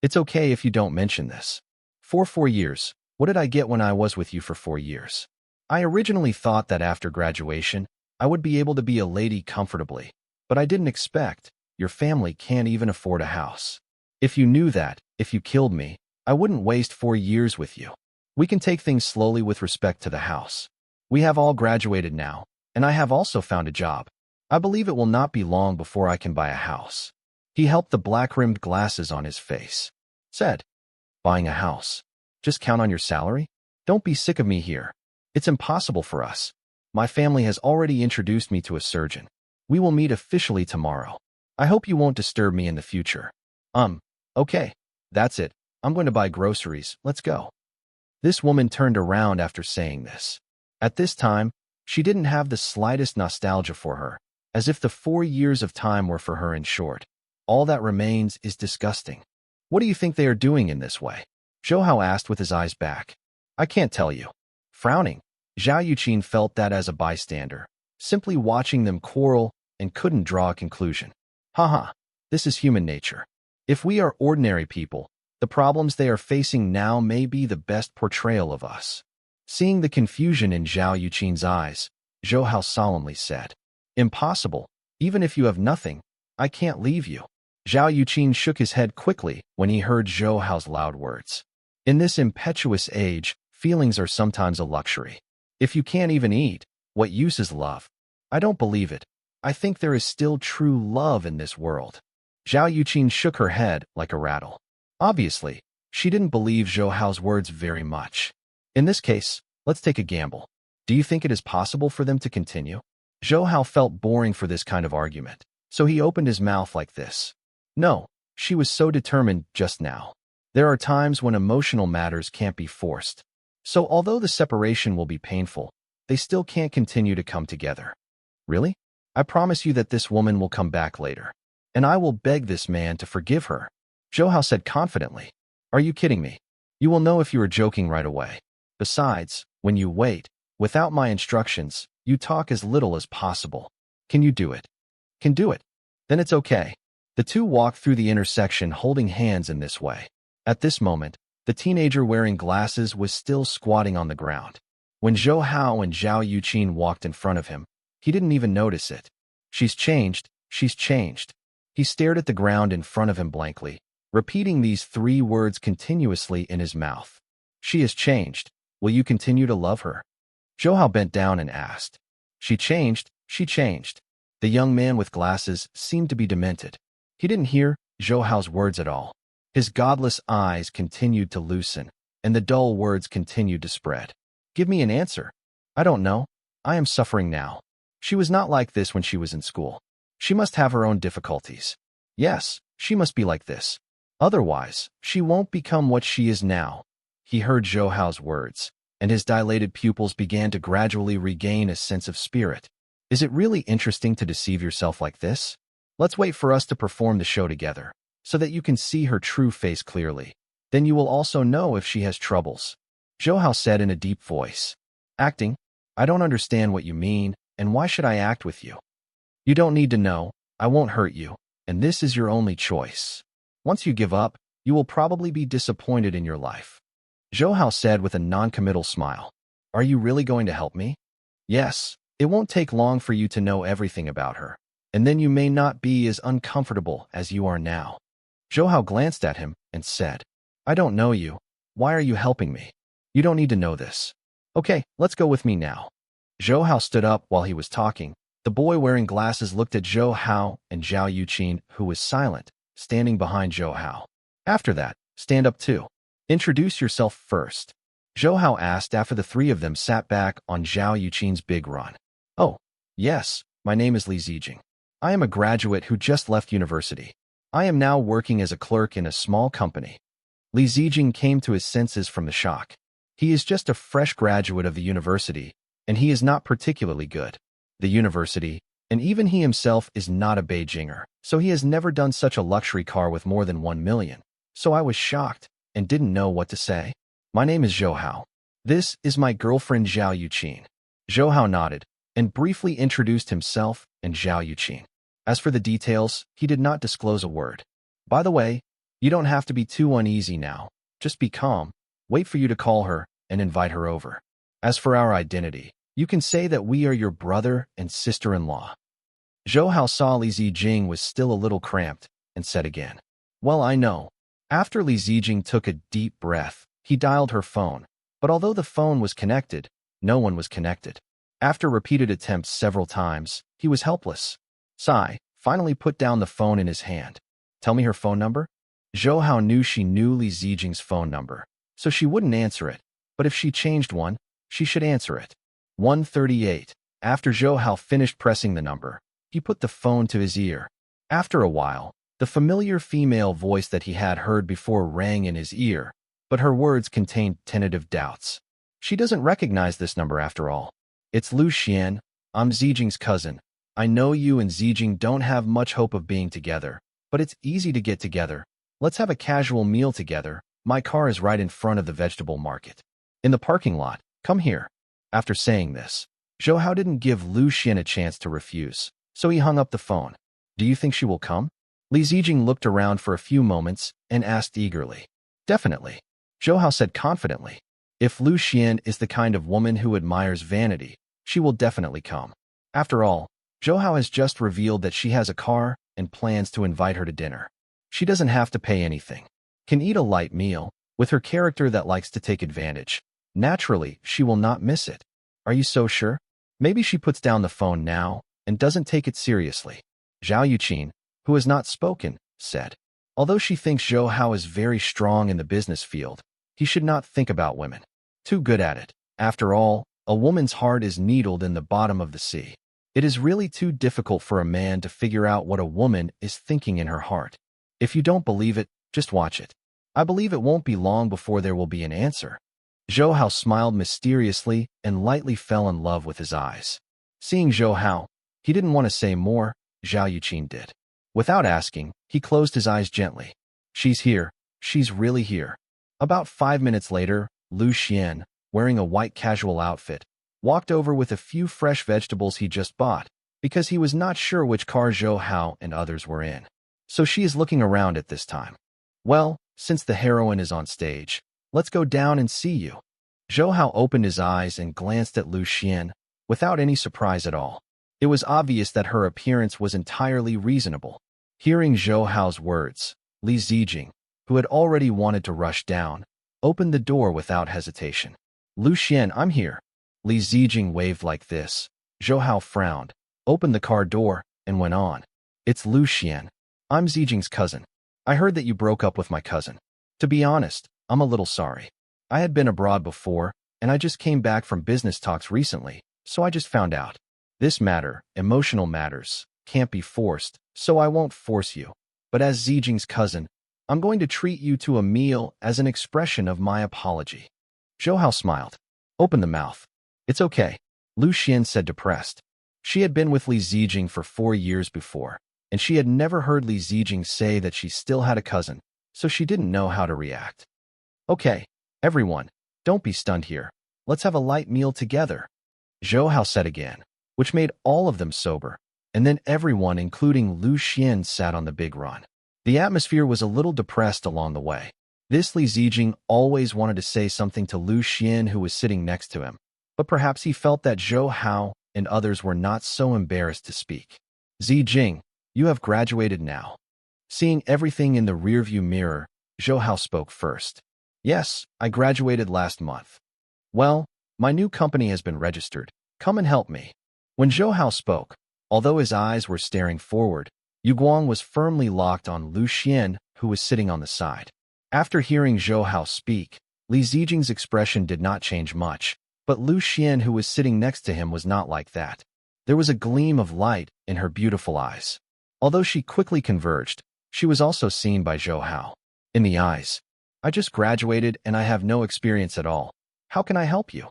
It's okay if you don't mention this. For 4 years, what did I get when I was with you for 4 years? I originally thought that after graduation, I would be able to be a lady comfortably, but I didn't expect. Your family can't even afford a house. If you knew that, if you killed me, I wouldn't waste 4 years with you. We can take things slowly with respect to the house. We have all graduated now, and I have also found a job. I believe it will not be long before I can buy a house. He helped the black-rimmed glasses on his face. Said, buying a house. Just count on your salary? Don't be sick of me here. It's impossible for us. My family has already introduced me to a surgeon. We will meet officially tomorrow. I hope you won't disturb me in the future. Okay. That's it. I'm going to buy groceries. Let's go. This woman turned around after saying this. At this time, she didn't have the slightest nostalgia for her, as if the 4 years of time were for her in short. All that remains is disgusting. What do you think they are doing in this way? Zhou Hao asked with his eyes back. I can't tell you. Frowning, Zhao Yuqin felt that as a bystander, simply watching them quarrel and couldn't draw a conclusion. Haha, this is human nature. If we are ordinary people, the problems they are facing now may be the best portrayal of us. Seeing the confusion in Zhao Yuqin's eyes, Zhou Hao solemnly said, Impossible. Even if you have nothing, I can't leave you. Zhao Yuqin shook his head quickly when he heard Zhou Hao's loud words. In this impetuous age, feelings are sometimes a luxury. If you can't even eat, what use is love? I don't believe it. I think there is still true love in this world. Zhao Yuqin shook her head like a rattle. Obviously, she didn't believe Zhou Hao's words very much. In this case, let's take a gamble. Do you think it is possible for them to continue? Zhou Hao felt boring for this kind of argument, so he opened his mouth like this. No, she was so determined just now. There are times when emotional matters can't be forced. So although the separation will be painful, they still can't continue to come together. Really? I promise you that this woman will come back later. And I will beg this man to forgive her. Zhou Hao said confidently. Are you kidding me? You will know if you are joking right away. Besides, when you wait, without my instructions, you talk as little as possible. Can you do it? Can do it. Then it's okay. The two walked through the intersection holding hands in this way. At this moment, the teenager wearing glasses was still squatting on the ground. When Zhou Hao and Zhao Yuqin walked in front of him, he didn't even notice it. She's changed, she's changed. He stared at the ground in front of him blankly, repeating these 3 words continuously in his mouth. She has changed. Will you continue to love her? Zhou Hao bent down and asked. She changed, she changed. The young man with glasses seemed to be demented. He didn't hear Zhou Hao's words at all. His godless eyes continued to loosen, and the dull words continued to spread. Give me an answer. I don't know. I am suffering now. She was not like this when she was in school. She must have her own difficulties. Yes, she must be like this. Otherwise, she won't become what she is now. He heard Zhou Hao's words, and his dilated pupils began to gradually regain a sense of spirit. Is it really interesting to deceive yourself like this? Let's wait for us to perform the show together, so that you can see her true face clearly. Then you will also know if she has troubles. Zhou Hao said in a deep voice. Acting? I don't understand what you mean, and why should I act with you? You don't need to know. I won't hurt you, and this is your only choice. Once you give up, you will probably be disappointed in your life. Zhou Hao said with a non-committal smile. Are you really going to help me? Yes, it won't take long for you to know everything about her, and then you may not be as uncomfortable as you are now. Zhou Hao glanced at him and said, I don't know you. Why are you helping me? You don't need to know this. Okay, let's go with me now. Zhou Hao stood up while he was talking. The boy wearing glasses looked at Zhou Hao and Zhao Yuqin, who was silent, standing behind Zhou Hao. After that, stand up too. Introduce yourself first. Zhou Hao asked after the 3 of them sat back on Zhao Yuqin's big run. Oh, yes, my name is Li Zijing. I am a graduate who just left university. I am now working as a clerk in a small company. Li Zijing came to his senses from the shock. He is just a fresh graduate of the university, and he is not particularly good. The university, And even he himself is not a Beijinger, so he has never done such a luxury car with more than 1 million. So I was shocked and didn't know what to say. My name is Zhou Hao. This is my girlfriend Zhao Yuqin. Zhou Hao nodded and briefly introduced himself and Zhao Yuqin. As for the details, he did not disclose a word. By the way, you don't have to be too uneasy now. Just be calm, wait for you to call her, and invite her over. As for our identity, you can say that we are your brother and sister-in-law. Zhou Hao saw Li Zijing was still a little cramped and said again, well, I know. After Li Zijing took a deep breath, he dialed her phone, but although the phone was connected, no one was connected. After repeated attempts several times, he was helpless. Sai finally put down the phone in his hand. Tell me her phone number? Zhou Hao knew she knew Li Zijing's phone number, so she wouldn't answer it, but if she changed one, she should answer it. 138. After Zhou Hao finished pressing the number, he put the phone to his ear. After a while, the familiar female voice that he had heard before rang in his ear, but her words contained tentative doubts. She doesn't recognize this number after all. It's Lu Xian. I'm Zijing's cousin. I know you and Zijing don't have much hope of being together, but it's easy to get together. Let's have a casual meal together. My car is right in front of the vegetable market. In the parking lot. Come here. After saying this, Zhou Hao didn't give Lu Xian a chance to refuse, so he hung up the phone. Do you think she will come? Li Zijing looked around for a few moments and asked eagerly. Definitely. Zhou Hao said confidently. If Lu Xian is the kind of woman who admires vanity, she will definitely come. After all, Zhou Hao has just revealed that she has a car and plans to invite her to dinner. She doesn't have to pay anything. Can eat a light meal, with her character that likes to take advantage. Naturally, she will not miss it. Are you so sure? Maybe she puts down the phone now and doesn't take it seriously. Zhao Yuqin, who has not spoken, said. Although she thinks Zhou Hao is very strong in the business field, he should not think about women. Too good at it. After all, a woman's heart is needled in the bottom of the sea. It is really too difficult for a man to figure out what a woman is thinking in her heart. If you don't believe it, just watch it. I believe it won't be long before there will be an answer. Zhou Hao smiled mysteriously and lightly fell in love with his eyes. Seeing Zhou Hao, he didn't want to say more. Zhao Yuqin did. Without asking, he closed his eyes gently. She's here. She's really here. About 5 minutes later, Lu Xian, wearing a white casual outfit, walked over with a few fresh vegetables he just bought, because he was not sure which car Zhou Hao and others were in. So she is looking around at this time. Well, since the heroine is on stage, let's go down and see you. Zhou Hao opened his eyes and glanced at Lu Xian, without any surprise at all. It was obvious that her appearance was entirely reasonable. Hearing Zhou Hao's words, Li Zijing, who had already wanted to rush down, opened the door without hesitation. Lu Xian, I'm here. Li Zijing waved like this. Zhou Hao frowned, opened the car door, and went on. It's Lu Xian. I'm Zijing's cousin. I heard that you broke up with my cousin. To be honest, I'm a little sorry. I had been abroad before, and I just came back from business talks recently, so I just found out. This matter, emotional matters, can't be forced, so I won't force you. But as Zijing's cousin, I'm going to treat you to a meal as an expression of my apology. Zhou Hao smiled. Open the mouth. It's okay, Lu Xian said depressed. She had been with Li Zijing for 4 years before, and she had never heard Li Zijing say that she still had a cousin, so she didn't know how to react. Okay, everyone, don't be stunned here. Let's have a light meal together, Zhou Hao said again, which made all of them sober, and then everyone, including Lu Xian, sat on the big run. The atmosphere was a little depressed along the way. This Li Zijing always wanted to say something to Lu Xian, who was sitting next to him, but perhaps he felt that Zhou Hao and others were not so embarrassed to speak. Zijing, you have graduated now. Seeing everything in the rearview mirror, Zhou Hao spoke first. Yes, I graduated last month. Well, my new company has been registered. Come and help me. When Zhou Hao spoke, although his eyes were staring forward, Yu Guang was firmly locked on Lu Xian, who was sitting on the side. After hearing Zhou Hao speak, Li Zijing's expression did not change much, but Lu Xian, who was sitting next to him, was not like that. There was a gleam of light in her beautiful eyes. Although she quickly converged, she was also seen by Zhou Hao. In the eyes, I just graduated and I have no experience at all. How can I help you?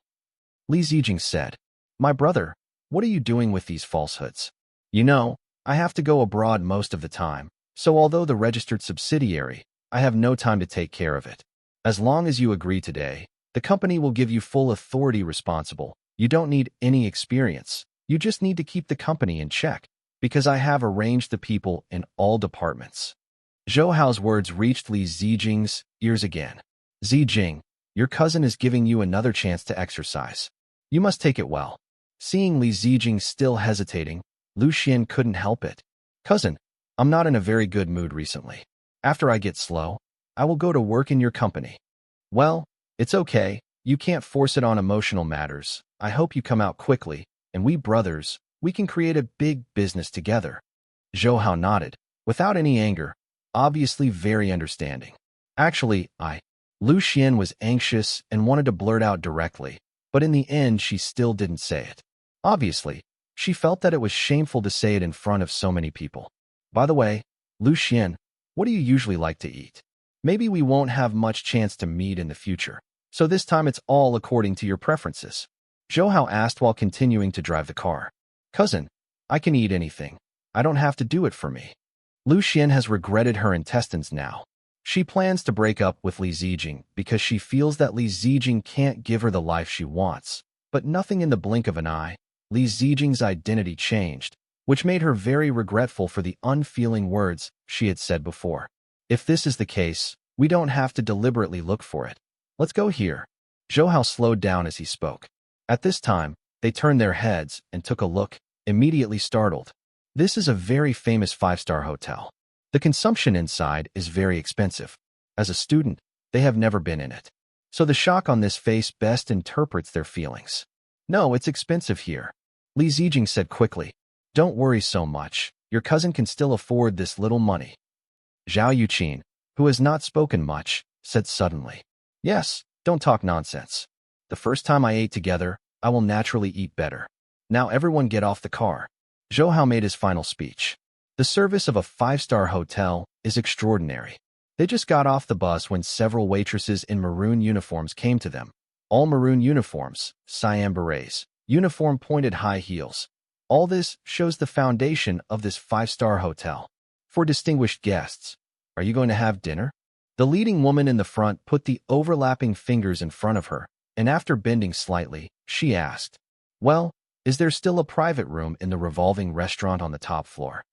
Li Zijing said. My brother, what are you doing with these falsehoods? You know, I have to go abroad most of the time, so although the registered subsidiary, I have no time to take care of it. As long as you agree today, the company will give you full authority responsible. You don't need any experience. You just need to keep the company in check, because I have arranged the people in all departments. Zhou Hao's words reached Li Zijing's ears again. Zijing, your cousin is giving you another chance to exercise. You must take it well. Seeing Li Zijing still hesitating, Lu Xian couldn't help it. Cousin, I'm not in a very good mood recently. After I get slow, I will go to work in your company. Well, it's okay. You can't force it on emotional matters. I hope you come out quickly, and we brothers, we can create a big business together. Zhou Hao nodded, without any anger, obviously very understanding. Actually, Lu Xian was anxious and wanted to blurt out directly, but in the end she still didn't say it. Obviously, she felt that it was shameful to say it in front of so many people. By the way, Lu Xian, what do you usually like to eat? Maybe we won't have much chance to meet in the future, so this time it's all according to your preferences. Zhou Hao asked while continuing to drive the car. Cousin, I can eat anything. I don't have to do it for me. Lu Xian has regretted her intestines now. She plans to break up with Li Zijing because she feels that Li Zijing can't give her the life she wants. But nothing in the blink of an eye, Li Zijing's identity changed, which made her very regretful for the unfeeling words she had said before. If this is the case, we don't have to deliberately look for it. Let's go here. Zhou Hao slowed down as he spoke. At this time, they turned their heads and took a look, immediately startled. This is a very famous five-star hotel. The consumption inside is very expensive. As a student, they have never been in it. So the shock on this face best interprets their feelings. No, it's expensive here. Li Zijing said quickly. Don't worry so much. Your cousin can still afford this little money. Zhao Yuqin, who has not spoken much, said suddenly. Yes, don't talk nonsense. The first time I ate together, I will naturally eat better. Now everyone get off the car. Zhou Hao made his final speech. The service of a five-star hotel is extraordinary. They just got off the bus when several waitresses in maroon uniforms came to them. All maroon uniforms, cyan berets, uniform pointed high heels. All this shows the foundation of this five-star hotel. For distinguished guests, are you going to have dinner? The leading woman in the front put the overlapping fingers in front of her, and after bending slightly, she asked, Well, is there still a private room in the revolving restaurant on the top floor?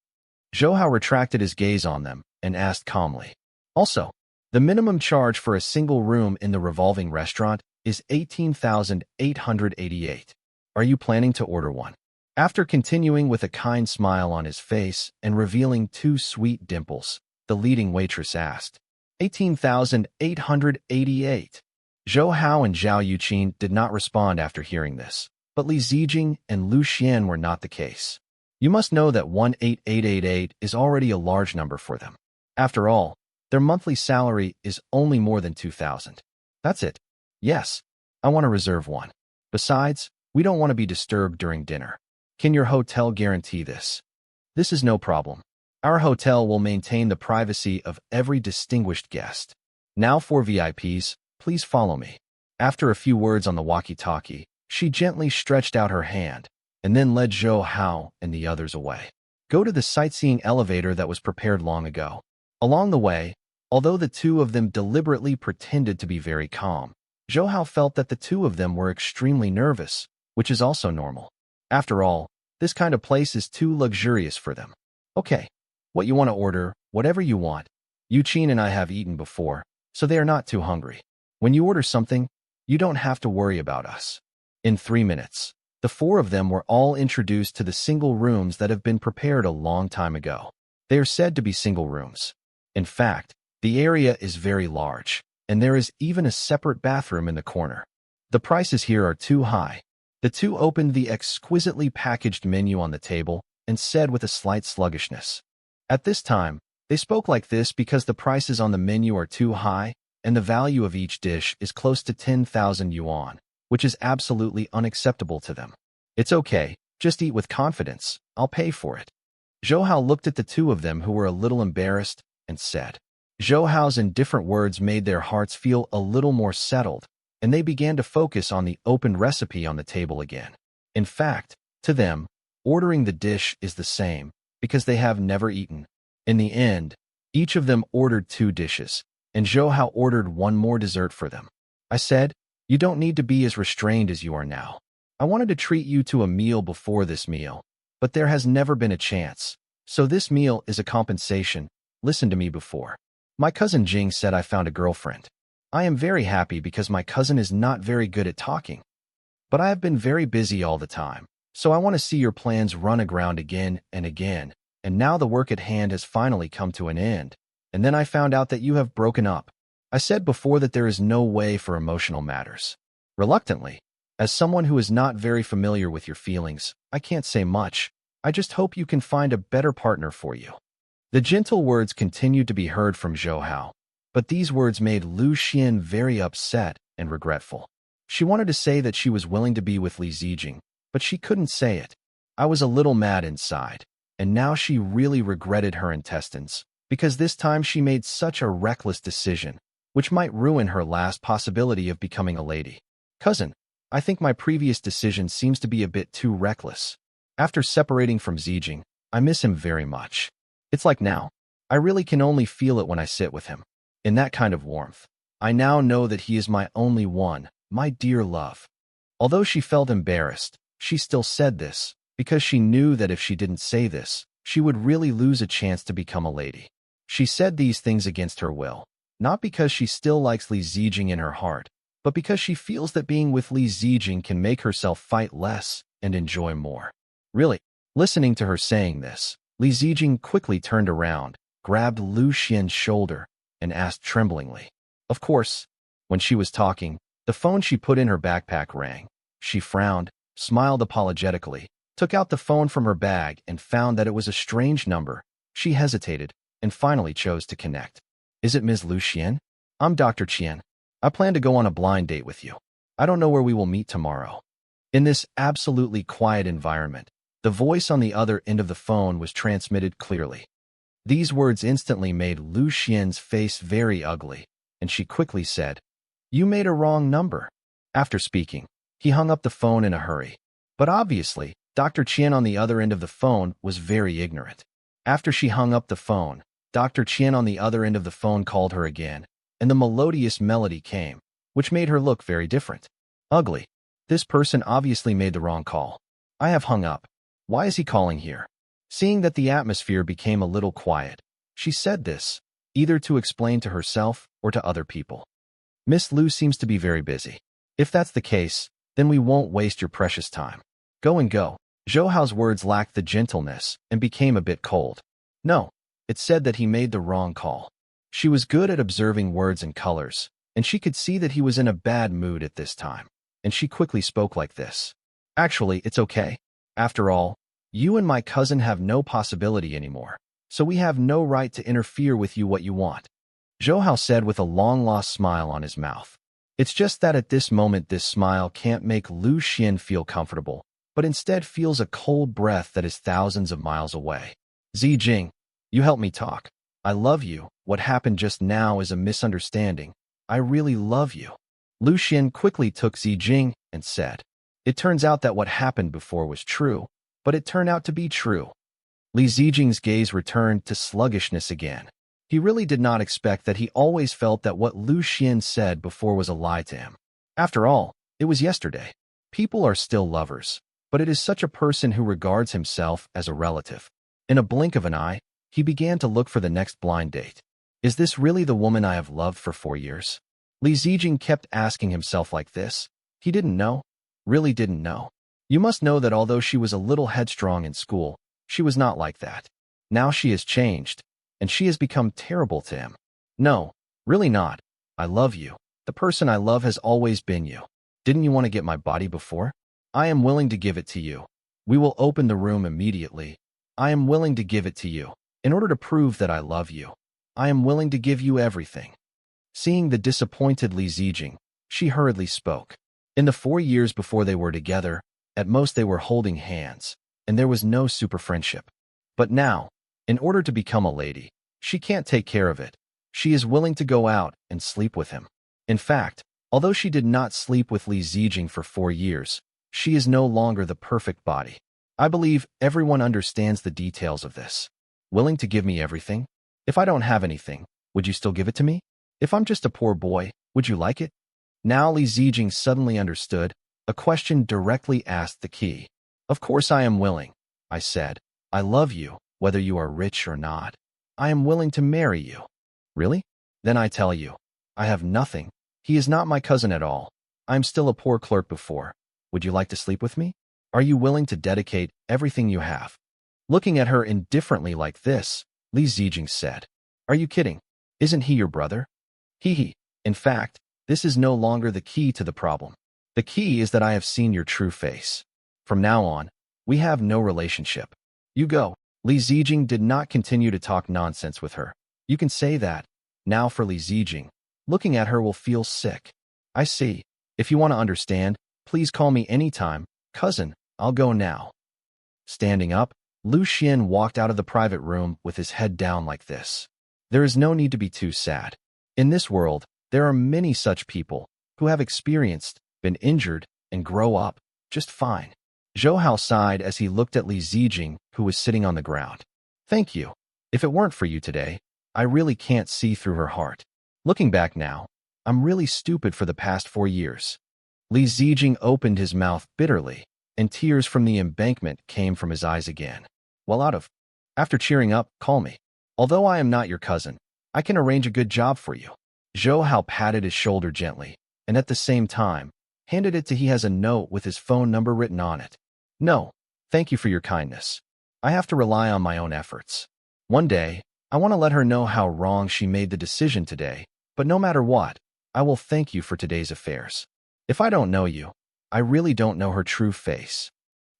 Zhou Hao retracted his gaze on them and asked calmly. Also, the minimum charge for a single room in the revolving restaurant is 18,888. Are you planning to order one? After continuing with a kind smile on his face and revealing two sweet dimples, the leading waitress asked, 18,888. Zhou Hao and Zhao Yuqin did not respond after hearing this, but Li Zijing and Lu Xian were not the case. You must know that 18,888 is already a large number for them. After all, their monthly salary is only more than 2,000. That's it. Yes, I want to reserve one. Besides, we don't want to be disturbed during dinner. Can your hotel guarantee this? This is no problem. Our hotel will maintain the privacy of every distinguished guest. Now for VIPs, please follow me. After a few words on the walkie-talkie, she gently stretched out her hand, and then led Zhou Hao and the others away. Go to the sightseeing elevator that was prepared long ago. Along the way, although the two of them deliberately pretended to be very calm, Zhou Hao felt that the two of them were extremely nervous, which is also normal. After all, this kind of place is too luxurious for them. Okay, what you want to order, whatever you want. Yuqin and I have eaten before, so they are not too hungry. When you order something, you don't have to worry about us. In 3 minutes, the four of them were all introduced to the single rooms that have been prepared a long time ago. They are said to be single rooms. In fact, the area is very large, and there is even a separate bathroom in the corner. The prices here are too high. The two opened the exquisitely packaged menu on the table and said with a slight sluggishness. At this time, they spoke like this because the prices on the menu are too high, and the value of each dish is close to 10,000 yuan, which is absolutely unacceptable to them. It's okay, just eat with confidence, I'll pay for it. Zhou Hao looked at the two of them who were a little embarrassed and said. Zhou Hao's indifferent words made their hearts feel a little more settled, and they began to focus on the opened recipe on the table again. In fact, to them, Ordering the dish is the same, because they have never eaten. In the end, each of them ordered 2 dishes, and Zhou Hao ordered 1 more dessert for them. I said, "You don't need to be as restrained as you are now. I wanted to treat you to a meal before this meal, but there has never been a chance. So this meal is a compensation. Listen to me before. My cousin Jing said I found a girlfriend. I am very happy because my cousin is not very good at talking. But I have been very busy all the time, so I want to see your plans run aground again and again, and now the work at hand has finally come to an end. And then I found out that you have broken up. I said before that there is no way for emotional matters." Reluctantly, as someone who is not very familiar with your feelings, I can't say much. I just hope you can find a better partner for you. The gentle words continued to be heard from Zhou Hao, but these words made Lu Xian very upset and regretful. She wanted to say that she was willing to be with Li Zijing, but she couldn't say it. I was a little mad inside, and now she really regretted her intestines, because this time she made such a reckless decision, which might ruin her last possibility of becoming a lady. "Cousin, I think my previous decision seems to be a bit too reckless. After separating from Zijing, I miss him very much. It's like now. I really can only feel it when I sit with him. In that kind of warmth. I now know that he is my only one, my dear love." Although she felt embarrassed, she still said this, because she knew that if she didn't say this, she would really lose a chance to become a lady. She said these things against her will, not because she still likes Li Zijing in her heart, but because she feels that being with Li Zijing can make herself fight less and enjoy more. Really, listening to her saying this, Li Zijing quickly turned around, grabbed Lu Xian's shoulder, and asked tremblingly. Of course, when she was talking, the phone she put in her backpack rang. She frowned, smiled apologetically, took out the phone from her bag and found that it was a strange number. She hesitated, and finally chose to connect. "Is it Ms. Lu Xian? I'm Dr. Qian. I plan to go on a blind date with you. I don't know where we will meet tomorrow." In this absolutely quiet environment, the voice on the other end of the phone was transmitted clearly. These words instantly made Lu Xian's face very ugly, and she quickly said, "You made a wrong number." After speaking, he hung up the phone in a hurry. But obviously, Dr. Qian on the other end of the phone was very ignorant. After she hung up the phone, Dr. Qian on the other end of the phone called her again, and the melodious melody came, which made her look very different. Ugly. This person obviously made the wrong call. I have hung up. Why is he calling here? Seeing that the atmosphere became a little quiet, she said this, either to explain to herself or to other people. "Miss Lu seems to be very busy. If that's the case, then we won't waste your precious time. Go and go." Zhou Hao's words lacked the gentleness and became a bit cold. No, it said that he made the wrong call. She was good at observing words and colors, and she could see that he was in a bad mood at this time, and she quickly spoke like this. "Actually, it's okay. After all, you and my cousin have no possibility anymore, so we have no right to interfere with you what you want." Zhou Hao said with a long-lost smile on his mouth. It's just that at this moment this smile can't make Lu Xian feel comfortable, but instead feels a cold breath that is thousands of miles away. "Zijing, you help me talk. I love you. What happened just now is a misunderstanding. I really love you." Lu Xian quickly took Zijing and said, "It turns out that what happened before was true, but it turned out to be true." Li Zijing's gaze returned to sluggishness again. He really did not expect that. He always felt that what Lu Xian said before was a lie to him. After all, it was yesterday. People are still lovers, but it is such a person who regards himself as a relative. In a blink of an eye, he began to look for the next blind date. Is this really the woman I have loved for 4 years? Li Zijing kept asking himself like this. He didn't know. Really didn't know. You must know that although she was a little headstrong in school, she was not like that. Now she has changed, and she has become terrible to him. No, really not. I love you. The person I love has always been you. Didn't you want to get my body before? I am willing to give it to you. We will open the room immediately. I am willing to give it to you. In order to prove that I love you, I am willing to give you everything. Seeing the disappointed Li Zijing, she hurriedly spoke. In the 4 years before they were together, at most they were holding hands, and there was no super friendship. But now, in order to become a lady, she can't take care of it. She is willing to go out and sleep with him. In fact, although she did not sleep with Li Zijing for 4 years, she is no longer the perfect body. I believe everyone understands the details of this. Willing to give me everything? If I don't have anything, would you still give it to me? If I'm just a poor boy, would you like it? Now Li Zijing suddenly understood, a question directly asked the key. Of course I am willing, I said. I love you, whether you are rich or not. I am willing to marry you. Really? Then I tell you, I have nothing. He is not my cousin at all. I am still a poor clerk before. Would you like to sleep with me? Are you willing to dedicate everything you have? Looking at her indifferently like this, Li Zijing said, Are you kidding? Isn't he your brother? He. In fact, this is no longer the key to the problem. The key is that I have seen your true face. From now on, we have no relationship. You go. Li Zijing did not continue to talk nonsense with her. You can say that. Now for Li Zijing, looking at her will feel sick. I see. If you want to understand, please call me anytime. Cousin, I'll go now. Standing up, Lu Xian walked out of the private room with his head down like this. There is no need to be too sad. In this world, there are many such people who have experienced, been injured, and grow up just fine. Zhou Hao sighed as he looked at Li Zijing, who was sitting on the ground. Thank you. If it weren't for you today, I really can't see through her heart. Looking back now, I'm really stupid for the past 4 years. Li Zijing opened his mouth bitterly, and tears from the embankment came from his eyes again. Well, after cheering up, call me. Although I am not your cousin, I can arrange a good job for you. Zhou Hao patted his shoulder gently, and at the same time, handed it to he has a note with his phone number written on it. No, thank you for your kindness. I have to rely on my own efforts. One day, I want to let her know how wrong she made the decision today, but no matter what, I will thank you for today's affairs. If I don't know you, I really don't know her true face.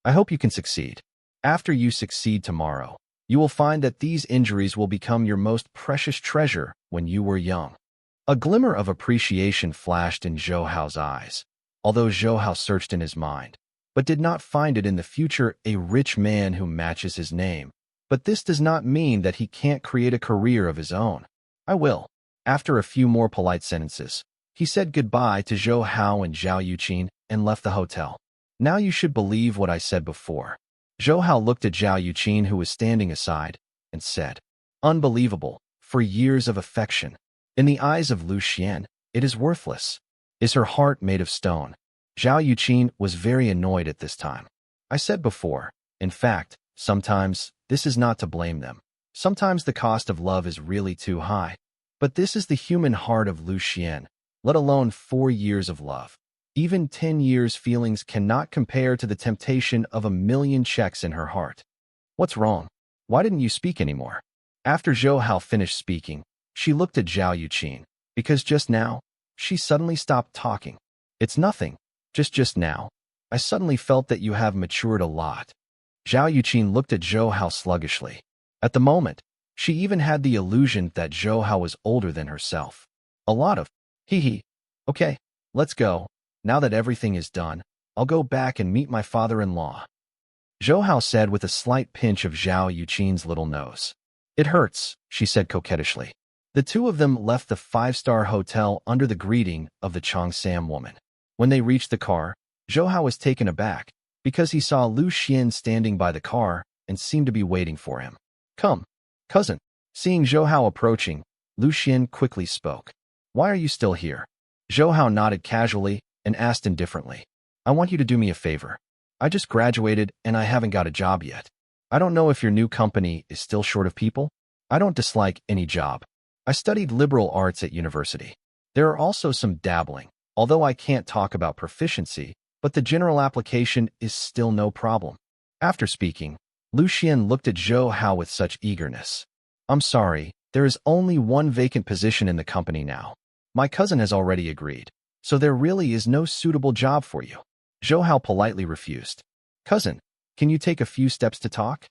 I hope you can succeed. After you succeed tomorrow, you will find that these injuries will become your most precious treasure when you were young. A glimmer of appreciation flashed in Zhou Hao's eyes, although Zhou Hao searched in his mind, but did not find it in the future a rich man who matches his name. But this does not mean that he can't create a career of his own. I will. After a few more polite sentences, he said goodbye to Zhou Hao and Zhao Yuqin and left the hotel. Now you should believe what I said before. Zhou Hao looked at Zhao Yuqin, who was standing aside, and said, Unbelievable, for years of affection. In the eyes of Lu Xian, it is worthless. Is her heart made of stone? Zhao Yuqin was very annoyed at this time. I said before, in fact, sometimes this is not to blame them. Sometimes the cost of love is really too high. But this is the human heart of Lu Xian, let alone 4 years of love. Even 10 years' feelings cannot compare to the temptation of 1,000,000 checks in her heart. What's wrong? Why didn't you speak anymore? After Zhou Hao finished speaking, she looked at Zhao Yuqin, because just now, she suddenly stopped talking. It's nothing, just now. I suddenly felt that you have matured a lot. Zhao Yuqin looked at Zhou Hao sluggishly. At the moment, she even had the illusion that Zhou Hao was older than herself. A lot of, hee. Okay, let's go. Now that everything is done, I'll go back and meet my father-in-law. Zhou Hao said with a slight pinch of Zhao Yuqin's little nose. It hurts, she said coquettishly. The two of them left the 5-star hotel under the greeting of the Cheongsam woman. When they reached the car, Zhou Hao was taken aback, because he saw Lu Xian standing by the car and seemed to be waiting for him. Come, cousin. Seeing Zhou Hao approaching, Lu Xian quickly spoke. Why are you still here? Zhou Hao nodded casually and asked indifferently. I want you to do me a favor. I just graduated and I haven't got a job yet. I don't know if your new company is still short of people. I don't dislike any job. I studied liberal arts at university. There are also some dabbling, although I can't talk about proficiency, but the general application is still no problem. After speaking, Lu Xian looked at Zhou Hao with such eagerness. I'm sorry, there is only one vacant position in the company now. My cousin has already agreed, so there really is no suitable job for you. Zhou Hao politely refused. Cousin, can you take a few steps to talk?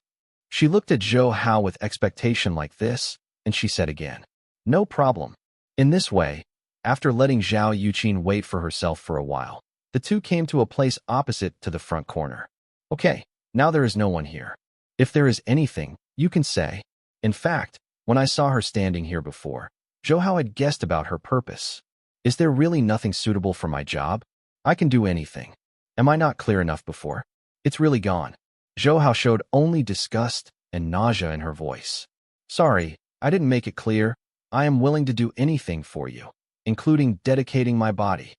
She looked at Zhou Hao with expectation like this, and she said again, No problem. In this way, after letting Zhao Yuqin wait for herself for a while, the two came to a place opposite to the front corner. Okay, now there is no one here. If there is anything, you can say. In fact, when I saw her standing here before, Zhou Hao had guessed about her purpose. Is there really nothing suitable for my job? I can do anything. Am I not clear enough before? It's really gone. Zhou Hao showed only disgust and nausea in her voice. Sorry, I didn't make it clear. I am willing to do anything for you, including dedicating my body.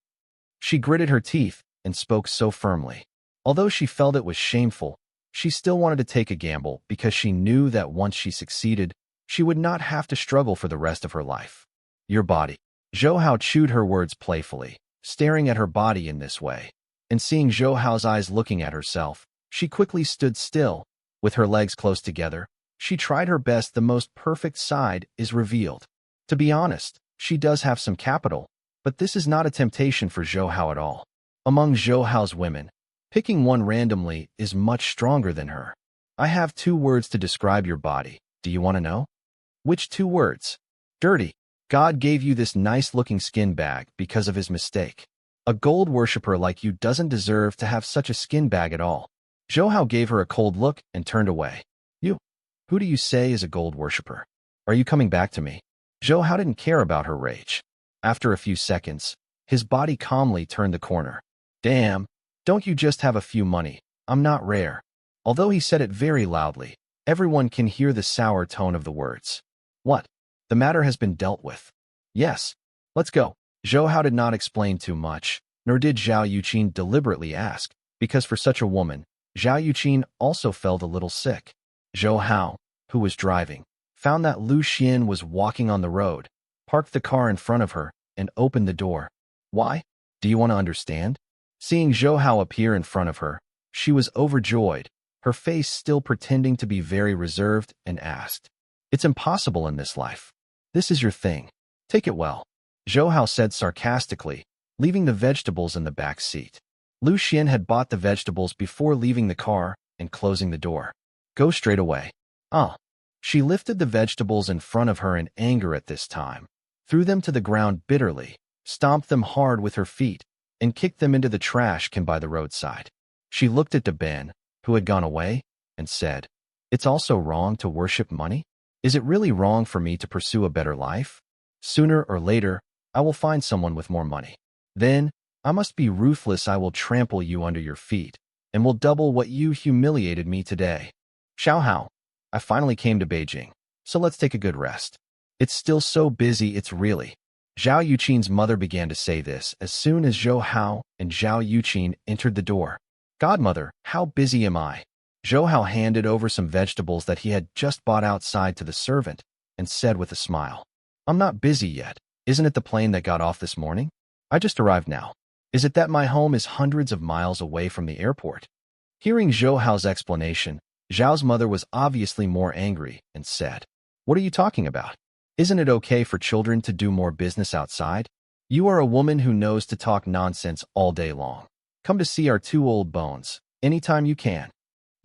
She gritted her teeth and spoke so firmly. Although she felt it was shameful, she still wanted to take a gamble because she knew that once she succeeded, she would not have to struggle for the rest of her life. Your body. Zhou Hao chewed her words playfully, staring at her body in this way. And seeing Zhou Hao's eyes looking at herself, she quickly stood still. With her legs close together, she tried her best. The most perfect side is revealed. To be honest, she does have some capital, but this is not a temptation for Zhou Hao at all. Among Zhou Hao's women, picking one randomly is much stronger than her. I have 2 words to describe your body. Do you want to know? Which 2 words? Dirty. God gave you this nice-looking skin bag because of his mistake. A gold worshipper like you doesn't deserve to have such a skin bag at all. Zhou Hao gave her a cold look and turned away. You? Who do you say is a gold worshipper? Are you coming back to me? Zhou Hao didn't care about her rage. After a few seconds, his body calmly turned the corner. Damn, don't you just have a few money? I'm not rare. Although he said it very loudly, everyone can hear the sour tone of the words. What? The matter has been dealt with. Yes. Let's go. Zhou Hao did not explain too much, nor did Zhao Yuqin deliberately ask, because for such a woman, Zhao Yuqin also felt a little sick. Zhou Hao, who was driving, found that Lu Xian was walking on the road, parked the car in front of her, and opened the door. Why? Do you want to understand? Seeing Zhou Hao appear in front of her, she was overjoyed, her face still pretending to be very reserved, and asked, It's impossible in this life. This is your thing. Take it well. Zhou Hao said sarcastically, leaving the vegetables in the back seat. Lu Xian had bought the vegetables before leaving the car and closing the door. Go straight away. Ah. She lifted the vegetables in front of her in anger at this time, threw them to the ground bitterly, stomped them hard with her feet, and kicked them into the trash can by the roadside. She looked at Ben, who had gone away, and said, It's also wrong to worship money? Is it really wrong for me to pursue a better life? Sooner or later, I will find someone with more money. Then, I must be ruthless. I will trample you under your feet, and will double what you humiliated me today. Xiao Hao, I finally came to Beijing, so let's take a good rest. It's still so busy, it's really. Zhao Yuqin's mother began to say this as soon as Zhou Hao and Zhao Yuqin entered the door. Godmother, how busy am I? Zhou Hao handed over some vegetables that he had just bought outside to the servant and said with a smile, I'm not busy yet. Isn't it the plane that got off this morning? I just arrived now. Is it that my home is hundreds of miles away from the airport? Hearing Zhou Hao's explanation, Zhao's mother was obviously more angry and said, What are you talking about? Isn't it okay for children to do more business outside? You are a woman who knows to talk nonsense all day long. Come to see our 2 old bones, anytime you can.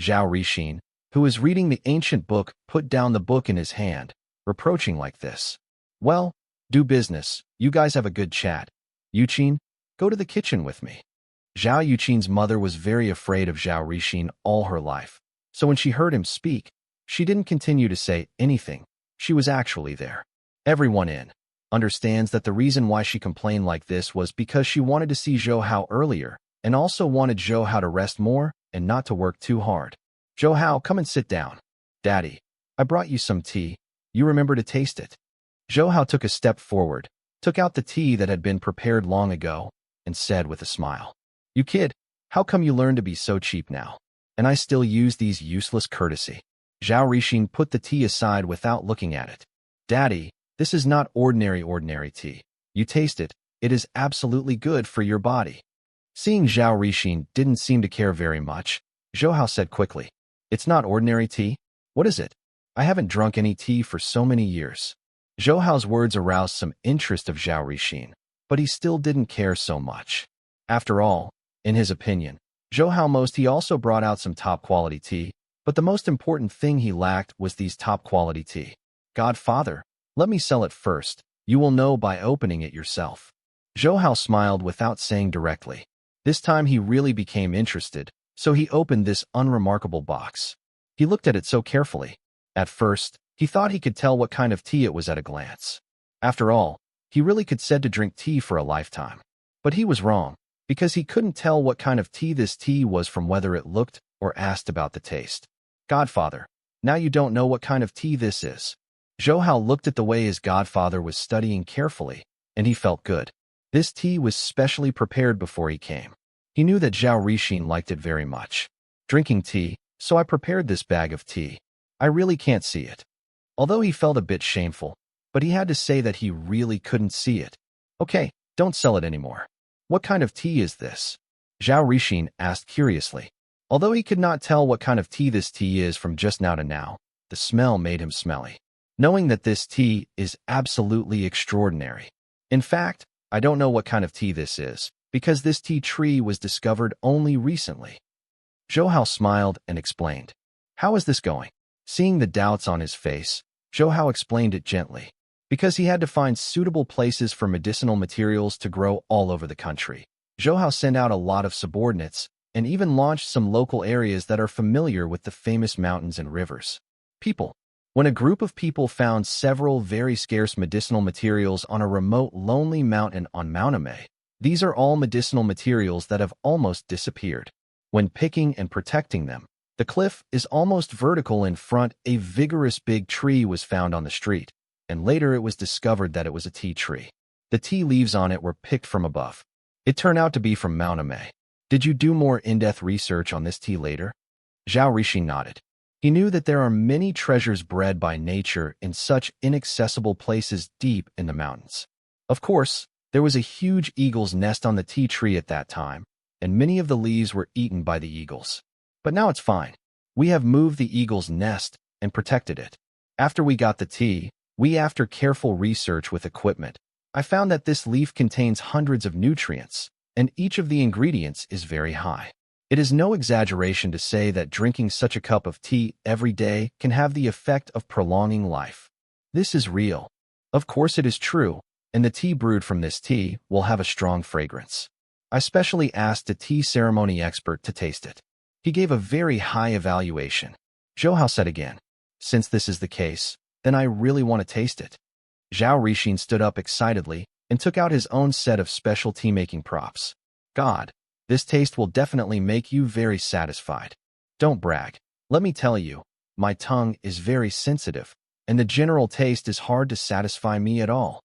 Zhao Rixin, who was reading the ancient book, put down the book in his hand, reproaching like this. Well, do business. You guys have a good chat. Yuqin, go to the kitchen with me. Zhao Yuqin's mother was very afraid of Zhao Rixin all her life, so when she heard him speak, she didn't continue to say anything. She was actually there. Everyone understands that the reason why she complained like this was because she wanted to see Zhou Hao earlier, and also wanted Zhou Hao to rest more and not to work too hard. Zhou Hao, come and sit down. Daddy, I brought you some tea. You remember to taste it. Zhou Hao took a step forward, took out the tea that had been prepared long ago, and said with a smile, You kid, how come you learn to be so cheap now? And I still use these useless courtesy. Zhao Rixin put the tea aside without looking at it. Daddy, this is not ordinary tea. You taste it, it is absolutely good for your body. Seeing Zhao Rixin didn't seem to care very much, Zhou Hao said quickly, It's not ordinary tea? What is it? I haven't drunk any tea for so many years. Zhou Hao's words aroused some interest of Zhao Rixin, but he still didn't care so much. After all, in his opinion, Zhou Hao he also brought out some top-quality tea, but the most important thing he lacked was these top-quality tea. Godfather, let me sell it first. You will know by opening it yourself. Zhou Hao smiled without saying directly. This time he really became interested, so he opened this unremarkable box. He looked at it so carefully. At first, he thought he could tell what kind of tea it was at a glance. After all, he really could said to drink tea for a lifetime. But he was wrong, because he couldn't tell what kind of tea was from whether it looked or asked about the taste. Godfather, now you don't know what kind of tea this is. Zhou Hao looked at the way his godfather was studying carefully, and he felt good. This tea was specially prepared before he came. He knew that Zhao Rixin liked it very much. Drinking tea, so I prepared this bag of tea. I really can't see it. Although he felt a bit shameful, but he had to say that he really couldn't see it. Okay, don't sell it anymore. What kind of tea is this? Zhao Rixin asked curiously. Although he could not tell what kind of tea this tea is from just now to now, the smell made him smelly. Knowing that this tea is absolutely extraordinary. In fact, I don't know what kind of tea this is, because this tea tree was discovered only recently. Zhou Hao smiled and explained. How is this going? Seeing the doubts on his face, Zhou Hao explained it gently. Because he had to find suitable places for medicinal materials to grow all over the country. Zhou Hao sent out a lot of subordinates, and even launched some local areas that are familiar with the famous mountains and rivers. People. When a group of people found several very scarce medicinal materials on a remote, lonely mountain on Manhwa, these are all medicinal materials that have almost disappeared. When picking and protecting them, the cliff is almost vertical in front. A vigorous big tree was found on the street, and later it was discovered that it was a tea tree. The tea leaves on it were picked from above. It turned out to be from Manhwa. Did you do more in-depth research on this tea later? Zhao Rixin nodded. He knew that there are many treasures bred by nature in such inaccessible places deep in the mountains. Of course, there was a huge eagle's nest on the tea tree at that time, and many of the leaves were eaten by the eagles. But now it's fine. We have moved the eagle's nest and protected it. After we got the tea, after careful research with equipment, I found that this leaf contains hundreds of nutrients, and each of the ingredients is very high. It is no exaggeration to say that drinking such a cup of tea every day can have the effect of prolonging life. This is real. Of course it is true, and the tea brewed from this tea will have a strong fragrance. I specially asked a tea ceremony expert to taste it. He gave a very high evaluation. Zhou Hao said again, since this is the case, then I really want to taste it. Zhao Rixin stood up excitedly and took out his own set of special tea-making props. God, this taste will definitely make you very satisfied. Don't brag. Let me tell you, my tongue is very sensitive, and the general taste is hard to satisfy me at all.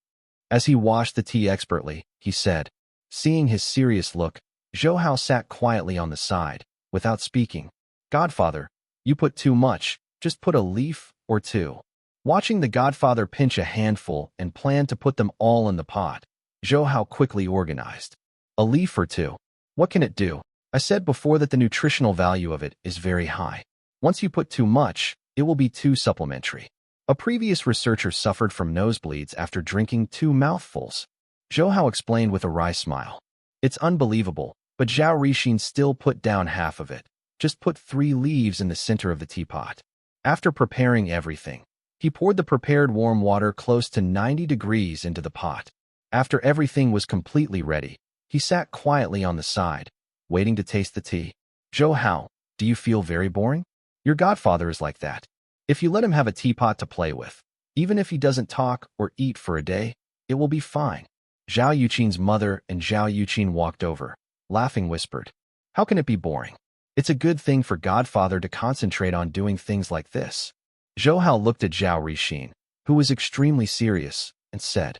As he washed the tea expertly, he said. Seeing his serious look, Zhou Hao sat quietly on the side, without speaking. Godfather, you put too much, just put a leaf or two. Watching the godfather pinch a handful and plan to put them all in the pot, Zhou Hao quickly organized. A leaf or two. What can it do? I said before that the nutritional value of it is very high. Once you put too much, it will be too supplementary. A previous researcher suffered from nosebleeds after drinking 2 mouthfuls. Zhou Hao explained with a wry smile. It's unbelievable, but Zhao Rixin still put down half of it. Just put 3 leaves in the center of the teapot. After preparing everything, he poured the prepared warm water close to 90 degrees into the pot. After everything was completely ready, he sat quietly on the side, waiting to taste the tea. Zhou Hao, do you feel very boring? Your godfather is like that. If you let him have a teapot to play with, even if he doesn't talk or eat for a day, it will be fine. Zhao Yuqin's mother and Zhao Yuqin walked over, laughing whispered, how can it be boring? It's a good thing for godfather to concentrate on doing things like this. Zhou Hao looked at Zhao Rixin, who was extremely serious, and said,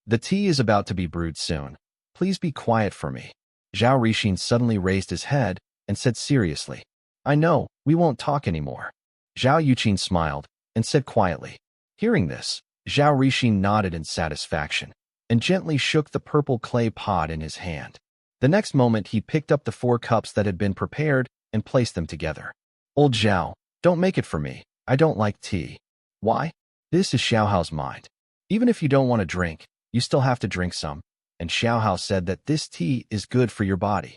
the tea is about to be brewed soon. Please be quiet for me. Zhao Rixin suddenly raised his head and said seriously, I know, we won't talk anymore. Zhao Yuqin smiled and said quietly. Hearing this, Zhao Rixin nodded in satisfaction and gently shook the purple clay pot in his hand. The next moment he picked up the 4 cups that had been prepared and placed them together. Old Zhao, don't make it for me. I don't like tea. Why? This is Xiao Hao's mind. Even if you don't want to drink, you still have to drink some. And Xiao Hao said that this tea is good for your body.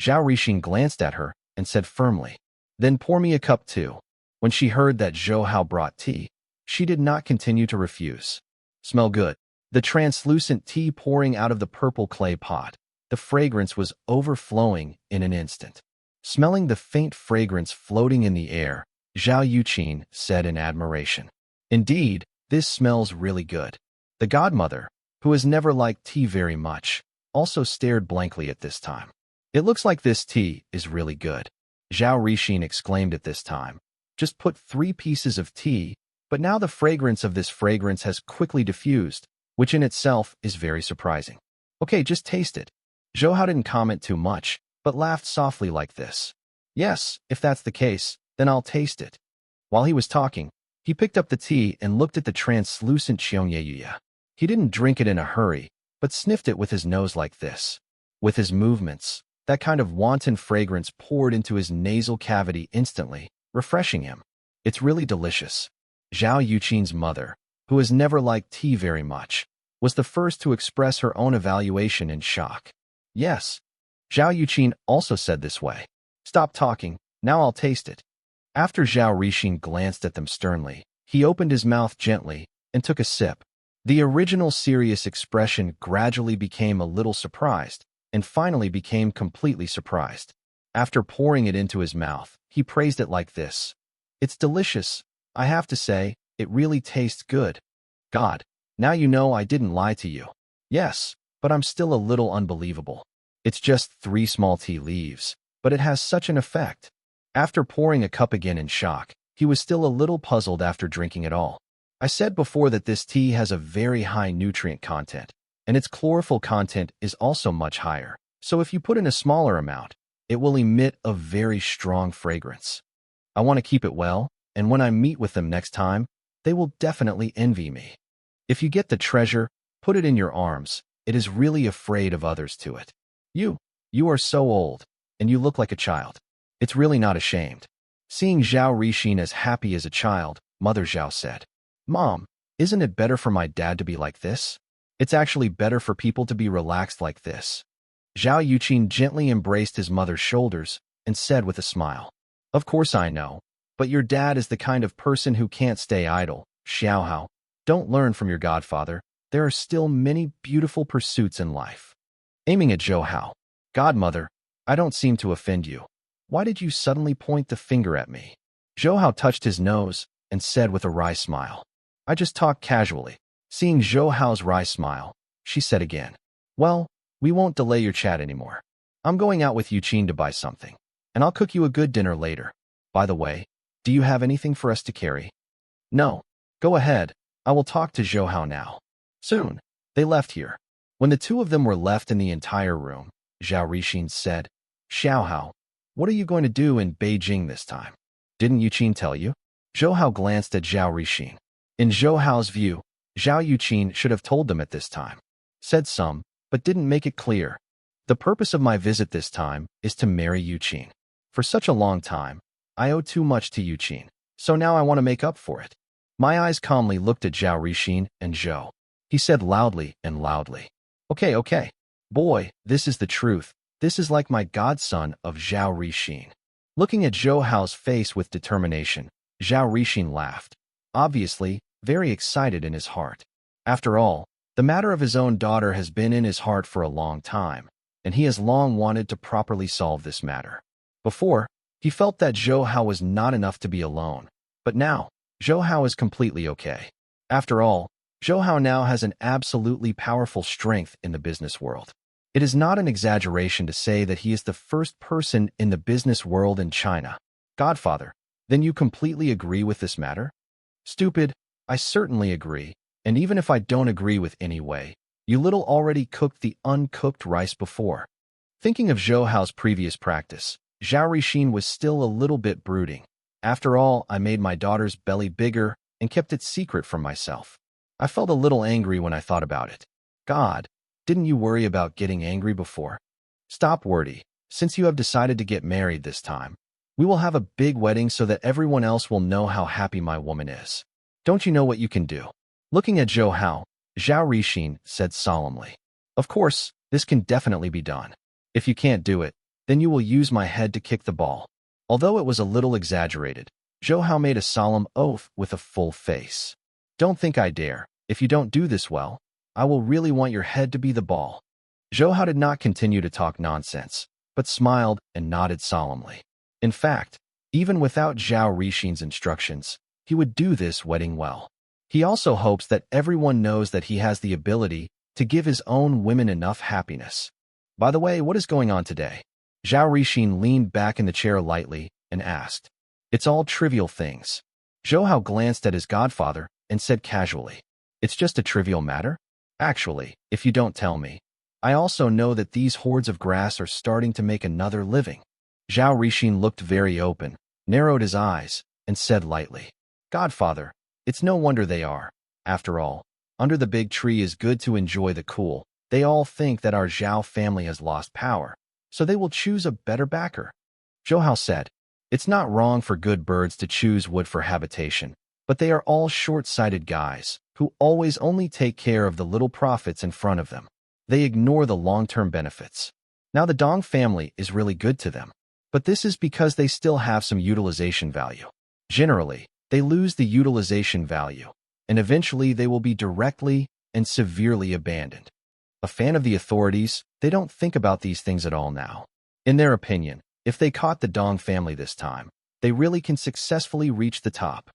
Zhao Rixin glanced at her and said firmly, then pour me a cup too. When she heard that Zhou Hao brought tea, she did not continue to refuse. Smell good. The translucent tea pouring out of the purple clay pot. The fragrance was overflowing in an instant. Smelling the faint fragrance floating in the air, Zhao Yuqin said in admiration. Indeed, this smells really good. The godmother, who has never liked tea very much, also stared blankly at this time. It looks like this tea is really good, Zhao Rixin exclaimed at this time. Just put 3 pieces of tea, but now the fragrance of this fragrance has quickly diffused, which in itself is very surprising. Okay, just taste it. Zhou Hao didn't comment too much, but laughed softly like this. Yes, if that's the case, then I'll taste it. While he was talking, he picked up the tea and looked at the translucent Xiongye. He didn't drink it in a hurry, but sniffed it with his nose like this. With his movements, that kind of wanton fragrance poured into his nasal cavity instantly, refreshing him. It's really delicious. Zhao Yuqin's mother, who has never liked tea very much, was the first to express her own evaluation in shock. Yes. Zhao Yuqin also said this way. Stop talking, now I'll taste it. After Zhao Rixin glanced at them sternly, he opened his mouth gently and took a sip. The original serious expression gradually became a little surprised, and finally became completely surprised. After pouring it into his mouth, he praised it like this. It's delicious. I have to say, it really tastes good. God, now you know I didn't lie to you. Yes, but I'm still a little unbelievable. It's just 3 small tea leaves, but it has such an effect. After pouring a cup again in shock, he was still a little puzzled after drinking it all. I said before that this tea has a very high nutrient content, and its chlorophyll content is also much higher. So if you put in a smaller amount, it will emit a very strong fragrance. I want to keep it well, and when I meet with them next time, they will definitely envy me. If you get the treasure, put it in your arms. It is really afraid of others to it. You are so old, and you look like a child. It's really not ashamed. Seeing Zhao Rixin as happy as a child, Mother Zhao said, Mom, isn't it better for my dad to be like this? It's actually better for people to be relaxed like this. Zhao Yuqin gently embraced his mother's shoulders and said with a smile, Of course I know, but your dad is the kind of person who can't stay idle. Xiao Hao, don't learn from your godfather. There are still many beautiful pursuits in life. Aiming at Zhou Hao, Godmother, I don't seem to offend you. Why did you suddenly point the finger at me? Zhou Hao touched his nose and said with a wry smile, I just talked casually. Seeing Zhou Hao's wry smile, she said again, Well, we won't delay your chat anymore. I'm going out with Yuqin to buy something, and I'll cook you a good dinner later. By the way, do you have anything for us to carry? No. Go ahead. I will talk to Zhou Hao now. Soon, they left here. When the 2 of them were left in the entire room, Zhao Rixin said, Xiao Hao, what are you going to do in Beijing this time? Didn't Yuqin tell you? Zhou Hao glanced at Zhao Rixin. In Zhou Hao's view, Zhao Yuqin should have told them at this time. Said some, but didn't make it clear. The purpose of my visit this time is to marry Yuqin. For such a long time, I owe too much to Yuqin, so now I want to make up for it. My eyes calmly looked at Zhao Rixin and Zhou. He said loudly and loudly, Okay. Boy, this is the truth. This is like my godson of Zhao Rixin. Looking at Zhou Hao's face with determination, Zhao Rixin laughed, obviously very excited in his heart. After all, the matter of his own daughter has been in his heart for a long time, and he has long wanted to properly solve this matter. Before, he felt that Zhou Hao was not enough to be alone, but now, Zhou Hao is completely okay. After all, Zhou Hao now has an absolutely powerful strength in the business world. It is not an exaggeration to say that he is the first person in the business world in China. Godfather, then you completely agree with this matter? Stupid, I certainly agree, and even if I don't agree with any way, you little already cooked the uncooked rice before. Thinking of Zhou Hao's previous practice, Zhao Rixin was still a little bit brooding. After all, I made my daughter's belly bigger and kept it secret from myself. I felt a little angry when I thought about it. God, didn't you worry about getting angry before? Stop worry. Since you have decided to get married this time, we will have a big wedding so that everyone else will know how happy my woman is. Don't you know what you can do? Looking at Zhou Hao, Zhao Rixin said solemnly, Of course, this can definitely be done. If you can't do it, then you will use my head to kick the ball. Although it was a little exaggerated, Zhou Hao made a solemn oath with a full face. Don't think I dare. If you don't do this well, I will really want your head to be the ball. Zhou Hao did not continue to talk nonsense, but smiled and nodded solemnly. In fact, even without Zhao Rixin's instructions, he would do this wedding well. He also hopes that everyone knows that he has the ability to give his own women enough happiness. By the way, what is going on today? Zhao Rixin leaned back in the chair lightly and asked. It's all trivial things. Zhou Hao glanced at his godfather and said casually, it's just a trivial matter? Actually, if you don't tell me, I also know that these hordes of grass are starting to make another living. Zhao Rixin looked very open, narrowed his eyes, and said lightly, Godfather, it's no wonder they are. After all, under the big tree is good to enjoy the cool. They all think that our Zhao family has lost power, so they will choose a better backer. Zhou Hao said, it's not wrong for good birds to choose wood for habitation, but they are all short-sighted guys who always only take care of the little profits in front of them. They ignore the long-term benefits. Now the Dong family is really good to them, but this is because they still have some utilization value. Generally, they lose the utilization value, and eventually they will be directly and severely abandoned. A fan of the authorities, they don't think about these things at all now. In their opinion, if they caught the Dong family this time, they really can successfully reach the top.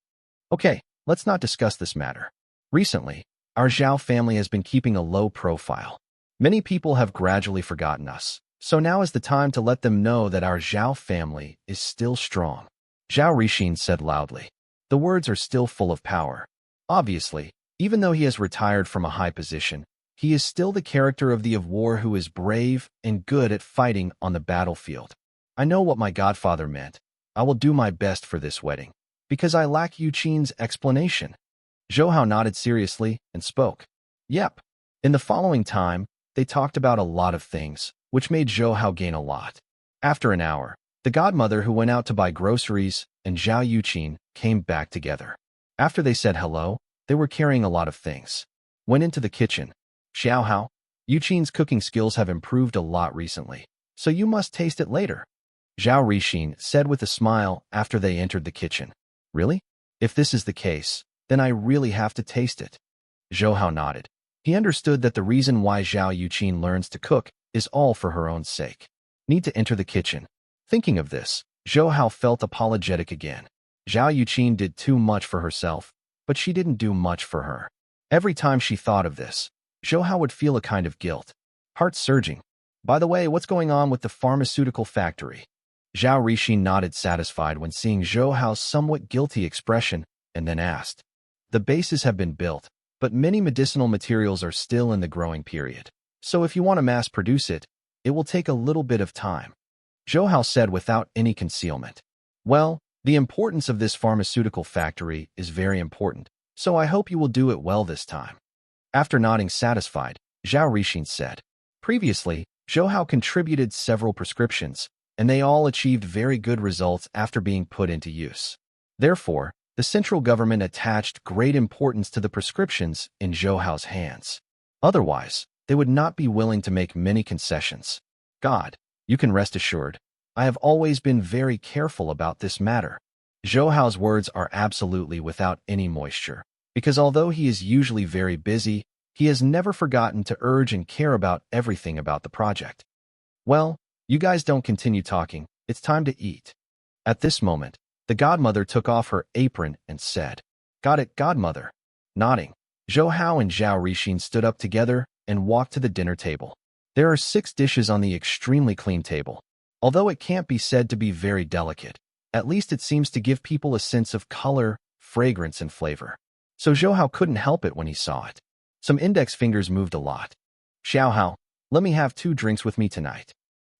Okay, let's not discuss this matter. Recently, our Zhao family has been keeping a low profile. Many people have gradually forgotten us, so now is the time to let them know that our Zhao family is still strong. Zhao Rixin said loudly. The words are still full of power. Obviously, even though he has retired from a high position, he is still the character of the of war who is brave and good at fighting on the battlefield. I know what my godfather meant. I will do my best for this wedding, because I lack Yuqin's explanation. Zhou Hao nodded seriously and spoke. Yep. In the following time, they talked about a lot of things, which made Zhou Hao gain a lot. After an hour, the godmother who went out to buy groceries and Zhao Yuqin came back together. After they said hello, they were carrying a lot of things. Went into the kitchen. Xiao Hao, Yuqin's cooking skills have improved a lot recently, so you must taste it later. Zhao Rixin said with a smile after they entered the kitchen. Really? If this is the case, then I really have to taste it. Zhou Hao nodded. He understood that the reason why Zhao Yuqin learns to cook is all for her own sake. Need to enter the kitchen. Thinking of this, Zhou Hao felt apologetic again. Zhao Yuqin did too much for herself, but she didn't do much for her. Every time she thought of this, Zhou Hao would feel a kind of guilt. Heart surging. By the way, what's going on with the pharmaceutical factory? Zhao Rixin nodded satisfied when seeing Zhou Hao's somewhat guilty expression, and then asked. The bases have been built, but many medicinal materials are still in the growing period. So if you want to mass produce it, it will take a little bit of time. Zhou Hao said without any concealment. Well, the importance of this pharmaceutical factory is very important, so I hope you will do it well this time. After nodding satisfied, Zhao Rixin said. Previously, Zhou Hao contributed several prescriptions, and they all achieved very good results after being put into use. Therefore, the central government attached great importance to the prescriptions in Zhou Hao's hands. Otherwise, they would not be willing to make many concessions. God, you can rest assured, I have always been very careful about this matter. Zhou Hao's words are absolutely without any moisture, because although he is usually very busy, he has never forgotten to urge and care about everything about the project. Well, you guys don't continue talking, it's time to eat. At this moment, the godmother took off her apron and said, Got it, godmother. Nodding, Zhou Hao and Zhao Rixin stood up together and walked to the dinner table. There are 6 dishes on the extremely clean table. Although it can't be said to be very delicate, at least it seems to give people a sense of color, fragrance, and flavor. So Zhou Hao couldn't help it when he saw it. Some index fingers moved a lot. Xiao Hao, let me have 2 drinks with me tonight.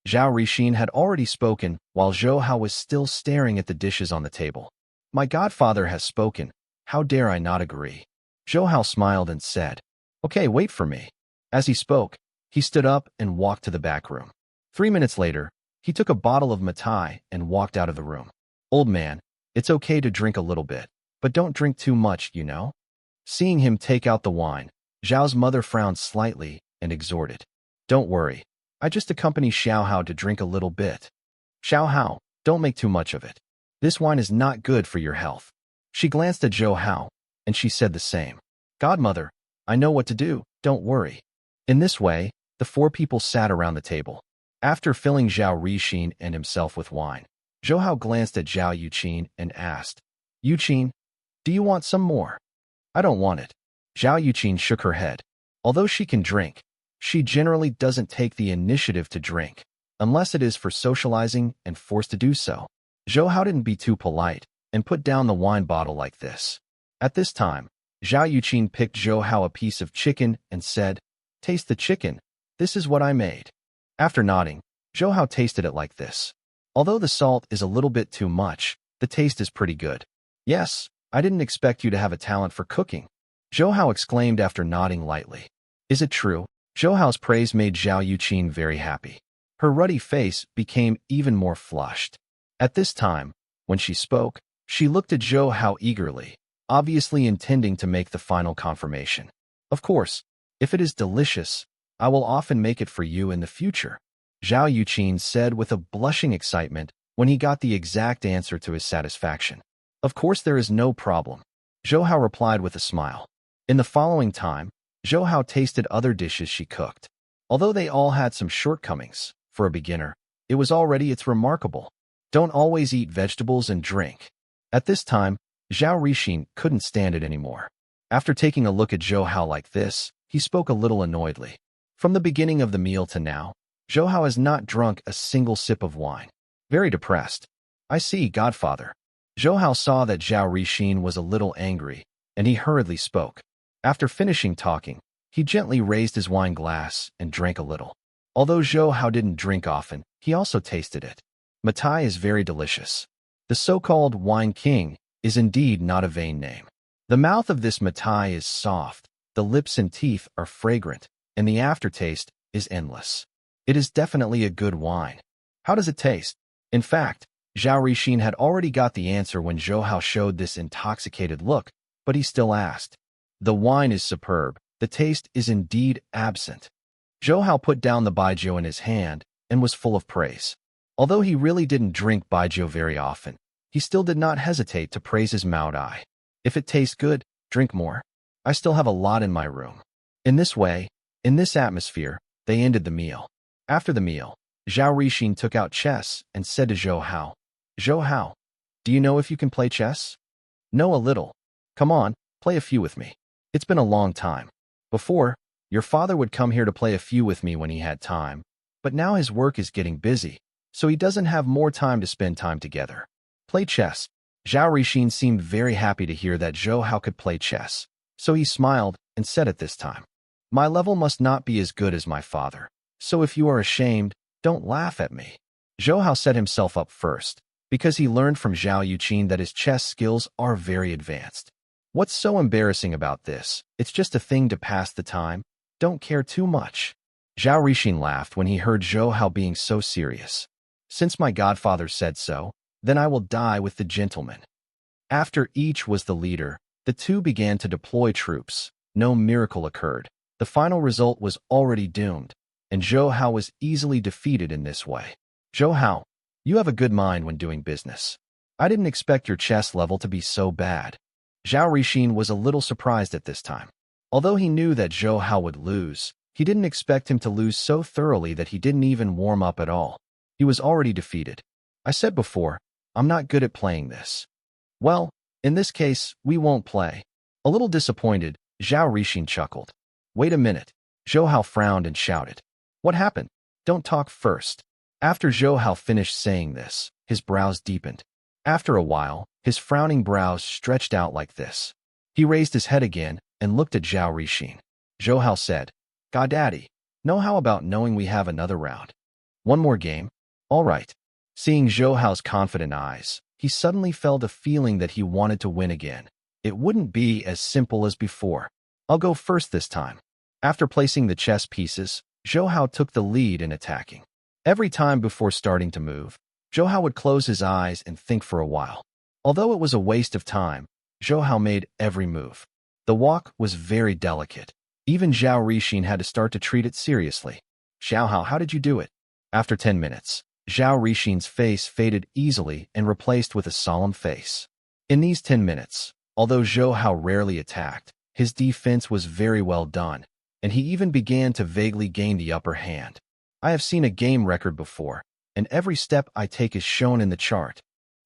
Zhao Rixin had already spoken while Zhou Hao was still staring at the dishes on the table. My godfather has spoken. How dare I not agree? Zhou Hao smiled and said, Okay, wait for me. As he spoke, he stood up and walked to the back room. 3 minutes later, he took a bottle of matai and walked out of the room. Old man, it's okay to drink a little bit, but don't drink too much, you know? Seeing him take out the wine, Zhao's mother frowned slightly and exhorted. Don't worry. I just accompany Xiao Hao to drink a little bit. Xiao Hao, don't make too much of it. This wine is not good for your health. She glanced at Zhou Hao, and she said the same. Godmother, I know what to do, don't worry. In this way, the 4 people sat around the table. After filling Zhao Rixin and himself with wine, Zhou Hao glanced at Zhao Yuqin and asked, Yuqin, do you want some more? I don't want it. Zhao Yuqin shook her head. Although she can drink, she generally doesn't take the initiative to drink. unless it is for socializing and forced to do so. Zhou Hao didn't be too polite and put down the wine bottle like this. At this time, Zhao Yuqin picked Zhou Hao a piece of chicken and said, "Taste the chicken. This is what I made." After nodding, Zhou Hao tasted it like this. Although the salt is a little bit too much, the taste is pretty good. "Yes, I didn't expect you to have a talent for cooking," Zhou Hao exclaimed after nodding lightly. "Is it true?" Zhou Hao's praise made Zhao Yuqin very happy. Her ruddy face became even more flushed. At this time, when she spoke, she looked at Zhou Hao eagerly, obviously intending to make the final confirmation. "Of course, if it is delicious, I will often make it for you in the future," Zhao Yuqin said with a blushing excitement when he got the exact answer to his satisfaction. "Of course there is no problem," Zhou Hao replied with a smile. In the following time, Zhou Hao tasted other dishes she cooked. Although they all had some shortcomings, for a beginner, it's remarkable. Don't always eat vegetables and drink. At this time, Zhao Rixin couldn't stand it anymore. After taking a look at Zhou Hao like this, he spoke a little annoyedly. From the beginning of the meal to now, Zhou Hao has not drunk a single sip of wine. Very depressed. "I see, Godfather." Zhou Hao saw that Zhao Rixin was a little angry, and he hurriedly spoke. After finishing talking, he gently raised his wine glass and drank a little. Although Zhou Hao didn't drink often, he also tasted it. Matai is very delicious. The so-called wine king is indeed not a vain name. The mouth of this Matai is soft, the lips and teeth are fragrant, and the aftertaste is endless. It is definitely a good wine. How does it taste? In fact, Zhao Rixin had already got the answer when Zhou Hao showed this intoxicated look, but he still asked. "The wine is superb. The taste is indeed absent." Zhou Hao put down the baijiu in his hand and was full of praise. Although he really didn't drink baijiu very often, he still did not hesitate to praise his Maodai. "If it tastes good, drink more. I still have a lot in my room." In this way, in this atmosphere, they ended the meal. After the meal, Zhao Rixin took out chess and said to Zhou Hao, "Zhou Hao, do you know if you can play chess?" "Know a little. Come on, play a few with me. It's been a long time. Before, your father would come here to play a few with me when he had time, but now his work is getting busy, so he doesn't have more time to spend time together. Play chess." Zhao Rixin seemed very happy to hear that Zhou Hao could play chess, so he smiled and said at this time, "My level must not be as good as my father, so if you are ashamed, don't laugh at me." Zhou Hao set himself up first, because he learned from Zhao Yuqin that his chess skills are very advanced. "What's so embarrassing about this? It's just a thing to pass the time. Don't care too much." Zhao Rixin laughed when he heard Zhou Hao being so serious. "Since my godfather said so, then I will die with the gentleman." After each was the leader, the two began to deploy troops. No miracle occurred. The final result was already doomed, and Zhou Hao was easily defeated in this way. "Zhou Hao, you have a good mind when doing business. I didn't expect your chess level to be so bad." Zhao Rixin was a little surprised at this time. Although he knew that Zhou Hao would lose, he didn't expect him to lose so thoroughly that he didn't even warm up at all. He was already defeated. "I said before, I'm not good at playing this." "Well, in this case, we won't play." A little disappointed, Zhao Rixin chuckled. "Wait a minute." Zhou Hao frowned and shouted. "What happened? Don't talk first." After Zhou Hao finished saying this, his brows deepened. After a while, his frowning brows stretched out like this. He raised his head again and looked at Zhao Rixin. Zhou Hao said, "Goddaddy, know how about knowing we have another round? One more game? All right." Seeing Zhou Hao's confident eyes, he suddenly felt a feeling that he wanted to win again. It wouldn't be as simple as before. "I'll go first this time." After placing the chess pieces, Zhou Hao took the lead in attacking. Every time before starting to move, Zhou Hao would close his eyes and think for a while. Although it was a waste of time, Zhou Hao made every move. The walk was very delicate. Even Zhao Rixin had to start to treat it seriously. "Zhou Hao, how did you do it?" After 10 minutes, Zhao Rixin's face faded easily and replaced with a solemn face. In these 10 minutes, although Zhou Hao rarely attacked, his defense was very well done, and he even began to vaguely gain the upper hand. "I have seen a game record before, and every step I take is shown in the chart,"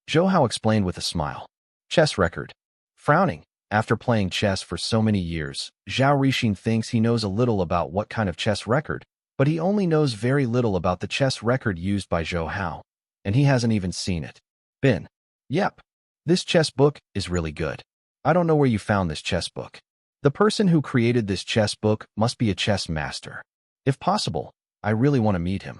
Zhou Hao explained with a smile. "Chess record." Frowning, after playing chess for so many years, Zhao Rixin thinks he knows a little about what kind of chess record. but he only knows very little about the chess record used by Zhou Hao, and he hasn't even seen it. Bin. Yep. This chess book is really good. I don't know where you found this chess book. The person who created this chess book must be a chess master. If possible, I really want to meet him.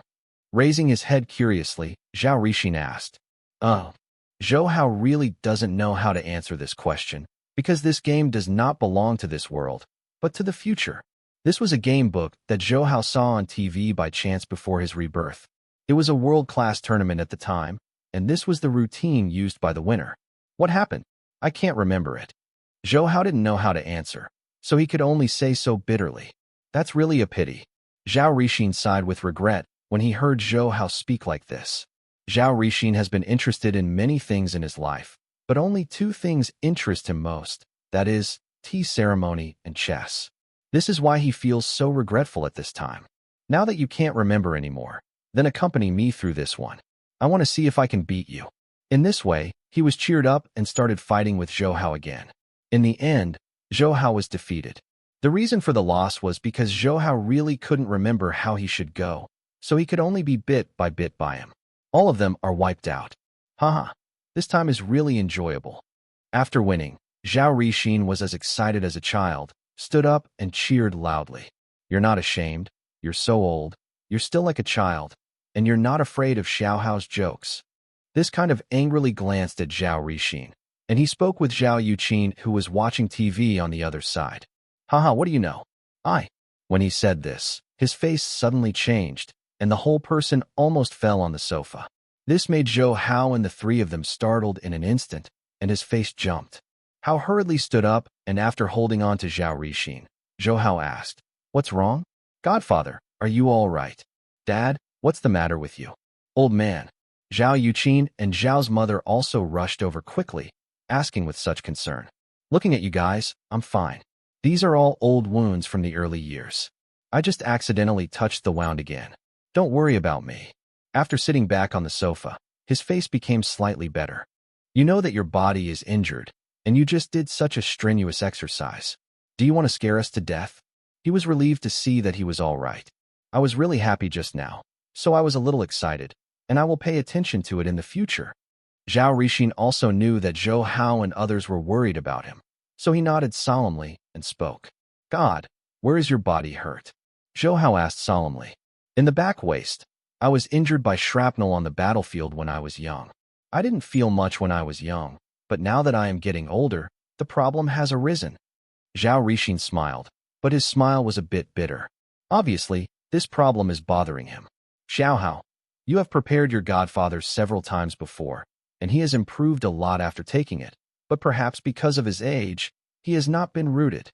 Raising his head curiously, Zhao Rixin asked. Oh. Zhou Hao really doesn't know how to answer this question, because this game does not belong to this world, but to the future. This was a game book that Zhou Hao saw on TV by chance before his rebirth. It was a world-class tournament at the time, and this was the routine used by the winner. What happened? I can't remember it. Zhou Hao didn't know how to answer, so he could only say so bitterly. That's really a pity. Zhao Rixin sighed with regret when he heard Zhou Hao speak like this. Zhao Rixin has been interested in many things in his life, but only two things interest him most, that is, tea ceremony and chess. This is why he feels so regretful at this time. Now that you can't remember anymore, then accompany me through this one. I want to see if I can beat you. In this way, he was cheered up and started fighting with Zhou Hao again. In the end, Zhou Hao was defeated. The reason for the loss was because Zhou Hao really couldn't remember how he should go, so he could only be bit by him. All of them are wiped out. Haha, this time is really enjoyable. After winning, Zhao Rixin was as excited as a child, stood up and cheered loudly. You're not ashamed, you're so old, you're still like a child, and you're not afraid of Xiao Hao's jokes. This kind of angrily glanced at Zhao Rixin, and he spoke with Zhao Yuqin, who was watching TV on the other side. Haha, what do you know? When he said this, his face suddenly changed, and the whole person almost fell on the sofa. This made Zhou Hao and the three of them startled in an instant, and his face jumped. Hao hurriedly stood up, and after holding on to Zhao Rixin, Zhou Hao asked, What's wrong? Godfather, are you all right? Dad, what's the matter with you? Old man. Zhao Yuqin and Zhao's mother also rushed over quickly, asking with such concern. Looking at you guys, I'm fine. These are all old wounds from the early years. I just accidentally touched the wound again. Don't worry about me. After sitting back on the sofa, his face became slightly better. You know that your body is injured, and you just did such a strenuous exercise. Do you want to scare us to death? He was relieved to see that he was all right. I was really happy just now, so I was a little excited, and I will pay attention to it in the future. Zhao Rixin also knew that Zhou Hao and others were worried about him, so he nodded solemnly and spoke. God, where is your body hurt? Zhou Hao asked solemnly. In the back waist. I was injured by shrapnel on the battlefield when I was young. I didn't feel much when I was young, but now that I am getting older, the problem has arisen. Zhao Rixin smiled, but his smile was a bit bitter. Obviously, this problem is bothering him. Xiao Hao, you have prepared your godfather several times before, and he has improved a lot after taking it, but perhaps because of his age, he has not been rooted.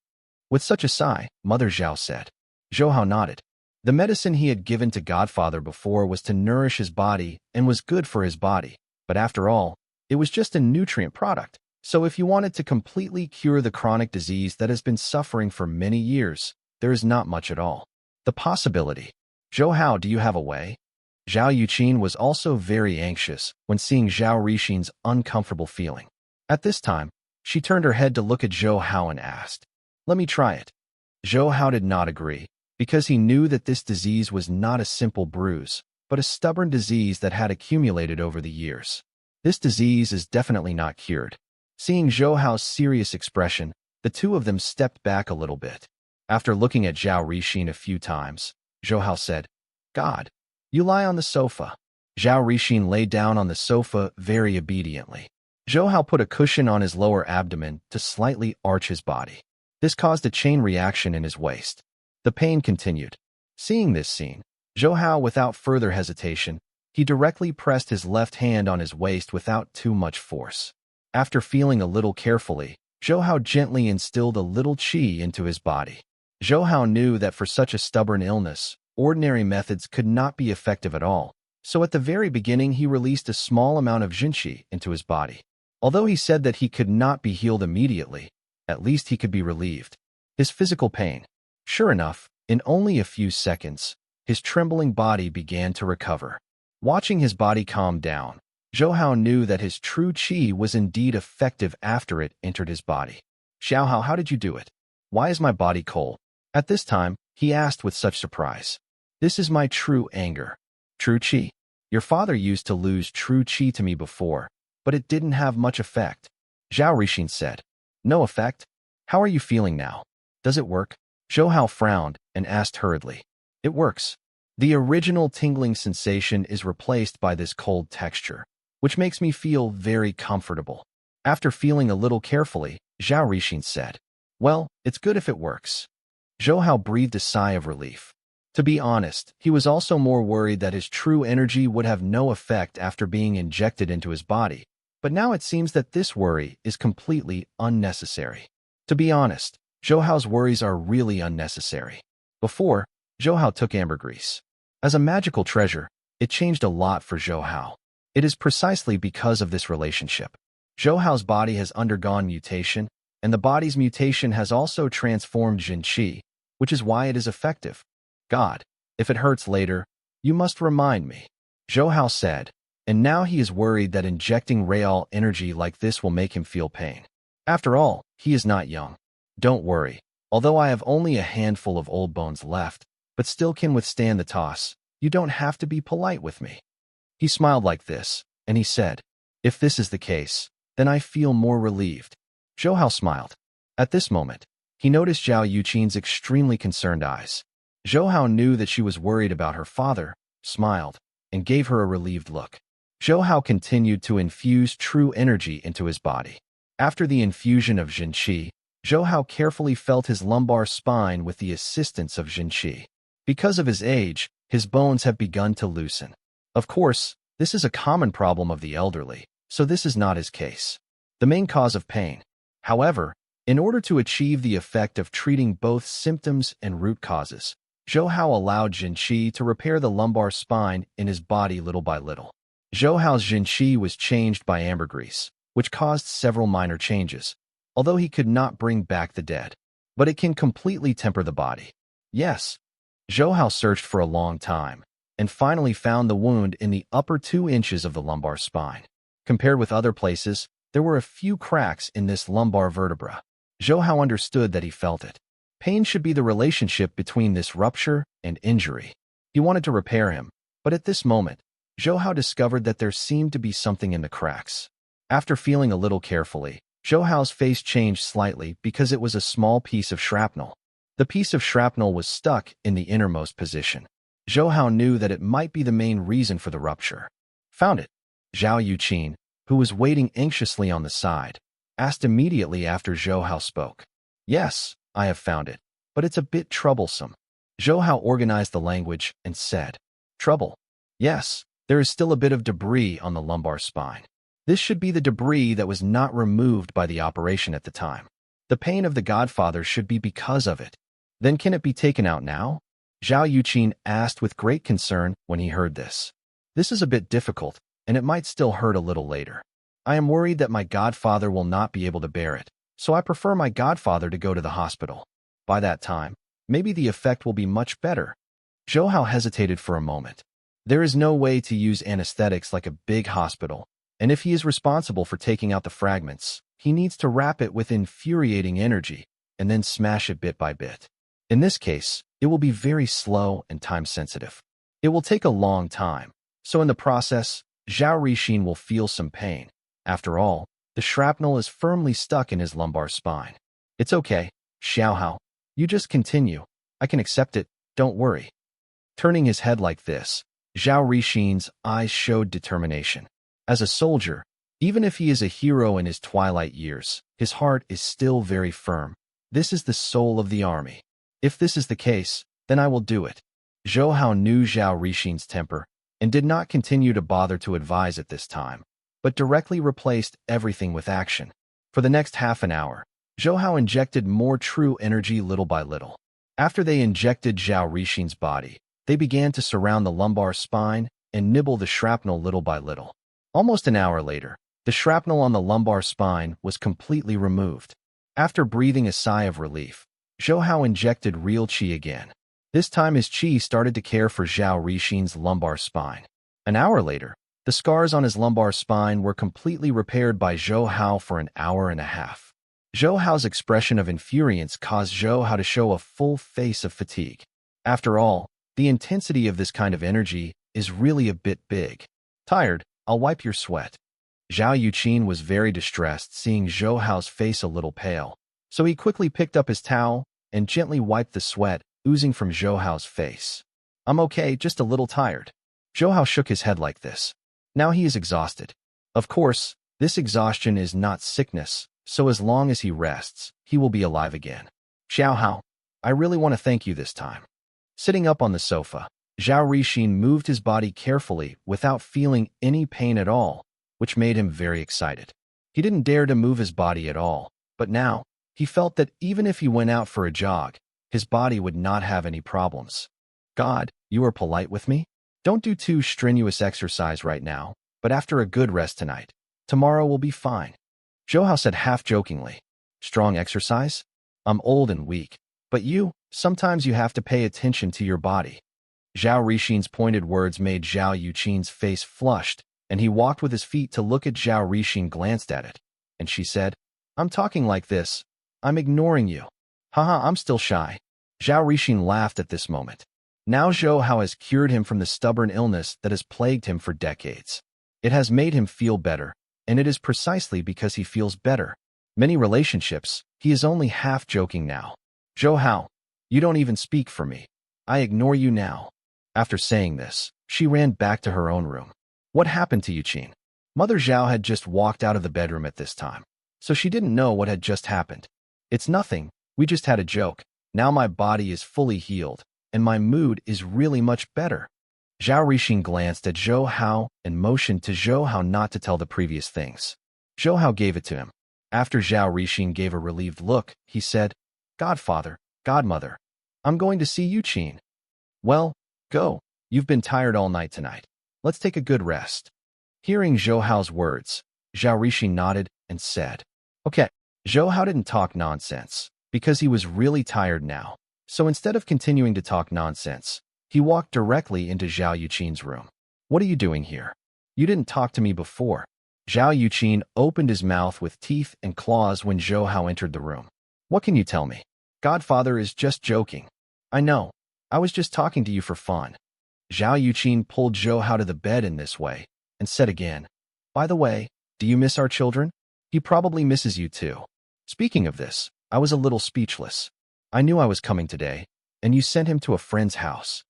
With such a sigh, Mother Zhao said. Zhou Hao nodded. The medicine he had given to Godfather before was to nourish his body and was good for his body, but after all, it was just a nutrient product. So if you wanted to completely cure the chronic disease that has been suffering for many years, there is not much at all. The possibility. Zhou Hao, do you have a way? Zhao Yuqin was also very anxious when seeing Zhao Rixin's uncomfortable feeling. At this time, she turned her head to look at Zhou Hao and asked, Let me try it. Zhou Hao did not agree, because he knew that this disease was not a simple bruise, but a stubborn disease that had accumulated over the years. This disease is definitely not cured. Seeing Zhou Hao's serious expression, the two of them stepped back a little bit. After looking at Zhao Rixin a few times, Zhou Hao said, God, you lie on the sofa. Zhao Rixin lay down on the sofa very obediently. Zhou Hao put a cushion on his lower abdomen to slightly arch his body. This caused a chain reaction in his waist. The pain continued. Seeing this scene, Zhou Hao, without further hesitation, he directly pressed his left hand on his waist without too much force. After feeling a little carefully, Zhou Hao gently instilled a little qi into his body. Zhou Hao knew that for such a stubborn illness, ordinary methods could not be effective at all, so at the very beginning he released a small amount of jinqi into his body. Although he said that he could not be healed immediately, at least he could be relieved. His physical pain. Sure enough, in only a few seconds, his trembling body began to recover. Watching his body calm down, Zhou Hao knew that his true qi was indeed effective after it entered his body. Xiao Hao, how did you do it? Why is my body cold? At this time, he asked with such surprise. This is my true anger. True qi. Your father used to lose true qi to me before, but it didn't have much effect. Zhao Rixin said. No effect? How are you feeling now? Does it work? Zhou Hao frowned and asked hurriedly. It works. The original tingling sensation is replaced by this cold texture, which makes me feel very comfortable. After feeling a little carefully, Zhao Rixin said, Well, it's good if it works. Zhou Hao breathed a sigh of relief. To be honest, he was also more worried that his true energy would have no effect after being injected into his body, but now it seems that this worry is completely unnecessary. To be honest, Zhou Hao's worries are really unnecessary. Before, Zhou Hao took ambergris. As a magical treasure, it changed a lot for Zhou Hao. It is precisely because of this relationship. Zhou Hao's body has undergone mutation, and the body's mutation has also transformed Jin Qi, which is why it is effective. God, if it hurts later, you must remind me, Zhou Hao said, and now he is worried that injecting real energy like this will make him feel pain. After all, he is not young. Don't worry, although I have only a handful of old bones left, but still can withstand the toss, you don't have to be polite with me. He smiled like this, and he said, If this is the case, then I feel more relieved. Zhou Hao smiled. At this moment, he noticed Zhao Yuqin's extremely concerned eyes. Zhou Hao knew that she was worried about her father, smiled, and gave her a relieved look. Zhou Hao continued to infuse true energy into his body. After the infusion of Jin Qi, Zhou Hao carefully felt his lumbar spine with the assistance of Jin Qi. Because of his age, his bones have begun to loosen. Of course, this is a common problem of the elderly, so this is not his case. The main cause of pain. However, in order to achieve the effect of treating both symptoms and root causes, Zhou Hao allowed Jin Qi to repair the lumbar spine in his body little by little. Zhou Hao's Jin Qi was changed by ambergris, which caused several minor changes, although he could not bring back the dead. But it can completely temper the body. Yes. Zhou Hao searched for a long time, and finally found the wound in the upper 2 inches of the lumbar spine. Compared with other places, there were a few cracks in this lumbar vertebra. Zhou Hao understood that he felt it. Pain should be the relationship between this rupture and injury. He wanted to repair him, but at this moment, Zhou Hao discovered that there seemed to be something in the cracks. After feeling a little carefully, Zhou Hao's face changed slightly because it was a small piece of shrapnel. The piece of shrapnel was stuck in the innermost position. Zhou Hao knew that it might be the main reason for the rupture. Found it. Zhao Yuqin, who was waiting anxiously on the side, asked immediately after Zhou Hao spoke. Yes, I have found it, but it's a bit troublesome. Zhou Hao organized the language and said, Trouble? Yes, there is still a bit of debris on the lumbar spine. This should be the debris that was not removed by the operation at the time. The pain of the godfather should be because of it. Then can it be taken out now? Zhao Yuqin asked with great concern when he heard this. This is a bit difficult, and it might still hurt a little later. I am worried that my godfather will not be able to bear it, so I prefer my godfather to go to the hospital. By that time, maybe the effect will be much better. Zhou Hao hesitated for a moment. There is no way to use anesthetics like a big hospital, and if he is responsible for taking out the fragments, he needs to wrap it with infuriating energy and then smash it bit by bit. In this case, it will be very slow and time-sensitive. It will take a long time, so in the process, Zhao Rixin will feel some pain. After all, the shrapnel is firmly stuck in his lumbar spine. It's okay, Xiao Hao. You just continue. I can accept it, don't worry. Turning his head like this, Zhao Rixin's eyes showed determination. As a soldier, even if he is a hero in his twilight years, his heart is still very firm. This is the soul of the army. If this is the case, then I will do it. Zhou Hao knew Zhao Rixin's temper and did not continue to bother to advise at this time, but directly replaced everything with action. For the next half an hour, Zhou Hao injected more true energy little by little. After they injected Zhao Rixin's body, they began to surround the lumbar spine and nibble the shrapnel little by little. Almost an hour later, the shrapnel on the lumbar spine was completely removed. After breathing a sigh of relief, Zhou Hao injected real qi again. This time his qi started to care for Zhao Rixin's lumbar spine. An hour later, the scars on his lumbar spine were completely repaired by Zhou Hao for an hour and a half. Zhou Hao's expression of infuriance caused Zhou Hao to show a full face of fatigue. After all, The intensity of this kind of energy is really a bit big. Tired, I'll wipe your sweat. Zhao Yuqin was very distressed seeing Zhou Hao's face a little pale, so he quickly picked up his towel and gently wiped the sweat oozing from Zhou Hao's face. I'm okay, just a little tired. Zhou Hao shook his head like this. Now he is exhausted. Of course, this exhaustion is not sickness, so as long as he rests, he will be alive again. Xiao Hao, I really want to thank you this time. Sitting up on the sofa, Zhao Rixin moved his body carefully without feeling any pain at all, which made him very excited. He didn't dare to move his body at all, but now, he felt that even if he went out for a jog, his body would not have any problems. God, you are polite with me? Don't do too strenuous exercise right now, but after a good rest tonight, tomorrow will be fine. Zhou Hao said half-jokingly. Strong exercise? I'm old and weak, but sometimes you have to pay attention to your body. Zhao Rixin's pointed words made Zhao Yuqin's face flushed, and he walked with his feet to look at Zhao Rixin glanced at it, and she said, I'm talking like this. I'm ignoring you. Haha, I'm still shy. Zhao Rixin laughed at this moment. Now Zhou Hao has cured him from the stubborn illness that has plagued him for decades. It has made him feel better, and it is precisely because he feels better. Many relationships, he is only half joking now. Zhou Hao, you don't even speak for me. I ignore you now. After saying this, she ran back to her own room. What happened to Yuqin? Mother Zhao had just walked out of the bedroom at this time, so she didn't know what had just happened. It's nothing, we just had a joke. Now my body is fully healed, and my mood is really much better. Zhao Rixin glanced at Zhou Hao and motioned to Zhou Hao not to tell the previous things. Zhou Hao gave it to him. After Zhao Rixin gave a relieved look, he said, Godfather, Godmother, I'm going to see Yuqin. Well, go. You've been tired all night tonight. Let's take a good rest. Hearing Zhou Hao's words, Zhao Rixin nodded and said, Okay. Zhou Hao didn't talk nonsense, because he was really tired now. So instead of continuing to talk nonsense, he walked directly into Zhao Yuqin's room. What are you doing here? You didn't talk to me before. Zhao Yuqin opened his mouth with teeth and claws when Zhou Hao entered the room. What can you tell me? Godfather is just joking. I know. I was just talking to you for fun. Zhao Yuqin pulled Zhou Hao to the bed in this way, and said again, By the way, do you miss our children? He probably misses you too. Speaking of this, I was a little speechless. I knew I was coming today, and you sent him to a friend's house.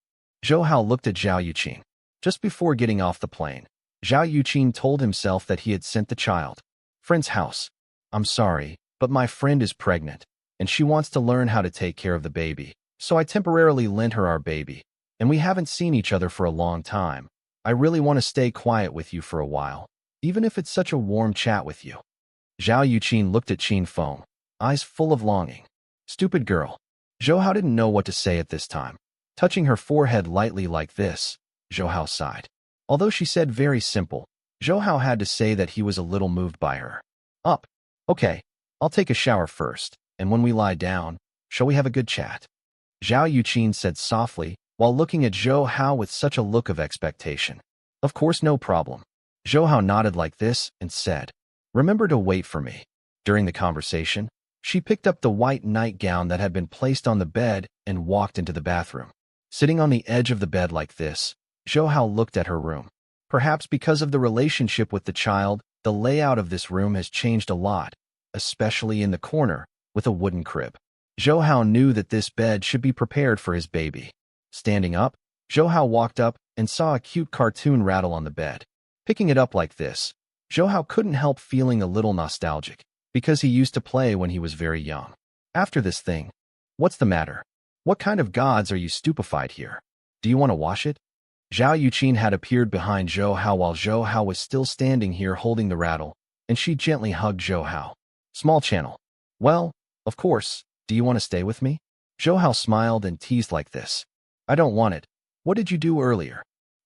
Zhou Hao looked at Zhao Yuqin. Just before getting off the plane, Zhao Yuqin told himself that he had sent the child. Friend's house. I'm sorry, but my friend is pregnant, and she wants to learn how to take care of the baby, so I temporarily lent her our baby, and we haven't seen each other for a long time. I really want to stay quiet with you for a while, even if it's such a warm chat with you. Zhao Yuqin looked at Qin Feng, eyes full of longing. Stupid girl. Zhou Hao didn't know what to say at this time. Touching her forehead lightly like this, Zhou Hao sighed. Although she said very simple, Zhou Hao had to say that he was a little moved by her. Up. Okay, I'll take a shower first, and when we lie down, shall we have a good chat? Zhao Yuqin said softly, while looking at Zhou Hao with such a look of expectation. Of course, no problem. Zhou Hao nodded like this and said, Remember to wait for me. During the conversation, she picked up the white nightgown that had been placed on the bed and walked into the bathroom. Sitting on the edge of the bed like this, Zhou Hao looked at her room. Perhaps because of the relationship with the child, the layout of this room has changed a lot, especially in the corner, with a wooden crib. Zhou Hao knew that this bed should be prepared for his baby. Standing up, Zhou Hao walked up and saw a cute cartoon rattle on the bed. Picking it up like this, Zhou Hao couldn't help feeling a little nostalgic, because he used to play when he was very young. After this thing, what's the matter? What kind of gods are you stupefied here? Do you want to wash it? Zhao Yuqin had appeared behind Zhou Hao while Zhou Hao was still standing here holding the rattle, and she gently hugged Zhou Hao. Small channel. Well, of course, do you want to stay with me? Zhou Hao smiled and teased like this. I don't want it. What did you do earlier?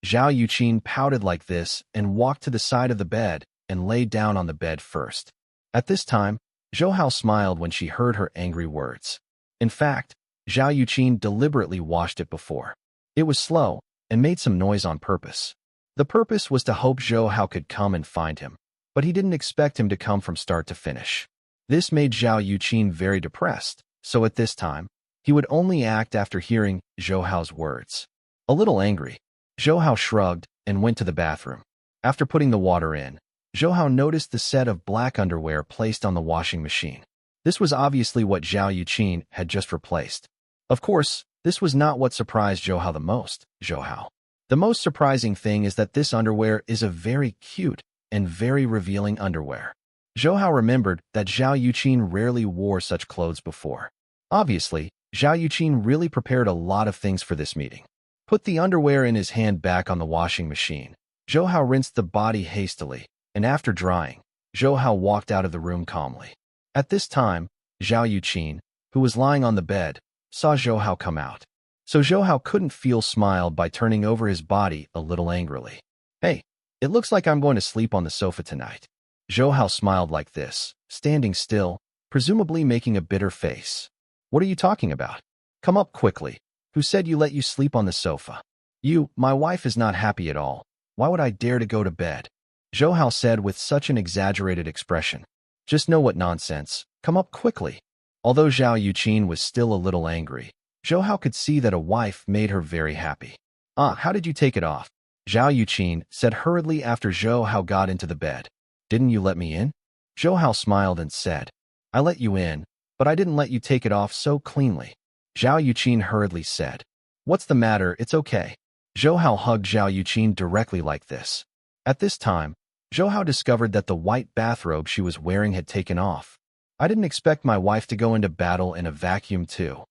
Zhao Yuqin pouted like this and walked to the side of the bed and lay down on the bed first. At this time, Zhou Hao smiled when she heard her angry words. In fact, Zhao Yuqin deliberately washed it before. It was slow and made some noise on purpose. The purpose was to hope Zhou Hao could come and find him, but he didn't expect him to come from start to finish. This made Zhao Yuqin very depressed, so at this time, he would only act after hearing Zhou Hao's words. A little angry, Zhou Hao shrugged and went to the bathroom. After putting the water in, Zhou Hao noticed the set of black underwear placed on the washing machine. This was obviously what Zhao Yuqin had just replaced. Of course, this was not what surprised Zhou Hao the most. Zhou Hao. The most surprising thing is that this underwear is a very cute and very revealing underwear. Zhou Hao remembered that Zhao Yuqin rarely wore such clothes before. Obviously, Zhao Yuqin really prepared a lot of things for this meeting. Put the underwear in his hand back on the washing machine. Zhou Hao rinsed the body hastily, and after drying, Zhou Hao walked out of the room calmly. At this time, Zhao Yuqin, who was lying on the bed, saw Zhou Hao come out. So Zhou Hao couldn't feel smiled by turning over his body a little angrily. Hey, it looks like I'm going to sleep on the sofa tonight. Zhou Hao smiled like this, standing still, presumably making a bitter face. What are you talking about? Come up quickly. Who said you let you sleep on the sofa? My wife is not happy at all. Why would I dare to go to bed? Zhou Hao said with such an exaggerated expression. Just know what nonsense. Come up quickly. Although Zhao Yuqin was still a little angry, Zhou Hao could see that a wife made her very happy. How did you take it off? Zhao Yuqin said hurriedly after Zhou Hao got into the bed. Didn't you let me in? Zhou Hao smiled and said, I let you in, but I didn't let you take it off so cleanly. Zhao Yuqin hurriedly said, What's the matter? It's okay. Zhou Hao hugged Zhao Yuqin directly like this. At this time, Zhou Hao discovered that the white bathrobe she was wearing had taken off. I didn't expect my wife to go into battle in a vacuum too.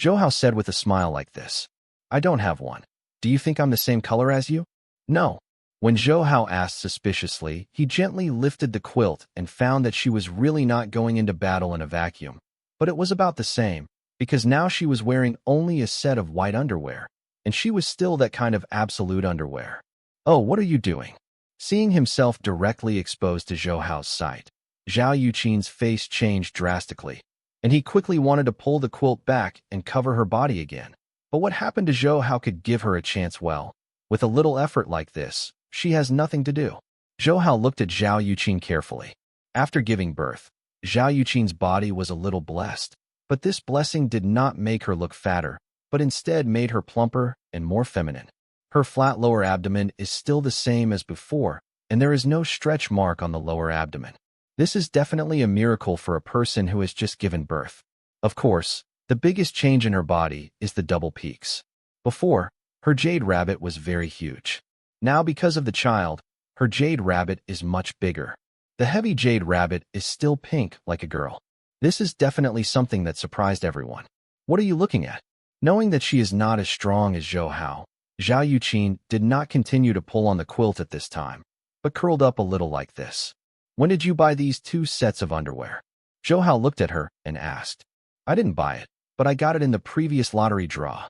Zhou Hao said with a smile like this. I don't have one. Do you think I'm the same color as you? No. When Zhou Hao asked suspiciously, he gently lifted the quilt and found that she was really not going into battle in a vacuum. But it was about the same, because now she was wearing only a set of white underwear, and she was still that kind of absolute underwear. Oh, what are you doing? Seeing himself directly exposed to Zhou Hao's sight, Zhao Yuqin's face changed drastically, and he quickly wanted to pull the quilt back and cover her body again. But what happened to Zhou Hao could give her a chance? Well, with a little effort like this, she has nothing to do. Zhou Hao looked at Zhao Yuqin carefully. After giving birth, Zhao Yuqin's body was a little blessed, but this blessing did not make her look fatter, but instead made her plumper and more feminine. Her flat lower abdomen is still the same as before, and there is no stretch mark on the lower abdomen. This is definitely a miracle for a person who has just given birth. Of course, the biggest change in her body is the double peaks. Before, her jade rabbit was very huge. Now, because of the child, her jade rabbit is much bigger. The heavy jade rabbit is still pink like a girl. This is definitely something that surprised everyone. What are you looking at? Knowing that she is not as strong as Zhou Hao, Zhao Yuqin did not continue to pull on the quilt at this time, but curled up a little like this. When did you buy these 2 sets of underwear? Zhou Hao looked at her and asked. I didn't buy it, but I got it in the previous lottery draw.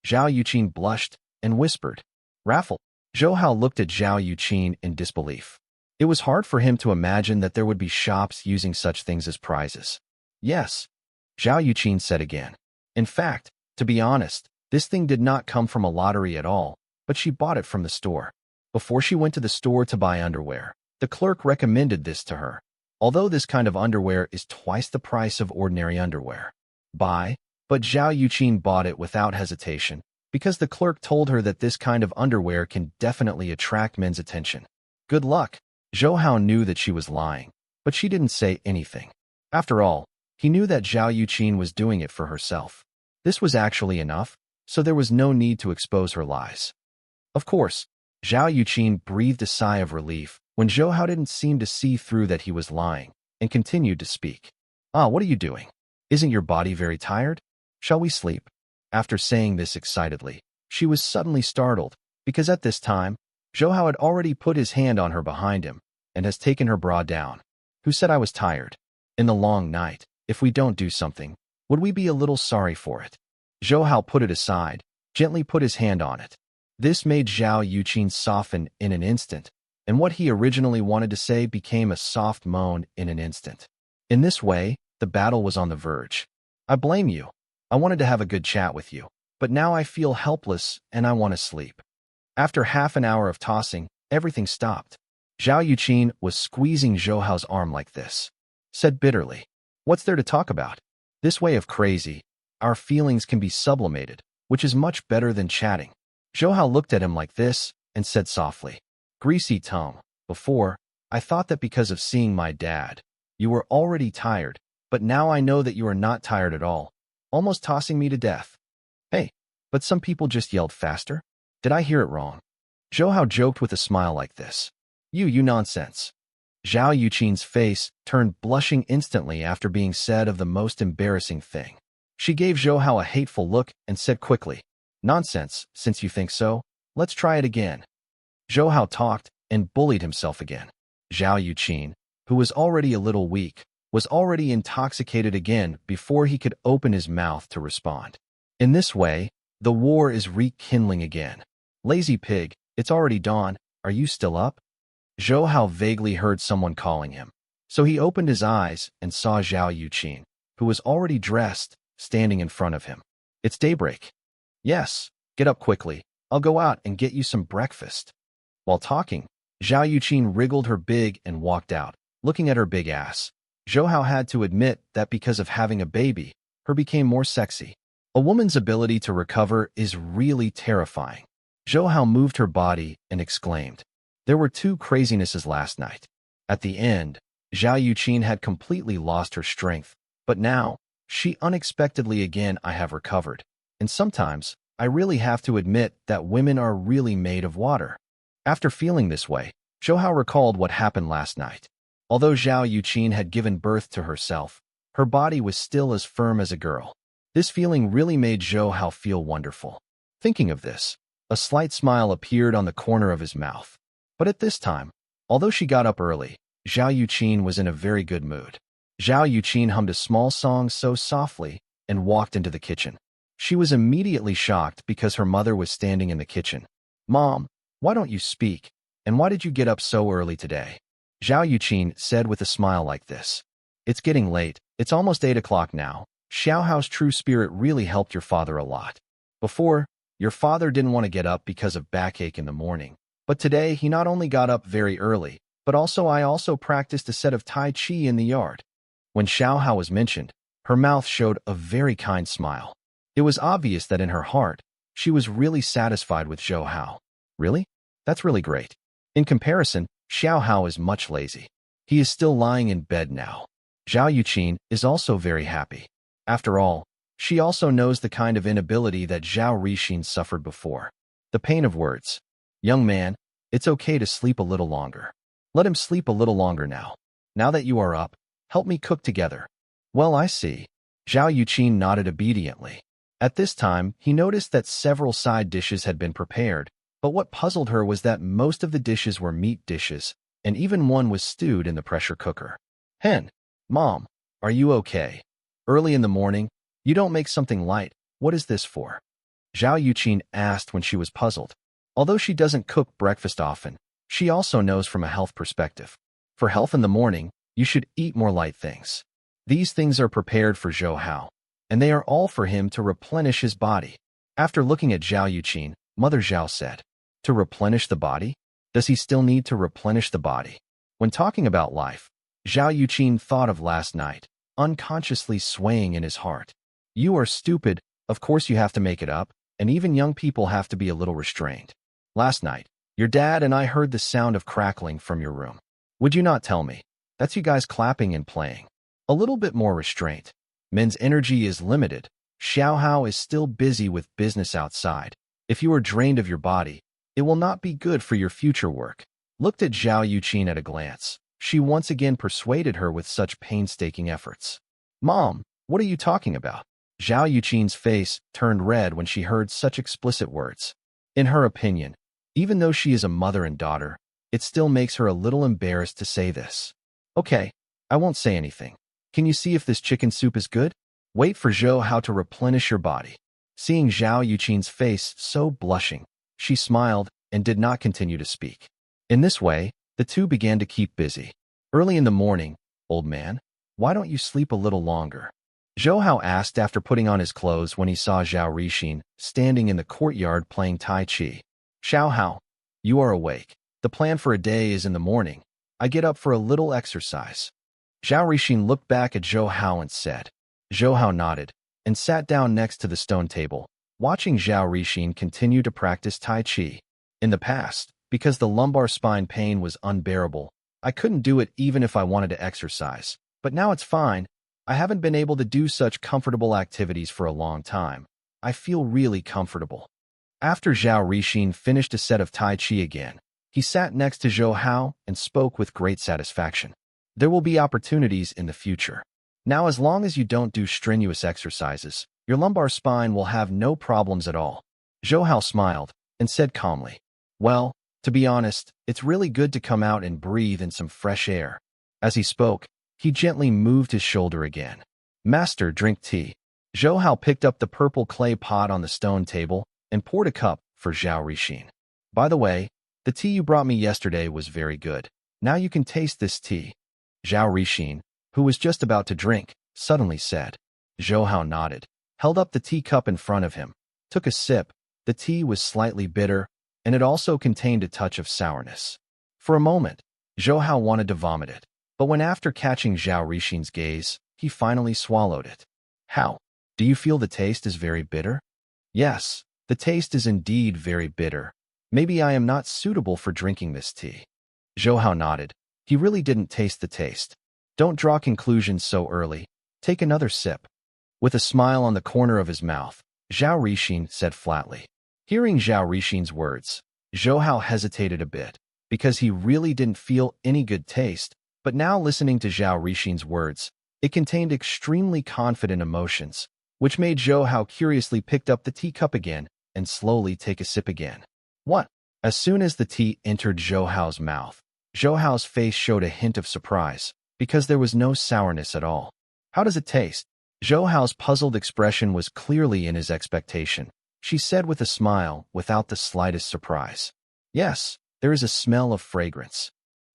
Zhao Yuqin blushed and whispered, Raffle. Zhou Hao looked at Zhao Yuqin in disbelief. It was hard for him to imagine that there would be shops using such things as prizes. Yes, Zhao Yuqin said again. In fact, to be honest, this thing did not come from a lottery at all, but she bought it from the store. Before she went to the store to buy underwear, the clerk recommended this to her. Although this kind of underwear is twice the price of ordinary underwear. But Zhao Yuqin bought it without hesitation, because the clerk told her that this kind of underwear can definitely attract men's attention. Good luck. Zhou Hao knew that she was lying, but she didn't say anything. After all, he knew that Zhao Yuqin was doing it for herself. This was actually enough, so there was no need to expose her lies. Of course, Zhao Yuqin breathed a sigh of relief when Zhou Hao didn't seem to see through that he was lying, and continued to speak. What are you doing? Isn't your body very tired? Shall we sleep? After saying this excitedly, she was suddenly startled, because at this time, Zhou Hao had already put his hand on her behind him, and has taken her bra down. Who said I was tired? In the long night, if we don't do something, would we be a little sorry for it? Zhou Hao put it aside, gently put his hand on it. This made Zhao Yuqin soften in an instant, and what he originally wanted to say became a soft moan in an instant. In this way, the battle was on the verge. I blame you. I wanted to have a good chat with you, but now I feel helpless and I want to sleep. After half an hour of tossing, everything stopped. Zhao Yuqin was squeezing Zhou Hao's arm like this. Said bitterly, What's there to talk about? This way of crazy, our feelings can be sublimated, which is much better than chatting. Zhou Hao looked at him like this and said softly, "Greasy tongue, before, I thought that because of seeing my dad, you were already tired, but now I know that you are not tired at all, almost tossing me to death." Hey, but some people just yelled faster. Did I hear it wrong? Zhou Hao joked with a smile like this. You nonsense. Zhao Yuqin's face turned blushing instantly after being said of the most embarrassing thing. She gave Zhou Hao a hateful look and said quickly, "Nonsense, since you think so, let's try it again." Zhou Hao talked and bullied himself again. Zhao Yuqin, who was already a little weak, was already intoxicated again before he could open his mouth to respond. In this way, the war is rekindling again. "Lazy pig, it's already dawn, are you still up?" Zhou Hao vaguely heard someone calling him, so he opened his eyes and saw Zhao Yuqin, who was already dressed, standing in front of him. "It's daybreak." "Yes, get up quickly, I'll go out and get you some breakfast." While talking, Zhao Yuqin wriggled her big and walked out, looking at her big ass. Zhou Hao had to admit that because of having a baby, her became more sexy. A woman's ability to recover is really terrifying. Zhou Hao moved her body and exclaimed, "There were two crazinesses last night." At the end, Zhao Yuqin had completely lost her strength, but now, she unexpectedly again I have recovered. And sometimes, I really have to admit that women are really made of water. After feeling this way, Zhou Hao recalled what happened last night. Although Zhao Yuqin had given birth to herself, her body was still as firm as a girl. This feeling really made Zhou Hao feel wonderful. Thinking of this, a slight smile appeared on the corner of his mouth. But at this time, although she got up early, Zhao Yuqin was in a very good mood. Zhao Yuqin hummed a small song so softly and walked into the kitchen. She was immediately shocked because her mother was standing in the kitchen. "Mom, why don't you speak? And why did you get up so early today?" Zhao Yuqin said with a smile like this. "It's getting late. It's almost 8 o'clock now. Xiao Hao's true spirit really helped your father a lot. Before, your father didn't want to get up because of backache in the morning. But today, he not only got up very early, but I also practiced a set of Tai Chi in the yard." When Xiao Hao was mentioned, her mouth showed a very kind smile. It was obvious that in her heart, she was really satisfied with Zhou Hao. "Really? That's really great." In comparison, Xiao Hao is much lazy. He is still lying in bed now. Zhao Yuqin is also very happy. After all, she also knows the kind of inability that Zhao Rixin suffered before. The pain of words. "Young man, it's okay to sleep a little longer. Let him sleep a little longer now. Now that you are up, help me cook together." "Well, I see." Zhao Yuqin nodded obediently. At this time, he noticed that several side dishes had been prepared, but what puzzled her was that most of the dishes were meat dishes, and even one was stewed in the pressure cooker. "Hen, Mom, are you okay? Early in the morning, you don't make something light. What is this for?" Zhao Yuqin asked when she was puzzled. Although she doesn't cook breakfast often, she also knows from a health perspective. For health in the morning, you should eat more light things. These things are prepared for Zhou Hao, and they are all for him to replenish his body. After looking at Zhao Yuqin, Mother Zhao said, "To replenish the body? Does he still need to replenish the body?" When talking about life, Zhao Yuqin thought of last night, unconsciously swaying in his heart. "You are stupid, of course you have to make it up, and even young people have to be a little restrained. Last night, your dad and I heard the sound of crackling from your room. Would you not tell me? That's you guys clapping and playing. A little bit more restraint. Men's energy is limited. Xiao Hao is still busy with business outside. If you are drained of your body, it will not be good for your future work." Looked at Zhao Yuqin at a glance. She once again persuaded her with such painstaking efforts. "Mom, what are you talking about?" Zhao Yuqin's face turned red when she heard such explicit words. In her opinion, even though she is a mother and daughter, it still makes her a little embarrassed to say this. "Okay, I won't say anything. Can you see if this chicken soup is good? Wait for Zhou Hao to replenish your body." Seeing Zhao Yuqin's face so blushing, she smiled and did not continue to speak. In this way, the two began to keep busy. Early in the morning, "Old man, why don't you sleep a little longer?" Zhou Hao asked after putting on his clothes when he saw Zhao Rixin standing in the courtyard playing Tai Chi. "Xiao Hao, you are awake. The plan for a day is in the morning. I get up for a little exercise." Zhao Rixin looked back at Zhou Hao and said. Zhou Hao nodded and sat down next to the stone table, watching Zhao Rixin continue to practice Tai Chi. In the past, because the lumbar spine pain was unbearable, I couldn't do it even if I wanted to exercise. But now it's fine. I haven't been able to do such comfortable activities for a long time. I feel really comfortable. After Zhao Rixin finished a set of Tai Chi again, he sat next to Zhou Hao and spoke with great satisfaction. There will be opportunities in the future. Now, as long as you don't do strenuous exercises, your lumbar spine will have no problems at all. Zhou Hao smiled and said calmly, "Well, to be honest, it's really good to come out and breathe in some fresh air." As he spoke, he gently moved his shoulder again. "Master, drink tea." Zhou Hao picked up the purple clay pot on the stone table and poured a cup for Zhao Rixin. "By the way, the tea you brought me yesterday was very good. Now you can taste this tea." Zhao Rixin, who was just about to drink, suddenly said. Zhou Hao nodded, held up the teacup in front of him, took a sip. The tea was slightly bitter, and it also contained a touch of sourness. For a moment, Zhou Hao wanted to vomit it, but when after catching Zhao Rixin's gaze, he finally swallowed it. "How? Do you feel the taste is very bitter?" "Yes, the taste is indeed very bitter. Maybe I am not suitable for drinking this tea." Zhou Hao nodded. He really didn't taste the taste. "Don't draw conclusions so early. Take another sip." With a smile on the corner of his mouth, Zhao Rixin said flatly. Hearing Zhao Rixin's words, Zhou Hao hesitated a bit, because he really didn't feel any good taste, but now listening to Zhao Rixin's words, it contained extremely confident emotions, which made Zhou Hao curiously picked up the teacup again and slowly take a sip again. "What?" As soon as the tea entered Zhou Hao's mouth, Zhou Hao's face showed a hint of surprise, because there was no sourness at all. "How does it taste?" Zhou Hao's puzzled expression was clearly in his expectation. She said with a smile, without the slightest surprise. "Yes, there is a smell of fragrance."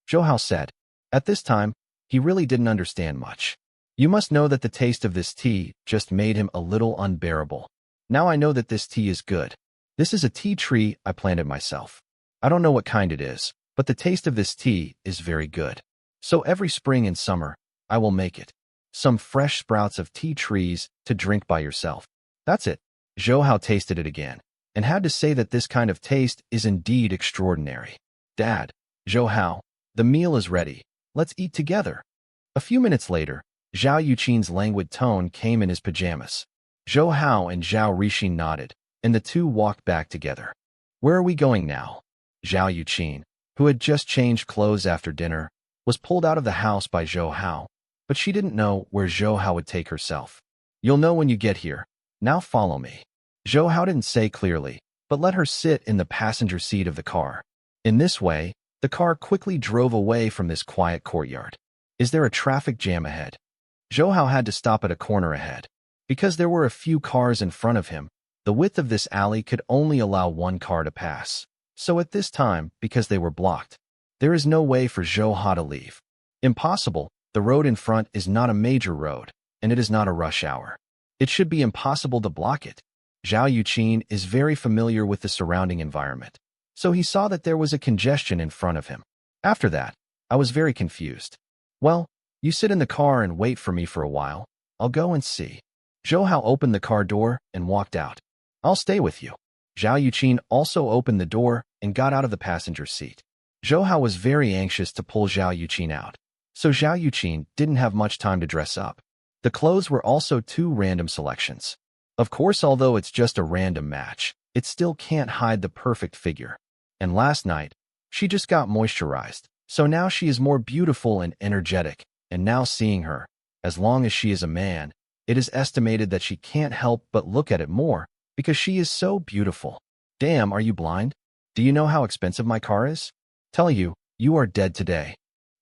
Zhou Hao said. At this time, he really didn't understand much. "You must know that the taste of this tea just made him a little unbearable. Now I know that this tea is good. This is a tea tree I planted myself. I don't know what kind it is, but the taste of this tea is very good. So every spring and summer, I will make it. Some fresh sprouts of tea trees to drink by yourself." That's it. Zhou Hao tasted it again, and had to say that this kind of taste is indeed extraordinary. "Dad, Zhou Hao, the meal is ready. Let's eat together." A few minutes later, Zhao Yuqin's languid tone came in his pajamas. Zhou Hao and Zhao Rixin nodded, and the two walked back together. "Where are we going now?" Zhao Yuqin, who had just changed clothes after dinner, was pulled out of the house by Zhou Hao, but she didn't know where Zhou Hao would take herself. "You'll know when you get here. Now follow me." Zhou Hao didn't say clearly, but let her sit in the passenger seat of the car. In this way, the car quickly drove away from this quiet courtyard. "Is there a traffic jam ahead?" Zhou Hao had to stop at a corner ahead. Because there were a few cars in front of him, the width of this alley could only allow one car to pass. So at this time, because they were blocked, there is no way for Zhou Hao to leave. Impossible. The road in front is not a major road, and it is not a rush hour. It should be impossible to block it. Zhao Yuqin is very familiar with the surrounding environment, so he saw that there was a congestion in front of him. After that, I was very confused. "Well, you sit in the car and wait for me for a while. I'll go and see." Zhou Hao opened the car door and walked out. "I'll stay with you." Zhao Yuqin also opened the door and got out of the passenger seat. Zhou Hao was very anxious to pull Zhao Yuqin out, so Zhao Yuqin didn't have much time to dress up. The clothes were also two random selections. Of course, although it's just a random match, it still can't hide the perfect figure. And last night, she just got moisturized, so now she is more beautiful and energetic, and now seeing her, as long as she is a man, it is estimated that she can't help but look at it more, because she is so beautiful. "Damn, are you blind? Do you know how expensive my car is? Tell you, you are dead today."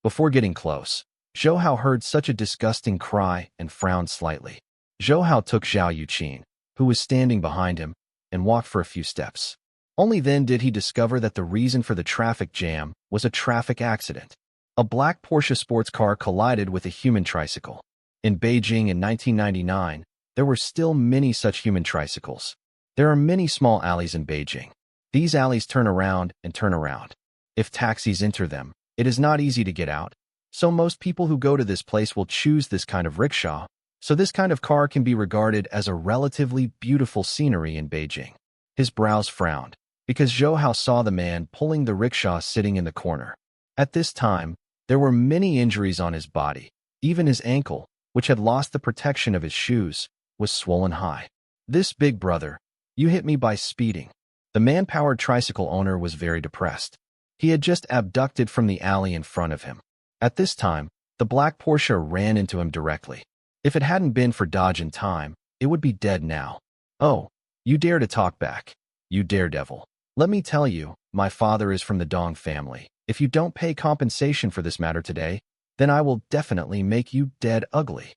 Before getting close, Zhou Hao heard such a disgusting cry and frowned slightly. Zhou Hao took Zhao Yuqin, who was standing behind him, and walked for a few steps. Only then did he discover that the reason for the traffic jam was a traffic accident. A black Porsche sports car collided with a human tricycle. In Beijing in 1999, there were still many such human tricycles. There are many small alleys in Beijing. These alleys turn around and turn around. If taxis enter them, it is not easy to get out, so most people who go to this place will choose this kind of rickshaw, So this kind of car can be regarded as a relatively beautiful scenery in Beijing. His brows frowned, because Zhou Hao saw the man pulling the rickshaw sitting in the corner. At this time, there were many injuries on his body. Even his ankle, which had lost the protection of his shoes, was swollen high. This big brother, you hit me by speeding. The man-powered tricycle owner was very depressed. He had just abducted from the alley in front of him. At this time, the black Porsche ran into him directly. If it hadn't been for dodge in time, it would be dead now. Oh, you dare to talk back, you daredevil. Let me tell you, my father is from the Dong family. If you don't pay compensation for this matter today, then I will definitely make you dead ugly.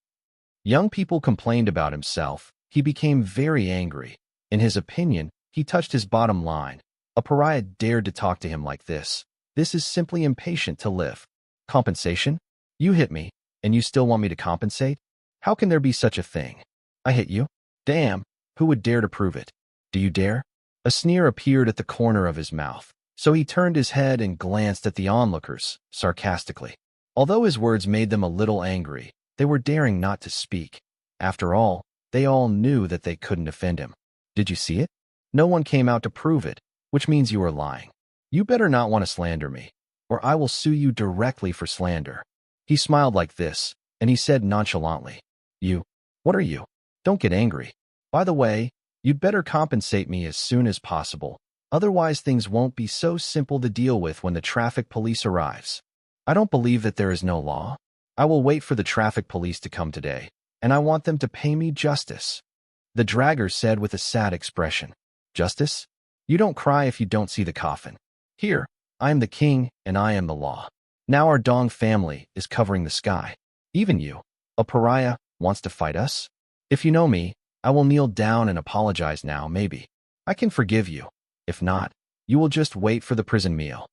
Young people complained about himself. He became very angry. In his opinion, he touched his bottom line. A pariah dared to talk to him like this. This is simply impatient to live. Compensation? You hit me, and you still want me to compensate? How can there be such a thing? I hit you? Damn, who would dare to prove it? Do you dare? A sneer appeared at the corner of his mouth, so he turned his head and glanced at the onlookers, sarcastically. Although his words made them a little angry, they were daring not to speak. After all, they all knew that they couldn't offend him. Did you see it? No one came out to prove it, which means you are lying. You better not want to slander me, or I will sue you directly for slander. He smiled like this, and he said nonchalantly, what are you? Don't get angry. By the way, you'd better compensate me as soon as possible. Otherwise things won't be so simple to deal with when the traffic police arrives. I don't believe that there is no law. I will wait for the traffic police to come today, and I want them to pay me justice. The dragger said with a sad expression. Justice? You don't cry if you don't see the coffin. Here, I am the king, and I am the law. Now our Dong family is covering the sky. Even you, a pariah, wants to fight us? If you know me, I will kneel down and apologize now, maybe. I can forgive you. If not, you will just wait for the prison meal.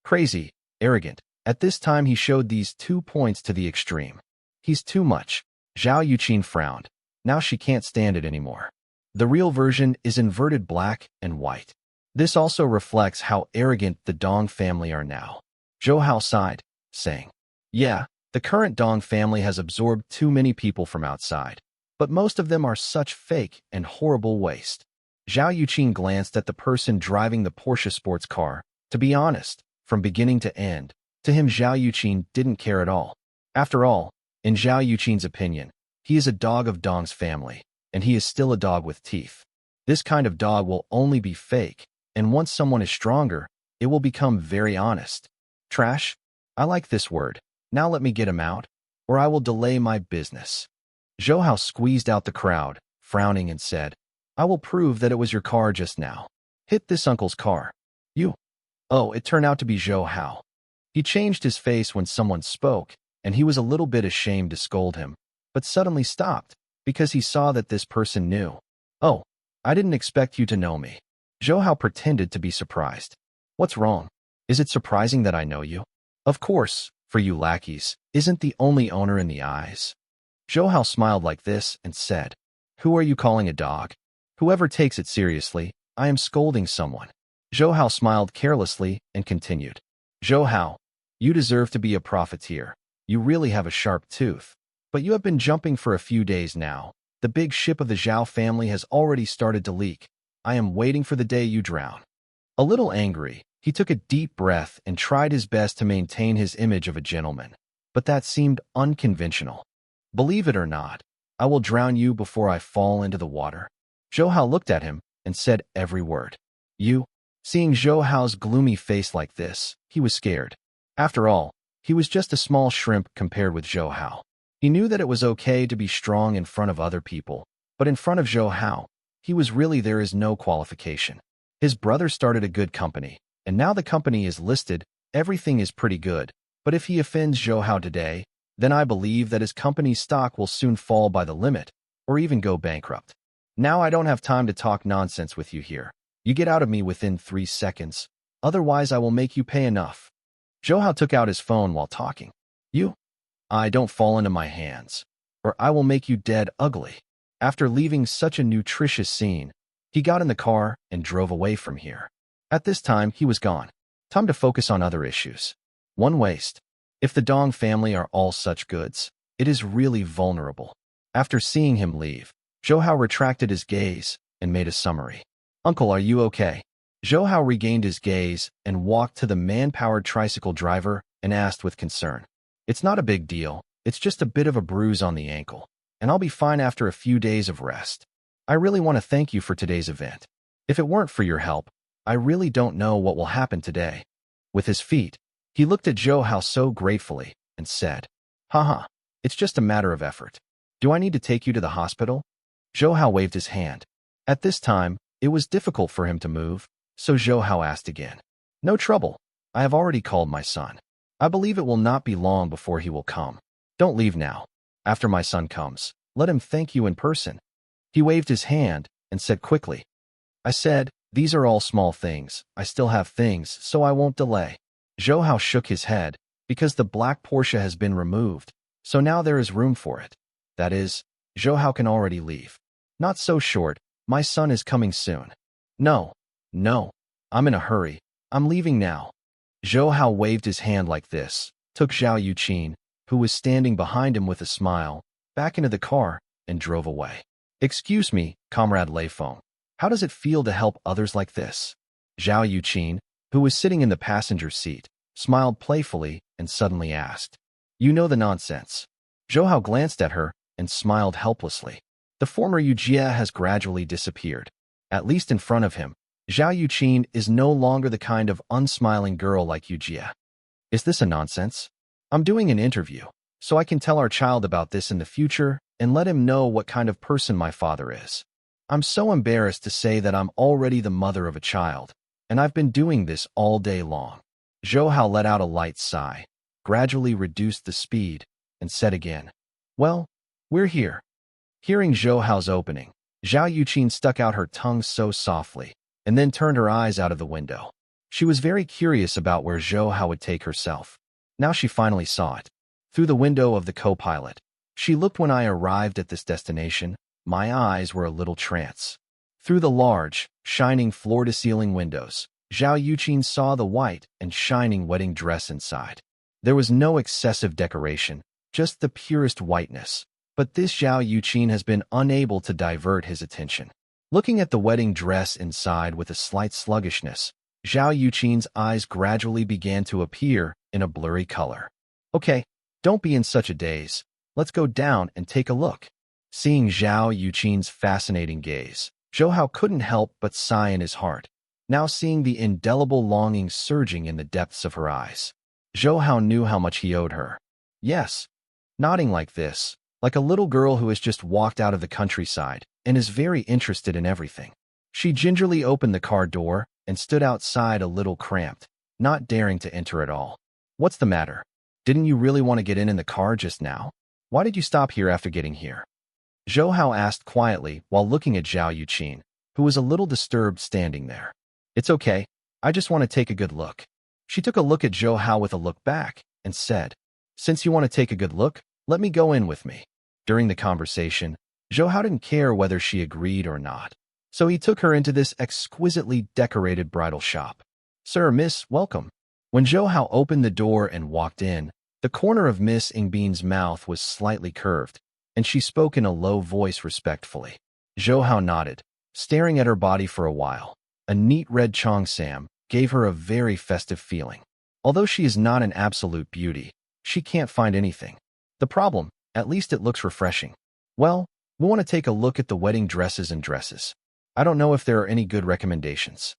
Crazy, arrogant. At this time he showed these 2 points to the extreme. He's too much. Zhao Yuqin frowned. Now she can't stand it anymore. The real version is inverted black and white. This also reflects how arrogant the Dong family are now. Zhou Hao sighed, saying, yeah, the current Dong family has absorbed too many people from outside, but most of them are such fake and horrible waste. Zhao Yuqin glanced at the person driving the Porsche sports car. To be honest, from beginning to end, to him Zhao Yuqin didn't care at all. After all, in Zhao Yuqin's opinion, he is a dog of Dong's family, and he is still a dog with teeth. This kind of dog will only be fake, and once someone is stronger, it will become very honest. Trash? I like this word. Now let me get him out, or I will delay my business. Zhou Hao squeezed out the crowd, frowning and said, I will prove that it was your car just now. Hit this uncle's car. You. Oh, it turned out to be Zhou Hao. He changed his face when someone spoke, and he was a little bit ashamed to scold him, but suddenly stopped, because he saw that this person knew. Oh, I didn't expect you to know me. Zhou Hao pretended to be surprised. What's wrong? Is it surprising that I know you? Of course, for you lackeys, isn't the only owner in the eyes. Zhou Hao smiled like this and said, Who are you calling a dog? Whoever takes it seriously, I am scolding someone. Zhou Hao smiled carelessly and continued. Zhou Hao, you deserve to be a profiteer. You really have a sharp tooth. But you have been jumping for a few days now. The big ship of the Zhao family has already started to leak. I am waiting for the day you drown. A little angry, he took a deep breath and tried his best to maintain his image of a gentleman. But that seemed unconventional. Believe it or not, I will drown you before I fall into the water. Zhou Hao looked at him and said every word. You? Seeing Zhou Hao's gloomy face like this, he was scared. After all, he was just a small shrimp compared with Zhou Hao. He knew that it was okay to be strong in front of other people, but in front of Zhou Hao, he was really there is no qualification. His brother started a good company, and now the company is listed, everything is pretty good, but if he offends Zhou Hao today, then I believe that his company's stock will soon fall by the limit, or even go bankrupt. Now I don't have time to talk nonsense with you here. You get out of me within 3 seconds, otherwise I will make you pay enough. Zhou Hao took out his phone while talking. I don't fall into my hands, or I will make you dead ugly. After leaving such a nutritious scene, he got in the car and drove away from here. At this time, he was gone. Time to focus on other issues. One waste. If the Dong family are all such goods, it is really vulnerable. After seeing him leave, Zhou Hao retracted his gaze and made a summary. Uncle, are you okay? Zhou Hao regained his gaze and walked to the man-powered tricycle driver and asked with concern. It's not a big deal. It's just a bit of a bruise on the ankle, and I'll be fine after a few days of rest. I really want to thank you for today's event. If it weren't for your help, I really don't know what will happen today. With his feet, he looked at Zhou Hao so gratefully and said, Haha, it's just a matter of effort. Do I need to take you to the hospital? Zhou Hao waved his hand. At this time, it was difficult for him to move, so Zhou Hao asked again. No trouble. I have already called my son. I believe it will not be long before he will come. Don't leave now. After my son comes, let him thank you in person. He waved his hand and said quickly, I said, these are all small things. I still have things, so I won't delay. Zhou Hao shook his head because the black Porsche has been removed, so now there is room for it. That is, Zhou Hao can already leave. Not so short. My son is coming soon. No, I'm in a hurry. I'm leaving now. Zhou Hao waved his hand like this, took Zhao Yuqin, who was standing behind him with a smile, back into the car, and drove away. Excuse me, Comrade Lei Feng. How does it feel to help others like this? Zhao Yuqin, who was sitting in the passenger seat, smiled playfully and suddenly asked, You know the nonsense. Zhou Hao glanced at her and smiled helplessly. The former Yujia has gradually disappeared. At least in front of him, Zhao Yuqin is no longer the kind of unsmiling girl like Yujia. Is this a nonsense? I'm doing an interview, so I can tell our child about this in the future and let him know what kind of person my father is. I'm so embarrassed to say that I'm already the mother of a child, and I've been doing this all day long. Zhou Hao let out a light sigh, gradually reduced the speed, and said again, Well, we're here. Hearing Zhou Hao's opening, Zhao Yuqin stuck out her tongue so softly, and then turned her eyes out of the window. She was very curious about where Zhou Hao would take herself. Now she finally saw it. Through the window of the co-pilot. She looked when I arrived at this destination. My eyes were a little trance. Through the large, shining floor-to-ceiling windows, Zhao Yuqin saw the white and shining wedding dress inside. There was no excessive decoration, just the purest whiteness. But this Zhao Yuqin has been unable to divert his attention. Looking at the wedding dress inside with a slight sluggishness, Zhao Yuqin's eyes gradually began to appear in a blurry color. Okay, don't be in such a daze. Let's go down and take a look. Seeing Zhao Yuqin's fascinating gaze, Zhou Hao couldn't help but sigh in his heart, now seeing the indelible longing surging in the depths of her eyes. Zhou Hao knew how much he owed her. Yes, nodding like this, like a little girl who has just walked out of the countryside and is very interested in everything. She gingerly opened the car door and stood outside a little cramped, not daring to enter at all. What's the matter? Didn't you really want to get in the car just now? Why did you stop here after getting here? Zhou Hao asked quietly while looking at Zhao Yuqin, who was a little disturbed standing there. It's okay. I just want to take a good look. She took a look at Zhou Hao with a look back and said, Since you want to take a good look, let me go in with me. During the conversation, Zhou Hao didn't care whether she agreed or not, so he took her into this exquisitely decorated bridal shop. Sir, Miss, welcome. When Zhou Hao opened the door and walked in, the corner of Miss Ingbin's mouth was slightly curved, and she spoke in a low voice respectfully. Zhou Hao nodded, staring at her body for a while. A neat red cheongsam gave her a very festive feeling. Although she is not an absolute beauty, she can't find anything. The problem, at least it looks refreshing. Well, we want to take a look at the wedding dresses and dresses. I don't know if there are any good recommendations.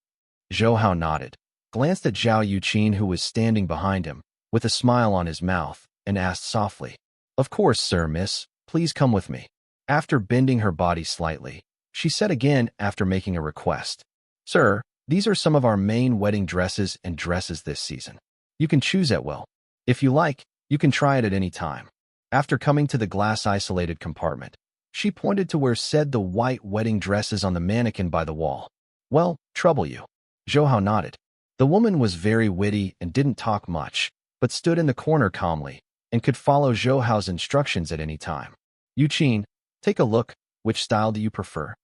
Zhou Hao nodded, glanced at Zhao Yuqin who was standing behind him, with a smile on his mouth, and asked softly, Of course, sir, miss, please come with me. After bending her body slightly, she said again after making a request, Sir, these are some of our main wedding dresses and dresses this season. You can choose at will. If you like, you can try it at any time. After coming to the glass-isolated compartment, she pointed to where said the white wedding dresses on the mannequin by the wall. Well, trouble you. Zhou Hao nodded. The woman was very witty and didn't talk much, but stood in the corner calmly, and could follow Zhou Hao's instructions at any time. Yuqin, take a look. Which style do you prefer?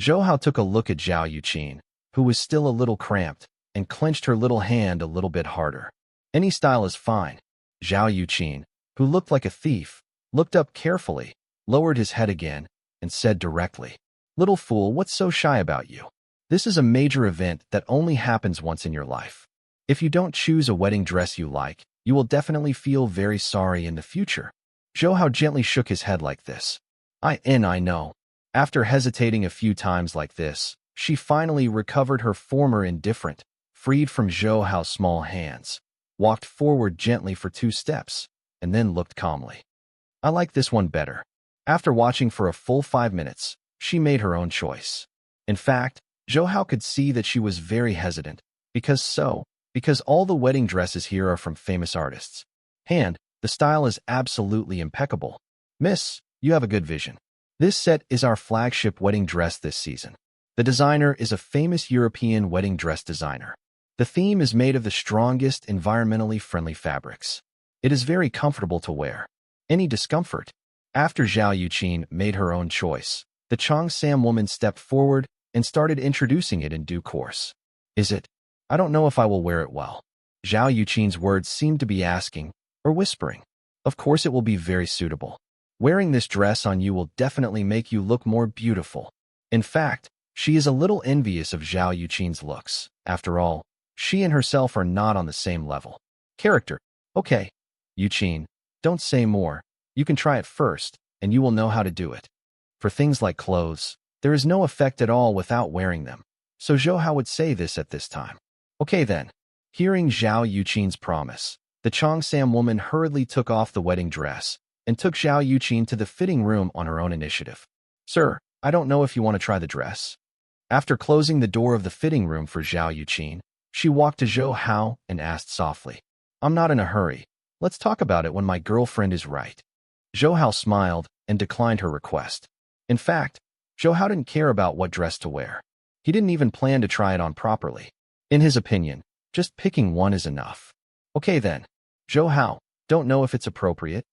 Zhou Hao took a look at Zhao Yuqin, who was still a little cramped, and clenched her little hand a little bit harder. Any style is fine. Zhao Yuqin, who looked like a thief, looked up carefully lowered his head again, and said directly, "Little fool, what's so shy about you? This is a major event that only happens once in your life. If you don't choose a wedding dress you like, you will definitely feel very sorry in the future." Zhou Hao gently shook his head like this. I know. After hesitating a few times like this, she finally recovered her former indifference, freed from Zhou Hao's small hands, walked forward gently for 2 steps, and then looked calmly. I like this one better. After watching for a full 5 minutes, she made her own choice. In fact, Zhou Hao could see that she was very hesitant, because all the wedding dresses here are from famous artists. And the style is absolutely impeccable. Miss, you have a good vision. This set is our flagship wedding dress this season. The designer is a famous European wedding dress designer. The theme is made of the strongest environmentally friendly fabrics. It is very comfortable to wear. Any discomfort? After Zhao Yuqin made her own choice, the Chongsam woman stepped forward and started introducing it in due course. Is it? I don't know if I will wear it well. Zhao Yuqin's words seemed to be asking, or whispering. Of course it will be very suitable. Wearing this dress on you will definitely make you look more beautiful. In fact, she is a little envious of Zhao Yuqin's looks. After all, she and herself are not on the same level. Character. Okay. Yuqin, don't say more. You can try it first, and you will know how to do it. For things like clothes, there is no effect at all without wearing them. So Zhou Hao would say this at this time. Okay then. Hearing Zhao Yuqin's promise, the Chongsam woman hurriedly took off the wedding dress and took Zhao Yuqin to the fitting room on her own initiative. Sir, I don't know if you want to try the dress. After closing the door of the fitting room for Zhao Yuqin, she walked to Zhou Hao and asked softly, I'm not in a hurry. Let's talk about it when my girlfriend is right. Zhou Hao smiled and declined her request. In fact, Zhou Hao didn't care about what dress to wear. He didn't even plan to try it on properly. In his opinion, just picking one is enough. Okay then. Zhou Hao, don't know if it's appropriate.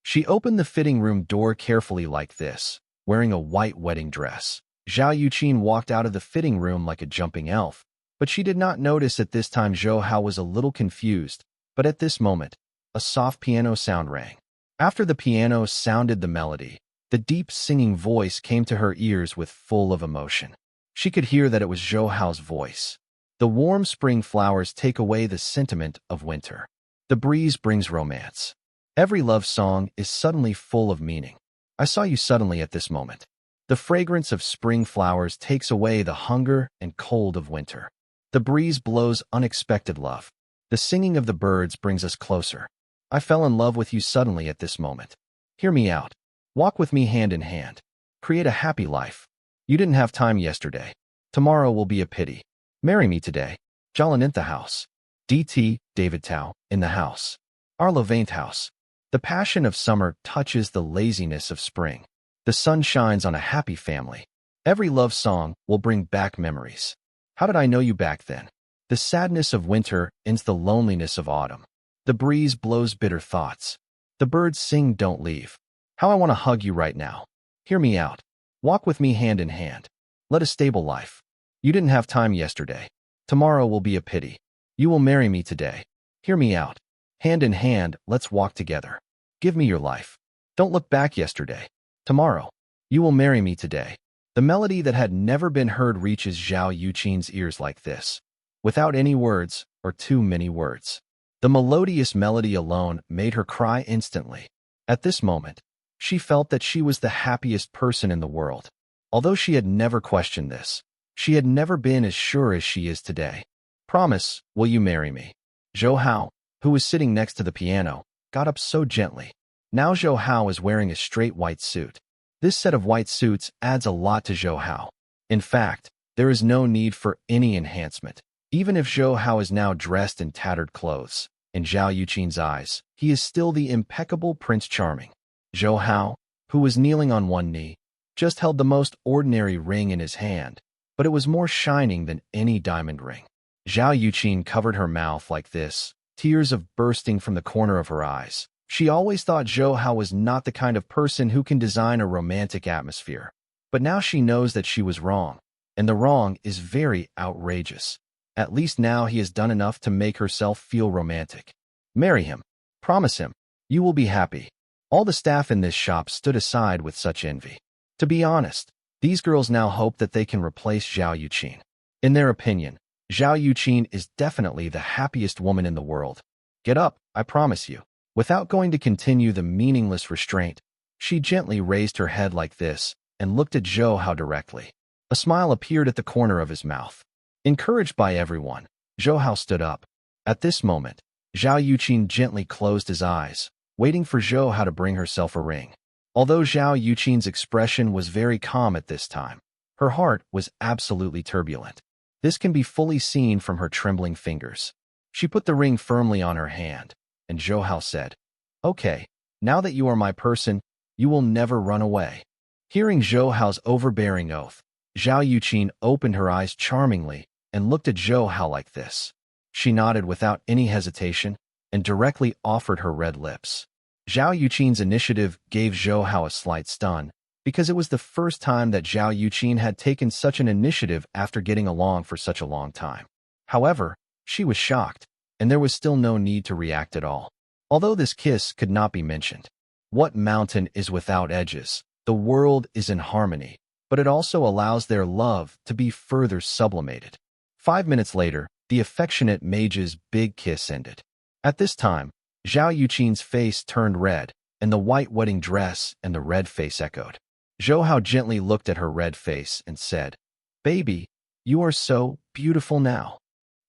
She opened the fitting room door carefully like this, wearing a white wedding dress. Zhao Yuqin walked out of the fitting room like a jumping elf, but she did not notice at this time Zhou Hao was a little confused, but at this moment, a soft piano sound rang. After the piano sounded the melody, the deep singing voice came to her ears with full of emotion. She could hear that it was Zhou Hao's voice. The warm spring flowers take away the sentiment of winter. The breeze brings romance. Every love song is suddenly full of meaning. I saw you suddenly at this moment. The fragrance of spring flowers takes away the hunger and cold of winter. The breeze blows unexpected love. The singing of the birds brings us closer. I fell in love with you suddenly at this moment. Hear me out. Walk with me hand in hand. Create a happy life. You didn't have time yesterday. Tomorrow will be a pity. Marry me today. Jalan in the house. DT, David Tao, in the house. Arlo Vaint house. The passion of summer touches the laziness of spring. The sun shines on a happy family. Every love song will bring back memories. How did I know you back then? The sadness of winter ends the loneliness of autumn. The breeze blows bitter thoughts. The birds sing don't leave. How I want to hug you right now. Hear me out. Walk with me hand in hand. Let a stable life. You didn't have time yesterday. Tomorrow will be a pity. You will marry me today. Hear me out. Hand in hand, let's walk together. Give me your life. Don't look back yesterday. Tomorrow. You will marry me today. The melody that had never been heard reaches Zhao Yuqin's ears like this, without any words or too many words. The melodious melody alone made her cry instantly. At this moment, she felt that she was the happiest person in the world. Although she had never questioned this, she had never been as sure as she is today. Promise, will you marry me? Zhou Hao, who was sitting next to the piano, got up so gently. Now Zhou Hao is wearing a straight white suit. This set of white suits adds a lot to Zhou Hao. In fact, there is no need for any enhancement. Even if Zhou Hao is now dressed in tattered clothes, in Zhao Yuqin's eyes, he is still the impeccable Prince Charming. Zhou Hao, who was kneeling on one knee, just held the most ordinary ring in his hand, but it was more shining than any diamond ring. Zhao Yuqin covered her mouth like this, tears of bursting from the corner of her eyes. She always thought Zhou Hao was not the kind of person who can design a romantic atmosphere. But now she knows that she was wrong, and the wrong is very outrageous. At least now he has done enough to make herself feel romantic. Marry him. Promise him. You will be happy. All the staff in this shop stood aside with such envy. To be honest, these girls now hope that they can replace Zhao Yuqin. In their opinion, Zhao Yuqin is definitely the happiest woman in the world. Get up, I promise you. Without going to continue the meaningless restraint, she gently raised her head like this and looked at Zhou Hao directly. A smile appeared at the corner of his mouth. Encouraged by everyone, Zhou Hao stood up. At this moment, Zhao Yuqin gently closed his eyes, waiting for Zhou Hao to bring herself a ring. Although Zhao Yuqin's expression was very calm at this time, her heart was absolutely turbulent. This can be fully seen from her trembling fingers. She put the ring firmly on her hand, and Zhou Hao said, "Okay, now that you are my person, you will never run away." Hearing Zhou Hao's overbearing oath, Zhao Yuqin opened her eyes charmingly and looked at Zhou Hao like this. She nodded without any hesitation and directly offered her red lips. Zhao Yuqin's initiative gave Zhou Hao a slight stun, because it was the first time that Zhao Yuqin had taken such an initiative after getting along for such a long time. However, she was shocked, and there was still no need to react at all. Although this kiss could not be mentioned. What mountain is without edges? The world is in harmony, but it also allows their love to be further sublimated. 5 minutes later, the affectionate mage's big kiss ended. At this time, Zhao Yuqin's face turned red, and the white wedding dress and the red face echoed. Zhou Hao gently looked at her red face and said, "Baby, you are so beautiful now."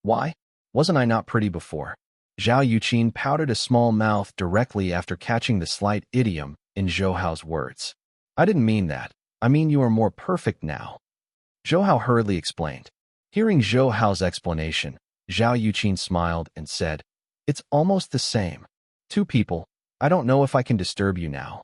"Why? Wasn't I not pretty before?" Zhao Yuqin pouted a small mouth directly after catching the slight idiom in Zhou Hao's words. "I didn't mean that. I mean you are more perfect now." Zhou Hao hurriedly explained. Hearing Zhou Hao's explanation, Zhao Yuqin smiled and said, "It's almost the same. Two people, I don't know if I can disturb you now."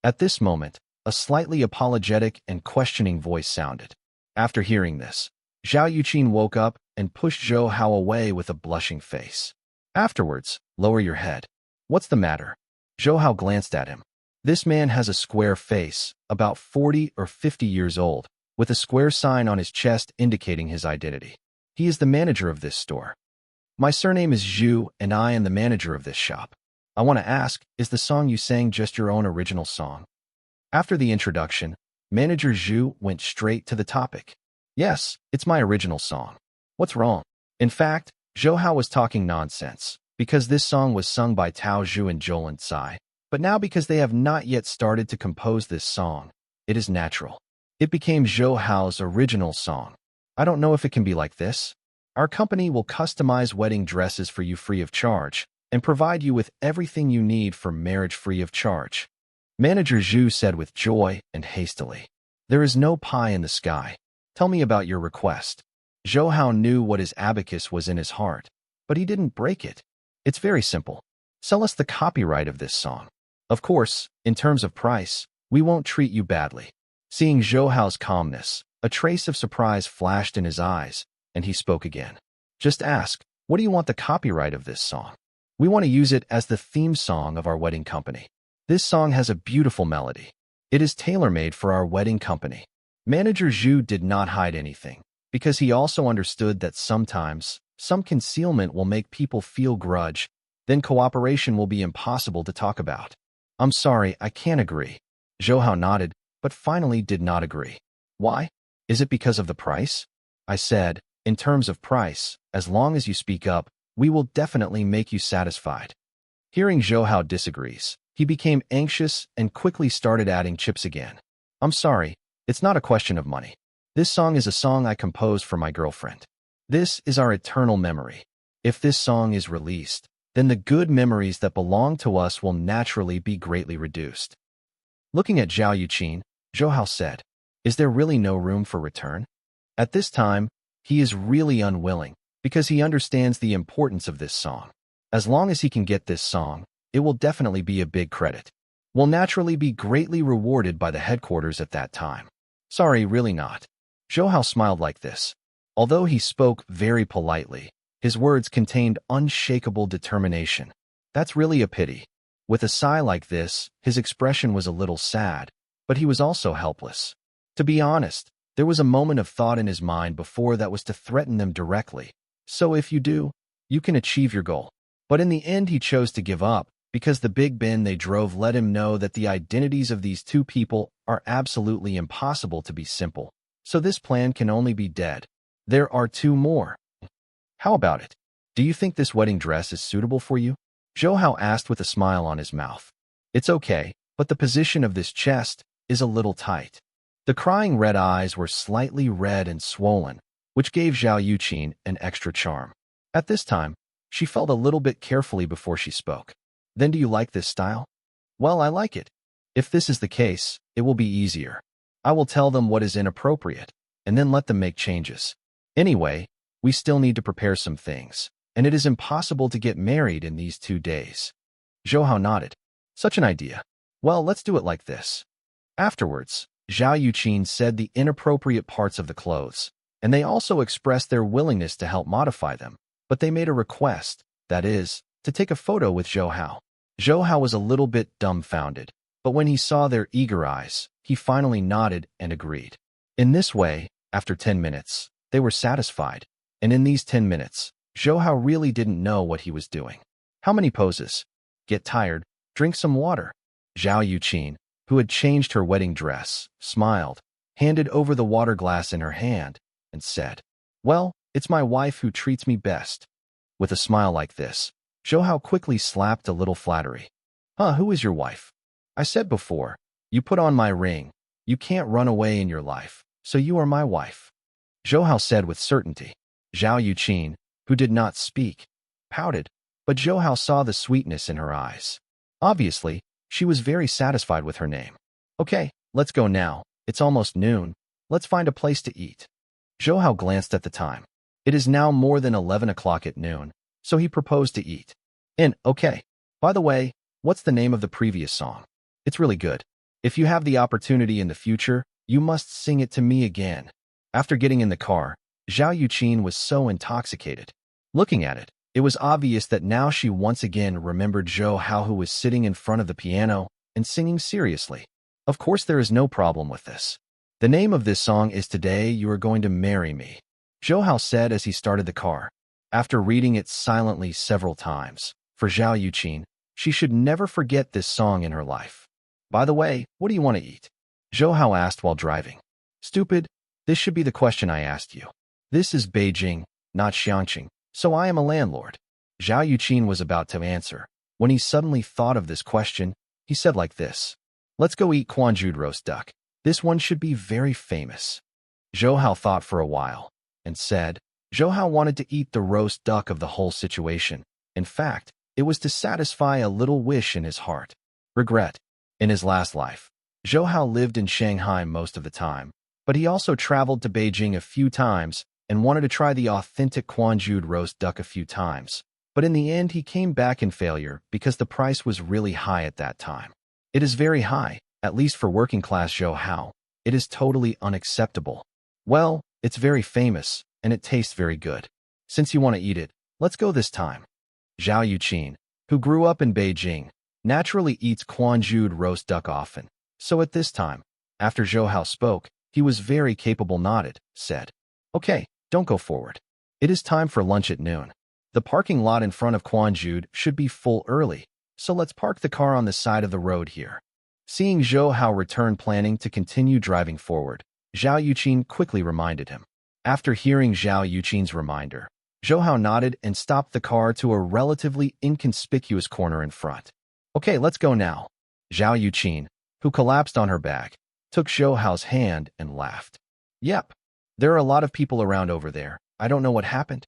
At this moment, a slightly apologetic and questioning voice sounded. After hearing this, Zhao Yuqin woke up and pushed Zhou Hao away with a blushing face. Afterwards, "Lower your head. What's the matter?" Zhou Hao glanced at him. This man has a square face, about 40 or 50 years old, with a square sign on his chest indicating his identity. He is the manager of this store. "My surname is Zhu, and I am the manager of this shop. I want to ask, is the song you sang just your own original song?" After the introduction, Manager Zhu went straight to the topic. "Yes, it's my original song. What's wrong?" In fact, Zhou Hao was talking nonsense, because this song was sung by Tao Zhu and Jolin Tsai, but now because they have not yet started to compose this song, it is natural. It became Zhou Hao's original song. "I don't know if it can be like this. Our company will customize wedding dresses for you free of charge, and provide you with everything you need for marriage free of charge." Manager Zhu said with joy and hastily. "There is no pie in the sky. Tell me about your request." Zhou Hao knew what his abacus was in his heart, but he didn't break it. "It's very simple. Sell us the copyright of this song. Of course, in terms of price, we won't treat you badly." Seeing Zhou Hao's calmness, a trace of surprise flashed in his eyes, and he spoke again. "Just ask, what do you want the copyright of this song? We want to use it as the theme song of our wedding company. This song has a beautiful melody. It is tailor-made for our wedding company." Manager Zhu did not hide anything, because he also understood that sometimes, some concealment will make people feel grudge, then cooperation will be impossible to talk about. "I'm sorry, I can't agree." Zhou Hao nodded, but finally did not agree. "Why? Is it because of the price?" I said, "In terms of price, as long as you speak up, we will definitely make you satisfied." Hearing Zhou Hao disagrees, he became anxious and quickly started adding chips again. "I'm sorry, it's not a question of money. This song is a song I composed for my girlfriend. This is our eternal memory. If this song is released, then the good memories that belong to us will naturally be greatly reduced." Looking at Zhao Yuqin, Zhou Hao said, "Is there really no room for return?" At this time, he is really unwilling, because he understands the importance of this song. As long as he can get this song, it will definitely be a big credit. Will naturally be greatly rewarded by the headquarters at that time. "Sorry, really not." Zhou Hao smiled like this. Although he spoke very politely, his words contained unshakable determination. "That's really a pity." With a sigh like this, his expression was a little sad, but he was also helpless. To be honest, there was a moment of thought in his mind before that was to threaten them directly. "So if you do, you can achieve your goal." But in the end he chose to give up, because the Big Ben they drove let him know that the identities of these two people are absolutely impossible to be simple. So this plan can only be dead. There are two more. How about it? Do you think this wedding dress is suitable for you? Zhou Hao asked with a smile on his mouth. It's okay, but the position of this chest is a little tight. The crying red eyes were slightly red and swollen, which gave Zhao Yuqin an extra charm. At this time, she felt a little bit carefully before she spoke. Then do you like this style? Well, I like it. If this is the case, it will be easier. I will tell them what is inappropriate, and then let them make changes. Anyway, we still need to prepare some things, and it is impossible to get married in these 2 days. Zhou Hao nodded. Such an idea. Well, let's do it like this. Afterwards, Zhao Yuqin said the inappropriate parts of the clothes, and they also expressed their willingness to help modify them, but they made a request, that is, to take a photo with Zhou Hao. Zhou Hao was a little bit dumbfounded, but when he saw their eager eyes, he finally nodded and agreed. In this way, after 10 minutes, they were satisfied, and in these 10 minutes, Zhou Hao really didn't know what he was doing. How many poses? Get tired, drink some water. Zhao Yuqin, who had changed her wedding dress, smiled, handed over the water glass in her hand, and said, Well, it's my wife who treats me best. With a smile like this, Zhou Hao quickly slapped a little flattery. Who is your wife? I said before, you put on my ring. You can't run away in your life, so you are my wife. Zhou Hao said with certainty. Zhao Yuqin, who did not speak, pouted, but Zhou Hao saw the sweetness in her eyes. Obviously, she was very satisfied with her name. Okay, let's go now. It's almost noon. Let's find a place to eat. Zhou Hao glanced at the time. It is now more than 11 o'clock at noon, so he proposed to eat. Okay. By the way, what's the name of the previous song? It's really good. If you have the opportunity in the future, you must sing it to me again. After getting in the car, Zhao Yuqin was so intoxicated. Looking at it, it was obvious that now she once again remembered Zhou Hao, who was sitting in front of the piano and singing seriously. Of course, there is no problem with this. The name of this song is Today You Are Going to Marry Me, Zhou Hao said as he started the car. After reading it silently several times, for Zhao Yuqin, she should never forget this song in her life. By the way, what do you want to eat? Zhou Hao asked while driving. Stupid, this should be the question I asked you. This is Beijing, not Xiangqing, so I am a landlord. Zhao Yuqin was about to answer. When he suddenly thought of this question, he said like this. Let's go eat Quanjued roast duck. This one should be very famous. Zhou Hao thought for a while, and said, Zhou Hao wanted to eat the roast duck of the whole situation. In fact, it was to satisfy a little wish in his heart. Regret. In his last life, Zhou Hao lived in Shanghai most of the time, but he also traveled to Beijing a few times and wanted to try the authentic Quanjued roast duck a few times. But in the end, he came back in failure because the price was really high at that time. It is very high, at least for working-class Zhou Hao. It is totally unacceptable. Well, it's very famous, and it tastes very good. Since you want to eat it, let's go this time. Zhao Yuqin, who grew up in Beijing, naturally eats Quanjued roast duck often. So at this time, after Zhou Hao spoke, he was very capable, nodded, said, Okay, don't go forward. It is time for lunch at noon. The parking lot in front of Quanjued should be full early, so let's park the car on the side of the road here. Seeing Zhou Hao return, planning to continue driving forward, Zhao Yuqin quickly reminded him. After hearing Zhao Yuqin's reminder, Zhou Hao nodded and stopped the car to a relatively inconspicuous corner in front. Okay, let's go now. Zhao Yuqin, who collapsed on her back, took Zhou Hao's hand and laughed. Yep, there are a lot of people around over there. I don't know what happened.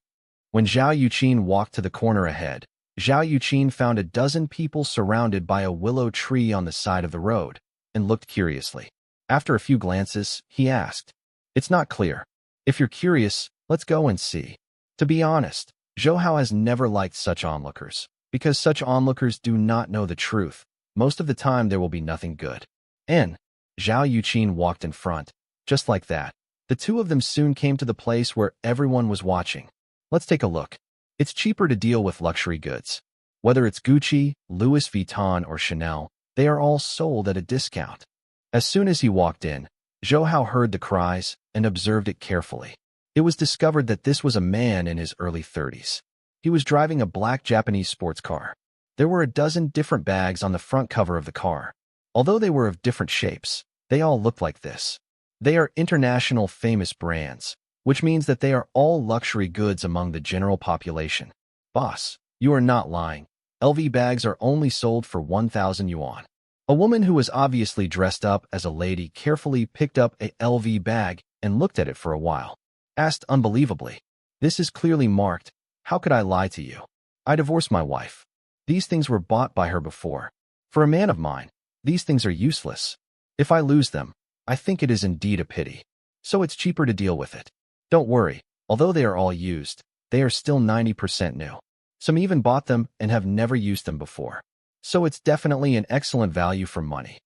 When Zhao Yuqin walked to the corner ahead, Zhao Yuqin found a dozen people surrounded by a willow tree on the side of the road, and looked curiously. After a few glances, he asked, It's not clear. If you're curious, let's go and see. To be honest, Zhou Hao has never liked such onlookers, because such onlookers do not know the truth. Most of the time there will be nothing good. And Zhao Yuqin walked in front. Just like that, the two of them soon came to the place where everyone was watching. Let's take a look. It's cheaper to deal with luxury goods. Whether it's Gucci, Louis Vuitton, or Chanel, they are all sold at a discount. As soon as he walked in, Zhou Hao heard the cries and observed it carefully. It was discovered that this was a man in his early 30s. He was driving a black Japanese sports car. There were a dozen different bags on the front cover of the car. Although they were of different shapes, they all looked like this. They are international famous brands, which means that they are all luxury goods among the general population. Boss, you are not lying. LV bags are only sold for 1,000 yuan. A woman who was obviously dressed up as a lady carefully picked up a LV bag and looked at it for a while. Asked unbelievably, "This is clearly marked. How could I lie to you? I divorced my wife. These things were bought by her before. For a man of mine, these things are useless. If I lose them, I think it is indeed a pity. So it's cheaper to deal with it. Don't worry, although they are all used, they are still 90% new. Some even bought them and have never used them before. So it's definitely an excellent value for money."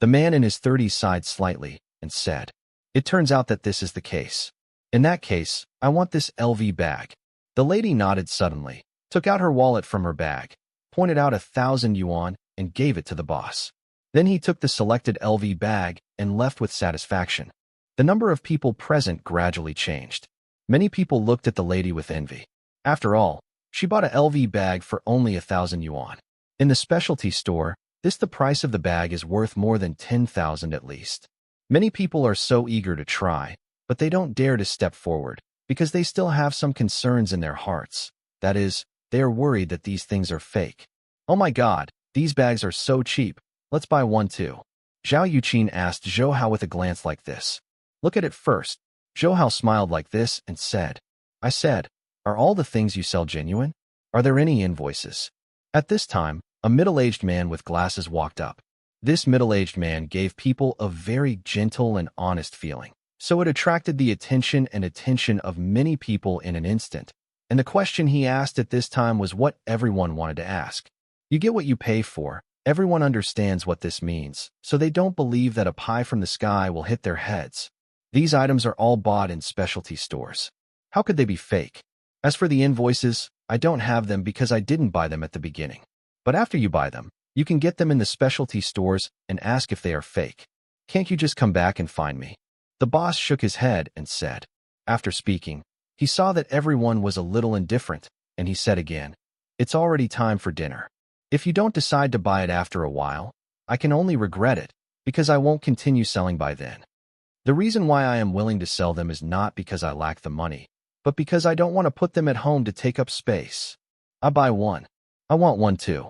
The man in his 30s sighed slightly and said, "It turns out that this is the case. In that case, I want this LV bag." The lady nodded suddenly, took out her wallet from her bag, pointed out 1,000 yuan, and gave it to the boss. Then he took the selected LV bag and left with satisfaction. The number of people present gradually changed. Many people looked at the lady with envy. After all, she bought a LV bag for only 1,000 yuan. In the specialty store, the price of the bag is worth more than 10,000 at least. Many people are so eager to try, but they don't dare to step forward because they still have some concerns in their hearts. That is, they are worried that these things are fake. "Oh my God, these bags are so cheap. Let's buy one too." Zhao Yuqin asked Zhou Hao with a glance like this. "Look at it first." Zhou Hao smiled like this and said, "I said, are all the things you sell genuine? Are there any invoices?" At this time, a middle-aged man with glasses walked up. This middle-aged man gave people a very gentle and honest feeling, so it attracted the attention of many people in an instant. And the question he asked at this time was what everyone wanted to ask. You get what you pay for. Everyone understands what this means, so they don't believe that a pie from the sky will hit their heads. These items are all bought in specialty stores. How could they be fake? As for the invoices, I don't have them because I didn't buy them at the beginning. But after you buy them, you can get them in the specialty stores and ask if they are fake. Can't you just come back and find me?" The boss shook his head and said. After speaking, he saw that everyone was a little indifferent, and he said again, "It's already time for dinner. If you don't decide to buy it after a while, I can only regret it, because I won't continue selling by then. The reason why I am willing to sell them is not because I lack the money, but because I don't want to put them at home to take up space. I buy one. I want one too.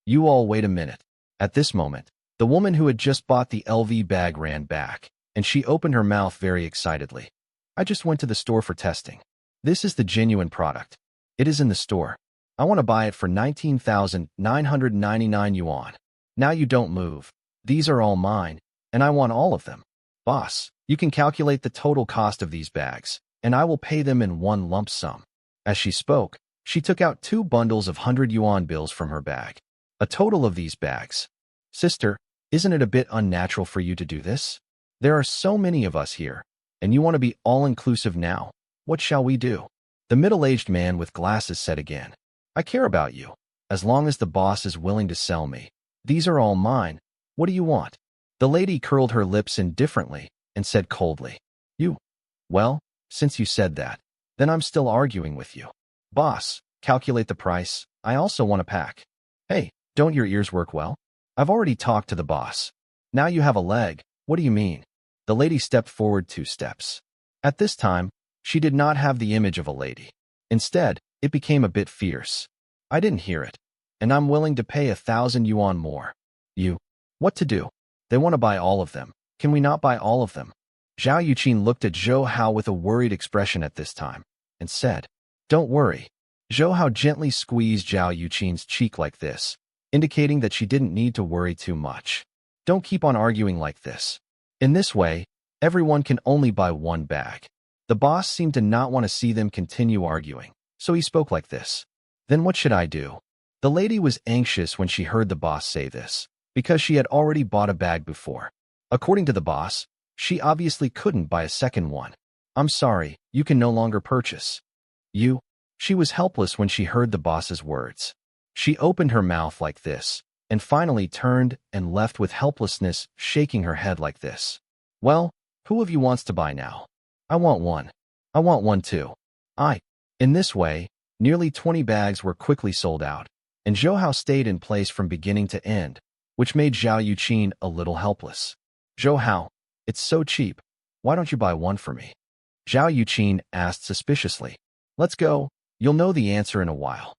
You all wait a minute." At this moment, the woman who had just bought the LV bag ran back, and she opened her mouth very excitedly. "I just went to the store for testing. This is the genuine product. It is in the store. I want to buy it for 19,999 yuan. Now you don't move. These are all mine, and I want all of them. Boss, you can calculate the total cost of these bags, and I will pay them in one lump sum." As she spoke, she took out 2 bundles of 100 yuan bills from her bag. "A total of these bags. Sister, isn't it a bit unnatural for you to do this? There are so many of us here, and you want to be all-inclusive now. What shall we do?" The middle-aged man with glasses said again, "I care about you. As long as the boss is willing to sell me. These are all mine. What do you want?" The lady curled her lips indifferently and said coldly, Well, since you said that, then I'm still arguing with you. Boss, calculate the price. I also want a pack." "Hey, don't your ears work well? I've already talked to the boss. Now you have a leg. What do you mean?" The lady stepped forward 2 steps. At this time, she did not have the image of a lady. Instead, it became a bit fierce. "I didn't hear it, and I'm willing to pay 1,000 yuan more." What to do? They want to buy all of them. Can we not buy all of them?" Zhao Yuqin looked at Zhou Hao with a worried expression at this time, and said, "Don't worry." Zhou Hao gently squeezed Zhao Yuqin's cheek like this, indicating that she didn't need to worry too much. "Don't keep on arguing like this. In this way, everyone can only buy one bag." The boss seemed to not want to see them continue arguing, so he spoke like this. "Then what should I do?" The lady was anxious when she heard the boss say this, because she had already bought a bag before. According to the boss, she obviously couldn't buy a second one. "I'm sorry, you can no longer purchase." She was helpless when she heard the boss's words. She opened her mouth like this, and finally turned and left with helplessness, shaking her head like this. "Well, who of you wants to buy now?" "I want one." "I want one too." In this way, nearly 20 bags were quickly sold out. and Zhou Hao stayed in place from beginning to end, which made Zhao Yuqin a little helpless. Zhou Hao, it's so cheap. Why don't you buy one for me? Zhao Yuqin asked suspiciously. Let's go. You'll know the answer in a while.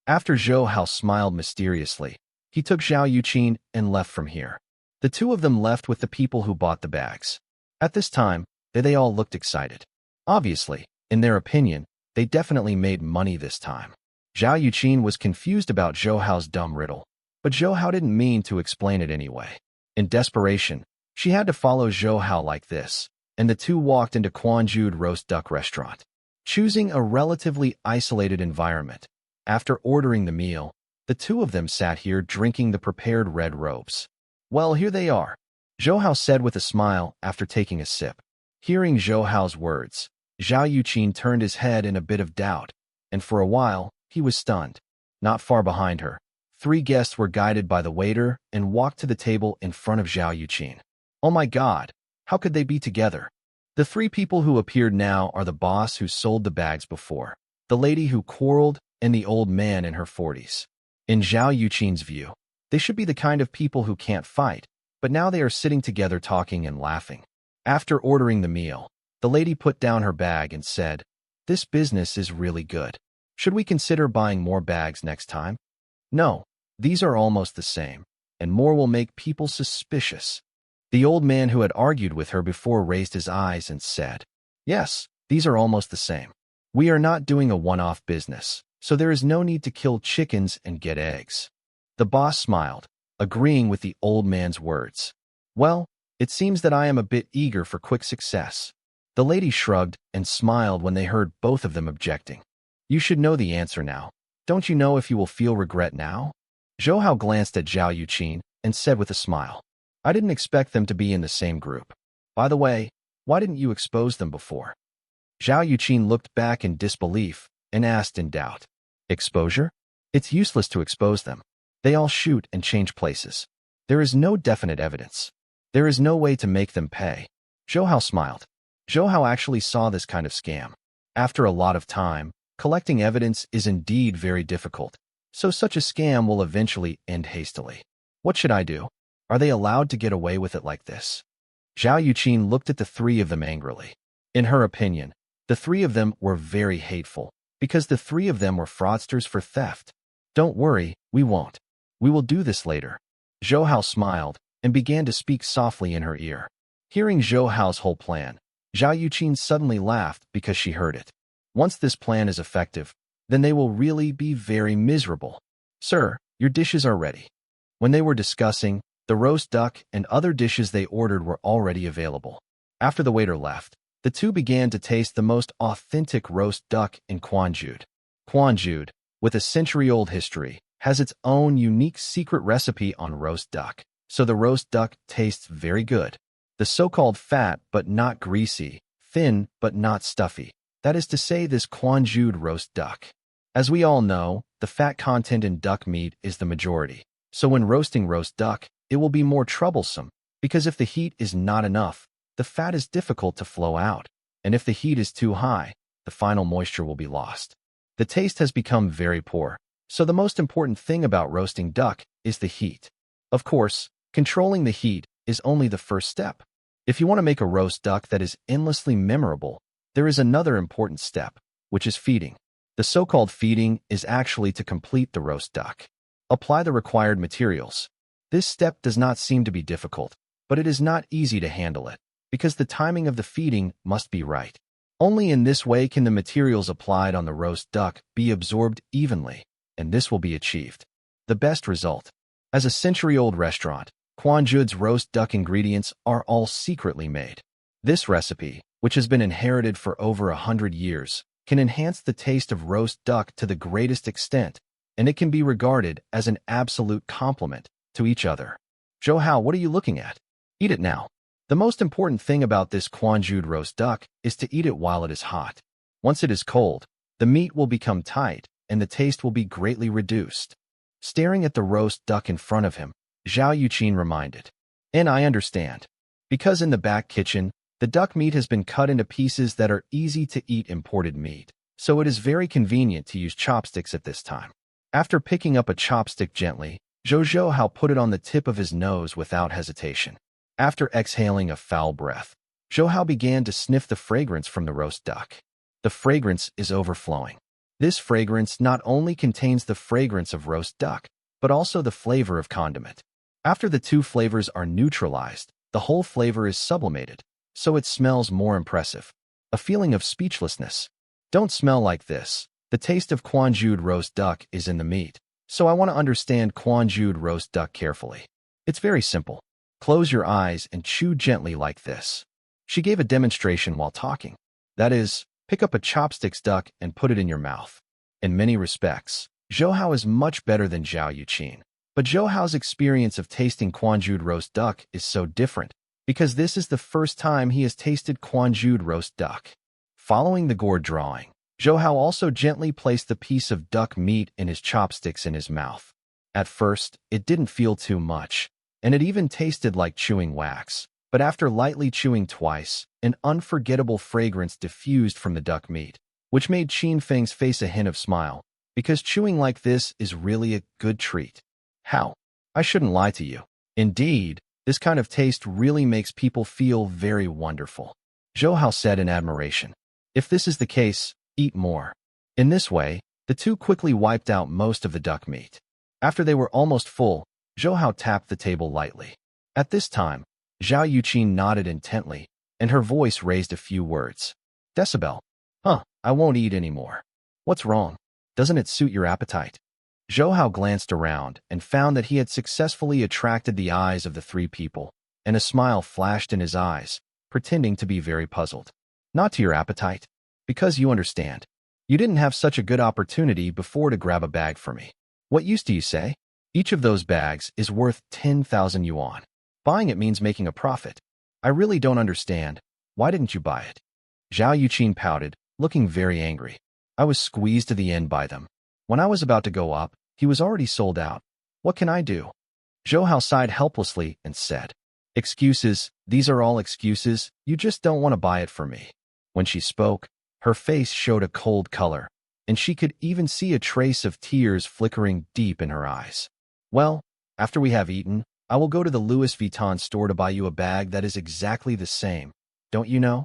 After Zhou Hao smiled mysteriously, he took Zhao Yuqin and left from here. The two of them left with the people who bought the bags. At this time, they all looked excited. Obviously, in their opinion, they definitely made money this time. Zhao Yuqin was confused about Zhou Hao's dumb riddle, but Zhou Hao didn't mean to explain it anyway. In desperation, she had to follow Zhou Hao like this, and the two walked into Quanjude Roast Duck Restaurant. Choosing a relatively isolated environment, after ordering the meal, the two of them sat here drinking the prepared red robes. Well, here they are, Zhou Hao said with a smile after taking a sip. Hearing Zhou Hao's words, Zhao Yuqin turned his head in a bit of doubt, and for a while, he was stunned. Not far behind her, 3 guests were guided by the waiter and walked to the table in front of Zhao Yuqin. Oh my God, how could they be together? The 3 people who appeared now are the boss who sold the bags before, the lady who quarreled, and the old man in her 40s. In Zhao Yuqin's view, they should be the kind of people who can't fight, but now they are sitting together talking and laughing. After ordering the meal, the lady put down her bag and said, "This business is really good. Should we consider buying more bags next time?" "No, these are almost the same, and more will make people suspicious." The old man who had argued with her before raised his eyes and said, "Yes, these are almost the same. We are not doing a one-off business, so there is no need to kill chickens and get eggs." The boss smiled, agreeing with the old man's words. "Well, it seems that I am a bit eager for quick success." The lady shrugged and smiled when they heard both of them objecting. "You should know the answer now. Don't you know if you will feel regret now?" Zhou Hao glanced at Zhao Yuqin and said with a smile, "I didn't expect them to be in the same group. By the way, why didn't you expose them before?" Zhao Yuqin looked back in disbelief and asked in doubt, "Exposure? It's useless to expose them. They all shoot and change places. There is no definite evidence. There is no way to make them pay." Zhou Hao smiled. Zhou Hao actually saw this kind of scam. After a lot of time, collecting evidence is indeed very difficult, so such a scam will eventually end hastily. What should I do? Are they allowed to get away with it like this? Zhao Yuqin looked at the 3 of them angrily. In her opinion, the 3 of them were very hateful, because the 3 of them were fraudsters for theft. "Don't worry, we won't. We will do this later." Zhou Hao smiled and began to speak softly in her ear. Hearing Zhou Hao's whole plan, Zhao Yuqin suddenly laughed because she heard it. Once this plan is effective, then they will really be very miserable. "Sir, your dishes are ready." When they were discussing, the roast duck and other dishes they ordered were already available. After the waiter left, the two began to taste the most authentic roast duck in Quanjude. Quanjude, with a century-old history, has its own unique secret recipe on roast duck, so the roast duck tastes very good. The so-called fat but not greasy, thin but not stuffy, that is to say this Quanjude roast duck. As we all know, the fat content in duck meat is the majority, so when roasting roast duck, it will be more troublesome, because if the heat is not enough, the fat is difficult to flow out, and if the heat is too high, the final moisture will be lost. The taste has become very poor, so the most important thing about roasting duck is the heat. Of course, controlling the heat is only the first step. If you want to make a roast duck that is endlessly memorable, there is another important step, which is feeding. The so-called feeding is actually to complete the roast duck. Apply the required materials. This step does not seem to be difficult, but it is not easy to handle it, because the timing of the feeding must be right. Only in this way can the materials applied on the roast duck be absorbed evenly, and this will be achieved. The best result. As a century-old restaurant, Quanjude's roast duck ingredients are all secretly made. This recipe, which has been inherited for over 100 years, can enhance the taste of roast duck to the greatest extent, and it can be regarded as an absolute compliment to each other. Zhou Hao, what are you looking at? Eat it now. The most important thing about this Quanjude roast duck is to eat it while it is hot. Once it is cold, the meat will become tight, and the taste will be greatly reduced. Staring at the roast duck in front of him, Zhao Yuqin reminded. "And I understand. Because in the back kitchen, the duck meat has been cut into pieces that are easy to eat imported meat, so it is very convenient to use chopsticks at this time." After picking up a chopstick gently, Zhou Hao put it on the tip of his nose without hesitation. After exhaling a foul breath, Zhou Hao began to sniff the fragrance from the roast duck. The fragrance is overflowing. This fragrance not only contains the fragrance of roast duck, but also the flavor of condiment. After the two flavors are neutralized, the whole flavor is sublimated, so it smells more impressive. A feeling of speechlessness. Don't smell like this. The taste of congealed roast duck is in the meat, so I want to understand congealed roast duck carefully. It's very simple. Close your eyes and chew gently like this. She gave a demonstration while talking. That is, pick up a chopsticks duck and put it in your mouth. In many respects, Zhou Hao is much better than Zhao Yuqin. But Zhou Hao's experience of tasting congealed roast duck is so different, because this is the first time he has tasted congealed roast duck. Following the gourd drawing, Zhou Hao also gently placed the piece of duck meat in his chopsticks in his mouth. At first, it didn't feel too much, and it even tasted like chewing wax. But after lightly chewing twice, an unforgettable fragrance diffused from the duck meat, which made Qin Feng's face a hint of smile, because chewing like this is really a good treat. How? I shouldn't lie to you. Indeed, this kind of taste really makes people feel very wonderful. Zhou Hao said in admiration. If this is the case, eat more. In this way, the two quickly wiped out most of the duck meat. After they were almost full, Zhou Hao tapped the table lightly. At this time, Zhao Yuqin nodded intently, and her voice raised a few words. Decibel. I won't eat anymore. What's wrong? Doesn't it suit your appetite? Zhou Hao glanced around and found that he had successfully attracted the eyes of the three people, and a smile flashed in his eyes, pretending to be very puzzled. Not to your appetite? Because you understand. You didn't have such a good opportunity before to grab a bag for me. What use do you say? Each of those bags is worth 10,000 yuan. Buying it means making a profit. I really don't understand. Why didn't you buy it? Zhao Yuqin pouted, looking very angry. I was squeezed to the end by them. When I was about to go up, he was already sold out. What can I do? Zhou Hao sighed helplessly and said, Excuses, these are all excuses, you just don't want to buy it for me. When she spoke, her face showed a cold color, and she could even see a trace of tears flickering deep in her eyes. Well, after we have eaten, I will go to the Louis Vuitton store to buy you a bag that is exactly the same. Don't you know?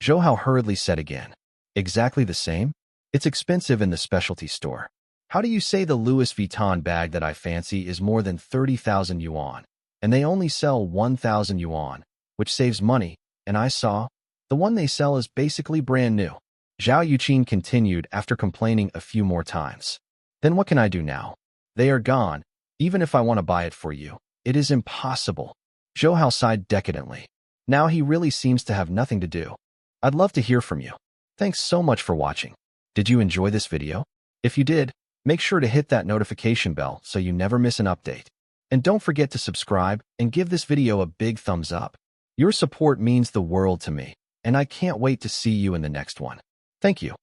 Zhou Hao hurriedly said again. Exactly the same? It's expensive in the specialty store. How do you say the Louis Vuitton bag that I fancy is more than 30,000 yuan, and they only sell 1,000 yuan, which saves money, and I saw, the one they sell is basically brand new. Zhao Yuqin continued after complaining a few more times. Then what can I do now? They are gone, even if I want to buy it for you. It is impossible. Zhou Hao sighed decadently. Now he really seems to have nothing to do. I'd love to hear from you. Thanks so much for watching. Did you enjoy this video? If you did, make sure to hit that notification bell so you never miss an update. And don't forget to subscribe and give this video a big thumbs up. Your support means the world to me, and I can't wait to see you in the next one. Thank you.